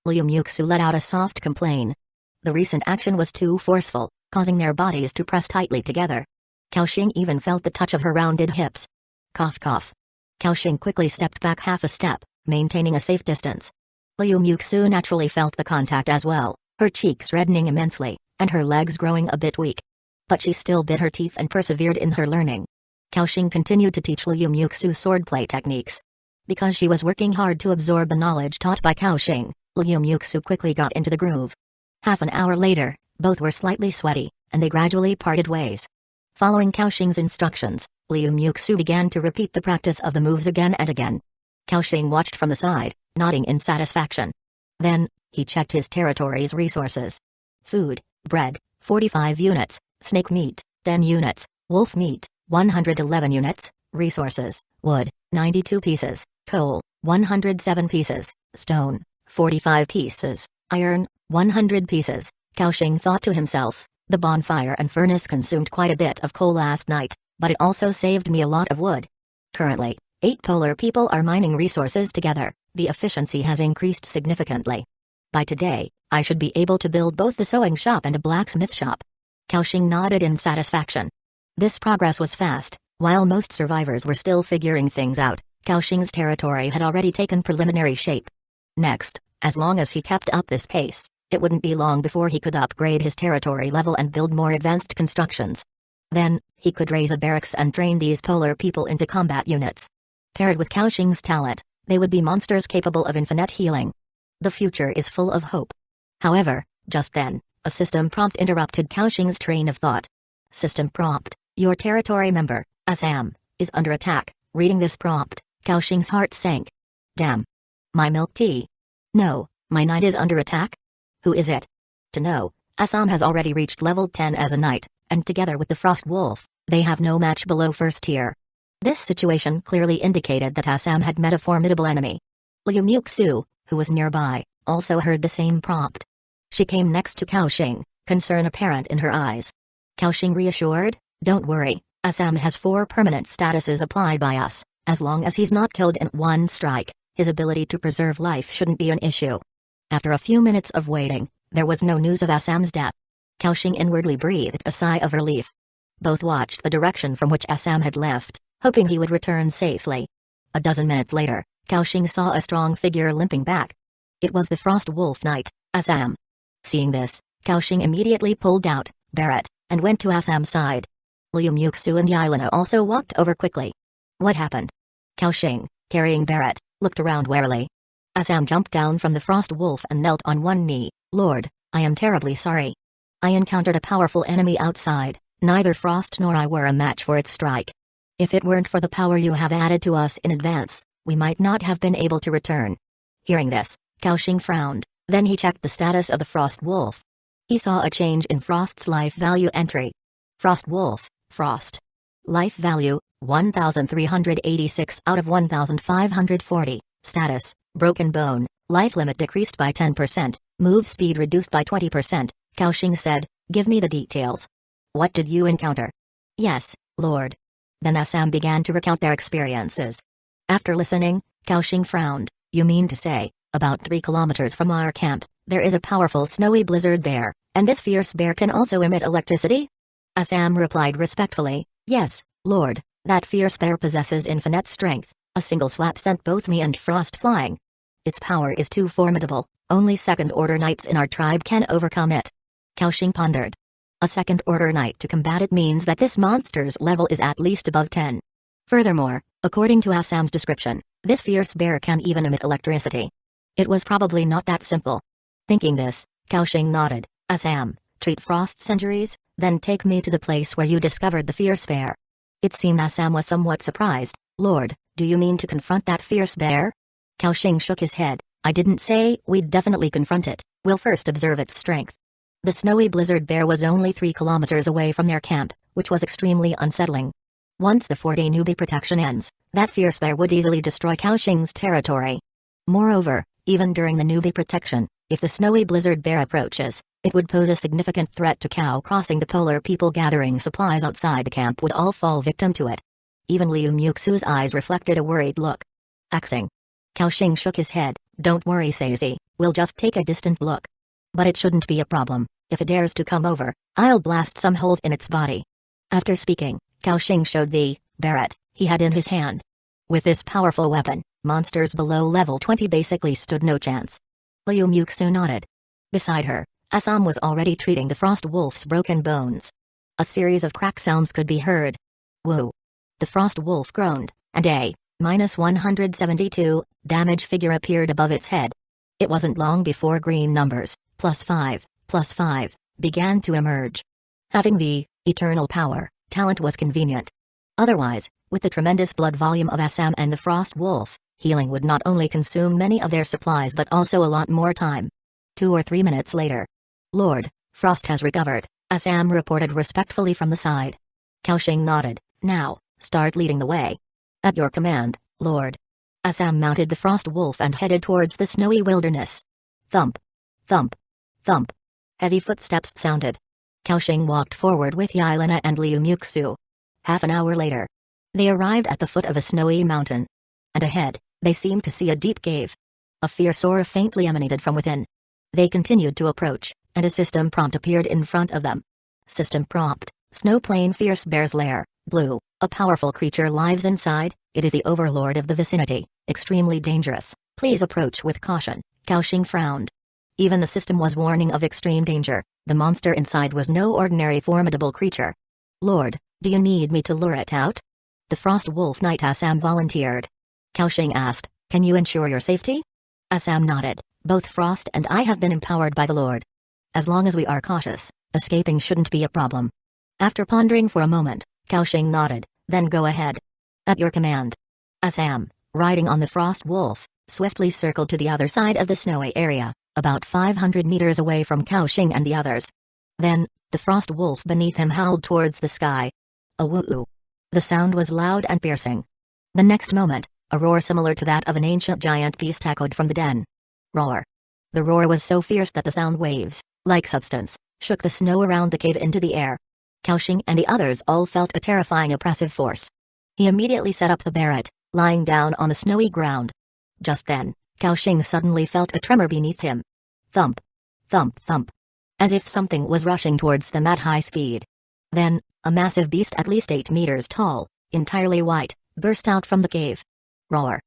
[SPEAKER 1] Liu Muxu let out a soft complaint. The recent action was too forceful, causing their bodies to press tightly together. Kaoshing even felt the touch of her rounded hips. Cough cough. Kaoshing quickly stepped back half a step, maintaining a safe distance. Liu Muxu naturally felt the contact as well, her cheeks reddening immensely, and her legs growing a bit weak. But she still bit her teeth and persevered in her learning. Kaoshing continued to teach Liu Muxu swordplay techniques. Because she was working hard to absorb the knowledge taught by Kaoxing, Liu Muxu quickly got into the groove. Half an hour later, both were slightly sweaty, and they gradually parted ways. Following Kaoxing's instructions, Liu Muxu began to repeat the practice of the moves again and again. Kaoxing watched from the side, nodding in satisfaction. Then, he checked his territory's resources. Food, bread, 45 units, snake meat, 10 units, wolf meat, 111 units, resources, wood, 92 pieces, coal, 107 pieces, stone, 45 pieces, iron, 100 pieces. Kaoxing thought to himself, the bonfire and furnace consumed quite a bit of coal last night, but it also saved me a lot of wood. Currently, 8 polar people are mining resources together. The efficiency has increased significantly. By today, I should be able to build both the sewing shop and a blacksmith shop. Kaoxing nodded in satisfaction. This progress was fast. While most survivors were still figuring things out, Kaoxing's territory had already taken preliminary shape. Next, as long as he kept up this pace, it wouldn't be long before he could upgrade his territory level and build more advanced constructions. Then, he could raise a barracks and train these polar people into combat units. Paired with Kaoxing's talent, they would be monsters capable of infinite healing. The future is full of hope. However, just then, a system prompt interrupted Kaoxing's train of thought. System prompt: your territory member, Assam, is under attack. Reading this prompt, Kaoxing's heart sank. Damn. My milk tea. No, my knight is under attack? Who is it? To know, Assam has already reached level 10 as a knight, and together with the Frost Wolf, they have no match below first tier. This situation clearly indicated that Assam had met a formidable enemy. Liu Muxu, who was nearby, also heard the same prompt. She came next to Kaoxing, concern apparent in her eyes. Kaoxing reassured, don't worry, Assam has 4 permanent statuses applied by us. As long as he's not killed in one strike, his ability to preserve life shouldn't be an issue. After a few minutes of waiting, there was no news of Assam's death. Kaoxing inwardly breathed a sigh of relief. Both watched the direction from which Assam had left, hoping he would return safely. A dozen minutes later, Kaoxing saw a strong figure limping back. It was the Frost Wolf Knight, Assam. Seeing this, Kaoxing immediately pulled out Barrett and went to Assam's side. Liu Muxu and Yelena also walked over quickly. What happened? Kaoxing, carrying Barrett, looked around warily. Assam jumped down from the Frost Wolf and knelt on one knee. Lord, I am terribly sorry. I encountered a powerful enemy outside. Neither Frost nor I were a match for its strike. If it weren't for the power you have added to us in advance, we might not have been able to return. Hearing this, Kaoxing frowned, then he checked the status of the Frost Wolf. He saw a change in Frost's life value entry. Frost Wolf, Frost. Life value, 1,386 out of 1,540. Status, broken bone. Life limit decreased by 10%. Move speed reduced by 20%. Kaoxing said, give me the details. What did you encounter? Yes, Lord. Then Assam began to recount their experiences. After listening, Kaoxing frowned. You mean to say, about 3 kilometers from our camp, there is a powerful snowy blizzard bear, and this fierce bear can also emit electricity? Assam replied respectfully, yes, Lord, that fierce bear possesses infinite strength. A single slap sent both me and Frost flying. Its power is too formidable, only second-order knights in our tribe can overcome it. Kaoxing pondered. A second-order knight to combat it means that this monster's level is at least above 10. Furthermore, according to Assam's description, this fierce bear can even emit electricity. It was probably not that simple. Thinking this, Kaoxing nodded. Assam, treat Frost's injuries, then take me to the place where you discovered the fierce bear. It seemed Assam was somewhat surprised. Lord, do you mean to confront that fierce bear? Kaoxing shook his head. I didn't say we'd definitely confront it, we'll first observe its strength. The snowy blizzard bear was only 3 kilometers away from their camp, which was extremely unsettling. Once the 4-day newbie protection ends, that fierce bear would easily destroy Kaoxing's territory. Moreover, even during the newbie protection, if the snowy blizzard bear approaches, it would pose a significant threat to Cow crossing. The polar people gathering supplies outside the camp would all fall victim to it. Even Liu Muxu's eyes reflected a worried look. Axing. Kaoxing shook his head. Don't worry, Sazi, we'll just take a distant look. But it shouldn't be a problem. If it dares to come over, I'll blast some holes in its body. After speaking, Kaoxing showed the Barrett he had in his hand. With this powerful weapon, monsters below level 20 basically stood no chance. Liu Muxu nodded. Beside her, Assam was already treating the Frost Wolf's broken bones. A series of crack sounds could be heard. Whoa! The Frost Wolf groaned, and -172, damage figure appeared above its head. It wasn't long before green numbers, +5, +5, began to emerge. Having the eternal power talent was convenient. Otherwise, with the tremendous blood volume of Assam and the Frost Wolf, healing would not only consume many of their supplies but also a lot more time. 2 or 3 minutes later. Lord, Frost has recovered, Assam reported respectfully from the side. Kaoshing nodded. Now, start leading the way. At your command, Lord. Assam mounted the Frost Wolf and headed towards the snowy wilderness. Thump. Thump. Thump. Heavy footsteps sounded. Kaoshing walked forward with Yelena and Liu Muxu. Half an hour later. They arrived at the foot of a snowy mountain. And ahead, they seemed to see a deep cave. A fierce aura faintly emanated from within. They continued to approach, and a system prompt appeared in front of them. System prompt, Snow Plain Fierce Bear's Lair, Blue, a powerful creature lives inside, it is the overlord of the vicinity, extremely dangerous, please approach with caution, Kaoshing frowned. Even the system was warning of extreme danger, the monster inside was no ordinary formidable creature. Lord, do you need me to lure it out? The Frost Wolf Knight Assam volunteered. Kaoshing asked, can you ensure your safety? Assam nodded, both Frost and I have been empowered by the Lord. As long as we are cautious, escaping shouldn't be a problem. After pondering for a moment, Kaoshing nodded, then go ahead. At your command. Assam, riding on the Frost Wolf, swiftly circled to the other side of the snowy area, about 500 meters away from Kaoshing and the others. Then, the Frost Wolf beneath him howled towards the sky. A woo-oo. The sound was loud and piercing. The next moment, a roar similar to that of an ancient giant beast echoed from the den. Roar. The roar was so fierce that the sound waves, like substance, shook the snow around the cave into the air. Kaoshing and the others all felt a terrifying oppressive force. He immediately set up the Barret, lying down on the snowy ground. Just then, Kaoshing suddenly felt a tremor beneath him. Thump. Thump thump. As if something was rushing towards them at high speed. Then, a massive beast at least 8 meters tall, entirely white, burst out from the cave. Roar.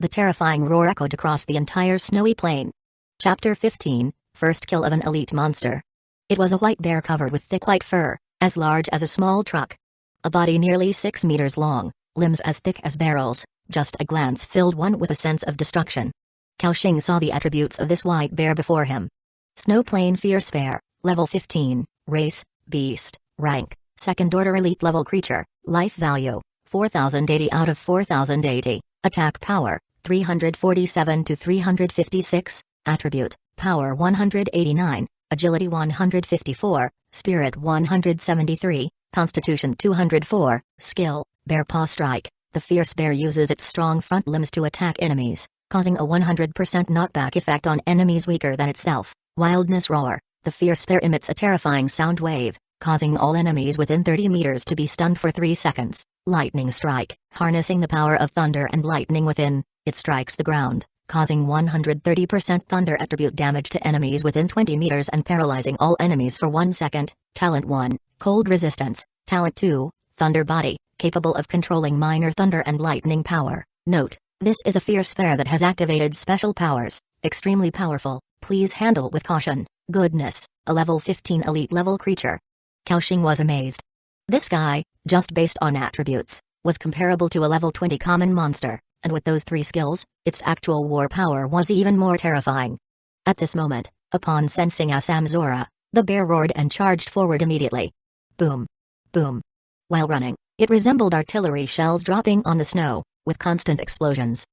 [SPEAKER 1] The terrifying roar echoed across the entire snowy plain. Chapter 15, First Kill of an Elite Monster. It was a white bear covered with thick white fur, as large as a small truck. A body nearly 6 meters long, limbs as thick as barrels, just a glance filled one with a sense of destruction. Kaoshing saw the attributes of this white bear before him. Snow Plain Fierce Bear, Level 15, Race, Beast, Rank, Second Order Elite Level Creature, Life Value, 4080 out of 4080, Attack Power, 347 to 356, Attribute, Power 189, Agility 154, Spirit 173, Constitution 204, Skill, Bear Paw Strike. The fierce bear uses its strong front limbs to attack enemies, causing a 100% knockback effect on enemies weaker than itself. Wildness Roar. The fierce bear emits a terrifying sound wave, causing all enemies within 30 meters to be stunned for 3 seconds. Lightning Strike. Harnessing the power of thunder and lightning within, it strikes the ground, causing 130% thunder attribute damage to enemies within 20 meters and paralyzing all enemies for 1 second. Talent 1, Cold Resistance. Talent 2, Thunder Body, capable of controlling minor thunder and lightning power. Note, this is a fierce bear that has activated special powers, extremely powerful, please handle with caution. Goodness, a level 15 elite level creature. Kaoshing was amazed. This guy, just based on attributes, was comparable to a level 20 common monster, and with those 3 skills, its actual war power was even more terrifying. At this moment, upon sensing Assam's aura, the bear roared and charged forward immediately. Boom. Boom. While running, it resembled artillery shells dropping on the snow, with constant explosions.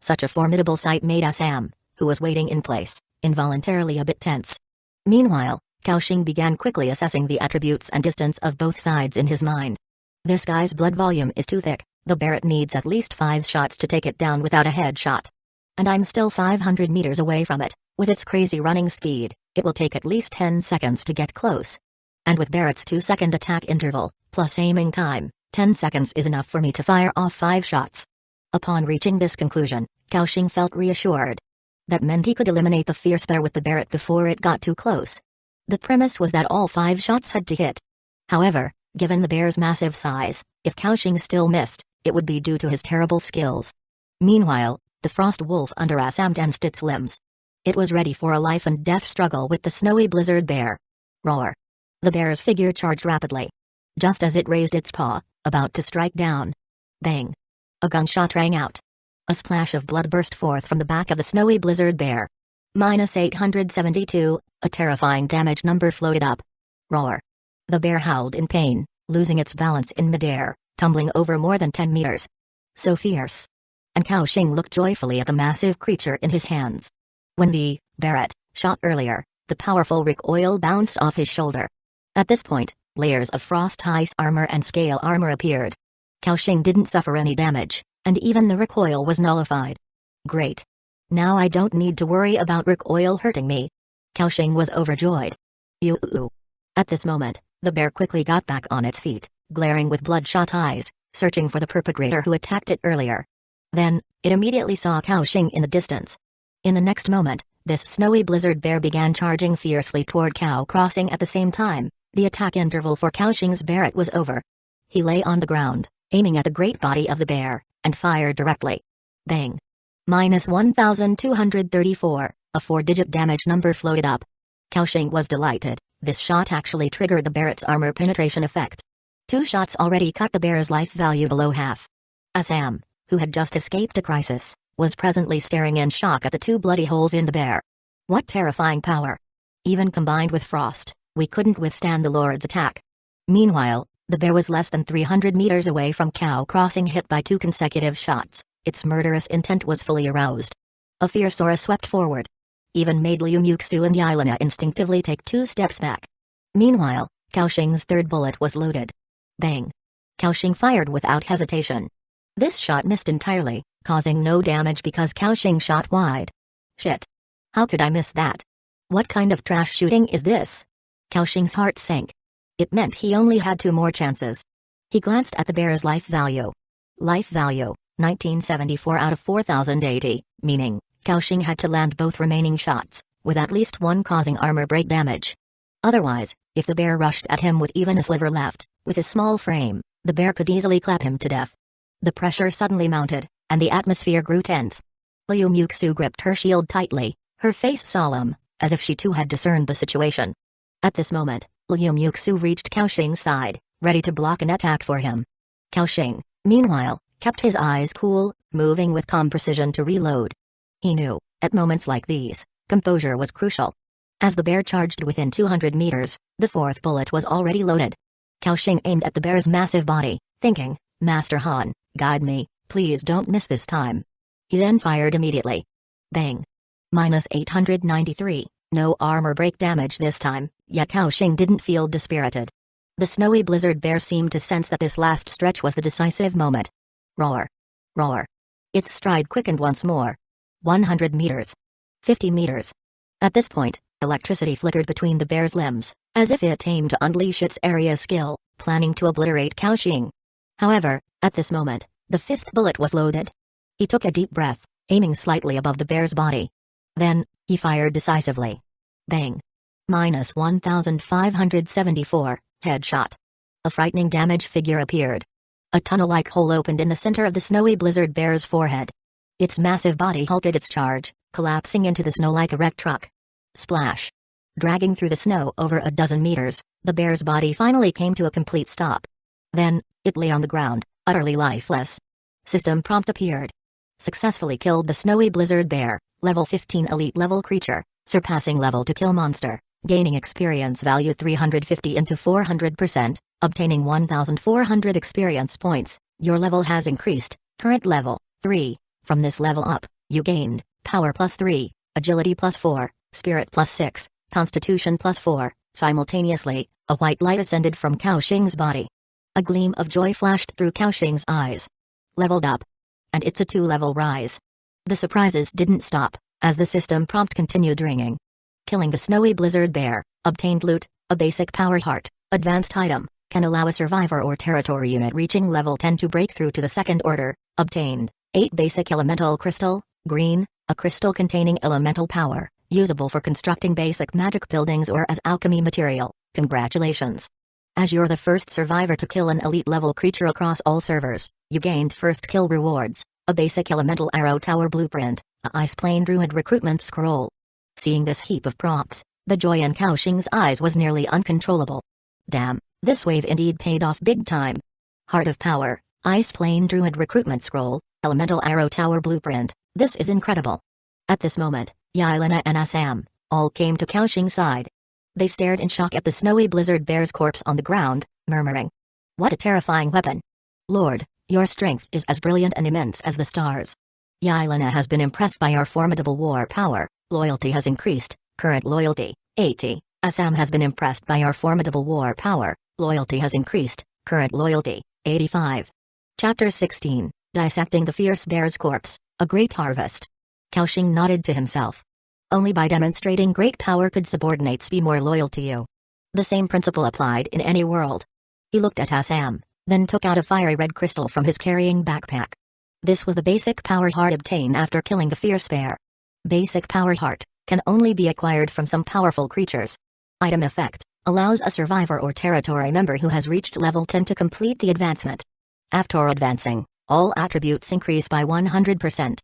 [SPEAKER 1] Such a formidable sight made Assam, who was waiting in place, involuntarily a bit tense. Meanwhile, Kaoshing began quickly assessing the attributes and distance of both sides in his mind. This guy's blood volume is too thick, the Barret needs at least 5 shots to take it down without a headshot. And I'm still 500 meters away from it, with its crazy running speed, it will take at least 10 seconds to get close. And with Barret's 2-second attack interval, plus aiming time, 10 seconds is enough for me to fire off 5 shots. Upon reaching this conclusion, Kaoshing felt reassured. That meant he could eliminate the fierce bear with the Barret before it got too close. The premise was that all 5 shots had to hit. However, given the bear's massive size, if Kaoshing still missed, it would be due to his terrible skills. Meanwhile, the Frost Wolf under Assam tensed its limbs. It was ready for a life and death struggle with the snowy blizzard bear. Roar. The bear's figure charged rapidly. Just as it raised its paw, about to strike down. Bang. A gunshot rang out. A splash of blood burst forth from the back of the snowy blizzard bear. -872, a terrifying damage number floated up. Roar. The bear howled in pain, losing its balance in midair, tumbling over more than 10 meters. So fierce. And Cao Xing looked joyfully at the massive creature in his hands. When the Barrett shot earlier, the powerful recoil bounced off his shoulder. At this point, layers of frost ice armor and scale armor appeared. Cao Xing didn't suffer any damage, and even the recoil was nullified. Great. Now I don't need to worry about recoil hurting me. Cao Xing was overjoyed. Yoo-oo. At this moment, the bear quickly got back on its feet, glaring with bloodshot eyes, searching for the perpetrator who attacked it earlier. Then, it immediately saw Cao Xing in the distance. In the next moment, this snowy blizzard bear began charging fiercely toward Cao Crossing at the same time. The attack interval for Cao Xing's Barrett was over. He lay on the ground, aiming at the great body of the bear, and fired directly. Bang. -1234, a 4-digit damage number floated up. Cao Xing was delighted. This shot actually triggered the Barrett's armor penetration effect. 2 shots already cut the bear's life value below half. Sam, who had just escaped a crisis, was presently staring in shock at the 2 bloody holes in the bear. What terrifying power! Even combined with frost, we couldn't withstand the Lord's attack. Meanwhile, the bear was less than 300 meters away from Cao Crossing, hit by 2 consecutive shots. Its murderous intent was fully aroused. A fierce aura swept forward. Even made Liu Muxu and Yelena instinctively take 2 steps back. Meanwhile, Cao Xing's 3rd bullet was loaded. Bang. Cao Xing fired without hesitation. This shot missed entirely, causing no damage because Cao Xing shot wide. Shit. How could I miss that? What kind of trash shooting is this? Cao Xing's heart sank. It meant he only had 2 more chances. He glanced at the bear's life value. Life value, 1974 out of 4080, meaning, Cao Xing had to land both remaining shots, with at least one causing armor break damage. Otherwise, if the bear rushed at him with even a sliver left, with his small frame, the bear could easily clap him to death. The pressure suddenly mounted, and the atmosphere grew tense. Liu Muxu gripped her shield tightly, her face solemn, as if she too had discerned the situation. At this moment, Liu Muxu reached Cao Xing's side, ready to block an attack for him. Cao Xing, meanwhile, kept his eyes cool, moving with calm precision to reload. He knew, at moments like these, composure was crucial. As the bear charged within 200 meters, the 4th bullet was already loaded. Cao Xing aimed at the bear's massive body, thinking, Master Han, guide me, please don't miss this time. He then fired immediately. Bang. -893, no armor break damage this time, yet Cao Xing didn't feel dispirited. The snowy blizzard bear seemed to sense that this last stretch was the decisive moment. Roar. Roar. Its stride quickened once more. 100 meters. 50 meters. At this point, electricity flickered between the bear's limbs, as if it aimed to unleash its area skill, planning to obliterate Cao Xing. However, at this moment, the 5th bullet was loaded. He took a deep breath, aiming slightly above the bear's body. Then, he fired decisively. Bang. -1574, headshot. A frightening damage figure appeared. A tunnel-like hole opened in the center of the snowy blizzard bear's forehead. Its massive body halted its charge, collapsing into the snow like a wrecked truck. Splash. Dragging through the snow over a dozen meters, the bear's body finally came to a complete stop. Then, it lay on the ground, utterly lifeless. System prompt appeared. Successfully killed the snowy blizzard bear, level 15 elite level creature, surpassing level to kill monster, gaining experience value 350 into 400%, obtaining 1400 experience points. Your level has increased, current level 3. From this level up, you gained power +3, agility +4, spirit +6, constitution +4. Simultaneously, a white light ascended from Cao Xing's body. A gleam of joy flashed through Cao Xing's eyes. Leveled up. And it's a 2-level rise. The surprises didn't stop, as the system prompt continued ringing. Killing the snowy blizzard bear, obtained loot, a basic power heart, advanced item, can allow a survivor or territory unit reaching level 10 to break through to the 2nd order, obtained. 8 basic elemental crystal, green, a crystal containing elemental power, usable for constructing basic magic buildings or as alchemy material. Congratulations. As you're the first survivor to kill an elite level creature across all servers, you gained first kill rewards, a basic elemental arrow tower blueprint, a ice plane druid recruitment scroll. Seeing this heap of props, the joy in Cao Xing's eyes was nearly uncontrollable. Damn, this wave indeed paid off big time. Heart of Power, Ice Plane Druid Recruitment Scroll, Elemental Arrow Tower Blueprint. This is incredible. At this moment, Yelena and Assam all came to Cao Xing's side. They stared in shock at the snowy blizzard bear's corpse on the ground, murmuring, "What a terrifying weapon! Lord, your strength is as brilliant and immense as the stars. Yelena has been impressed by our formidable war power. Loyalty has increased, current loyalty, 80. Assam has been impressed by our formidable war power. Loyalty has increased, current loyalty, 85. Chapter 16, Dissecting the Fierce Bear's Corpse, A Great Harvest. Cao Xing nodded to himself. Only by demonstrating great power could subordinates be more loyal to you. The same principle applied in any world. He looked at Assam, then took out a fiery red crystal from his carrying backpack. This was the basic power heart obtained after killing the fierce bear. Basic power heart can only be acquired from some powerful creatures. Item effect allows a survivor or territory member who has reached level 10 to complete the advancement. After advancing, all attributes increase by 100%.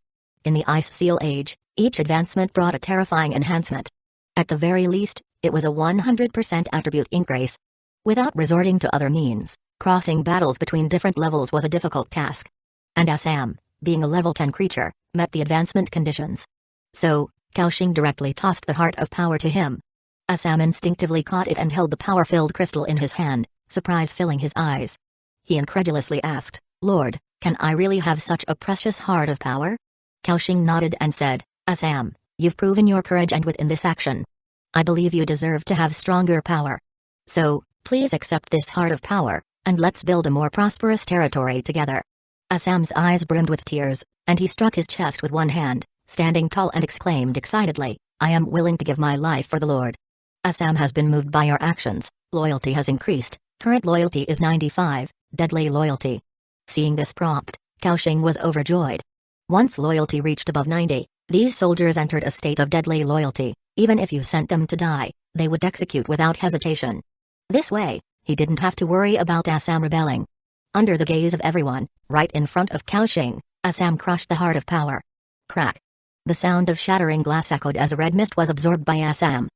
[SPEAKER 1] In the Ice Seal Age, each advancement brought a terrifying enhancement. At the very least, it was a 100% attribute increase. Without resorting to other means, crossing battles between different levels was a difficult task. And Assam, being a level 10 creature, met the advancement conditions. So, Cao Xing directly tossed the Heart of Power to him. Assam instinctively caught it and held the power-filled crystal in his hand, surprise filling his eyes. He incredulously asked, "Lord, can I really have such a precious Heart of Power?" Cao Xing nodded and said, "Assam, you've proven your courage and wit in this action. I believe you deserve to have stronger power. So, please accept this Heart of Power, and let's build a more prosperous territory together." Assam's eyes brimmed with tears, and he struck his chest with one hand, standing tall and exclaimed excitedly, "I am willing to give my life for the Lord." Assam has been moved by our actions. Loyalty has increased, current loyalty is 95, deadly loyalty. Seeing this prompt, Cao Xing was overjoyed. Once loyalty reached above 90, these soldiers entered a state of deadly loyalty. Even if you sent them to die, they would execute without hesitation. This way, he didn't have to worry about Assam rebelling. Under the gaze of everyone, right in front of Cao Xing, Assam crushed the Heart of Power. Crack! The sound of shattering glass echoed as a red mist was absorbed by Assam.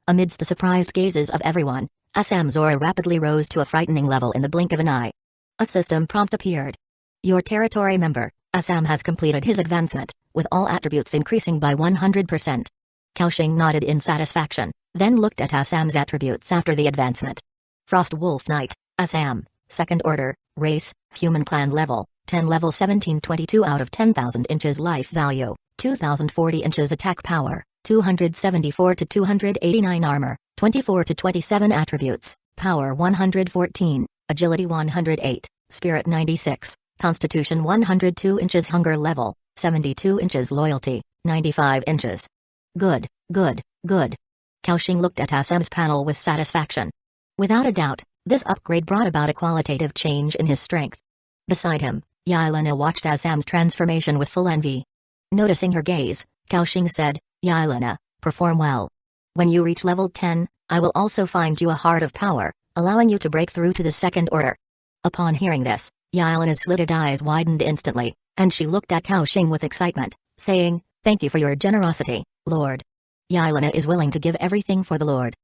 [SPEAKER 1] Amidst the surprised gazes of everyone, Assam's aura rapidly rose to a frightening level in the blink of an eye. A system prompt appeared. Your territory member, Assam has completed his advancement, with all attributes increasing by 100%. Cao Xing nodded in satisfaction, then looked at Assam's attributes after the advancement. Frost Wolf Knight, Assam, Second Order, Race, Human Clan Level, 10 Level 1722 out of 10,000 inches Life Value, 2040 inches Attack Power, 274 to 289 Armor, 24 to 27 Attributes, Power 114, Agility 108, Spirit 96, Constitution 102 inches Hunger Level, 72 inches Loyalty, 95 inches. Good, good, good. Cao Xing looked at Assam's panel with satisfaction. Without a doubt, this upgrade brought about a qualitative change in his strength. Beside him, Yelena watched Assam's transformation with full envy. Noticing her gaze, Cao Xing said, "Yelena, perform well. When you reach level 10, I will also find you a Heart of Power, allowing you to break through to the Second Order." Upon hearing this, Yelena's slitted eyes widened instantly, and she looked at Cao Xing with excitement, saying, "Thank you for your generosity, Lord. Yelena is willing to give everything for the Lord.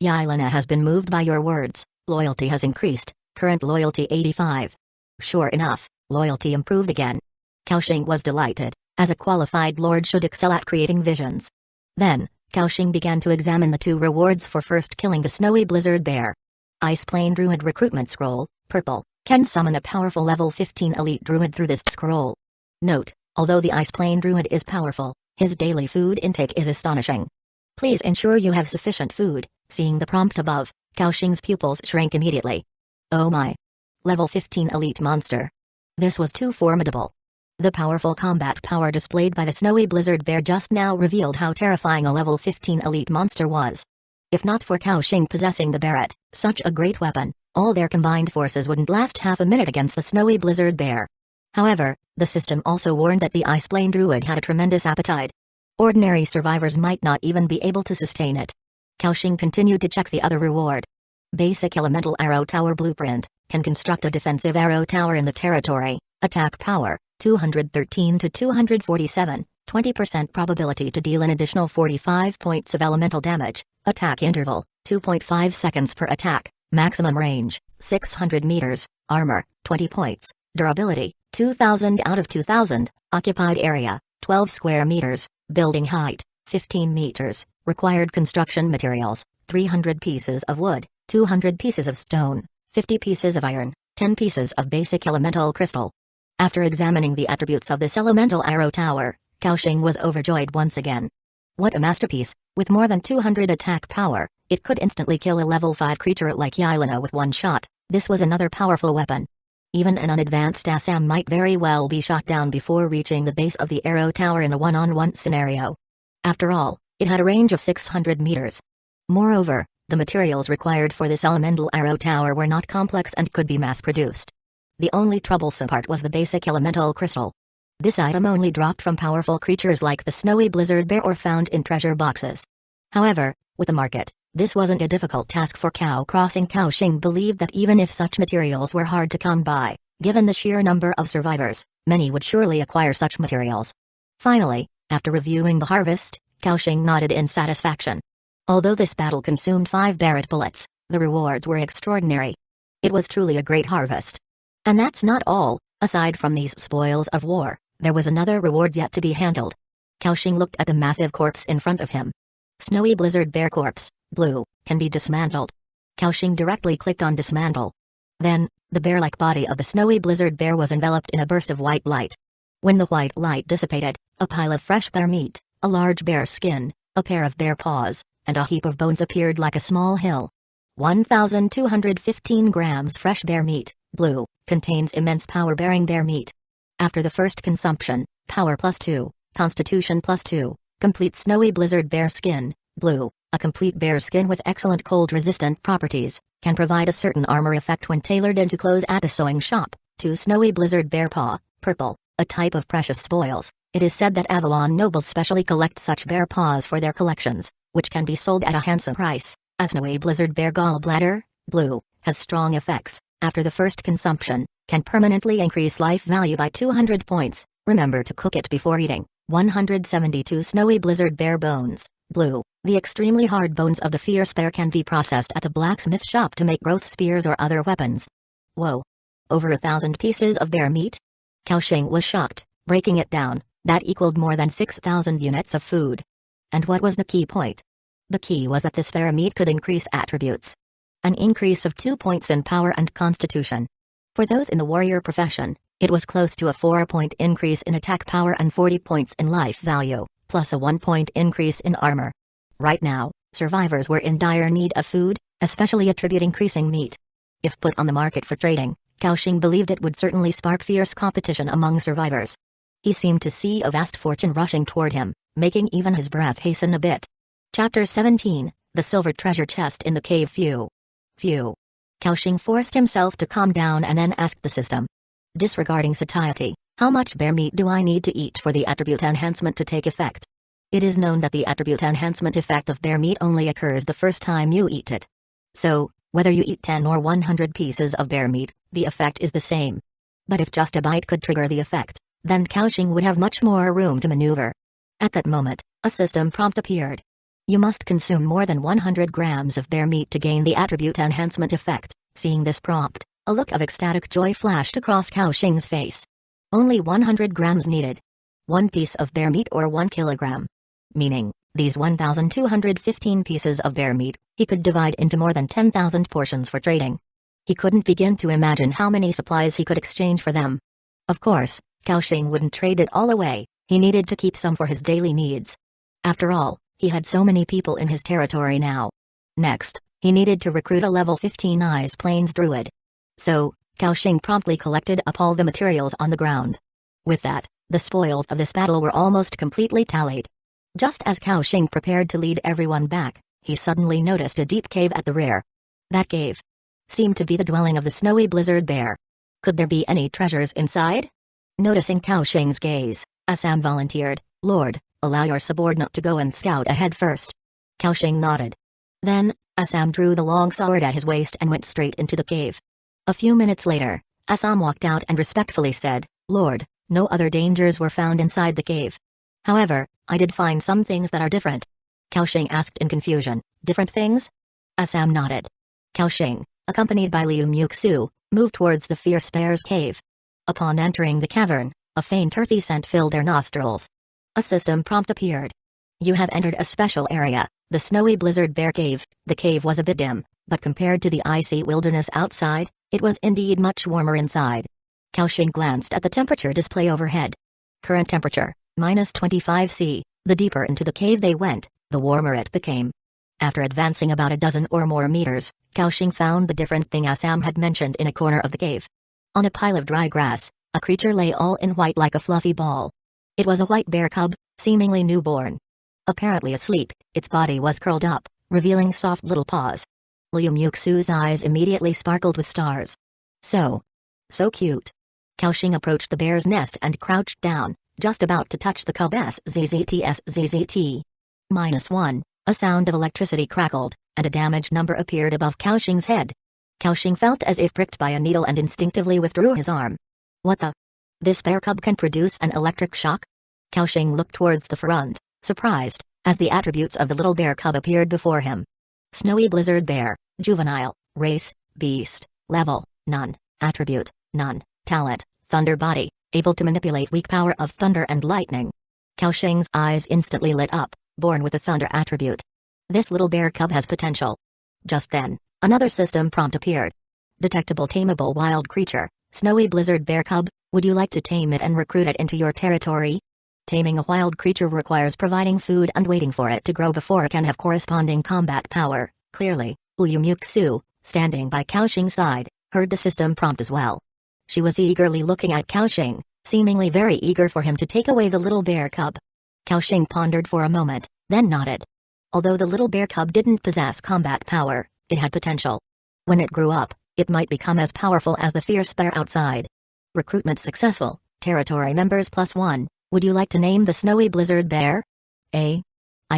[SPEAKER 1] Yelena has been moved by your words. Loyalty has increased, current loyalty 85. Sure enough, loyalty improved again." Cao Xing was delighted, as a qualified lord should excel at creating visions. Then, Cao Xing began to examine the 2 rewards for first killing the snowy blizzard bear. Ice Plane Druid Recruitment Scroll, purple, can summon a powerful level 15 elite druid through this scroll. Note, although the Ice Plane Druid is powerful, his daily food intake is astonishing. Please ensure you have sufficient food. Seeing the prompt above, Cao Xing's pupils shrank immediately. Oh my! Level 15 elite monster. This was too formidable. The powerful combat power displayed by the snowy blizzard bear just now revealed how terrifying a level 15 elite monster was. If not for Cao Xing possessing the Barret, such a great weapon, all their combined forces wouldn't last half a minute against the snowy blizzard bear. However, the system also warned that the Ice Plane Druid had a tremendous appetite. Ordinary survivors might not even be able to sustain it. Cao Xing continued to check the other reward. Basic Elemental Arrow Tower Blueprint, can construct a defensive arrow tower in the territory, attack power, 213 to 247, 20% probability to deal an additional 45 points of elemental damage, attack interval, 2.5 seconds per attack, maximum range, 600 meters, armor, 20 points, Durability, 2000 out of 2000. Occupied area, 12 square meters. Building height, 15 meters. Required construction materials, 300 pieces of wood, 200 pieces of stone, 50 pieces of iron, 10 pieces of basic elemental crystal. After examining the attributes of this elemental arrow tower, Kaoxing was overjoyed once again. What a masterpiece! With more than 200 attack power, it could instantly kill a level 5 creature like Yelena with one shot. This was another powerful weapon. Even an unadvanced Assam might very well be shot down before reaching the base of the arrow tower in a one-on-one scenario. After all, it had a range of 600 meters. Moreover, the materials required for this elemental arrow tower were not complex and could be mass-produced. The only troublesome part was the basic elemental crystal. This item only dropped from powerful creatures like the snowy blizzard bear or found in treasure boxes. However, with the market, this wasn't a difficult task for Cow Crossing. Kaoxing believed that even if such materials were hard to come by, given the sheer number of survivors, many would surely acquire such materials. Finally, after reviewing the harvest, Kaoxing nodded in satisfaction. Although this battle consumed 5 Barrett bullets, the rewards were extraordinary. It was truly a great harvest. And that's not all. Aside from these spoils of war, there was another reward yet to be handled. Kaoxing looked at the massive corpse in front of him. Snowy blizzard bear corpse, blue, can be dismantled. Kaoxing directly clicked on dismantle. Then, the bear-like body of the snowy blizzard bear was enveloped in a burst of white light. When the white light dissipated, a pile of fresh bear meat, a large bear skin, a pair of bear paws, and a heap of bones appeared like a small hill. 1,215 grams fresh bear meat, blue, contains immense power-bearing bear meat. After the first consumption, power +2, constitution +2, complete snowy blizzard bear skin, blue, a complete bear skin with excellent cold-resistant properties, can provide a certain armor effect when tailored into clothes at the sewing shop. 2 snowy blizzard bear paw, purple, a type of precious spoils. It is said that Avalon nobles specially collect such bear paws for their collections, which can be sold at a handsome price. A snowy blizzard bear gallbladder, blue, has strong effects. After the first consumption, can permanently increase life value by 200 points. Remember to cook it before eating. 172 snowy blizzard bear bones, blue. The extremely hard bones of the fierce bear can be processed at the blacksmith shop to make growth spears or other weapons. Whoa! Over 1,000 pieces of bear meat? Kaoxing was shocked. Breaking it down, that equaled more than 6,000 units of food. And what was the key point? The key was that this bear meat could increase attributes. An increase of 2 points in power and constitution. For those in the warrior profession, it was close to a 4-point increase in attack power and 40 points in life value, plus a 1-point increase in armor. Right now, survivors were in dire need of food, especially attribute increasing meat. If put on the market for trading, Kaoxing believed it would certainly spark fierce competition among survivors. He seemed to see a vast fortune rushing toward him, making even his breath hasten a bit. Chapter 17, The Silver Treasure Chest in the Cave. Phew. Kaoxing forced himself to calm down and then asked the system. Disregarding satiety, how much bear meat do I need to eat for the attribute enhancement to take effect? It is known that the attribute enhancement effect of bear meat only occurs the first time you eat it. So, whether you eat 10 or 100 pieces of bear meat, the effect is the same. But if just a bite could trigger the effect, then Kaoxing would have much more room to maneuver. At that moment, a system prompt appeared. You must consume more than 100 grams of bear meat to gain the attribute enhancement effect. Seeing this prompt, a look of ecstatic joy flashed across Kaoxing's face. Only 100 grams needed. 1 piece of bear meat or 1 kilogram. Meaning, these 1,215 pieces of bear meat, he could divide into more than 10,000 portions for trading. He couldn't begin to imagine how many supplies he could exchange for them. Of course, Kaoxing wouldn't trade it all away. He needed to keep some for his daily needs. After all, he had so many people in his territory now. Next, he needed to recruit a level 15 Ice Plains druid. So, Kaoxing promptly collected up all the materials on the ground. With that, the spoils of this battle were almost completely tallied. Just as Kaoxing prepared to lead everyone back, he suddenly noticed a deep cave at the rear. That cave seemed to be the dwelling of the snowy blizzard bear. Could there be any treasures inside? Noticing Kaoxing's gaze, Assam volunteered, "Lord, allow your subordinate to go and scout ahead first." Kaoxing nodded. Then, Assam drew the long sword at his waist and went straight into the cave. A few minutes later, Assam walked out and respectfully said, "Lord, no other dangers were found inside the cave. However, I did find some things that are different." Kaoxing asked in confusion, "Different things?" Assam nodded. Kaoxing, accompanied by Liu Muxu, moved towards the fierce bear's cave. Upon entering the cavern, a faint earthy scent filled their nostrils. A system prompt appeared. You have entered a special area, the Snowy Blizzard Bear Cave. The cave was a bit dim, but compared to the icy wilderness outside, it was indeed much warmer inside. Kaoxing glanced at the temperature display overhead. Current temperature, -25°C. The deeper into the cave they went, the warmer it became. After advancing about a dozen or more meters, Kaoxing found the different thing Assam had mentioned in a corner of the cave. On a pile of dry grass, a creature lay all in white like a fluffy ball. It was a white bear cub, seemingly newborn. Apparently asleep, its body was curled up, revealing soft little paws. Liu Muxu's eyes immediately sparkled with stars. So cute. Kaoxing approached the bear's nest and crouched down, just about to touch the cub's ZZT. -1, a sound of electricity crackled, and a damage number appeared above Kaoxing's head. Kaoxing felt as if pricked by a needle and instinctively withdrew his arm. What the? This bear cub can produce an electric shock? Kaoxing looked towards the front, surprised, as the attributes of the little bear cub appeared before him. Snowy Blizzard Bear, juvenile, race, beast, level, none, attribute, none, talent, thunder body, able to manipulate weak power of thunder and lightning. Kaoxing's eyes instantly lit up, born with a thunder attribute. This little bear cub has potential. Just then, another system prompt appeared. Detectable tameable wild creature, Snowy Blizzard Bear Cub, would you like to tame it and recruit it into your territory? Taming a wild creature requires providing food and waiting for it to grow before it can have corresponding combat power. Clearly, Liu Muxu, standing by Kaoxing's side, heard the system prompt as well. She was eagerly looking at Kaoxing, seemingly very eager for him to take away the little bear cub. Kaoxing pondered for a moment, then nodded. Although the little bear cub didn't possess combat power, it had potential. When it grew up, it might become as powerful as the fierce bear outside. Recruitment successful, territory members +1. Would you like to name the Snowy Blizzard Bear? I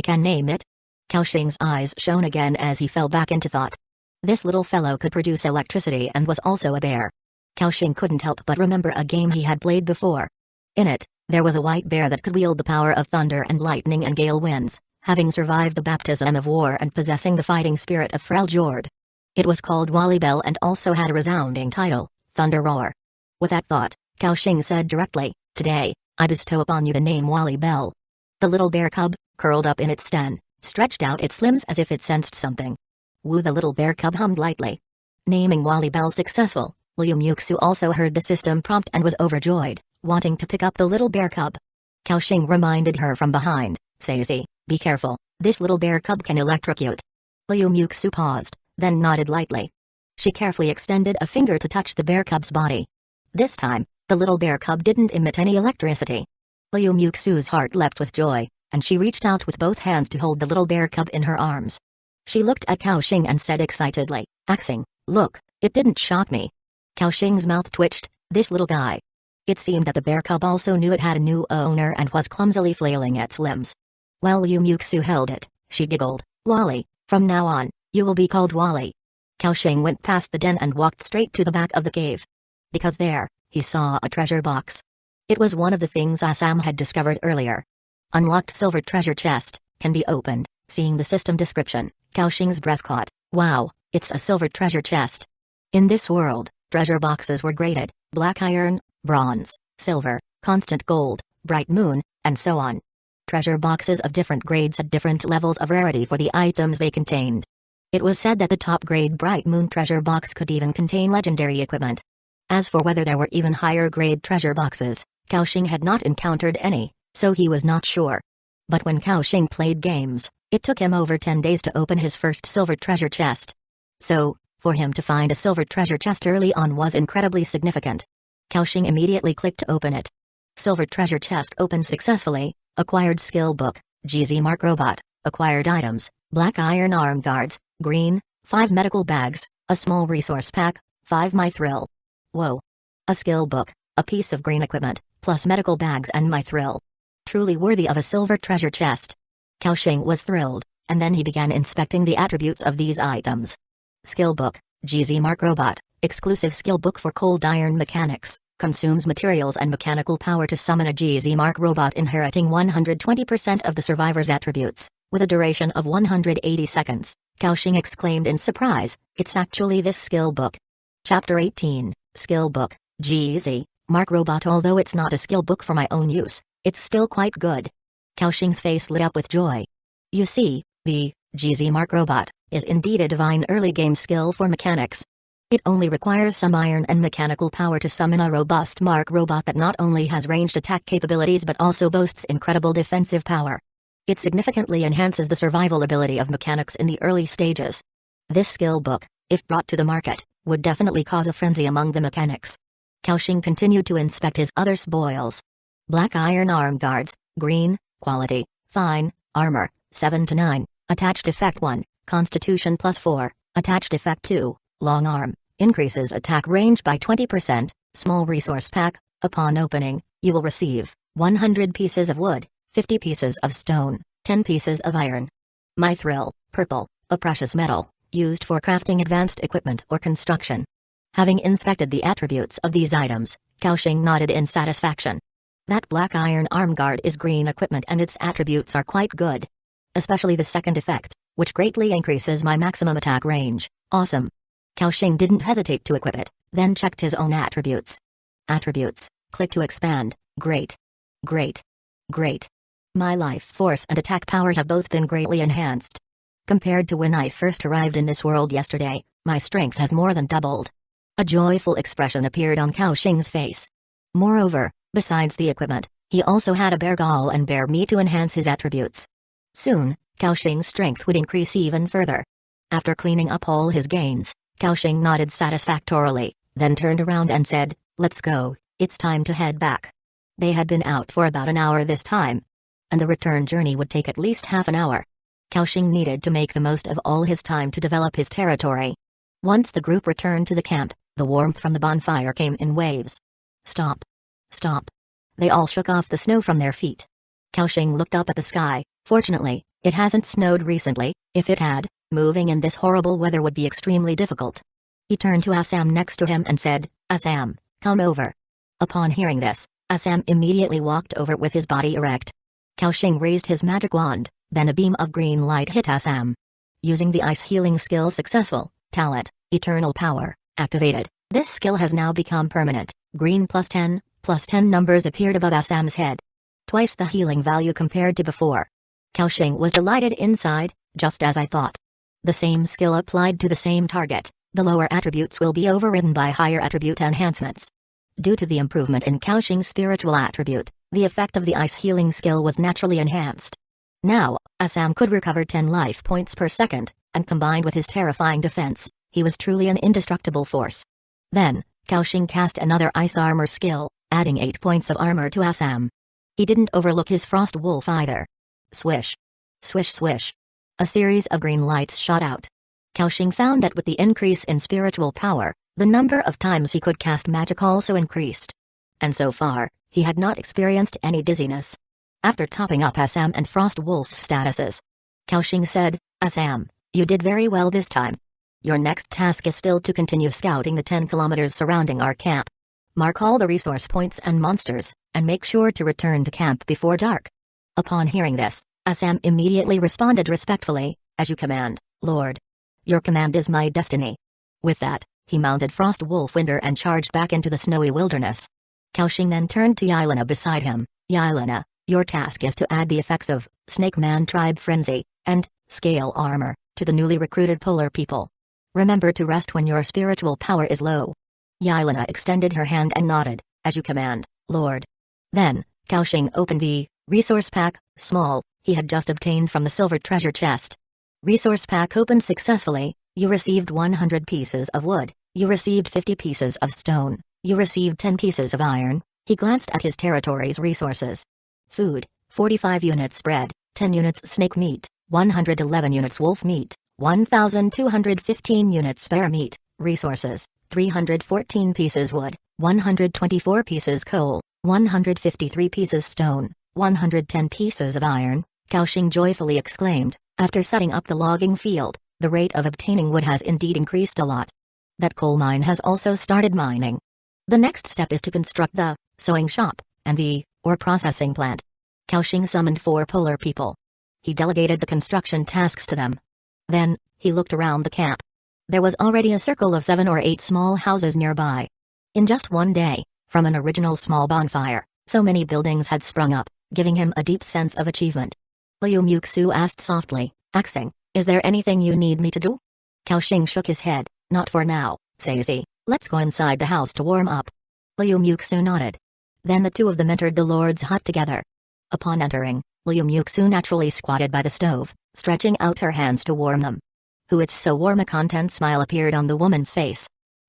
[SPEAKER 1] can name it. Kaoxing's eyes shone again as he fell back into thought. This little fellow could produce electricity and was also a bear. Kaoxing couldn't help but remember a game he had played before. In it, there was a white bear that could wield the power of thunder and lightning and gale winds, having survived the baptism of war and possessing the fighting spirit of Freljord. It was called Wally Bell and also had a resounding title, Thunder Roar. With that thought, Kaoxing said directly, "Today, I bestow upon you the name Wally Bell." The little bear cub, curled up in its den, stretched out its limbs as if it sensed something. Woo! The little bear cub hummed lightly. Naming Wally Bell successful, Liu Muxu also heard the system prompt and was overjoyed, wanting to pick up the little bear cub. Kaoxing reminded her from behind, "Saisy, be careful, this little bear cub can electrocute." Liu Muxu paused, then nodded lightly. She carefully extended a finger to touch the bear cub's body. This time, the little bear cub didn't emit any electricity. Liu Muxu's heart leapt with joy, and she reached out with both hands to hold the little bear cub in her arms. She looked at Kaoxing and said excitedly, "Axing, look, it didn't shock me." Kaoxing's mouth twitched, this little guy. It seemed that the bear cub also knew it had a new owner and was clumsily flailing its limbs. While Liu Muxu held it, she giggled, "Wally, from now on, you will be called Wally." Kaoxing went past the den and walked straight to the back of the cave. Because there, he saw a treasure box. It was one of the things Assam had discovered earlier. Unlocked silver treasure chest, can be opened. Seeing the system description, Kaoxing's breath caught. Wow, it's a silver treasure chest. In this world, treasure boxes were graded, black iron, bronze, silver, constant gold, bright moon, and so on. Treasure boxes of different grades had different levels of rarity for the items they contained. It was said that the top grade bright moon treasure box could even contain legendary equipment. As for whether there were even higher grade treasure boxes, Kaoxing had not encountered any, so he was not sure. But when Kaoxing played games, it took him over 10 days to open his first silver treasure chest. So, for him to find a silver treasure chest early on was incredibly significant. Kaoxing immediately clicked to open it. Silver treasure chest opened successfully, acquired skill book, GZ Mark robot, acquired items, black iron arm guards, green, 5 medical bags, a small resource pack, 5 mithril. Whoa. A skill book, a piece of green equipment, plus medical bags and mithril. Truly worthy of a silver treasure chest. Kaoxing was thrilled, and then he began inspecting the attributes of these items. Skill book, GZ Mark robot, exclusive skill book for cold iron mechanics, consumes materials and mechanical power to summon a GZ Mark robot inheriting 120% of the survivor's attributes, with a duration of 180 seconds. Kaoxing exclaimed in surprise, it's actually this skill book. Chapter 18, Skill Book, GZ, Mark Robot. Although it's not a skill book for my own use, it's still quite good. Kaoxing's face lit up with joy. You see, the GZ Mark Robot is indeed a divine early game skill for mechanics. It only requires some iron and mechanical power to summon a robust Mark Robot that not only has ranged attack capabilities but also boasts incredible defensive power. It significantly enhances the survival ability of mechanics in the early stages. This skill book, if brought to the market, would definitely cause a frenzy among the mechanics. Kaoxing continued to inspect his other spoils. Black iron arm guards, green, quality, fine, armor, 7 to 9, attached effect 1, constitution +4, attached effect 2, long arm, increases attack range by 20%, small resource pack. Upon opening, you will receive 100 pieces of wood, 50 pieces of stone, 10 pieces of iron. Mithril, purple, a precious metal, used for crafting advanced equipment or construction. Having inspected the attributes of these items, Kaoxing nodded in satisfaction. That black iron arm guard is green equipment and its attributes are quite good. Especially the second effect, which greatly increases my maximum attack range. Awesome. Kaoxing didn't hesitate to equip it, then checked his own attributes. Attributes, click to expand. Great. Great. Great. My life force and attack power have both been greatly enhanced. Compared to when I first arrived in this world yesterday, my strength has more than doubled. A joyful expression appeared on Kaoxing's face. Moreover, besides the equipment, he also had a bear gall and bear meat to enhance his attributes. Soon, Kaoxing's strength would increase even further. After cleaning up all his gains, Kaoxing nodded satisfactorily, then turned around and said, "Let's go, it's time to head back." They had been out for about an hour this time, and the return journey would take at least half an hour. Kaoxing needed to make the most of all his time to develop his territory. Once the group returned to the camp, the warmth from the bonfire came in waves. Stop. Stop. They all shook off the snow from their feet. Kaoxing looked up at the sky. Fortunately, it hasn't snowed recently. If it had, moving in this horrible weather would be extremely difficult. He turned to Assam next to him and said, "Assam, come over." Upon hearing this, Assam immediately walked over with his body erect. Kaoxing raised his magic wand, then a beam of green light hit Assam. Using the ice healing skill successful, talent, eternal power, activated. This skill has now become permanent. Green +10 numbers appeared above Assam's head. Twice the healing value compared to before. Kaoxing was delighted inside, just as I thought. The same skill applied to the same target, the lower attributes will be overridden by higher attribute enhancements. Due to the improvement in Kaoxing's spiritual attribute, the effect of the ice healing skill was naturally enhanced. Now, Assam could recover 10 life points per second, and combined with his terrifying defense, he was truly an indestructible force. Then, Kaoxing cast another ice armor skill, adding 8 points of armor to Assam. He didn't overlook his frost wolf either. Swish. Swish swish. A series of green lights shot out. Kaoxing found that with the increase in spiritual power, the number of times he could cast magic also increased. And so far, he had not experienced any dizziness. After topping up Assam and Frost Wolf's statuses, Kaoxing said, "Assam, you did very well this time. Your next task is still to continue scouting the 10 kilometers surrounding our camp. Mark all the resource points and monsters, and make sure to return to camp before dark." Upon hearing this, Assam immediately responded respectfully, "As you command, Lord. Your command is my destiny." With that, he mounted Frost Wolf Winder and charged back into the snowy wilderness. Kaoxing then turned to Yelena beside him. "Yelena, your task is to add the effects of Snake Man Tribe Frenzy and Scale Armor to the newly recruited polar people. Remember to rest when your spiritual power is low." Yelena extended her hand and nodded, "As you command, Lord." Then, Kaoxing opened the resource pack, small, he had just obtained from the silver treasure chest. Resource pack opened successfully. You received 100 pieces of wood, you received 50 pieces of stone, you received 10 pieces of iron. He glanced at his territory's resources. Food, 45 units bread, 10 units snake meat, 111 units wolf meat, 1,215 units bear meat. Resources, 314 pieces wood, 124 pieces coal, 153 pieces stone, 110 pieces of iron. Kaoxing joyfully exclaimed, after setting up the logging field, the rate of obtaining wood has indeed increased a lot. That coal mine has also started mining. The next step is to construct the sewing shop and the ore processing plant. Kaoxing summoned 4 polar people. He delegated the construction tasks to them. Then, he looked around the camp. There was already a circle of 7 or 8 small houses nearby. In just one day, From an original small bonfire, so many buildings had sprung up, giving him a deep sense of achievement. Liu Muxu asked softly, "Axing, is there anything you need me to do?" Kaoxing shook his head. "Not for now, Sazy. Let's go inside the house to warm up." Liu Muxu nodded. Then the two of them entered the Lord's hut together. Upon entering, Liu Muxu naturally squatted by the stove, stretching out her hands to warm them. "It's so warm." A content smile appeared on the woman's face.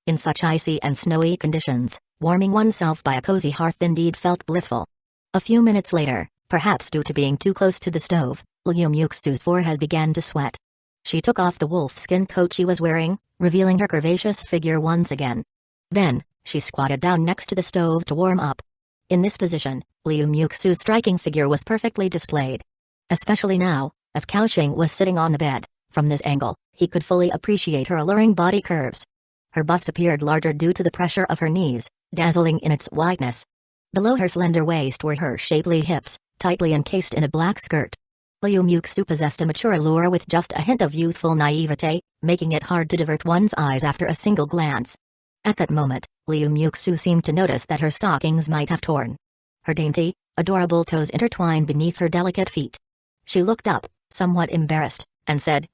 [SPEAKER 1] In such icy and snowy conditions, warming oneself by a cozy hearth indeed felt blissful. A few minutes later, perhaps due to being too close to the stove, Liu Muxu's forehead began to sweat. She took off the wolfskin coat she was wearing, revealing her curvaceous figure once again. Then, she squatted down next to the stove to warm up. In this position, Liu Muxu's striking figure was perfectly displayed. Especially now, as Kaoxing was sitting on the bed, from this angle, he could fully appreciate her alluring body curves. Her bust appeared larger due to the pressure of her knees, dazzling in its whiteness. Below her slender waist were her shapely hips, tightly encased in a black skirt. Liu Muxu possessed a mature allure with just a hint of youthful naivete, making it hard to divert one's eyes after a single glance. At that moment, Liu Muxu seemed to notice that her stockings might have torn. Her dainty, adorable toes intertwined beneath her delicate feet. She looked up, somewhat embarrassed, and said,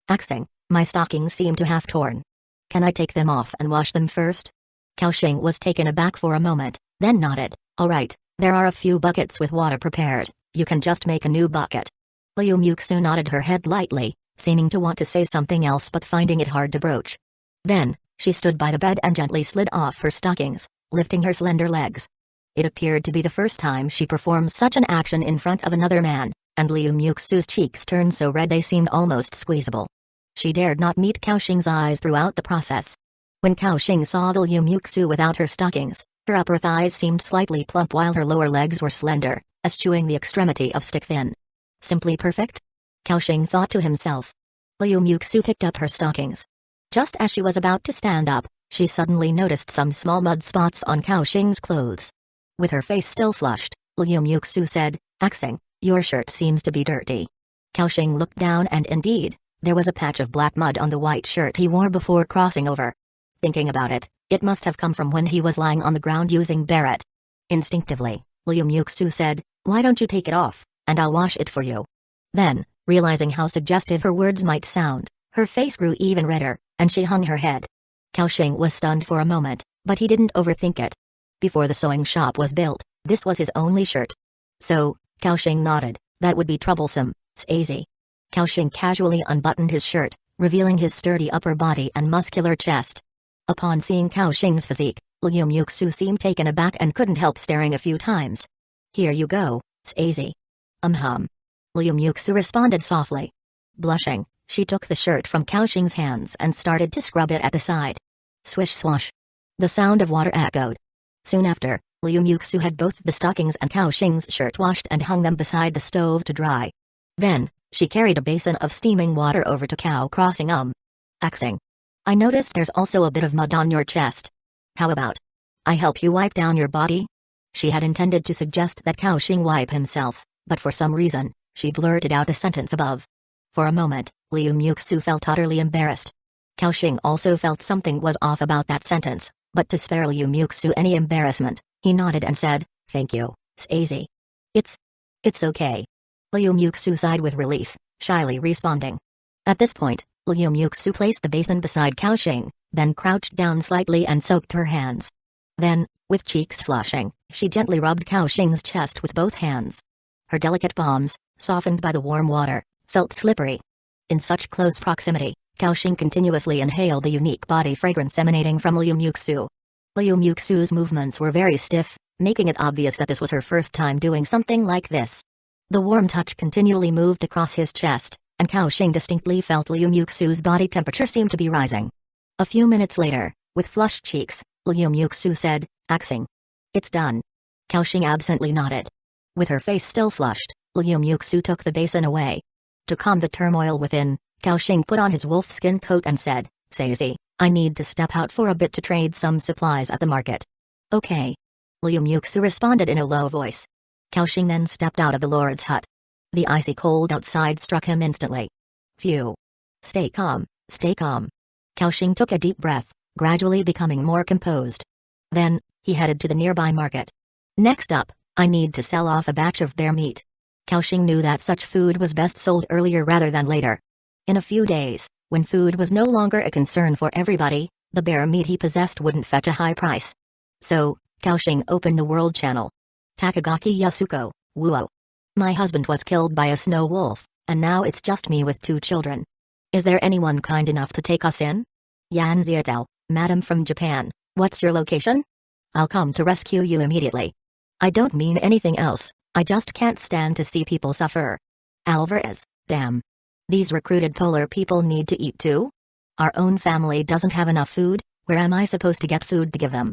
[SPEAKER 1] Axing, my stockings seem to have torn. Can I take them off and wash them first?" Kaoxing was taken aback for a moment, then nodded. "All right, there are a few buckets with water prepared, you can just make a new bucket." Liu Muxu nodded her head lightly, seeming to want to say something else but finding it hard to broach. Then, she stood by the bed and gently slid off her stockings, lifting her slender legs. It appeared to be the first time she performed such an action in front of another man, and Liu Muxu's cheeks turned so red they seemed almost squeezable. She dared not meet Kaoxing's eyes throughout the process. When Kaoxing saw the Liu Muxu without her stockings, her upper thighs seemed slightly plump while her lower legs were slender, eschewing the extremity of stick-thin. Simply perfect? Kaoxing thought to himself. Liu Muxu picked up her stockings. Just as she was about to stand up, she suddenly noticed some small mud spots on Kaoxing's clothes. With her face still flushed, Liu Muxu said, "Axing, your shirt seems to be dirty." Kaoxing looked down and indeed, there was a patch of black mud on the white shirt he wore before crossing over. Thinking about it, it must have come from when he was lying on the ground using Barrett. Instinctively, Liu Muxu said, "Why don't you take it off, and I'll wash it for you?" Then, realizing how suggestive her words might sound, her face grew even redder, and she hung her head. Kaoxing was stunned for a moment, but he didn't overthink it. Before the sewing shop was built, this was his only shirt. So, Kaoxing nodded, "That would be troublesome, Sazy." Kaoxing casually unbuttoned his shirt, revealing his sturdy upper body and muscular chest. Upon seeing Kaoxing's physique, Liu Muxu seemed taken aback and couldn't help staring a few times. "Here you go, Sazy." Liu Muxu responded softly. Blushing, she took the shirt from Kaoxing's hands and started to scrub it at the side. Swish swash. The sound of water echoed. Soon after, Liu Muxu had both the stockings and Kaoxing's shirt washed and hung them beside the stove to dry. Then, she carried a basin of steaming water over to Cao, crossing Axing. I noticed there's also a bit of mud on your chest. How about I help you wipe down your body? She had intended to suggest that Kaoxing wipe himself, but for some reason, she blurted out the sentence above. For a moment, Liu Muxu felt utterly embarrassed. Kaoxing also felt something was off about that sentence, but to spare Liu Muxu any embarrassment, he nodded and said, "Thank you, Sazy." It's okay." Liu Muxu sighed with relief, shyly responding. At this point, Liu Muxu placed the basin beside Kaoxing, then crouched down slightly and soaked her hands. Then, with cheeks flushing, she gently rubbed Kaoxing's chest with both hands. Her delicate palms, softened by the warm water, felt slippery. In such close proximity, Kaoxing continuously inhaled the unique body fragrance emanating from Liu Muxu. Liu Muxu's movements were very stiff, making it obvious that this was her first time doing something like this. The warm touch continually moved across his chest, and Kaoxing distinctly felt Liu Muxu's body temperature seemed to be rising. A few minutes later, with flushed cheeks, Liu Muxu said, "Axing. It's done." Kaoxing absently nodded. With her face still flushed, Liu Muxu took the basin away. To calm the turmoil within, Kaoxing put on his wolfskin coat and said, "Sazy, I need to step out for a bit to trade some supplies at the market." "Okay." Liu Muxu responded in a low voice. Kaoxing then stepped out of the Lord's hut. The icy cold outside struck him instantly. Phew. Stay calm, stay calm. Kaoxing took a deep breath, gradually becoming more composed. Then, He headed to the nearby market. Next up, I need to sell off a batch of bear meat. Kaoxing knew that such food was best sold earlier rather than later. In a few days, when food was no longer a concern for everybody, the bear meat he possessed wouldn't fetch a high price. So, Kaoxing opened the world channel. Takagaki Yasuko, Wuo. My husband was killed by a snow wolf, and now it's just me with 2 children. Is there anyone kind enough to take us in? Yan Xiaotao, Madam from Japan, what's your location? I'll come to rescue you immediately. I don't mean anything else, I just can't stand to see people suffer. Alvarez, damn. These recruited polar people need to eat too? Our own family doesn't have enough food, where am I supposed to get food to give them?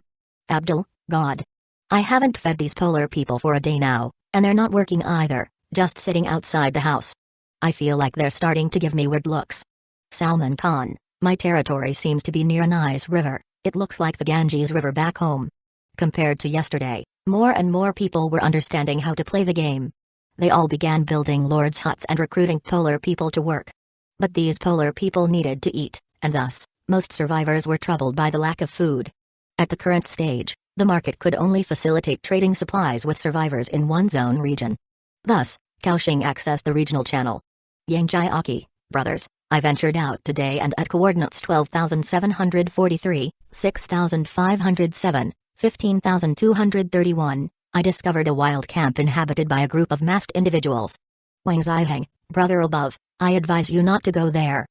[SPEAKER 1] Abdul, God. I haven't fed these polar people for a day now, and they're not working either, just sitting outside the house. I feel like they're starting to give me weird looks. Salman Khan, my territory seems to be near a nice river, it looks like the Ganges River back home. Compared to yesterday, more and more people were understanding how to play the game. They all began building lords' huts and recruiting polar people to work. But these polar people needed to eat, and thus, most survivors were troubled by the lack of food. At the current stage, the market could only facilitate trading supplies with survivors in one zone region. Thus, Kaoxing accessed the regional channel. Yangjiaki, brothers, I ventured out today and at coordinates 12,743, 6,507, 15,231, I discovered a wild camp inhabited by a group of masked individuals. Wang Ziheng, brother above, I advise you not to go there.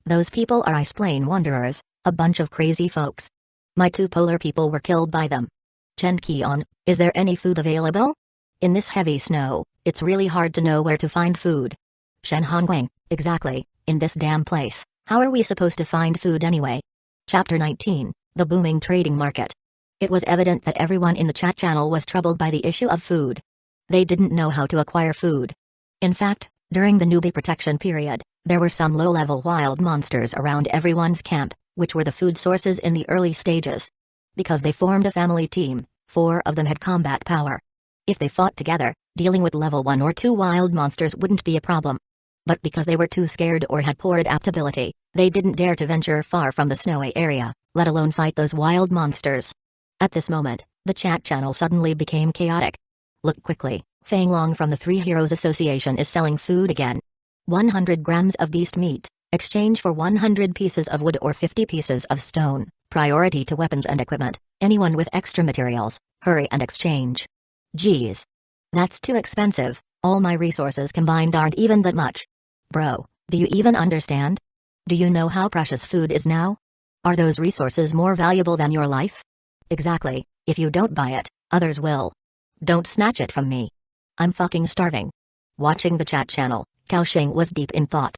[SPEAKER 1] Those people are Ice-Plain Wanderers, a bunch of crazy folks. My 2 polar people were killed by them. Chen Qian, is there any food available? In this heavy snow, it's really hard to know where to find food. Shen Hongwang, exactly, in this damn place, how are we supposed to find food anyway? Chapter 19, The Booming Trading Market. It was evident that everyone in the chat channel was troubled by the issue of food. They didn't know how to acquire food. In fact, during the newbie protection period, there were some low-level wild monsters around everyone's camp, which were the food sources in the early stages. Because they formed a family team, 4 of them had combat power. If they fought together, dealing with level 1 or 2 wild monsters wouldn't be a problem. But because they were too scared or had poor adaptability, they didn't dare to venture far from the snowy area, let alone fight those wild monsters. At this moment, the chat channel suddenly became chaotic. Look quickly, Fang Long from the 3 Heroes Association is selling food again. 100 grams of beast meat, exchange for 100 pieces of wood or 50 pieces of stone, priority to weapons and equipment, anyone with extra materials, hurry and exchange. Geez. That's too expensive, all my resources combined aren't even that much. Bro, do you even understand? Do you know how precious food is now? Are those resources more valuable than your life? Exactly, if you don't buy it, others will. Don't snatch it from me. I'm fucking starving. Watching the chat channel, Kaoxing was deep in thought.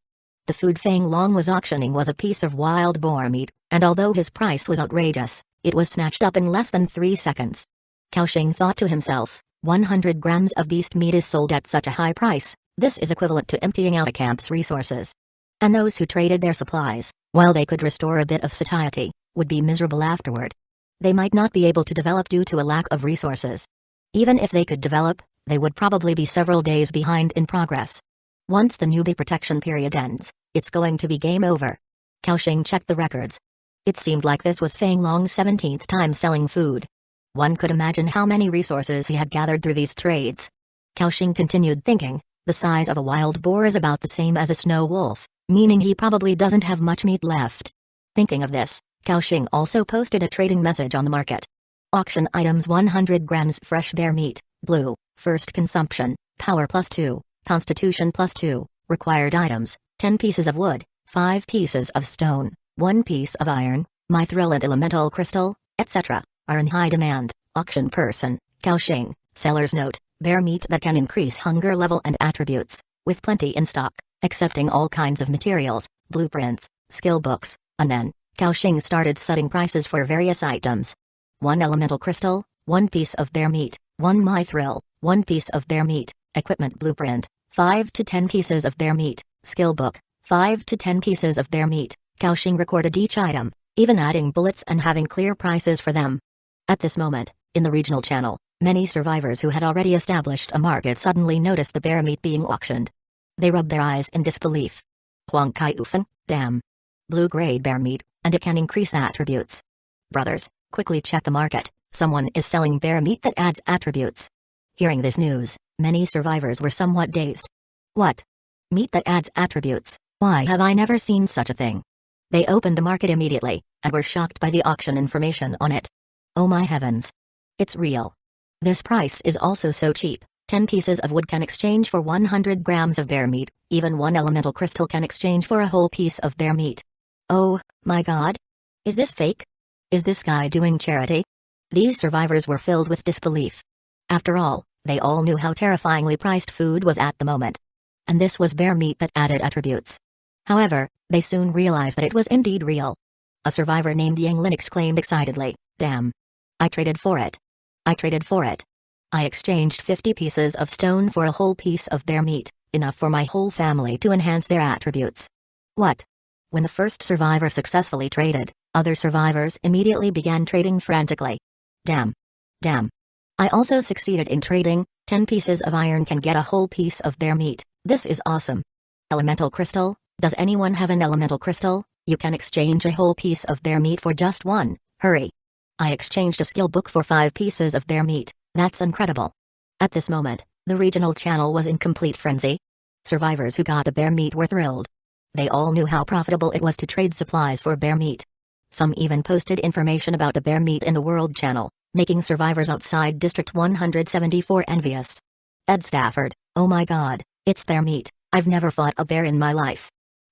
[SPEAKER 1] The food Fang Long was auctioning was a piece of wild boar meat, and although his price was outrageous, it was snatched up in less than 3 seconds. Kaoxing thought to himself, 100 grams of beast meat is sold at such a high price, this is equivalent to emptying out a camp's resources. And those who traded their supplies, while they could restore a bit of satiety, would be miserable afterward. They might not be able to develop due to a lack of resources. Even if they could develop, they would probably be several days behind in progress. Once the newbie protection period ends, it's going to be game over. Kaoxing checked the records. It seemed like this was Fang Long's 17th time selling food. One could imagine how many resources he had gathered through these trades. Kaoxing continued thinking, the size of a wild boar is about the same as a snow wolf, meaning he probably doesn't have much meat left. Thinking of this, Kaoxing also posted a trading message on the market. Auction items 100 grams fresh bear meat, blue, first consumption, power +2, constitution +2, required items, 10 pieces of wood, 5 pieces of stone, 1 piece of iron, mithril and elemental crystal, etc. are in high demand. Auction person, Kaoxing, seller's note, bear meat that can increase hunger level and attributes, with plenty in stock, accepting all kinds of materials, blueprints, skill books, and then, Kaoxing started setting prices for various items. 1 elemental crystal, 1 piece of bear meat, 1 mithril, 1 piece of bear meat, equipment blueprint, 5 to 10 pieces of bear meat, skill book, 5 to 10 pieces of bear meat. Kaoxing recorded each item, even adding bullets and having clear prices for them. At this moment, in the regional channel, many survivors who had already established a market suddenly noticed the bear meat being auctioned. They rubbed their eyes in disbelief. Huang Kai Ufeng, damn. Blue-grade bear meat, and it can increase attributes. Brothers, quickly check the market, Someone is selling bear meat that adds attributes. Hearing this news, many survivors were somewhat dazed. What? Meat that adds attributes? Why have I never seen such a thing? They opened the market immediately, and were shocked by the auction information on it. Oh my heavens. It's real. This price is also so cheap. 10 pieces of wood can exchange for 100 grams of bear meat, even one elemental crystal can exchange for a whole piece of bear meat. Oh, my god. Is this fake? Is this guy doing charity? These survivors were filled with disbelief. After all, they all knew how terrifyingly priced food was at the moment. And this was bear meat that added attributes. However, they soon realized that it was indeed real. A survivor named Yanglin exclaimed excitedly, "Damn. I traded for it. I traded for it. I exchanged 50 pieces of stone for a whole piece of bear meat, enough for my whole family to enhance their attributes." What? When the first survivor successfully traded, other survivors immediately began trading frantically. Damn. Damn. I also succeeded in trading. 10 pieces of iron can get a whole piece of bear meat. This is awesome. Elemental crystal? Does anyone have an elemental crystal? You can exchange a whole piece of bear meat for just one. Hurry. I exchanged a skill book for 5 pieces of bear meat. That's incredible. At this moment, the regional channel was in complete frenzy. Survivors who got the bear meat were thrilled. They all knew how profitable it was to trade supplies for bear meat. Some even posted information about the bear meat in the World Channel, making survivors outside District 174 envious. Ed Stafford, oh my god, it's bear meat. I've never fought a bear in my life.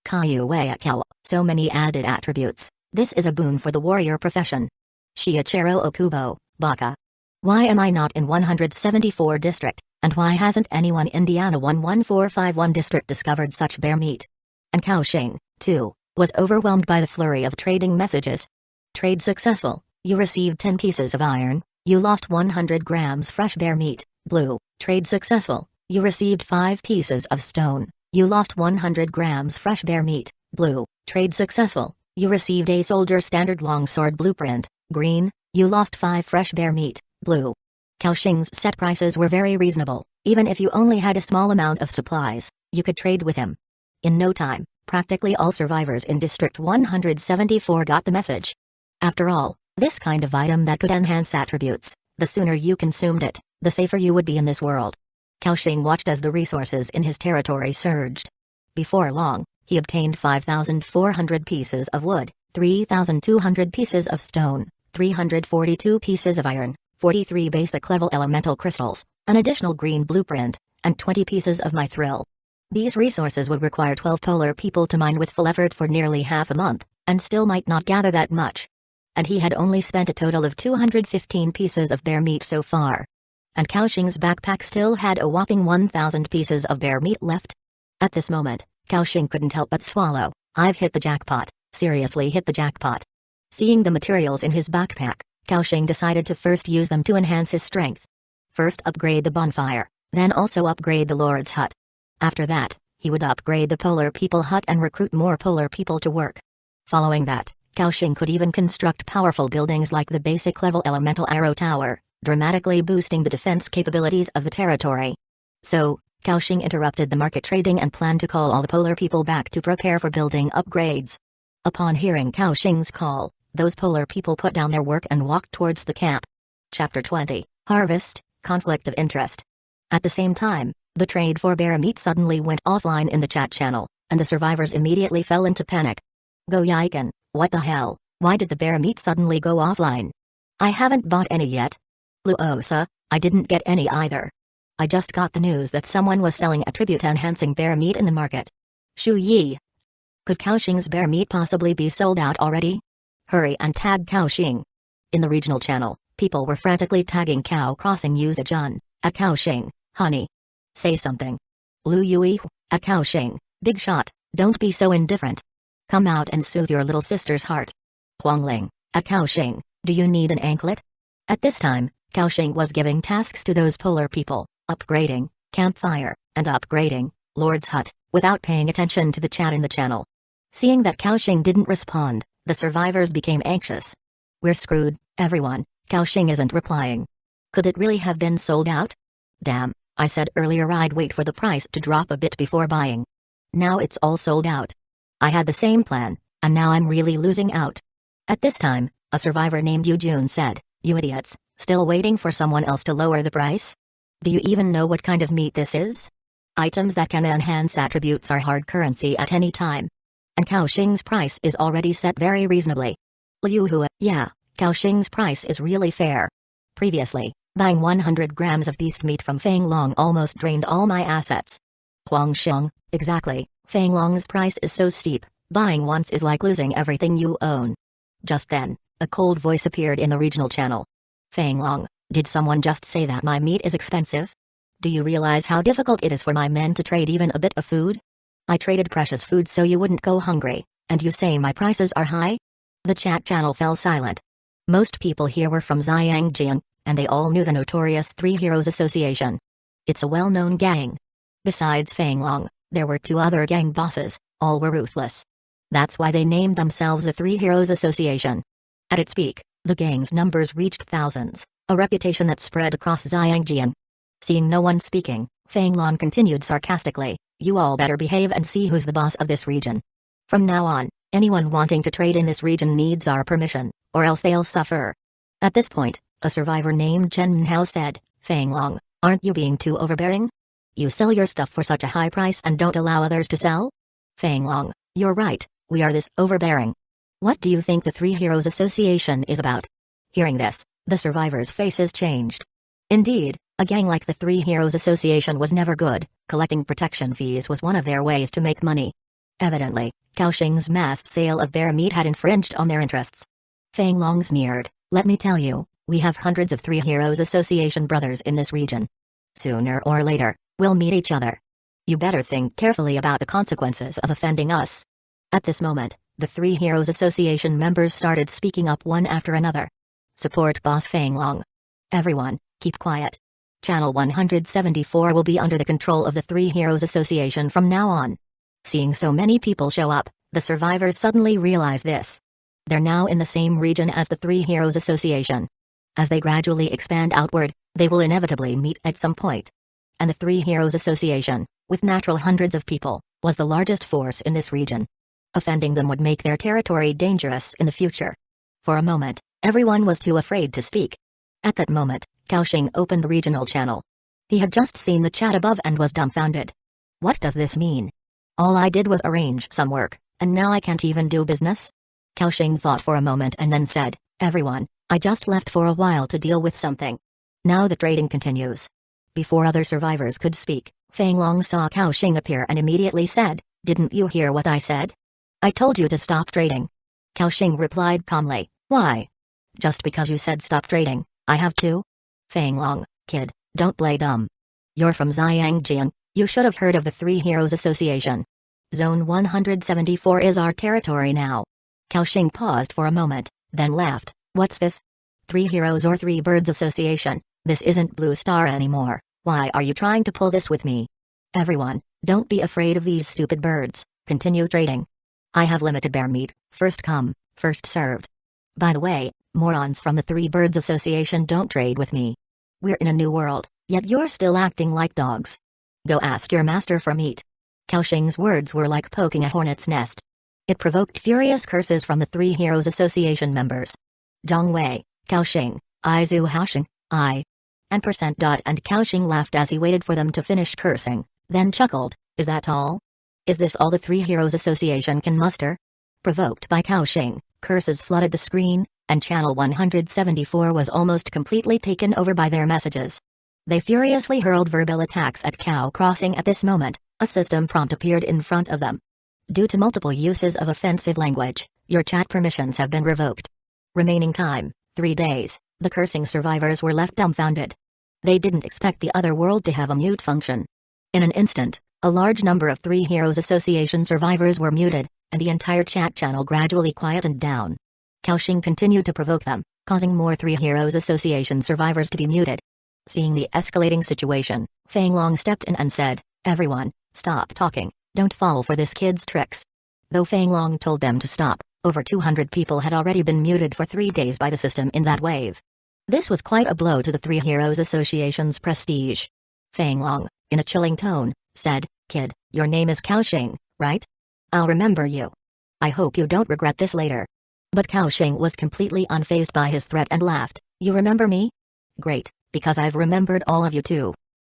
[SPEAKER 1] Hueco, so many added attributes. This is a boon for the warrior profession. Shiichiro Okubo, Baka. Why am I not in 174 district, and why hasn't anyone in Indiana 11451 district discovered such bear meat? And Kaohsiung, too, was overwhelmed by the flurry of trading messages. Trade successful. You received 10 pieces of iron. You lost 100 grams fresh bear meat. Blue. Trade successful. You received 5 pieces of stone. You lost 100 grams fresh bear meat. Blue. Trade successful. You received a soldier standard longsword blueprint. Green. You lost 5 fresh bear meat. Blue. Kaohsiung's set prices were very reasonable. Even if you only had a small amount of supplies, you could trade with him. In no time, practically all survivors in District 174 got the message. After all, this kind of item that could enhance attributes, the sooner you consumed it, the safer you would be in this world. Kaohsiung watched as the resources in his territory surged. Before long, he obtained 5,400 pieces of wood, 3,200 pieces of stone, 342 pieces of iron, 43 basic level elemental crystals, an additional green blueprint, and 20 pieces of mithril. These resources would require 12 polar people to mine with full effort for nearly half a month, and still might not gather that much. And he had only spent a total of 215 pieces of bear meat so far. And Kaohsiung's backpack still had a whopping 1,000 pieces of bear meat left. At this moment, Kaohsiung couldn't help but swallow. I've hit the jackpot, seriously hit the jackpot. Seeing the materials in his backpack, Kaohsiung decided to first use them to enhance his strength. First upgrade the bonfire, then also upgrade the Lord's hut. After that, he would upgrade the Polar People hut and recruit more Polar People to work. Following that, Kaohsiung could even construct powerful buildings like the basic level Elemental Arrow Tower, dramatically boosting the defense capabilities of the territory. So, Kaohsiung interrupted the market trading and planned to call all the Polar People back to prepare for building upgrades. Upon hearing Kaohsiung's call, those Polar People put down their work and walked towards the camp. Chapter 20, Harvest, Conflict of Interest. At the same time, the trade for bear meat suddenly went offline in the chat channel, and the survivors immediately fell into panic. Go Yiken, what the hell, why did the bear meat suddenly go offline? I haven't bought any yet. Luosa, I didn't get any either. I just got the news that someone was selling attribute-enhancing bear meat in the market. Shu Yi. Could Kaohsiung's bear meat possibly be sold out already? Hurry and tag Kaohsiung. In the regional channel, people were frantically tagging Cow Crossing Usajun, at Kaohsiung, honey. Say something. Lu Yui, at Kaohsiung, big shot, don't be so indifferent. Come out and soothe your little sister's heart. Huangling, at Kaohsiung, do you need an anklet? At this time, Kaohsiung was giving tasks to those Polar People, upgrading, campfire, and upgrading, Lord's hut, without paying attention to the chat in the channel. Seeing that Kaohsiung didn't respond, the survivors became anxious. We're screwed, everyone, Kaohsiung isn't replying. Could it really have been sold out? Damn, I said earlier I'd wait for the price to drop a bit before buying. Now it's all sold out. I had the same plan, and now I'm really losing out. At this time, a survivor named Yu Jun said, "You idiots, Still waiting for someone else to lower the price? Do you even know what kind of meat this is? Items that can enhance attributes are hard currency at any time. And Kaoxing's price is already set very reasonably. Liu Hua, yeah, Kaoxing's price is really fair. Previously, buying 100 grams of beast meat from Feng Long almost drained all my assets. Huang Xiong, exactly, Feng Long's price is so steep, buying once is like losing everything you own. Just then, a cold voice appeared in the regional channel. Feng Long, did someone just say that my meat is expensive? Do you realize how difficult it is for my men to trade even a bit of food? I traded precious food so you wouldn't go hungry, and you say my prices are high? The chat channel fell silent. Most people here were from Xiangjiang, and they all knew the notorious Three Heroes Association. It's a well-known gang. Besides Feng Long, there were 2 other gang bosses, all were ruthless. That's why they named themselves the Three Heroes Association. At its peak, the gang's numbers reached thousands, a reputation that spread across Xiangjiang. Seeing no one speaking, Feng Long continued sarcastically, you all better behave and see who's the boss of this region. From now on, anyone wanting to trade in this region needs our permission, or else they'll suffer. At this point, a survivor named Chen Hao said, Feng Long, aren't you being too overbearing? You sell your stuff for such a high price and don't allow others to sell? Feng Long, you're right, we are this overbearing. What do you think the Three Heroes Association is about? Hearing this, the survivors' faces changed. Indeed, a gang like the Three Heroes Association was never good, collecting protection fees was one of their ways to make money. Evidently, Kaoxing's mass sale of bear meat had infringed on their interests. Feng Long sneered, let me tell you, we have hundreds of Three Heroes Association brothers in this region. Sooner or later, we'll meet each other. You better think carefully about the consequences of offending us. At this moment, the Three Heroes Association members started speaking up one after another. Support Boss Feng Long. Everyone, keep quiet. Channel 174 will be under the control of the Three Heroes Association from now on. Seeing so many people show up, the survivors suddenly realize this. They're now in the same region as the Three Heroes Association. As they gradually expand outward, they will inevitably meet at some point. And the Three Heroes Association, with natural hundreds of people, was the largest force in this region. Offending them would make their territory dangerous in the future. For a moment, everyone was too afraid to speak. At that moment, Kaoxing opened the regional channel. He had just seen the chat above and was dumbfounded. What does this mean? All I did was arrange some work, and now I can't even do business? Kaoxing thought for a moment and then said, everyone, I just left for a while to deal with something. Now the trading continues. Before other survivors could speak, Feng Long saw Kaoxing appear and immediately said, didn't you hear what I said? I told you to stop trading. Kaoxing replied calmly, why? Just because you said stop trading, I have to? Feng Long, kid, don't play dumb. You're from Xiangjiang, you should have heard of the Three Heroes Association. Zone 174 is our territory now. Kaoxing paused for a moment, then laughed, what's this? Three Heroes or Three Birds Association, this isn't Blue Star anymore, why are you trying to pull this with me? Everyone, don't be afraid of these stupid birds, continue trading. I have limited bear meat, first come, first served. By the way, morons from the Three Birds Association don't trade with me. We're in a new world, yet you're still acting like dogs. Go ask your master for meat. Kaoxing's words were like poking a hornet's nest. It provoked furious curses from the Three Heroes Association members. Zhang Wei, Kaoxing, Zhu Haoxing, I. And Kaoxing laughed as he waited for them to finish cursing, then chuckled, is that all? Is this all the Three Heroes Association can muster? Provoked by Kaoxing, curses flooded the screen, and Channel 174 was almost completely taken over by their messages. They furiously hurled verbal attacks at Cow Crossing at this moment, a system prompt appeared in front of them. Due to multiple uses of offensive language, your chat permissions have been revoked. Remaining time, 3 days, the cursing survivors were left dumbfounded. They didn't expect the other world to have a mute function. In an instant, a large number of Three Heroes Association survivors were muted, and the entire chat channel gradually quietened down. Kaoxing continued to provoke them, causing more Three Heroes Association survivors to be muted. Seeing the escalating situation, Feng Long stepped in and said, everyone, stop talking, don't fall for this kid's tricks. Though Feng Long told them to stop, over 200 people had already been muted for 3 days by the system in that wave. This was quite a blow to the Three Heroes Association's prestige. Feng Long, in a chilling tone, said, kid, your name is Kaoxing, right? I'll remember you. I hope you don't regret this later. But Kaoxing was completely unfazed by his threat and laughed, you remember me? Great, because I've remembered all of you too.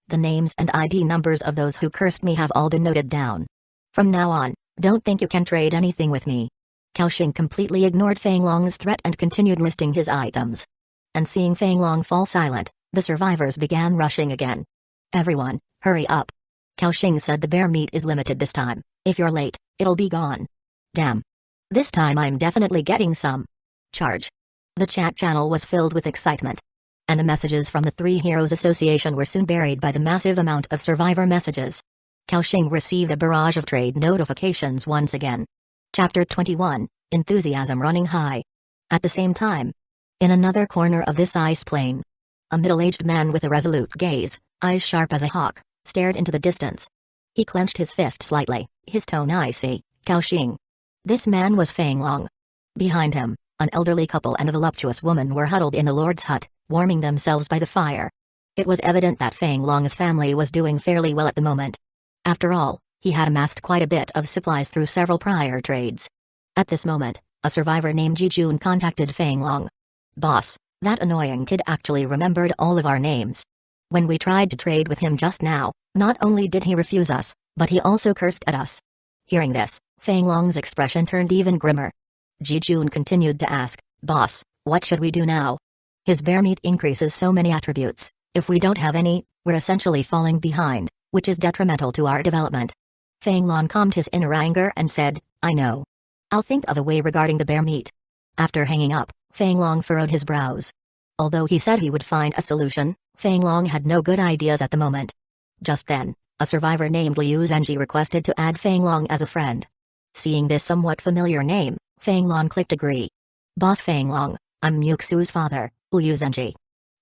[SPEAKER 1] The names and ID numbers of those who cursed me have all been noted down. From now on, don't think you can trade anything with me. Cao Xing completely ignored Feng Long's threat and continued listing his items. And seeing Feng Long fall silent, the survivors began rushing again. Everyone, hurry up. Cao Xing said the bear meat is limited this time. If you're late, it'll be gone. Damn. This time I'm definitely getting some. Charge. The chat channel was filled with excitement. And the messages from the Three Heroes Association were soon buried by the massive amount of survivor messages. Cao Xing received a barrage of trade notifications once again. Chapter 21, Enthusiasm running high. At the same time, in another corner of this ice plain, a middle-aged man with a resolute gaze, eyes sharp as a hawk, stared into the distance. He clenched his fist slightly, his tone icy. Cao Xing. This man was Feng Long. Behind him, an elderly couple and a voluptuous woman were huddled in the Lord's hut, warming themselves by the fire. It was evident that Feng Long's family was doing fairly well at the moment. After all, he had amassed quite a bit of supplies through several prior trades. At this moment, a survivor named Ji Jun contacted Feng Long. Boss, that annoying kid actually remembered all of our names. When we tried to trade with him just now, not only did he refuse us, but he also cursed at us. Hearing this, Feng Long's expression turned even grimmer. Ji Jun continued to ask, Boss, what should we do now? His bear meat increases so many attributes. If we don't have any, we're essentially falling behind, which is detrimental to our development. Feng Long calmed his inner anger and said, I know. I'll think of a way regarding the bear meat. After hanging up, Feng Long furrowed his brows. Although he said he would find a solution, Feng Long had no good ideas at the moment. Just then, a survivor named Liu Zhenji requested to add Feng Long as a friend. Seeing this somewhat familiar name, Feng Long clicked agree. Boss Feng Long, I'm Muxu's father, Liu Zhenji.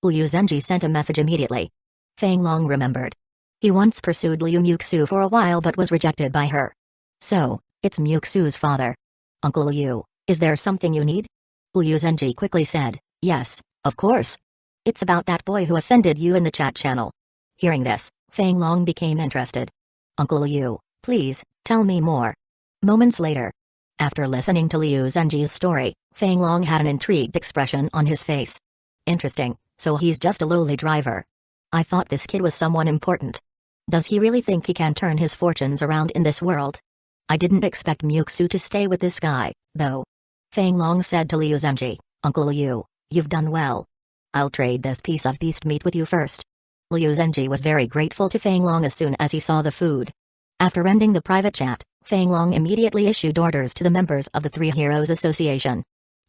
[SPEAKER 1] Liu Zhenji sent a message immediately. Feng Long remembered. He once pursued Liu Muxu for a while but was rejected by her. So, it's Muxu's father. Uncle Liu, is there something you need? Liu Zhenji quickly said, yes, of course. It's about that boy who offended you in the chat channel. Hearing this, Feng Long became interested. Uncle Liu, please, tell me more. Moments later, after listening to Liu Zhenji's story, Feng Long had an intrigued expression on his face. Interesting, so he's just a lowly driver. I thought this kid was someone important. Does he really think he can turn his fortunes around in this world? I didn't expect Muxu to stay with this guy, though. Feng Long said to Liu Zhenji, Uncle Liu, you've done well. I'll trade this piece of beast meat with you first. Liu Zhenji was very grateful to Feng Long as soon as he saw the food. After ending the private chat, Feng Long immediately issued orders to the members of the Three Heroes Association.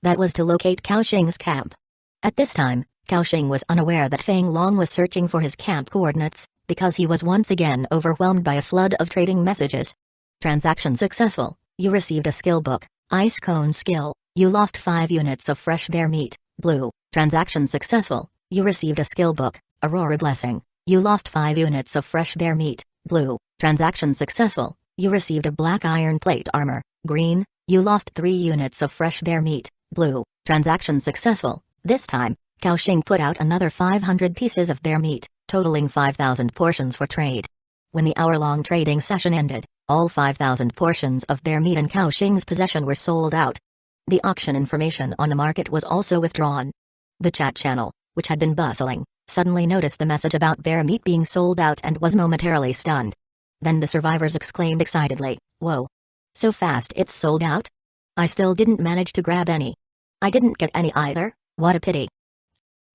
[SPEAKER 1] That was to locate Cao Xing's camp. At this time, Cao Xing was unaware that Feng Long was searching for his camp coordinates, because he was once again overwhelmed by a flood of trading messages. Transaction successful, you received a skill book, Ice Cone skill, you lost 5 units of fresh bear meat, blue. Transaction successful, you received a skill book, Aurora Blessing, you lost 5 units of fresh bear meat, blue. Transaction successful, you received a black iron plate armor, green, you lost 3 units of fresh bear meat, blue. Transaction successful. This time, Cao Xing put out another 500 pieces of bear meat, totaling 5,000 portions for trade. When the hour-long trading session ended, all 5,000 portions of bear meat in Cao Xing's possession were sold out. The auction information on the market was also withdrawn. The chat channel, which had been bustling, suddenly noticed the message about bear meat being sold out and was momentarily stunned. Then the survivors exclaimed excitedly, whoa! So fast it's sold out? I still didn't manage to grab any. I didn't get any either, what a pity.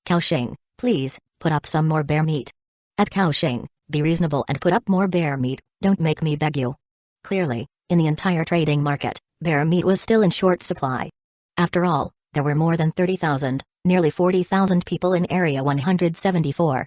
[SPEAKER 1] Cao Xing, please, put up some more bear meat. At Cao Xing, be reasonable and put up more bear meat, don't make me beg you. Clearly, in the entire trading market, bear meat was still in short supply. After all, there were more than 30,000, nearly 40,000 people in Area 174.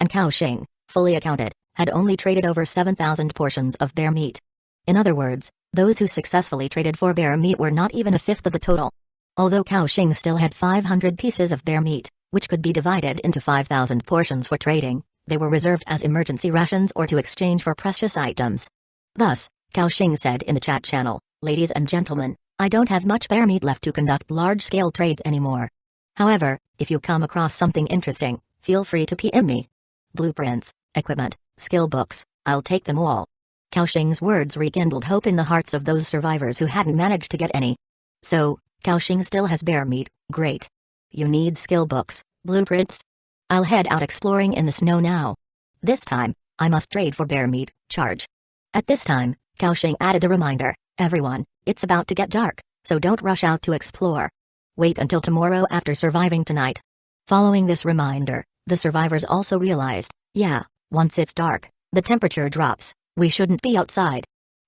[SPEAKER 1] And Cao Xing, fully accounted, had only traded over 7,000 portions of bear meat. In other words, those who successfully traded for bear meat were not even a fifth of the total. Although Cao Xing still had 500 pieces of bear meat, which could be divided into 5,000 portions for trading, they were reserved as emergency rations or to exchange for precious items. Thus, Cao Xing said in the chat channel, ladies and gentlemen, I don't have much bear meat left to conduct large-scale trades anymore. However, if you come across something interesting, feel free to PM me. Blueprints, equipment, skill books, I'll take them all. Cao Xing's words rekindled hope in the hearts of those survivors who hadn't managed to get any. So, Cao Xing still has bear meat, great. You need skill books, blueprints? I'll head out exploring in the snow now. This time, I must trade for bear meat, charge. At this time, Kaoshing added the reminder, everyone, it's about to get dark, so don't rush out to explore. Wait until tomorrow after surviving tonight. Following this reminder, the survivors also realized, yeah, once it's dark, the temperature drops, we shouldn't be outside.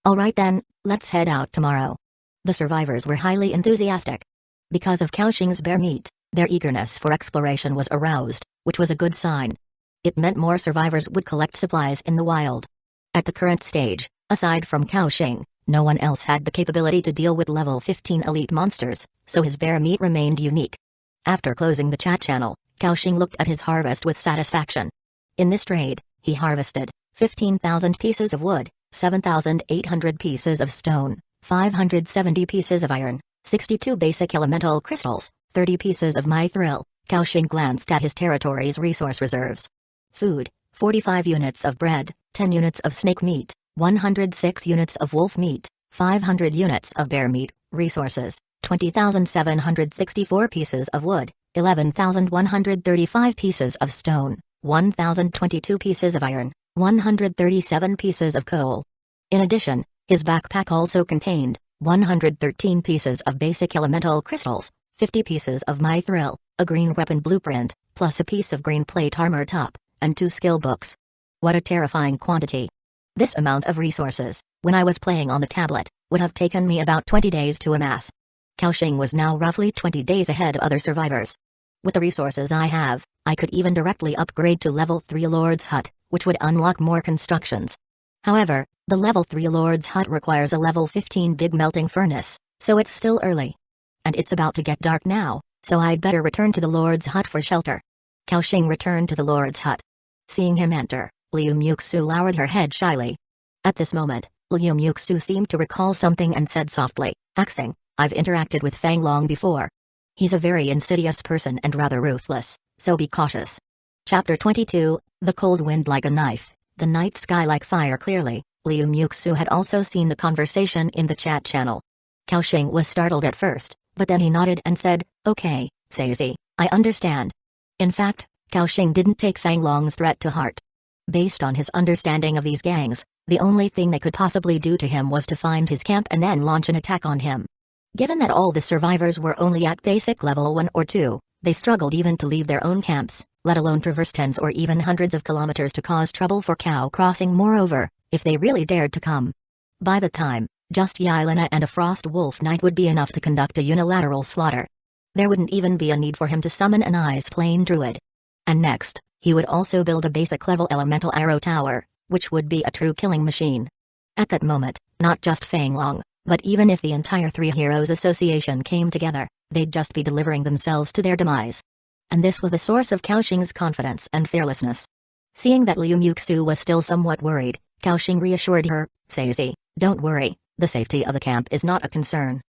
[SPEAKER 1] Alright then, let's head out tomorrow. The survivors were highly enthusiastic. Because of Kaoshing's bear meat, their eagerness for exploration was aroused, which was a good sign. It meant more survivors would collect supplies in the wild. At the current stage, aside from Kaoshing, no one else had the capability to deal with level 15 elite monsters, so his bear meat remained unique. After closing the chat channel, Kaoshing looked at his harvest with satisfaction. In this trade, he harvested 15,000 pieces of wood, 7,800 pieces of stone, 570 pieces of iron, 62 basic elemental crystals, 30 pieces of mithril. Kaoshing glanced at his territory's resource reserves. Food, 45 units of bread, 10 units of snake meat, 106 units of wolf meat, 500 units of bear meat. Resources, 20,764 pieces of wood, 11,135 pieces of stone, 1,022 pieces of iron, 137 pieces of coal. In addition, his backpack also contained 113 pieces of basic elemental crystals, 50 pieces of mithril, a green weapon blueprint, plus a piece of green plate armor top, and 2 skill books. What a terrifying quantity. This amount of resources, when I was playing on the tablet, would have taken me about 20 days to amass. Kaoshing was now roughly 20 days ahead of other survivors. With the resources I have, I could even directly upgrade to level 3 Lord's Hut, which would unlock more constructions. However, the level 3 Lord's Hut requires a level 15 big melting furnace, so it's still early. And it's about to get dark now, so I'd better return to the Lord's Hut for shelter. Kaoshing returned to the Lord's Hut. Seeing him enter, Liu Muxu lowered her head shyly. At this moment, Liu Muxu seemed to recall something and said softly, Axing, I've interacted with Fang Long before. He's a very insidious person and rather ruthless, so be cautious. Chapter 22, The Cold Wind Like a Knife, The Night Sky Like Fire. Clearly, Liu Muxu had also seen the conversation in the chat channel. Kaoshing was startled at first, but then he nodded and said, okay, Sazi, I understand. In fact, Kaoshing didn't take Fang Long's threat to heart. Based on his understanding of these gangs, the only thing they could possibly do to him was to find his camp and then launch an attack on him. Given that all the survivors were only at basic level 1 or 2, they struggled even to leave their own camps, let alone traverse tens or even hundreds of kilometers to cause trouble for cow crossing. Moreover, if they really dared to come. By the time, just Yelena and a Frost Wolf Knight would be enough to conduct a unilateral slaughter. There wouldn't even be a need for him to summon an Ice Plane Druid. And next, he would also build a basic level elemental arrow tower, which would be a true killing machine. At that moment, not just Fang Long, but even if the entire Three Heroes Association came together, they'd just be delivering themselves to their demise. And this was the source of Kaoshing's confidence and fearlessness. Seeing that Liu Muxu was still somewhat worried, Kaoshing reassured her, Sazi, don't worry, the safety of the camp is not a concern.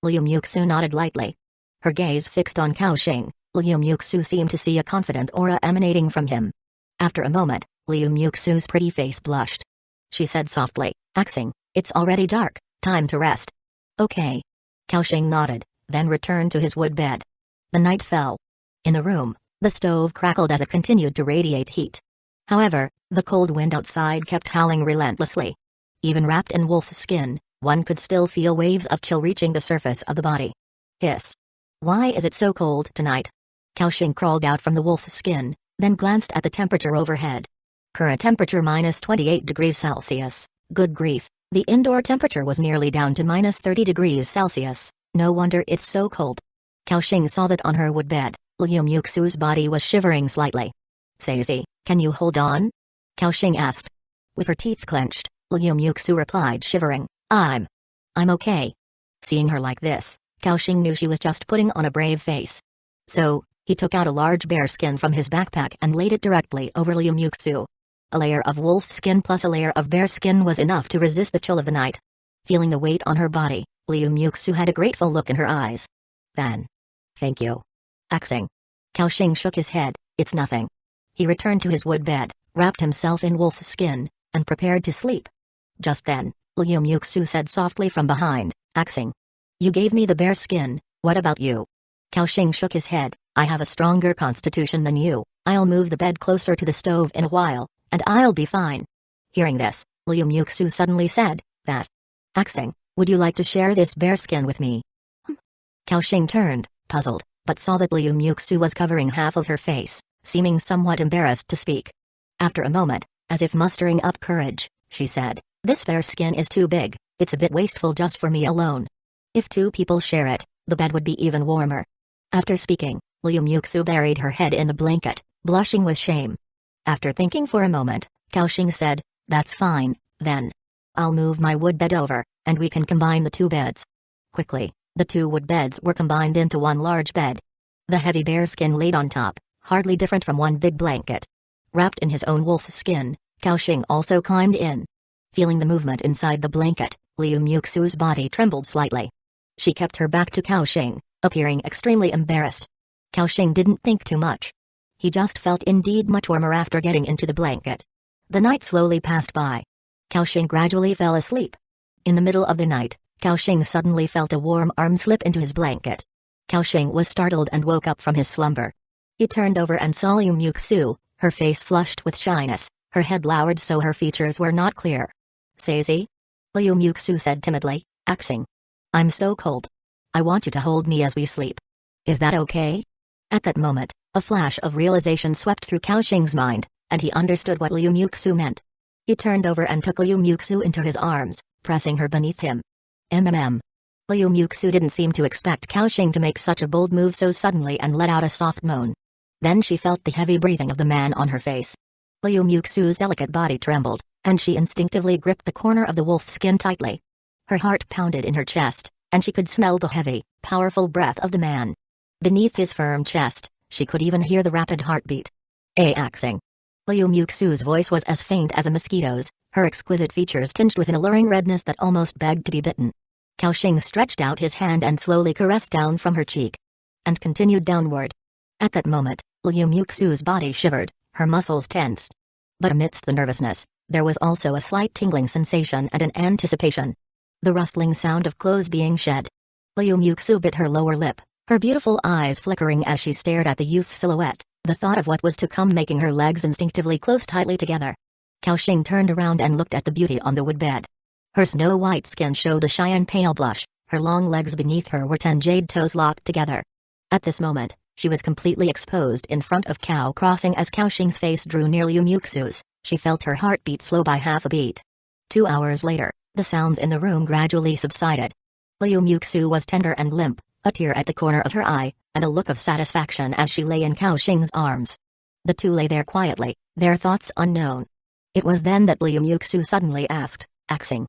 [SPEAKER 1] Liu Muxu nodded lightly. Her gaze fixed on Kaoshing. Liu Muxu seemed to see a confident aura emanating from him. After a moment, Liu Muxu's pretty face blushed. She said softly, Axing, it's already dark, time to rest. Okay. Kaoshing nodded, then returned to his wood bed. The night fell. In the room, the stove crackled as it continued to radiate heat. However, the cold wind outside kept howling relentlessly. Even wrapped in wolf skin, one could still feel waves of chill reaching the surface of the body. Hiss. Why is it so cold tonight? Kaoshing crawled out from the wolf skin, then glanced at the temperature overhead. Current temperature minus 28 degrees Celsius. Good grief, the indoor temperature was nearly down to minus 30 degrees Celsius. No wonder it's so cold. Kaoshing saw that on her wood bed, Liu Muxu's body was shivering slightly. Sazi, can you hold on? Kaoshing asked. With her teeth clenched, Liu Muxu replied, shivering, I'm okay. Seeing her like this, Kaoshing knew she was just putting on a brave face. So, he took out a large bear skin from his backpack and laid it directly over Liu Muxu. A layer of wolf skin plus a layer of bear skin was enough to resist the chill of the night. Feeling the weight on her body, Liu Muxu had a grateful look in her eyes. Then, thank you. Axing. Kaoshing shook his head, it's nothing. He returned to his wood bed, wrapped himself in wolf skin, and prepared to sleep. Just then, Liu Muxu said softly from behind, Axing. You gave me the bear skin, what about you? Kaoshing shook his head, I have a stronger constitution than you, I'll move the bed closer to the stove in a while, and I'll be fine. Hearing this, Liu Muxu suddenly said, that. Axing, would you like to share this bearskin with me? Kaoxing turned, puzzled, but saw that Liu Muxu was covering half of her face, seeming somewhat embarrassed to speak. After a moment, as if mustering up courage, she said, this bearskin is too big, it's a bit wasteful just for me alone. If 2 people share it, the bed would be even warmer. After speaking, Liu Muxu buried her head in the blanket, blushing with shame. After thinking for a moment, Kaoxing said, that's fine, then. I'll move my wood bed over, and we can combine the 2 beds. Quickly, the 2 wood beds were combined into one large bed. The heavy bearskin laid on top, hardly different from one big blanket. Wrapped in his own wolf skin, Kaoxing also climbed in. Feeling the movement inside the blanket, Liu Muxu's body trembled slightly. She kept her back to Kaoxing, appearing extremely embarrassed. Kaoxing didn't think too much. He just felt indeed much warmer after getting into the blanket. The night slowly passed by. Kaoxing gradually fell asleep. In the middle of the night, Kaoxing suddenly felt a warm arm slip into his blanket. Kaoxing was startled and woke up from his slumber. He turned over and saw Liu Muxu, her face flushed with shyness, her head lowered so her features were not clear. Sazy? Liu Muxu said timidly, Axing. I'm so cold. I want you to hold me as we sleep. Is that okay? At that moment, a flash of realization swept through Kaoxing's mind, and he understood what Liu Muxu meant. He turned over and took Liu Muxu into his arms, pressing her beneath him. Liu Muxu didn't seem to expect Kaoxing to make such a bold move so suddenly and let out a soft moan. Then she felt the heavy breathing of the man on her face. Liu Muxu's delicate body trembled, and she instinctively gripped the corner of the wolf skin tightly. Her heart pounded in her chest, and she could smell the heavy, powerful breath of the man. Beneath his firm chest, she could even hear the rapid heartbeat. Axing. Liu Muxu's voice was as faint as a mosquito's, her exquisite features tinged with an alluring redness that almost begged to be bitten. Kaoxing stretched out his hand and slowly caressed down from her cheek. And continued downward. At that moment, Liu Muxu's body shivered, her muscles tensed. But amidst the nervousness, there was also a slight tingling sensation and an anticipation. The rustling sound of clothes being shed. Liu Muxu bit her lower lip, her beautiful eyes flickering as she stared at the youth's silhouette, the thought of what was to come making her legs instinctively close tightly together. Kaoxing turned around and looked at the beauty on the wood bed. Her snow-white skin showed a shy and pale blush, her long legs beneath her were 10 jade toes locked together. At this moment, she was completely exposed in front of Cao Crossing. As Kaoxing's face drew near Liu Muxu's, she felt her heartbeat slow by half a beat. 2 hours later, the sounds in the room gradually subsided. Liu Muxu was tender and limp, a tear at the corner of her eye, and a look of satisfaction as she lay in Kaoxing's arms. The 2 lay there quietly, their thoughts unknown. It was then that Liu Muxu suddenly asked, Axing.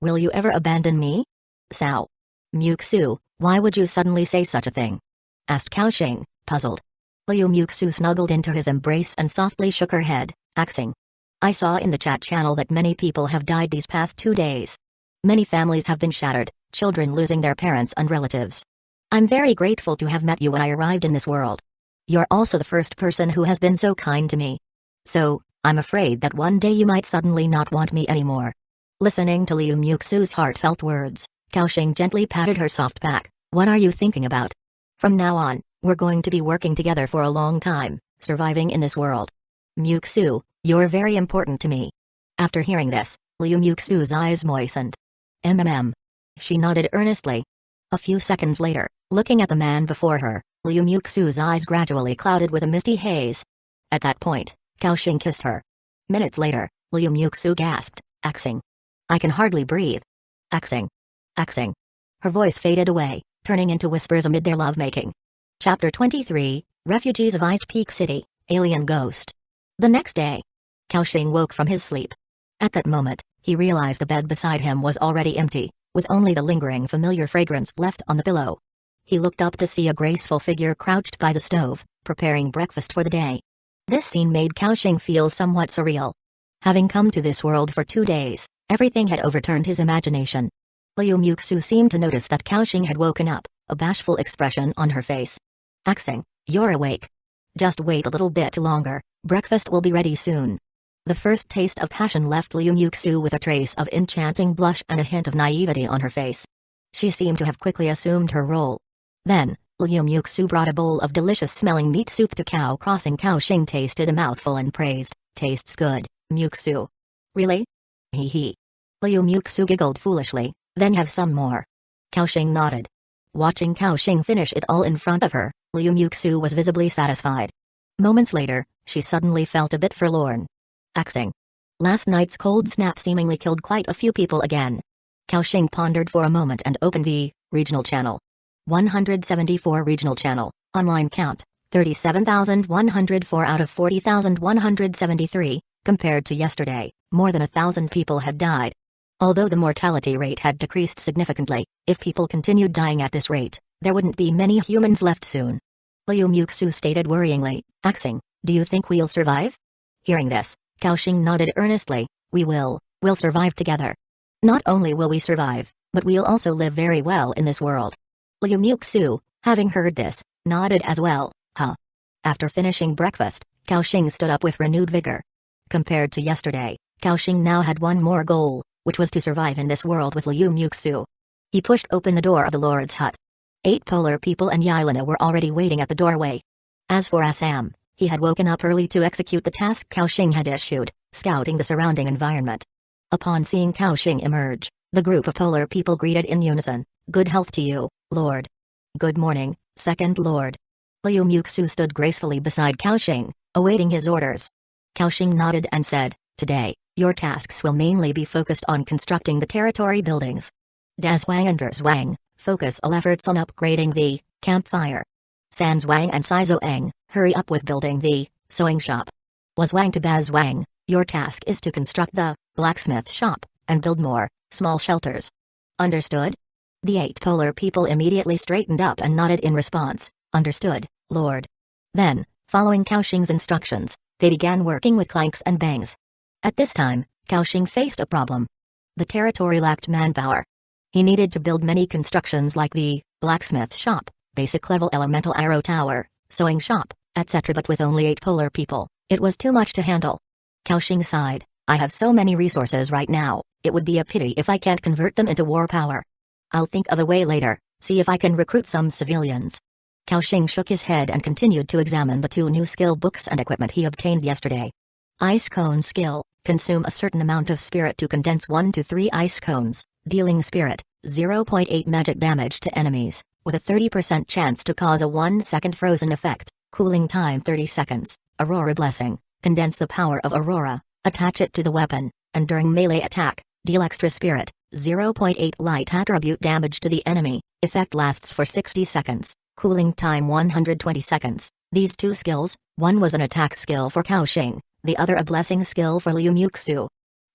[SPEAKER 1] Will you ever abandon me? Sao? Muxu, why would you suddenly say such a thing? Asked Kaoxing, puzzled. Liu Muxu snuggled into his embrace and softly shook her head, Axing. I saw in the chat channel that many people have died these past 2 days. Many families have been shattered, children losing their parents and relatives. I'm very grateful to have met you when I arrived in this world. You're also the first person who has been so kind to me. So, I'm afraid that one day you might suddenly not want me anymore. Listening to Liu Muxu's heartfelt words, Kaoxing gently patted her soft back. What are you thinking about? From now on, we're going to be working together for a long time, surviving in this world. Muxu, you're very important to me. After hearing this, Liu Muxu's eyes moistened. She nodded earnestly. A few seconds later, looking at the man before her, Liu Muxu's eyes gradually clouded with a misty haze. At that point, Kaoxing kissed her. Minutes later, Liu Muxu gasped, Axing. I can hardly breathe. Axing. Axing. Her voice faded away, turning into whispers amid their lovemaking. Chapter 23, Refugees of Ice Peak City, Alien Ghost. The next day, Kaoxing woke from his sleep. At that moment, he realized the bed beside him was already empty, with only the lingering familiar fragrance left on the pillow. He looked up to see a graceful figure crouched by the stove, preparing breakfast for the day. This scene made Kaoxing feel somewhat surreal. Having come to this world for 2 days, everything had overturned his imagination. Liu Muxu seemed to notice that Kaoxing had woken up, a bashful expression on her face. Axing, you're awake. Just wait a little bit longer, breakfast will be ready soon. The first taste of passion left Liu Muxu with a trace of enchanting blush and a hint of naivety on her face. She seemed to have quickly assumed her role. Then, Liu Muxu brought a bowl of delicious-smelling meat soup to Cao Crossing. Cao Xing tasted a mouthful and praised, "Tastes good, Muxu." "Really?" "Hee hee." Liu Muxu giggled foolishly, "Then have some more." Cao Xing nodded. Watching Cao Xing finish it all in front of her, Liu Muxu was visibly satisfied. Moments later, she suddenly felt a bit forlorn. Axing. Last night's cold snap seemingly killed quite a few people again. Cao Xing pondered for a moment and opened the regional channel. 174 regional channel, online count, 37,104 out of 40,173, compared to yesterday, more than 1,000 people had died. Although the mortality rate had decreased significantly, if people continued dying at this rate, there wouldn't be many humans left soon. Liu Muxu stated worryingly, "Axing, do you think we'll survive?" Hearing this, Cao Xing nodded earnestly, We'll survive together. Not only will we survive, but we'll also live very well in this world." Liu Muxu, having heard this, nodded as well, huh. After finishing breakfast, Cao Xing stood up with renewed vigor. Compared to yesterday, Cao Xing now had one more goal, which was to survive in this world with Liu Muxu. He pushed open the door of the Lord's hut. 8 polar people and Yelena were already waiting at the doorway. As for Assam, he had woken up early to execute the task Cao Xing had issued, scouting the surrounding environment. Upon seeing Cao Xing emerge, the group of polar people greeted in unison, "Good health to you, Lord." "Good morning, Second Lord." Liu Muxu stood gracefully beside Cao Xing, awaiting his orders. Cao Xing nodded and said, "Today, your tasks will mainly be focused on constructing the territory buildings. Das Wang and Ders Wang, focus all efforts on upgrading the campfire. Sans Wang and Sizo Eng, hurry up with building the sewing shop. Was Wang to Baz Wang, your task is to construct the blacksmith shop and build more small shelters. Understood?" The 8 polar people immediately straightened up and nodded in response, "Understood, Lord." Then, following Cao Xing's instructions, they began working with clanks and bangs. At this time, Cao Xing faced a problem. The territory lacked manpower. He needed to build many constructions like the blacksmith shop, basic level elemental arrow tower, sewing shop, etc. But with only 8 polar people, it was too much to handle. Cao Xing sighed, "I have so many resources right now, it would be a pity if I can't convert them into war power. I'll think of a way later, see if I can recruit some civilians." Cao Xing shook his head and continued to examine the 2 new skill books and equipment he obtained yesterday. Ice Cone Skill, consume a certain amount of spirit to condense 1 to 3 ice cones, dealing spirit, 0.8 magic damage to enemies, with a 30% chance to cause a 1-second frozen effect, cooling time 30 seconds, Aurora Blessing, condense the power of Aurora, attach it to the weapon, and during melee attack, deal extra spirit, 0.8 light attribute damage to the enemy, effect lasts for 60 seconds, cooling time 120 seconds. These 2 skills, one was an attack skill for Cao Xing, the other a blessing skill for Liu Muxu.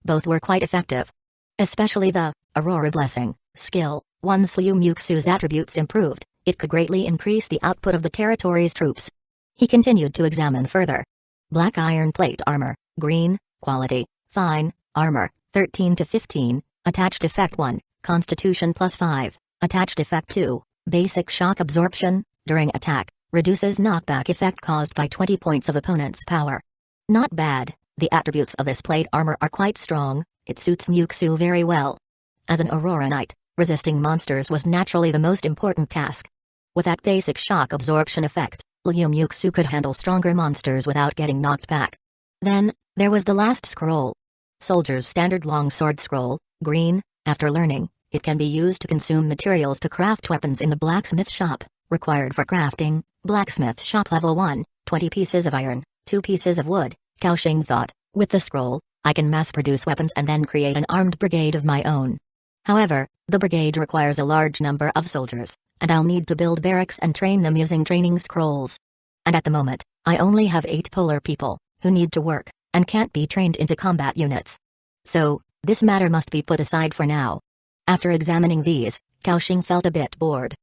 [SPEAKER 1] Both were quite effective. Especially the Aurora Blessing skill, once Liu Muxu's attributes improved, it could greatly increase the output of the territory's troops. He continued to examine further. Black Iron Plate Armor, Green, Quality, Fine, Armor, 13 to 15, Attached Effect 1, Constitution +5, Attached Effect 2, Basic Shock Absorption, during attack, reduces knockback effect caused by 20 points of opponent's power. Not bad, the attributes of this plate armor are quite strong, it suits Muxu very well. As an Aurora Knight, resisting monsters was naturally the most important task. With that basic shock absorption effect, Liu Muxu could handle stronger monsters without getting knocked back. Then, there was the last scroll. Soldier's Standard Longsword Scroll, Green, after learning, it can be used to consume materials to craft weapons in the blacksmith shop, required for crafting, blacksmith shop level 1, 20 pieces of iron, 2 pieces of wood. Cao Xing thought, with the scroll, I can mass-produce weapons and then create an armed brigade of my own. However, the brigade requires a large number of soldiers, and I'll need to build barracks and train them using training scrolls. And at the moment, I only have 8 polar people, who need to work, and can't be trained into combat units. So, this matter must be put aside for now. After examining these, Cao Xing felt a bit bored.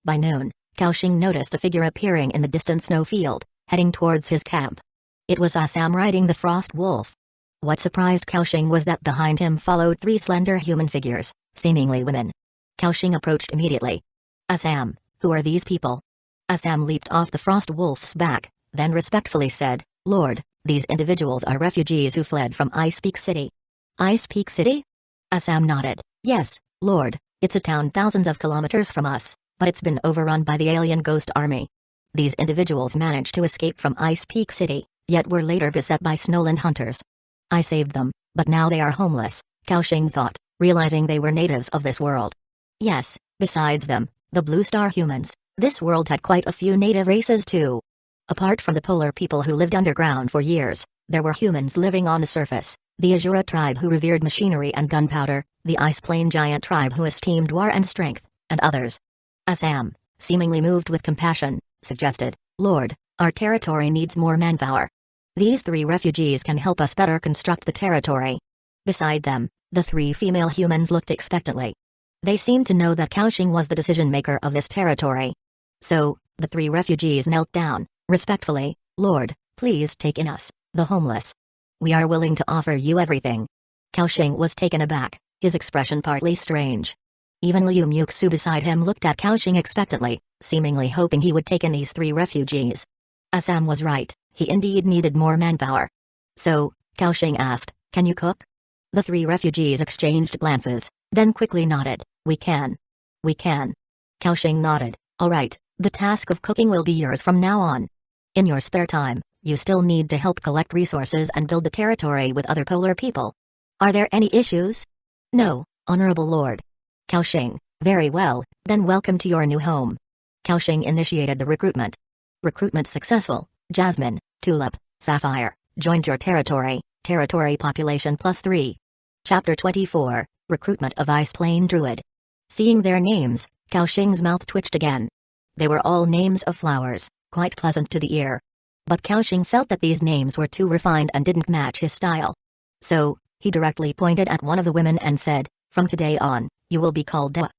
[SPEAKER 1] By noon, Cao Xing noticed a figure appearing in the distant snowfield, heading towards his camp. It was Assam riding the frost wolf. What surprised Cao Xing was that behind him followed 3 slender human figures, seemingly women. Cao Xing approached immediately. Assam, who are these people? Assam leaped off the frost wolf's back, then respectfully said, Lord, these individuals are refugees who fled from Ice Peak City. Ice Peak City? Assam nodded. Yes, Lord, it's a town thousands of kilometers from us, but it's been overrun by the alien ghost army. These individuals managed to escape from Ice Peak City, yet were later beset by Snowland hunters. I saved them, but now they are homeless, Kaoshing thought, realizing they were natives of this world. Yes, besides them, the Blue Star humans, this world had quite a few native races too. Apart from the polar people who lived underground for years, there were humans living on the surface, the Azura tribe who revered machinery and gunpowder, the Ice Plain giant tribe who esteemed war and strength, and others. Assam, seemingly moved with compassion, suggested, "Lord, our territory needs more manpower. These 3 refugees can help us better construct the territory." Beside them, the 3 female humans looked expectantly. They seemed to know that Kaoshing was the decision-maker of this territory. So, the 3 refugees knelt down, respectfully, "Lord, please take in us, the homeless. We are willing to offer you everything." Kaoshing was taken aback, his expression partly strange. Even Liu Muxu beside him looked at Kaoshing expectantly, seemingly hoping he would take in these 3 refugees. Assam was right, he indeed needed more manpower. So, Kaoshing asked, "Can you cook?" The 3 refugees exchanged glances, then quickly nodded, "We can. We can." Kaoshing nodded, "All right, the task of cooking will be yours from now on. In your spare time, you still need to help collect resources and build the territory with other polar people. Are there any issues?" "No, Honorable Lord." Kaoshing, "Very well, then welcome to your new home." Kaoshing initiated the recruitment. Recruitment successful. Jasmine, Tulip, Sapphire, joined your territory, territory population +3. Chapter 24, Recruitment of Ice Plain Druid. Seeing their names, Kaoshing's mouth twitched again. They were all names of flowers, quite pleasant to the ear. But Kaoshing felt that these names were too refined and didn't match his style. So, he directly pointed at one of the women and said, "From today on, you will be called Dewa.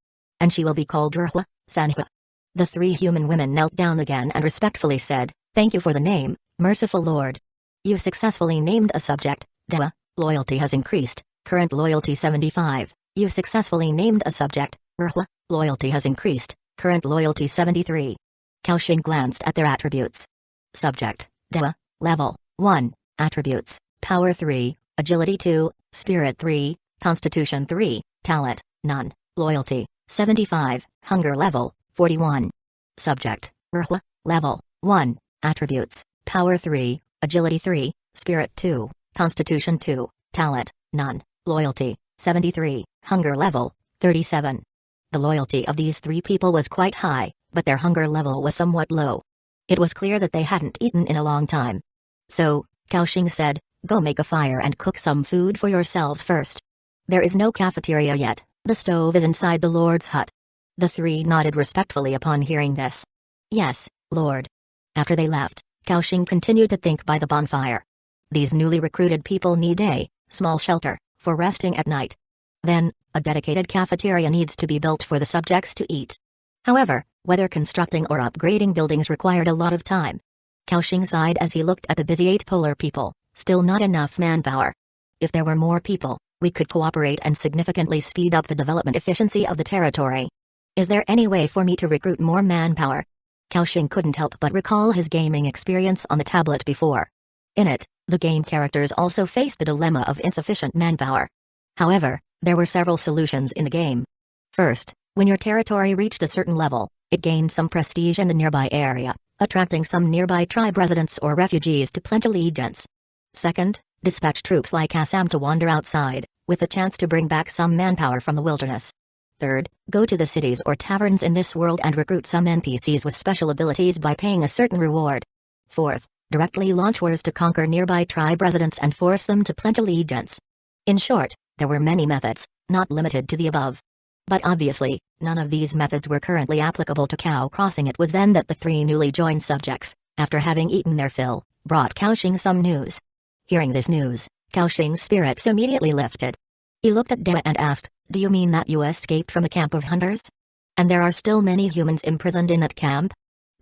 [SPEAKER 1] And she will be called Ruhua, Sanhua." The 3 human women knelt down again and respectfully said, "Thank you for the name, merciful Lord. You've successfully named a subject, Dewa, loyalty has increased, current loyalty 75. You've successfully named a subject, Ruhua, loyalty has increased, current loyalty 73. Kaoshing glanced at their attributes. Subject, Dewa, level 1, attributes, power 3, agility 2, spirit 3, constitution 3, talent, none, loyalty, 75, hunger level, 41. Subject, Ruhua, level 1, attributes, power 3, agility 3, spirit 2, constitution 2, talent, none, loyalty, 73, hunger level, 37. The loyalty of these 3 people was quite high, but their hunger level was somewhat low. It was clear that they hadn't eaten in a long time. So, Kaoshing said, "Go make a fire and cook some food for yourselves first. There is no cafeteria yet, the stove is inside the Lord's hut." The 3 nodded respectfully upon hearing this. "Yes, Lord." After they left, Kaoshing continued to think by the bonfire. These newly recruited people need a small shelter for resting at night. Then, a dedicated cafeteria needs to be built for the subjects to eat. However, whether constructing or upgrading buildings required a lot of time. Kaoshing sighed as he looked at the busy 8 polar people, still not enough manpower. If there were more people, we could cooperate and significantly speed up the development efficiency of the territory. Is there any way for me to recruit more manpower? Kaoshing couldn't help but recall his gaming experience on the tablet before. In it, the game characters also faced the dilemma of insufficient manpower. However, there were several solutions in the game. First, when your territory reached a certain level, it gained some prestige in the nearby area, attracting some nearby tribe residents or refugees to pledge allegiance. Second, dispatch troops like Assam to wander outside, with a chance to bring back some manpower from the wilderness. Third, go to the cities or taverns in this world and recruit some NPCs with special abilities by paying a certain reward. Fourth, directly launch wars to conquer nearby tribe residents and force them to pledge allegiance. In short, there were many methods, not limited to the above. But obviously, none of these methods were currently applicable to Cow Crossing. It was then that the 3 newly joined subjects, after having eaten their fill, brought Kaoshing some news. Hearing this news, Kaoshing's spirits immediately lifted. He looked at Dewa and asked, "Do you mean that you escaped from the camp of hunters? And there are still many humans imprisoned in that camp?"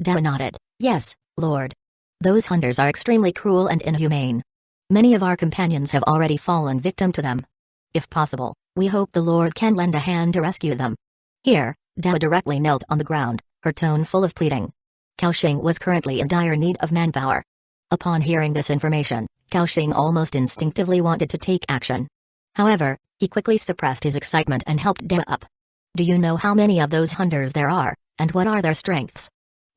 [SPEAKER 1] Dewa nodded, "Yes, Lord. Those hunters are extremely cruel and inhumane. Many of our companions have already fallen victim to them. If possible, we hope the Lord can lend a hand to rescue them." Here, Dewa directly knelt on the ground, her tone full of pleading. Kaoshing was currently in dire need of manpower. Upon hearing this information, Kaoshing almost instinctively wanted to take action. However, he quickly suppressed his excitement and helped Dewa up. "Do you know how many of those hunters there are, and what are their strengths?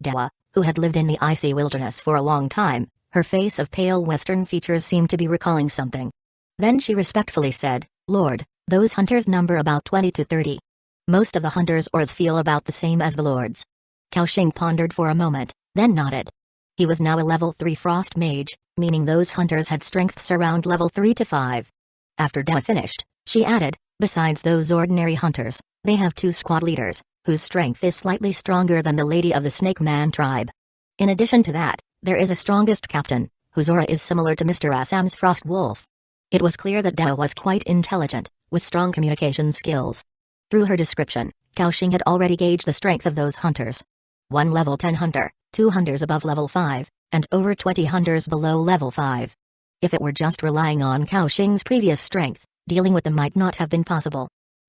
[SPEAKER 1] Dawa, who had lived in the icy wilderness for a long time, her face of pale western features seemed to be recalling something. Then she respectfully said, Lord, those hunters number about 20 to 30. Most of the hunters' auras feel about the same as the Lord's. Cao Xing pondered for a moment, then nodded. He was now a level 3 frost mage, meaning those hunters had strengths around level 3 to 5. After Dawa finished, she added, besides those ordinary hunters, they have 2 squad leaders, whose strength is slightly stronger than the Lady of the Snake Man tribe. In addition to that, there is a strongest captain, whose aura is similar to Mr. Assam's Frost Wolf. It was clear that Dawa was quite intelligent, with strong communication skills. Through her description, Cao Xing had already gauged the strength of those hunters. 1 level 10 hunter, 2 hunters above level 5, and over 20 hunters below level 5. If it were just relying on Cao Xing's previous strength, dealing with them might not have been possible.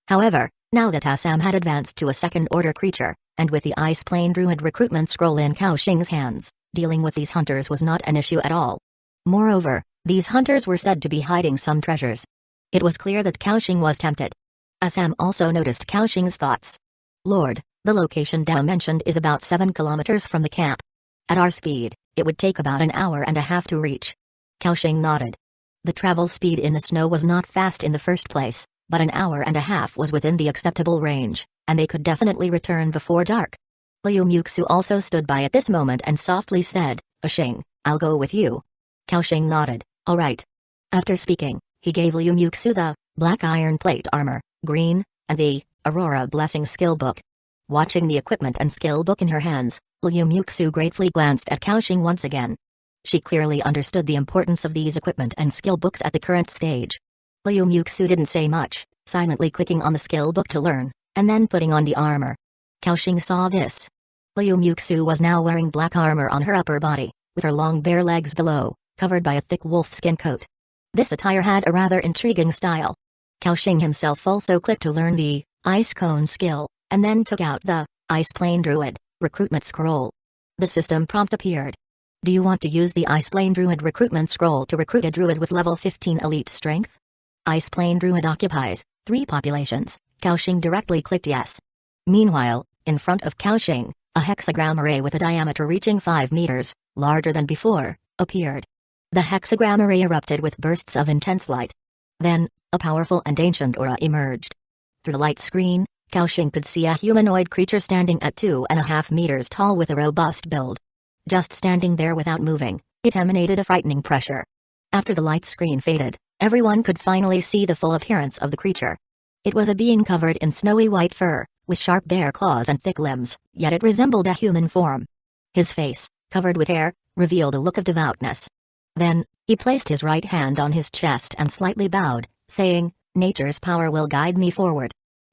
[SPEAKER 1] However, now that Assam had advanced to a second-order creature, and with the Ice Plane Druid recruitment scroll in Cao Xing's hands, dealing with these hunters was not an issue at all. Moreover, these hunters were said to be hiding some treasures. It was clear that Cao Xing was tempted. Assam also noticed Cao Xing's thoughts. Lord, the location Dao mentioned is about 7 kilometers from the camp. At our speed, it would take about an hour and a half to reach. Cao Xing nodded. The travel speed in the snow was not fast in the first place, but an hour and a half was within the acceptable range, and they could definitely return before dark. Liu Muxu also stood by at this moment and softly said, Xing, I'll go with you. Cao Xing nodded, all right. After speaking, he gave Liu Muxu the black iron plate armor, green, and the Aurora Blessing skill book. Watching the equipment and skill book in her hands, Liu Muxu gratefully glanced at Cao Xing once again. She clearly understood the importance of these equipment and skill books at the current stage. Liu Muxu didn't say much, silently clicking on the skill book to learn, and then putting on the armor. Cao Xing saw this. Liu Muxu was now wearing black armor on her upper body, with her long bare legs below, covered by a thick wolfskin coat. This attire had a rather intriguing style. Cao Xing himself also clicked to learn the Ice Cone skill, and then took out the Ice Plane Druid recruitment scroll. The system prompt appeared. Do you want to use the Ice Plane Druid recruitment scroll to recruit a druid with level 15 elite strength? Ice Plane Druid occupies 3 populations. Cao Xing directly clicked yes. Meanwhile, in front of Cao Xing, a hexagram array with a diameter reaching 5 meters, larger than before, appeared. The hexagram array erupted with bursts of intense light. Then, a powerful and ancient aura emerged. Through the light screen, Cao Xing could see a humanoid creature standing at 2.5 meters tall with a robust build. Just standing there without moving, it emanated a frightening pressure. After the light screen faded, everyone could finally see the full appearance of the creature. It was a being covered in snowy white fur, with sharp bare claws and thick limbs, yet it resembled a human form. His face, covered with hair, revealed a look of devoutness. Then, he placed his right hand on his chest and slightly bowed, saying, Nature's power will guide me forward.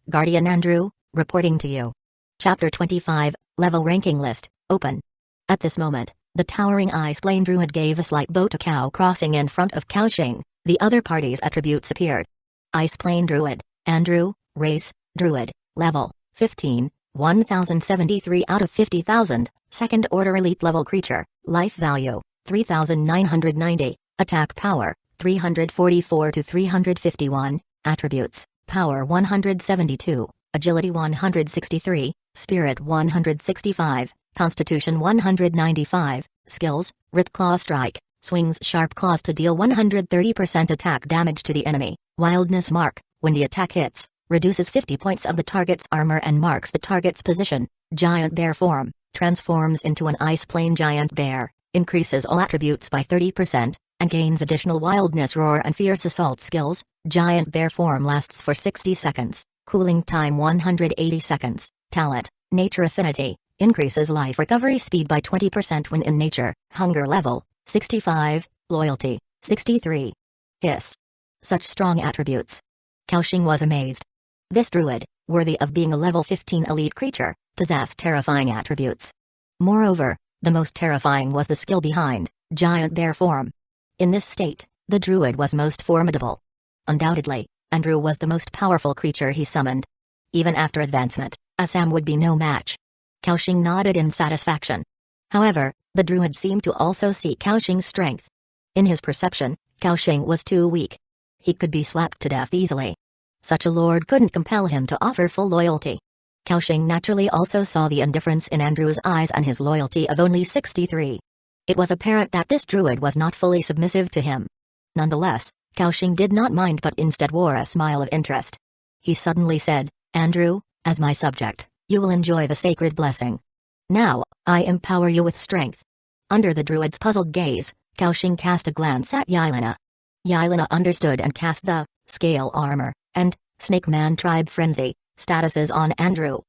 [SPEAKER 1] Guardian Andrew, reporting to you. Chapter 25, Level Ranking List, Open. At this moment, the towering Ice Plane Druid gave a slight bow to Cow crossing in front of Cao Xing. The other party's attributes appeared. Ice Plane Druid, Andrew, Race, Druid, Level, 15, 1073 out of 50,000, Second Order Elite Level Creature, Life Value, 3,990, Attack Power, 344 to 351, Attributes, Power 172, Agility 163, Spirit 165, Constitution 195, Skills, Rip Claw Strike, swings sharp claws to deal 130% attack damage to the enemy, Wildness Mark, when the attack hits, reduces 50 points of the target's armor and marks the target's position, Giant Bear Form, transforms into an Ice Plane Giant Bear, increases all attributes by 30%, and gains additional Wildness Roar and Fierce Assault skills, Giant Bear Form lasts for 60 seconds, cooling time 180 seconds, Talent, Nature Affinity, increases life recovery speed by 20% when in nature, Hunger Level, 65, Loyalty, 63. Hiss. Such strong attributes. Cao Xing was amazed. This druid, worthy of being a level 15 elite creature, possessed terrifying attributes. Moreover, the most terrifying was the skill behind, Giant Bear Form. In this state, the druid was most formidable. Undoubtedly, Andrew was the most powerful creature he summoned. Even after advancement, Assam would be no match. Cao Xing nodded in satisfaction. However, the druid seemed to also see Cao Xing's strength. In his perception, Cao Xing was too weak. He could be slapped to death easily. Such a lord couldn't compel him to offer full loyalty. Kaoxing naturally also saw the indifference in Andrew's eyes and his loyalty of only 63. It was apparent that this druid was not fully submissive to him. Nonetheless, Kaoxing did not mind but instead wore a smile of interest. He suddenly said, "Andrew, as my subject, you will enjoy the sacred blessing. Now, I empower you with strength." Under the druid's puzzled gaze, Kaoxing cast a glance at Yelena. Yelena understood and cast the Scale Armor and Snake Man Tribe Frenzy statuses on Andrew.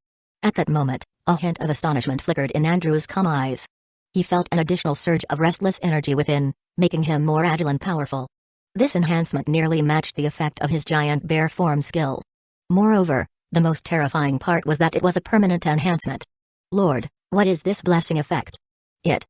[SPEAKER 1] At that moment, a hint of astonishment flickered in Andrew's calm eyes. He felt an additional surge of restless energy within, making him more agile and powerful. This enhancement nearly matched the effect of his giant bear form skill. Moreover, the most terrifying part was that it was a permanent enhancement. "Lord, what is this blessing effect? It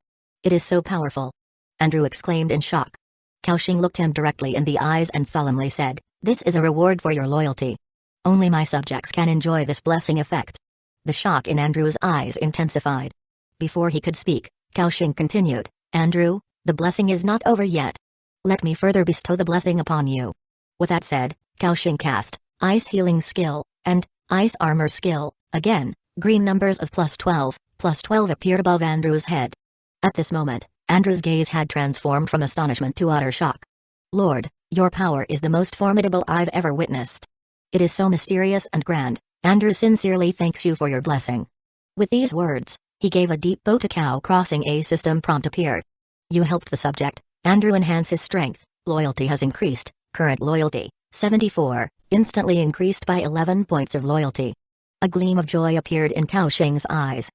[SPEAKER 1] is so powerful," Andrew exclaimed in shock. Kaoxing looked him directly in the eyes and solemnly said, "This is a reward for your loyalty. Only my subjects can enjoy this blessing effect." The shock in Andrew's eyes intensified. Before he could speak, Kaoxing continued, "Andrew, the blessing is not over yet. Let me further bestow the blessing upon you." With that said, Kaoxing cast Ice Healing Skill and Ice Armor Skill. Again, green numbers of +12 appeared above Andrew's head. At this moment, Andrew's gaze had transformed from astonishment to utter shock. "Lord, your power is the most formidable I've ever witnessed. It is so mysterious and grand. Andrew sincerely thanks you for your blessing." With these words, he gave a deep bow to Cow. Crossing a system prompt appeared. "You helped the subject, Andrew, enhance his strength. Loyalty has increased. Current loyalty, 74, instantly increased by 11 points of loyalty." A gleam of joy appeared in Kaoxing's eyes.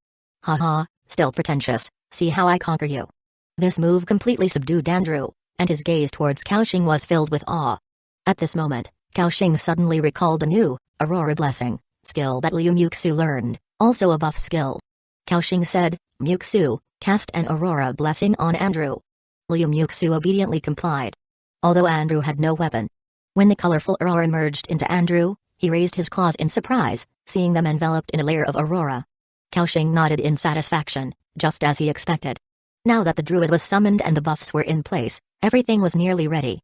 [SPEAKER 1] "Haha, still pretentious, see how I conquer you." This move completely subdued Andrew, and his gaze towards Kaoxing was filled with awe. At this moment, Kaoxing suddenly recalled a new Aurora Blessing skill that Liu Muxu learned, also a buff skill. Kaoxing said, "Muxu, cast an Aurora Blessing on Andrew." Liu Muxu obediently complied. Although Andrew had no weapon. When the colorful aurora emerged into Andrew, he raised his claws in surprise, seeing them enveloped in a layer of aurora. Kaoxing nodded in satisfaction, just as he expected. Now that the druid was summoned and the buffs were in place, everything was nearly ready.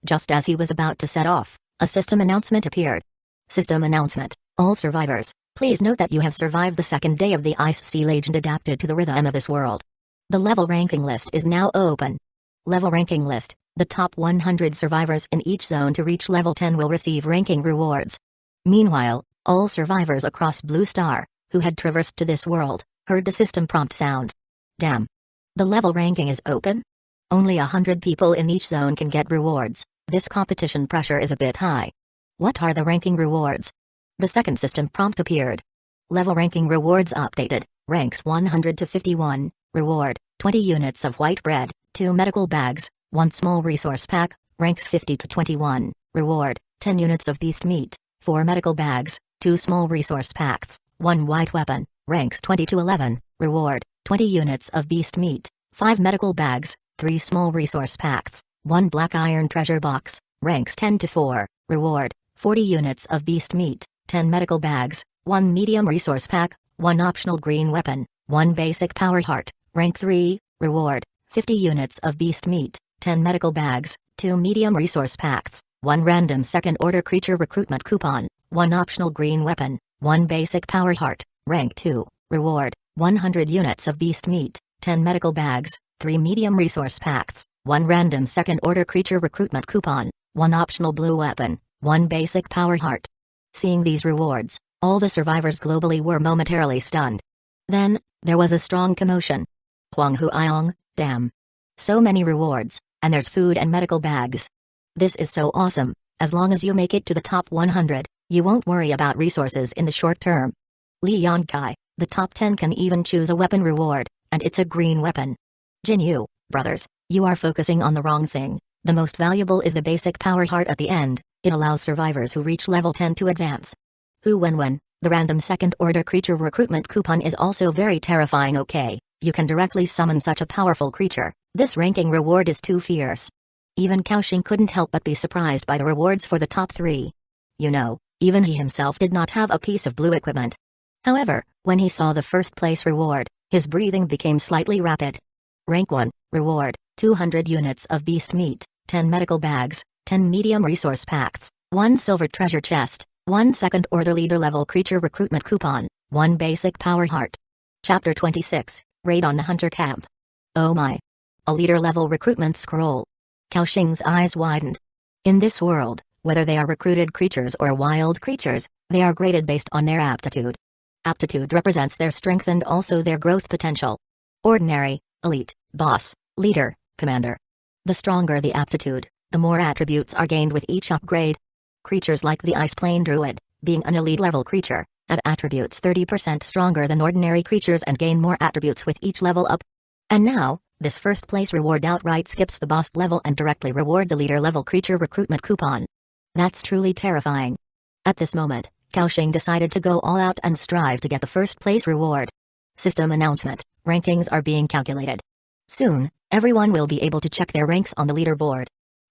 [SPEAKER 1] Just as he was about to set off, a system announcement appeared. System announcement: all survivors, please note that you have survived the second day of the Ice Sea Legend adapted to the rhythm of this world. The level ranking list is now open. Level ranking list: the top 100 survivors in each zone to reach level 10 will receive ranking rewards. Meanwhile, all survivors across Blue Star, who had traversed to this world, heard the system prompt sound. Damn. The level ranking is open? Only 100 people in each zone can get rewards. This competition pressure is a bit high. What are the ranking rewards? The second system prompt appeared. Level ranking rewards updated. Ranks 100 to 51. Reward: 20 units of white bread, 2 medical bags, 1 small resource pack. Ranks 50 to 21. Reward: 10 units of beast meat, 4 medical bags, 2 small resource packs, 1 white weapon. Ranks 20 to 11. Reward: 20 units of beast meat, 5 medical bags, 3 small resource packs, 1 black iron treasure box. Ranks 10 to 4. Reward: 40 units of beast meat, 10 medical bags, 1 medium resource pack, 1 optional green weapon, 1 basic power heart. Rank 3. Reward: 50 units of beast meat, 10 medical bags, 2 medium resource packs, 1 random second order creature recruitment coupon, 1 optional green weapon, 1 basic power heart. Rank 2. Reward: 100 units of beast meat, 10 medical bags, 3 medium resource packs, 1 random second order creature recruitment coupon, 1 optional blue weapon, 1 basic power heart. Seeing these rewards, all the survivors globally were momentarily stunned. Then, there was a strong commotion. Huang Huiong, damn. So many rewards, and there's food and medical bags. This is so awesome. As long as you make it to the top 100, you won't worry about resources in the short term. Li Yongkai, the top 10 can even choose a weapon reward, and it's a green weapon. Jinyu, brothers, you are focusing on the wrong thing. The most valuable is the basic power heart at the end. It allows survivors who reach level 10 to advance. Hu Wenwen, the random second order creature recruitment coupon is also very terrifying. Okay, you can directly summon such a powerful creature. This ranking reward is too fierce. Even Kaoxing couldn't help but be surprised by the rewards for the top 3. You know, even he himself did not have a piece of blue equipment. However, when he saw the first place reward, his breathing became slightly rapid. Rank 1, reward: 200 units of beast meat, 10 medical bags, 10 medium resource packs, 1 silver treasure chest, 1 second order leader level creature recruitment coupon, One Basic Power Heart. Chapter 26, Raid on the Hunter Camp. Oh my. A leader-level recruitment scroll. Cao Xing's eyes widened. In this world, whether they are recruited creatures or wild creatures, they are graded based on their aptitude. Aptitude represents their strength and also their growth potential. Ordinary, elite, boss, leader, commander. The stronger the aptitude, the more attributes are gained with each upgrade. Creatures like the Ice Plane Druid, being an elite-level creature, have attributes 30% stronger than ordinary creatures and gain more attributes with each level up. And now, this first place reward outright skips the boss level and directly rewards a leader-level creature recruitment coupon. That's truly terrifying. At this moment, Cao Xing decided to go all out and strive to get the first place reward. System announcement: rankings are being calculated. Soon, everyone will be able to check their ranks on the leaderboard.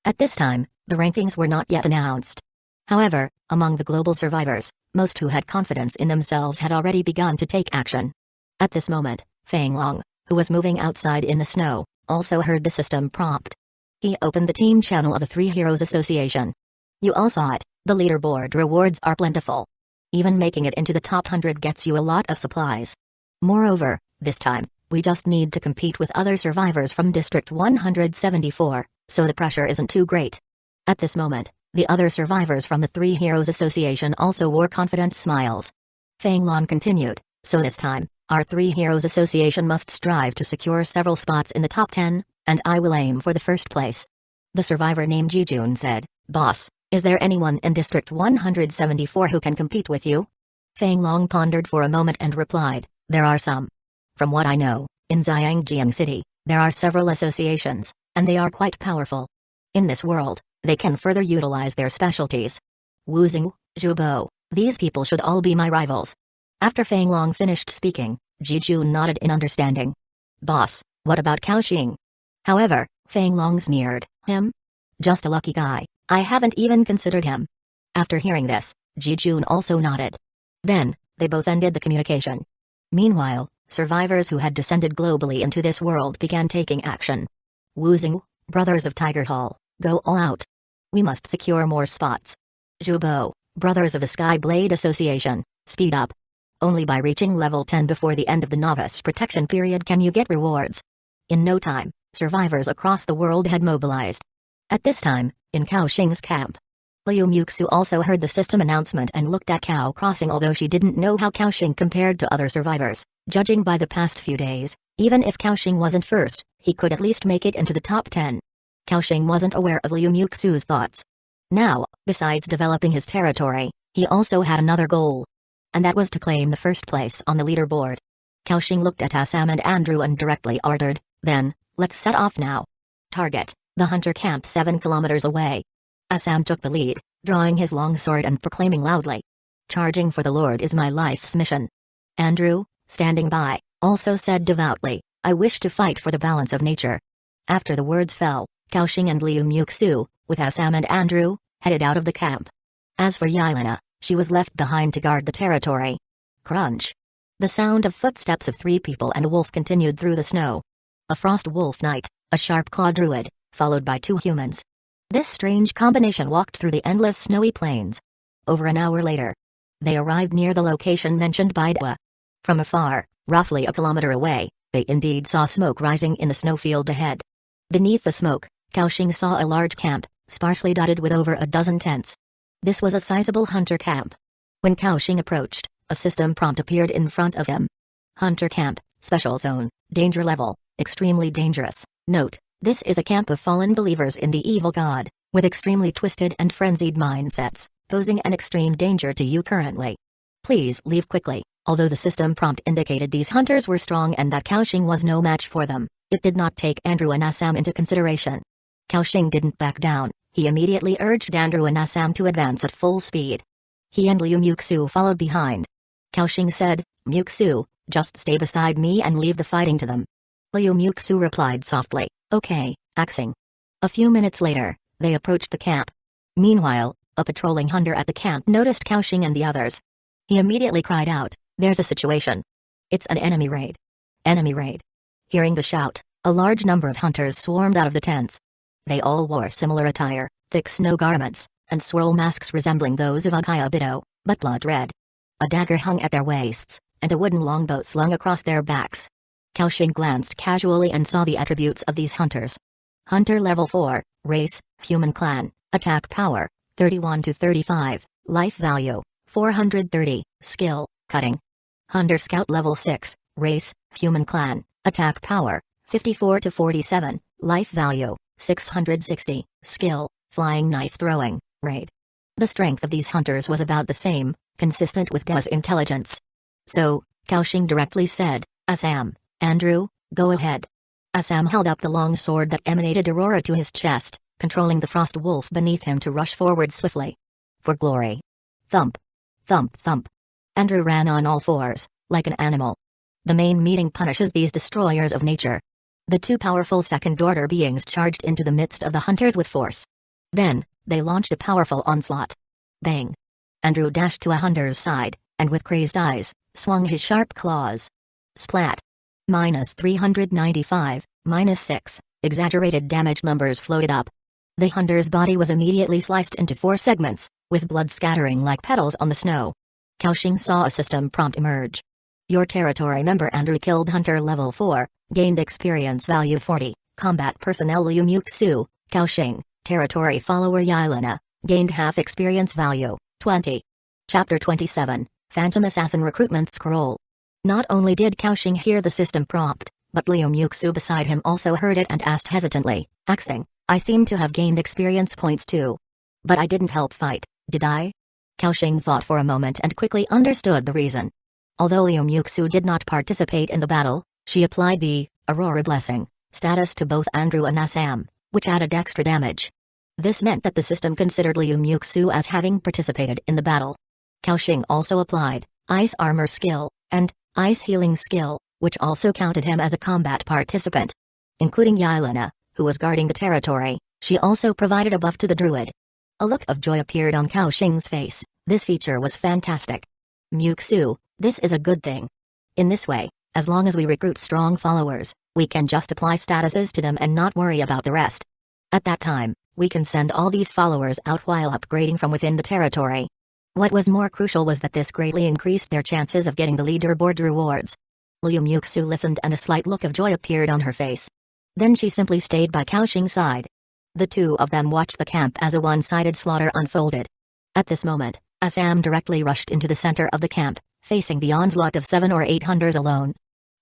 [SPEAKER 1] At this time, the rankings were not yet announced. However, among the global survivors, most who had confidence in themselves had already begun to take action. At this moment, Feng Long, who was moving outside in the snow, also heard the system prompt. He opened the team channel of the Three Heroes Association. You all saw it, the leaderboard rewards are plentiful. Even making it into the top 100 gets you a lot of supplies. Moreover, this time, we just need to compete with other survivors from District 174, so the pressure isn't too great. At this moment, the other survivors from the Three Heroes Association also wore confident smiles. Feng Long continued, so this time, our Three Heroes Association must strive to secure several spots in the top 10, and I will aim for the first place. The survivor named Jijun said, Boss, is there anyone in District 174 who can compete with you? Feng Long pondered for a moment and replied, there are some. From what I know, in Xiangjiang City, there are several associations, and they are quite powerful. In this world, they can further utilize their specialties. Wuzhou, Zhubo, these people should all be my rivals. After Feng Long finished speaking, Jijun nodded in understanding. Boss, what about Cao Xing? However, Feng Long sneered, him? Just a lucky guy, I haven't even considered him. After hearing this, Jijun also nodded. Then, they both ended the communication. Meanwhile, survivors who had descended globally into this world began taking action. Wuzhou, Brothers of Tiger Hall, go all out. We must secure more spots. Zhubo, Brothers of the Sky Blade Association, speed up. Only by reaching level 10 before the end of the novice protection period can you get rewards. In no time, survivors across the world had mobilized. At this time, in Cao Xing's camp, Liu Muxu also heard the system announcement and looked at Cao Crossing, although she didn't know how Cao Xing compared to other survivors. Judging by the past few days, even if Cao Xing wasn't first, he could at least make it into the top 10. Cao Xing wasn't aware of Liu Muxu's thoughts. Now, besides developing his territory, he also had another goal. And that was to claim the first place on the leaderboard. Cao Xing looked at Assam and Andrew and directly ordered, then, let's set off now. Target, the hunter camp 7 kilometers away. Assam took the lead, drawing his long sword and proclaiming loudly. Charging for the Lord is my life's mission. Andrew, standing by, also said devoutly, I wish to fight for the balance of nature. After the words fell, Cao Xing and Liu Muxu, with Assam and Andrew, headed out of the camp. As for Yelena, she was left behind to guard the territory. Crunch. The sound of footsteps of 3 people and a wolf continued through the snow. A frost wolf knight, a sharp-clawed druid, followed by 2 humans. This strange combination walked through the endless snowy plains. Over an hour later, they arrived near the location mentioned by Dua. From afar, roughly a kilometer away, they indeed saw smoke rising in the snowfield ahead. Beneath the smoke, Cao Xing saw a large camp, sparsely dotted with over a dozen tents. This was a sizable hunter camp. When Cao Xing approached, a system prompt appeared in front of him. Hunter camp, special zone, danger level, extremely dangerous. Note, this is a camp of fallen believers in the evil god, with extremely twisted and frenzied mindsets, posing an extreme danger to you currently. Please leave quickly. Although the system prompt indicated these hunters were strong and that Cao Xing was no match for them, it did not take Andrew and Assam into consideration. Cao Xing didn't back down, he immediately urged Andrew and Assam to advance at full speed. He and Liu Muxu followed behind. Cao Xing said, Muxu, just stay beside me and leave the fighting to them. Liu Muxu replied softly, okay, Axing. A few minutes later, they approached the camp. Meanwhile, a patrolling hunter at the camp noticed Cao Xing and the others. He immediately cried out, there's a situation. It's an enemy raid. Enemy raid. Hearing the shout, a large number of hunters swarmed out of the tents. They all wore similar attire, thick snow garments, and swirl masks resembling those of Uchiha Bito, but blood red. A dagger hung at their waists, and a wooden longbow slung across their backs. Kaoxing glanced casually and saw the attributes of these hunters. Hunter level 4, race, human clan, attack power, 31 to 35, life value, 430, skill, cutting. Hunter scout level 6, race, human clan, attack power, 54 to 47, life value, 660, skill, flying knife throwing, raid. The strength of these hunters was about the same, consistent with Ga's intelligence. So, Kaoxing directly said, "Assam, Andrew, go ahead." Assam held up the long sword that emanated aurora to his chest, controlling the frost wolf beneath him to rush forward swiftly. For glory. Thump. Thump thump. Andrew ran on all fours, like an animal. The main meeting punishes these destroyers of nature. The two powerful second-order beings charged into the midst of the hunters with force. Then, they launched a powerful onslaught. Bang! Andrew dashed to a hunter's side, and with crazed eyes, swung his sharp claws. Splat! -395, -6, exaggerated damage numbers floated up. The hunter's body was immediately sliced into 4 segments, with blood scattering like petals on the snow. Kaoxing saw a system prompt emerge. Your territory member Andrew killed hunter level 4, gained experience value 40, combat personnel Liu Muxu, Kaoxing, territory follower Yelena, gained half experience value, 20. Chapter 27, Phantom Assassin Recruitment Scroll. Not only did Kaoxing hear the system prompt, but Liu Muxu beside him also heard it and asked hesitantly, "Axing, I seem to have gained experience points too. But I didn't help fight, did I?" Kaoxing thought for a moment and quickly understood the reason. Although Liu Muxu did not participate in the battle, she applied the Aurora Blessing status to both Andrew and Assam, which added extra damage. This meant that the system considered Liu Muxu as having participated in the battle. Kaoxing also applied Ice Armor skill and Ice Healing skill, which also counted him as a combat participant. Including Yelena, who was guarding the territory, she also provided a buff to the druid. A look of joy appeared on Kaoxing's face. This feature was fantastic. "Muxu, this is a good thing. In this way, as long as we recruit strong followers, we can just apply statuses to them and not worry about the rest. At that time, we can send all these followers out while upgrading from within the territory." What was more crucial was that this greatly increased their chances of getting the leaderboard rewards. Liu Muxu listened and a slight look of joy appeared on her face. Then she simply stayed by Kaoxing's side. The two of them watched the camp as a one-sided slaughter unfolded. At this moment, Assam directly rushed into the center of the camp, facing the onslaught of 7 or 8 hunters alone.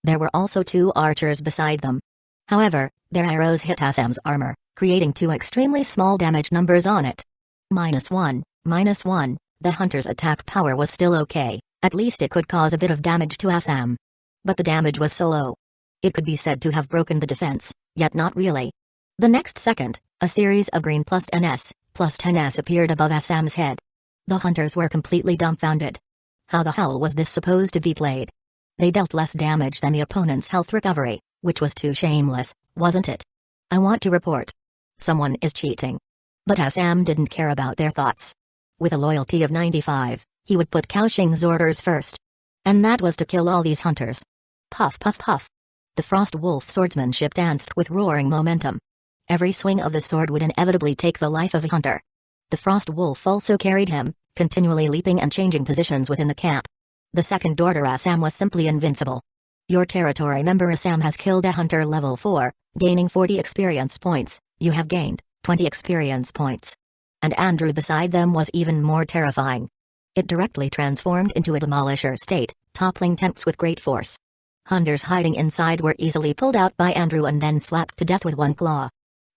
[SPEAKER 1] There were also 2 archers beside them. However, their arrows hit Assam's armor, creating 2 extremely small damage numbers on it. -1, -1, the hunter's attack power was still okay, at least it could cause a bit of damage to Assam. But the damage was so low. It could be said to have broken the defense, yet not really. The next second, a series of green +10s appeared above Assam's head. The hunters were completely dumbfounded. How the hell was this supposed to be played? They dealt less damage than the opponent's health recovery, which was too shameless, wasn't it? "I want to report. Someone is cheating." But Assam didn't care about their thoughts. With a loyalty of 95, he would put Kaoxing's orders first. And that was to kill all these hunters. Puff puff puff. The frost wolf swordsmanship danced with roaring momentum. Every swing of the sword would inevitably take the life of a hunter. The frost wolf also carried him, continually leaping and changing positions within the camp. The second-order Assam was simply invincible. Your territory member Assam has killed a hunter level 4, gaining 40 experience points. You have gained 20 experience points. And Andrew beside them was even more terrifying. It directly transformed into a demolisher state, toppling tents with great force. Hunters hiding inside were easily pulled out by Andrew and then slapped to death with one claw.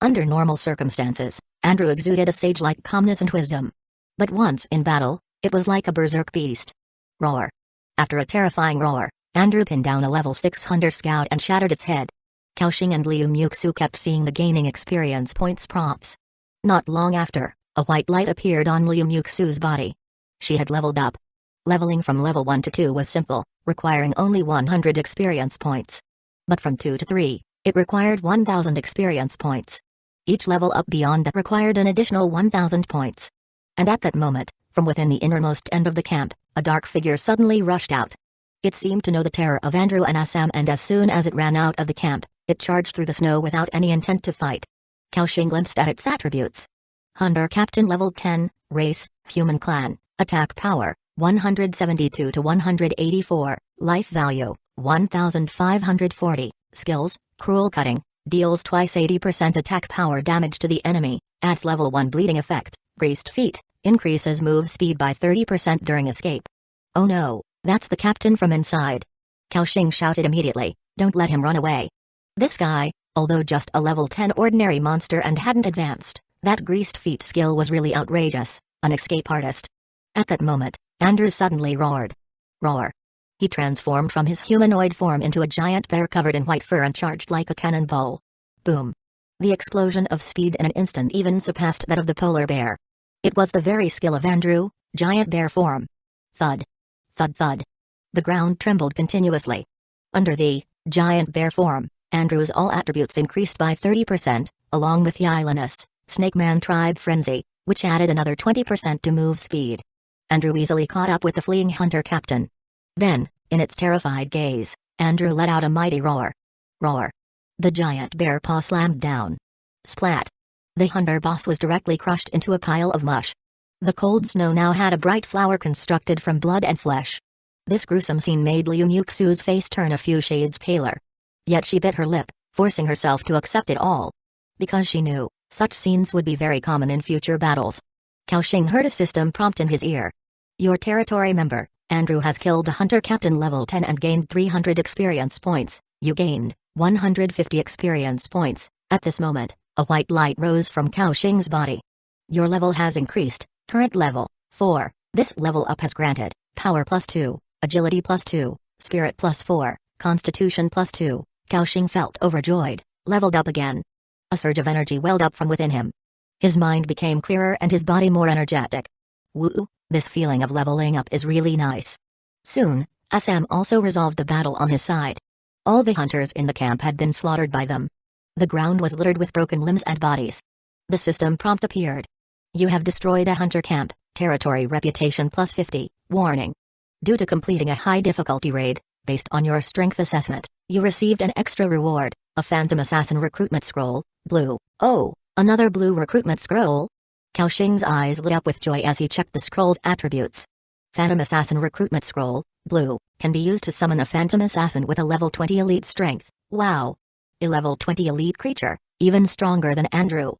[SPEAKER 1] Under normal circumstances, Andrew exuded a sage-like calmness and wisdom. But once in battle, it was like a berserk beast. Roar. After a terrifying roar, Andrew pinned down a level 6 hunter scout and shattered its head. Kaoxing and Liu Muxu kept seeing the gaining experience points prompts. Not long after, a white light appeared on Liu Muxu's body. She had leveled up. Leveling from level 1 to 2 was simple, requiring only 100 experience points. But from 2 to 3, it required 1,000 experience points. Each level up beyond that required an additional 1,000 points. And at that moment, from within the innermost end of the camp, a dark figure suddenly rushed out. It seemed to know the terror of Andrew and Assam, and as soon as it ran out of the camp, it charged through the snow without any intent to fight. Kaoxing glimpsed at its attributes. Hunter Captain level 10, race, human clan, attack power, 172 to 184, Life value, 1540. Skills, Cruel Cutting. Deals twice 80% attack power damage to the enemy, adds level 1 bleeding effect. Greased Feet, increases move speed by 30% during escape. Oh no, that's the captain from inside. Cao Xing shouted immediately, don't let him run away. This guy, although just a level 10 ordinary monster and hadn't advanced, that Greased Feet skill was really outrageous, an escape artist. At that moment, Andrew suddenly roared. Roar. He transformed from his humanoid form into a giant bear covered in white fur and charged like a cannonball. Boom. The explosion of speed in an instant even surpassed that of the polar bear. It was the very skill of Andrew, giant bear form. Thud. Thud thud. The ground trembled continuously. Under the giant bear form, Andrew's all attributes increased by 30%, along with Yiliness, Snake Man Tribe Frenzy, which added another 20% to move speed. Andrew easily caught up with the fleeing hunter captain. Then, in its terrified gaze, Andrew let out a mighty roar. Roar. The giant bear paw slammed down. Splat. The hunter boss was directly crushed into a pile of mush. The cold snow now had a bright flower constructed from blood and flesh. This gruesome scene made Liu Muxu's face turn a few shades paler. Yet she bit her lip, forcing herself to accept it all. Because she knew, such scenes would be very common in future battles. Cao Xing heard a system prompt in his ear. Your territory member, Andrew, has killed the hunter captain level 10 and gained 300 experience points. You gained 150 experience points. At this moment, a white light rose from Cao Xing's body. Your level has increased, current level 4. This level up has granted power +2, agility +2, spirit +4, constitution +2. Cao Xing felt overjoyed, leveled up again. A surge of energy welled up from within him. His mind became clearer and his body more energetic. Woo, this feeling of leveling up is really nice. Soon, Assam also resolved the battle on his side. All the hunters in the camp had been slaughtered by them. The ground was littered with broken limbs and bodies. The system prompt appeared. You have destroyed a hunter camp, territory reputation +50, warning. Due to completing a high difficulty raid, based on your strength assessment, you received an extra reward, a Phantom Assassin recruitment scroll, blue. Oh, another blue recruitment scroll? Cao Xing's eyes lit up with joy as he checked the scroll's attributes. Phantom Assassin recruitment scroll, blue, can be used to summon a Phantom Assassin with a level 20 elite strength. Wow. A level 20 elite creature, even stronger than Andrew.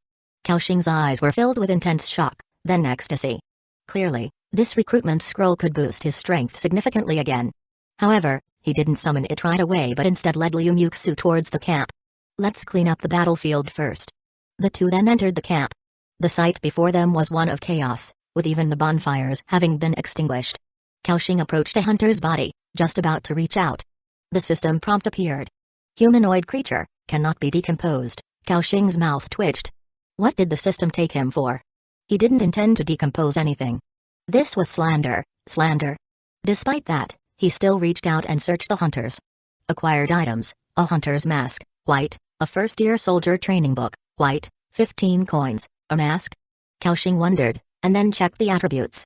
[SPEAKER 1] Cao Xing's eyes were filled with intense shock, then ecstasy. Clearly, this recruitment scroll could boost his strength significantly again. However, he didn't summon it right away but instead led Liu Muxu towards the camp. Let's clean up the battlefield first. The two then entered the camp. The sight before them was one of chaos, with even the bonfires having been extinguished. Cao Xing approached a hunter's body, just about to reach out. The system prompt appeared. Humanoid creature, cannot be decomposed. Cao Xing's mouth twitched. What did the system take him for? He didn't intend to decompose anything. This was slander, slander. Despite that, he still reached out and searched the hunters. Acquired items, a hunter's mask, white, a first-year soldier training book, white, 15 coins, a mask. Cao Xing wondered, and then checked the attributes.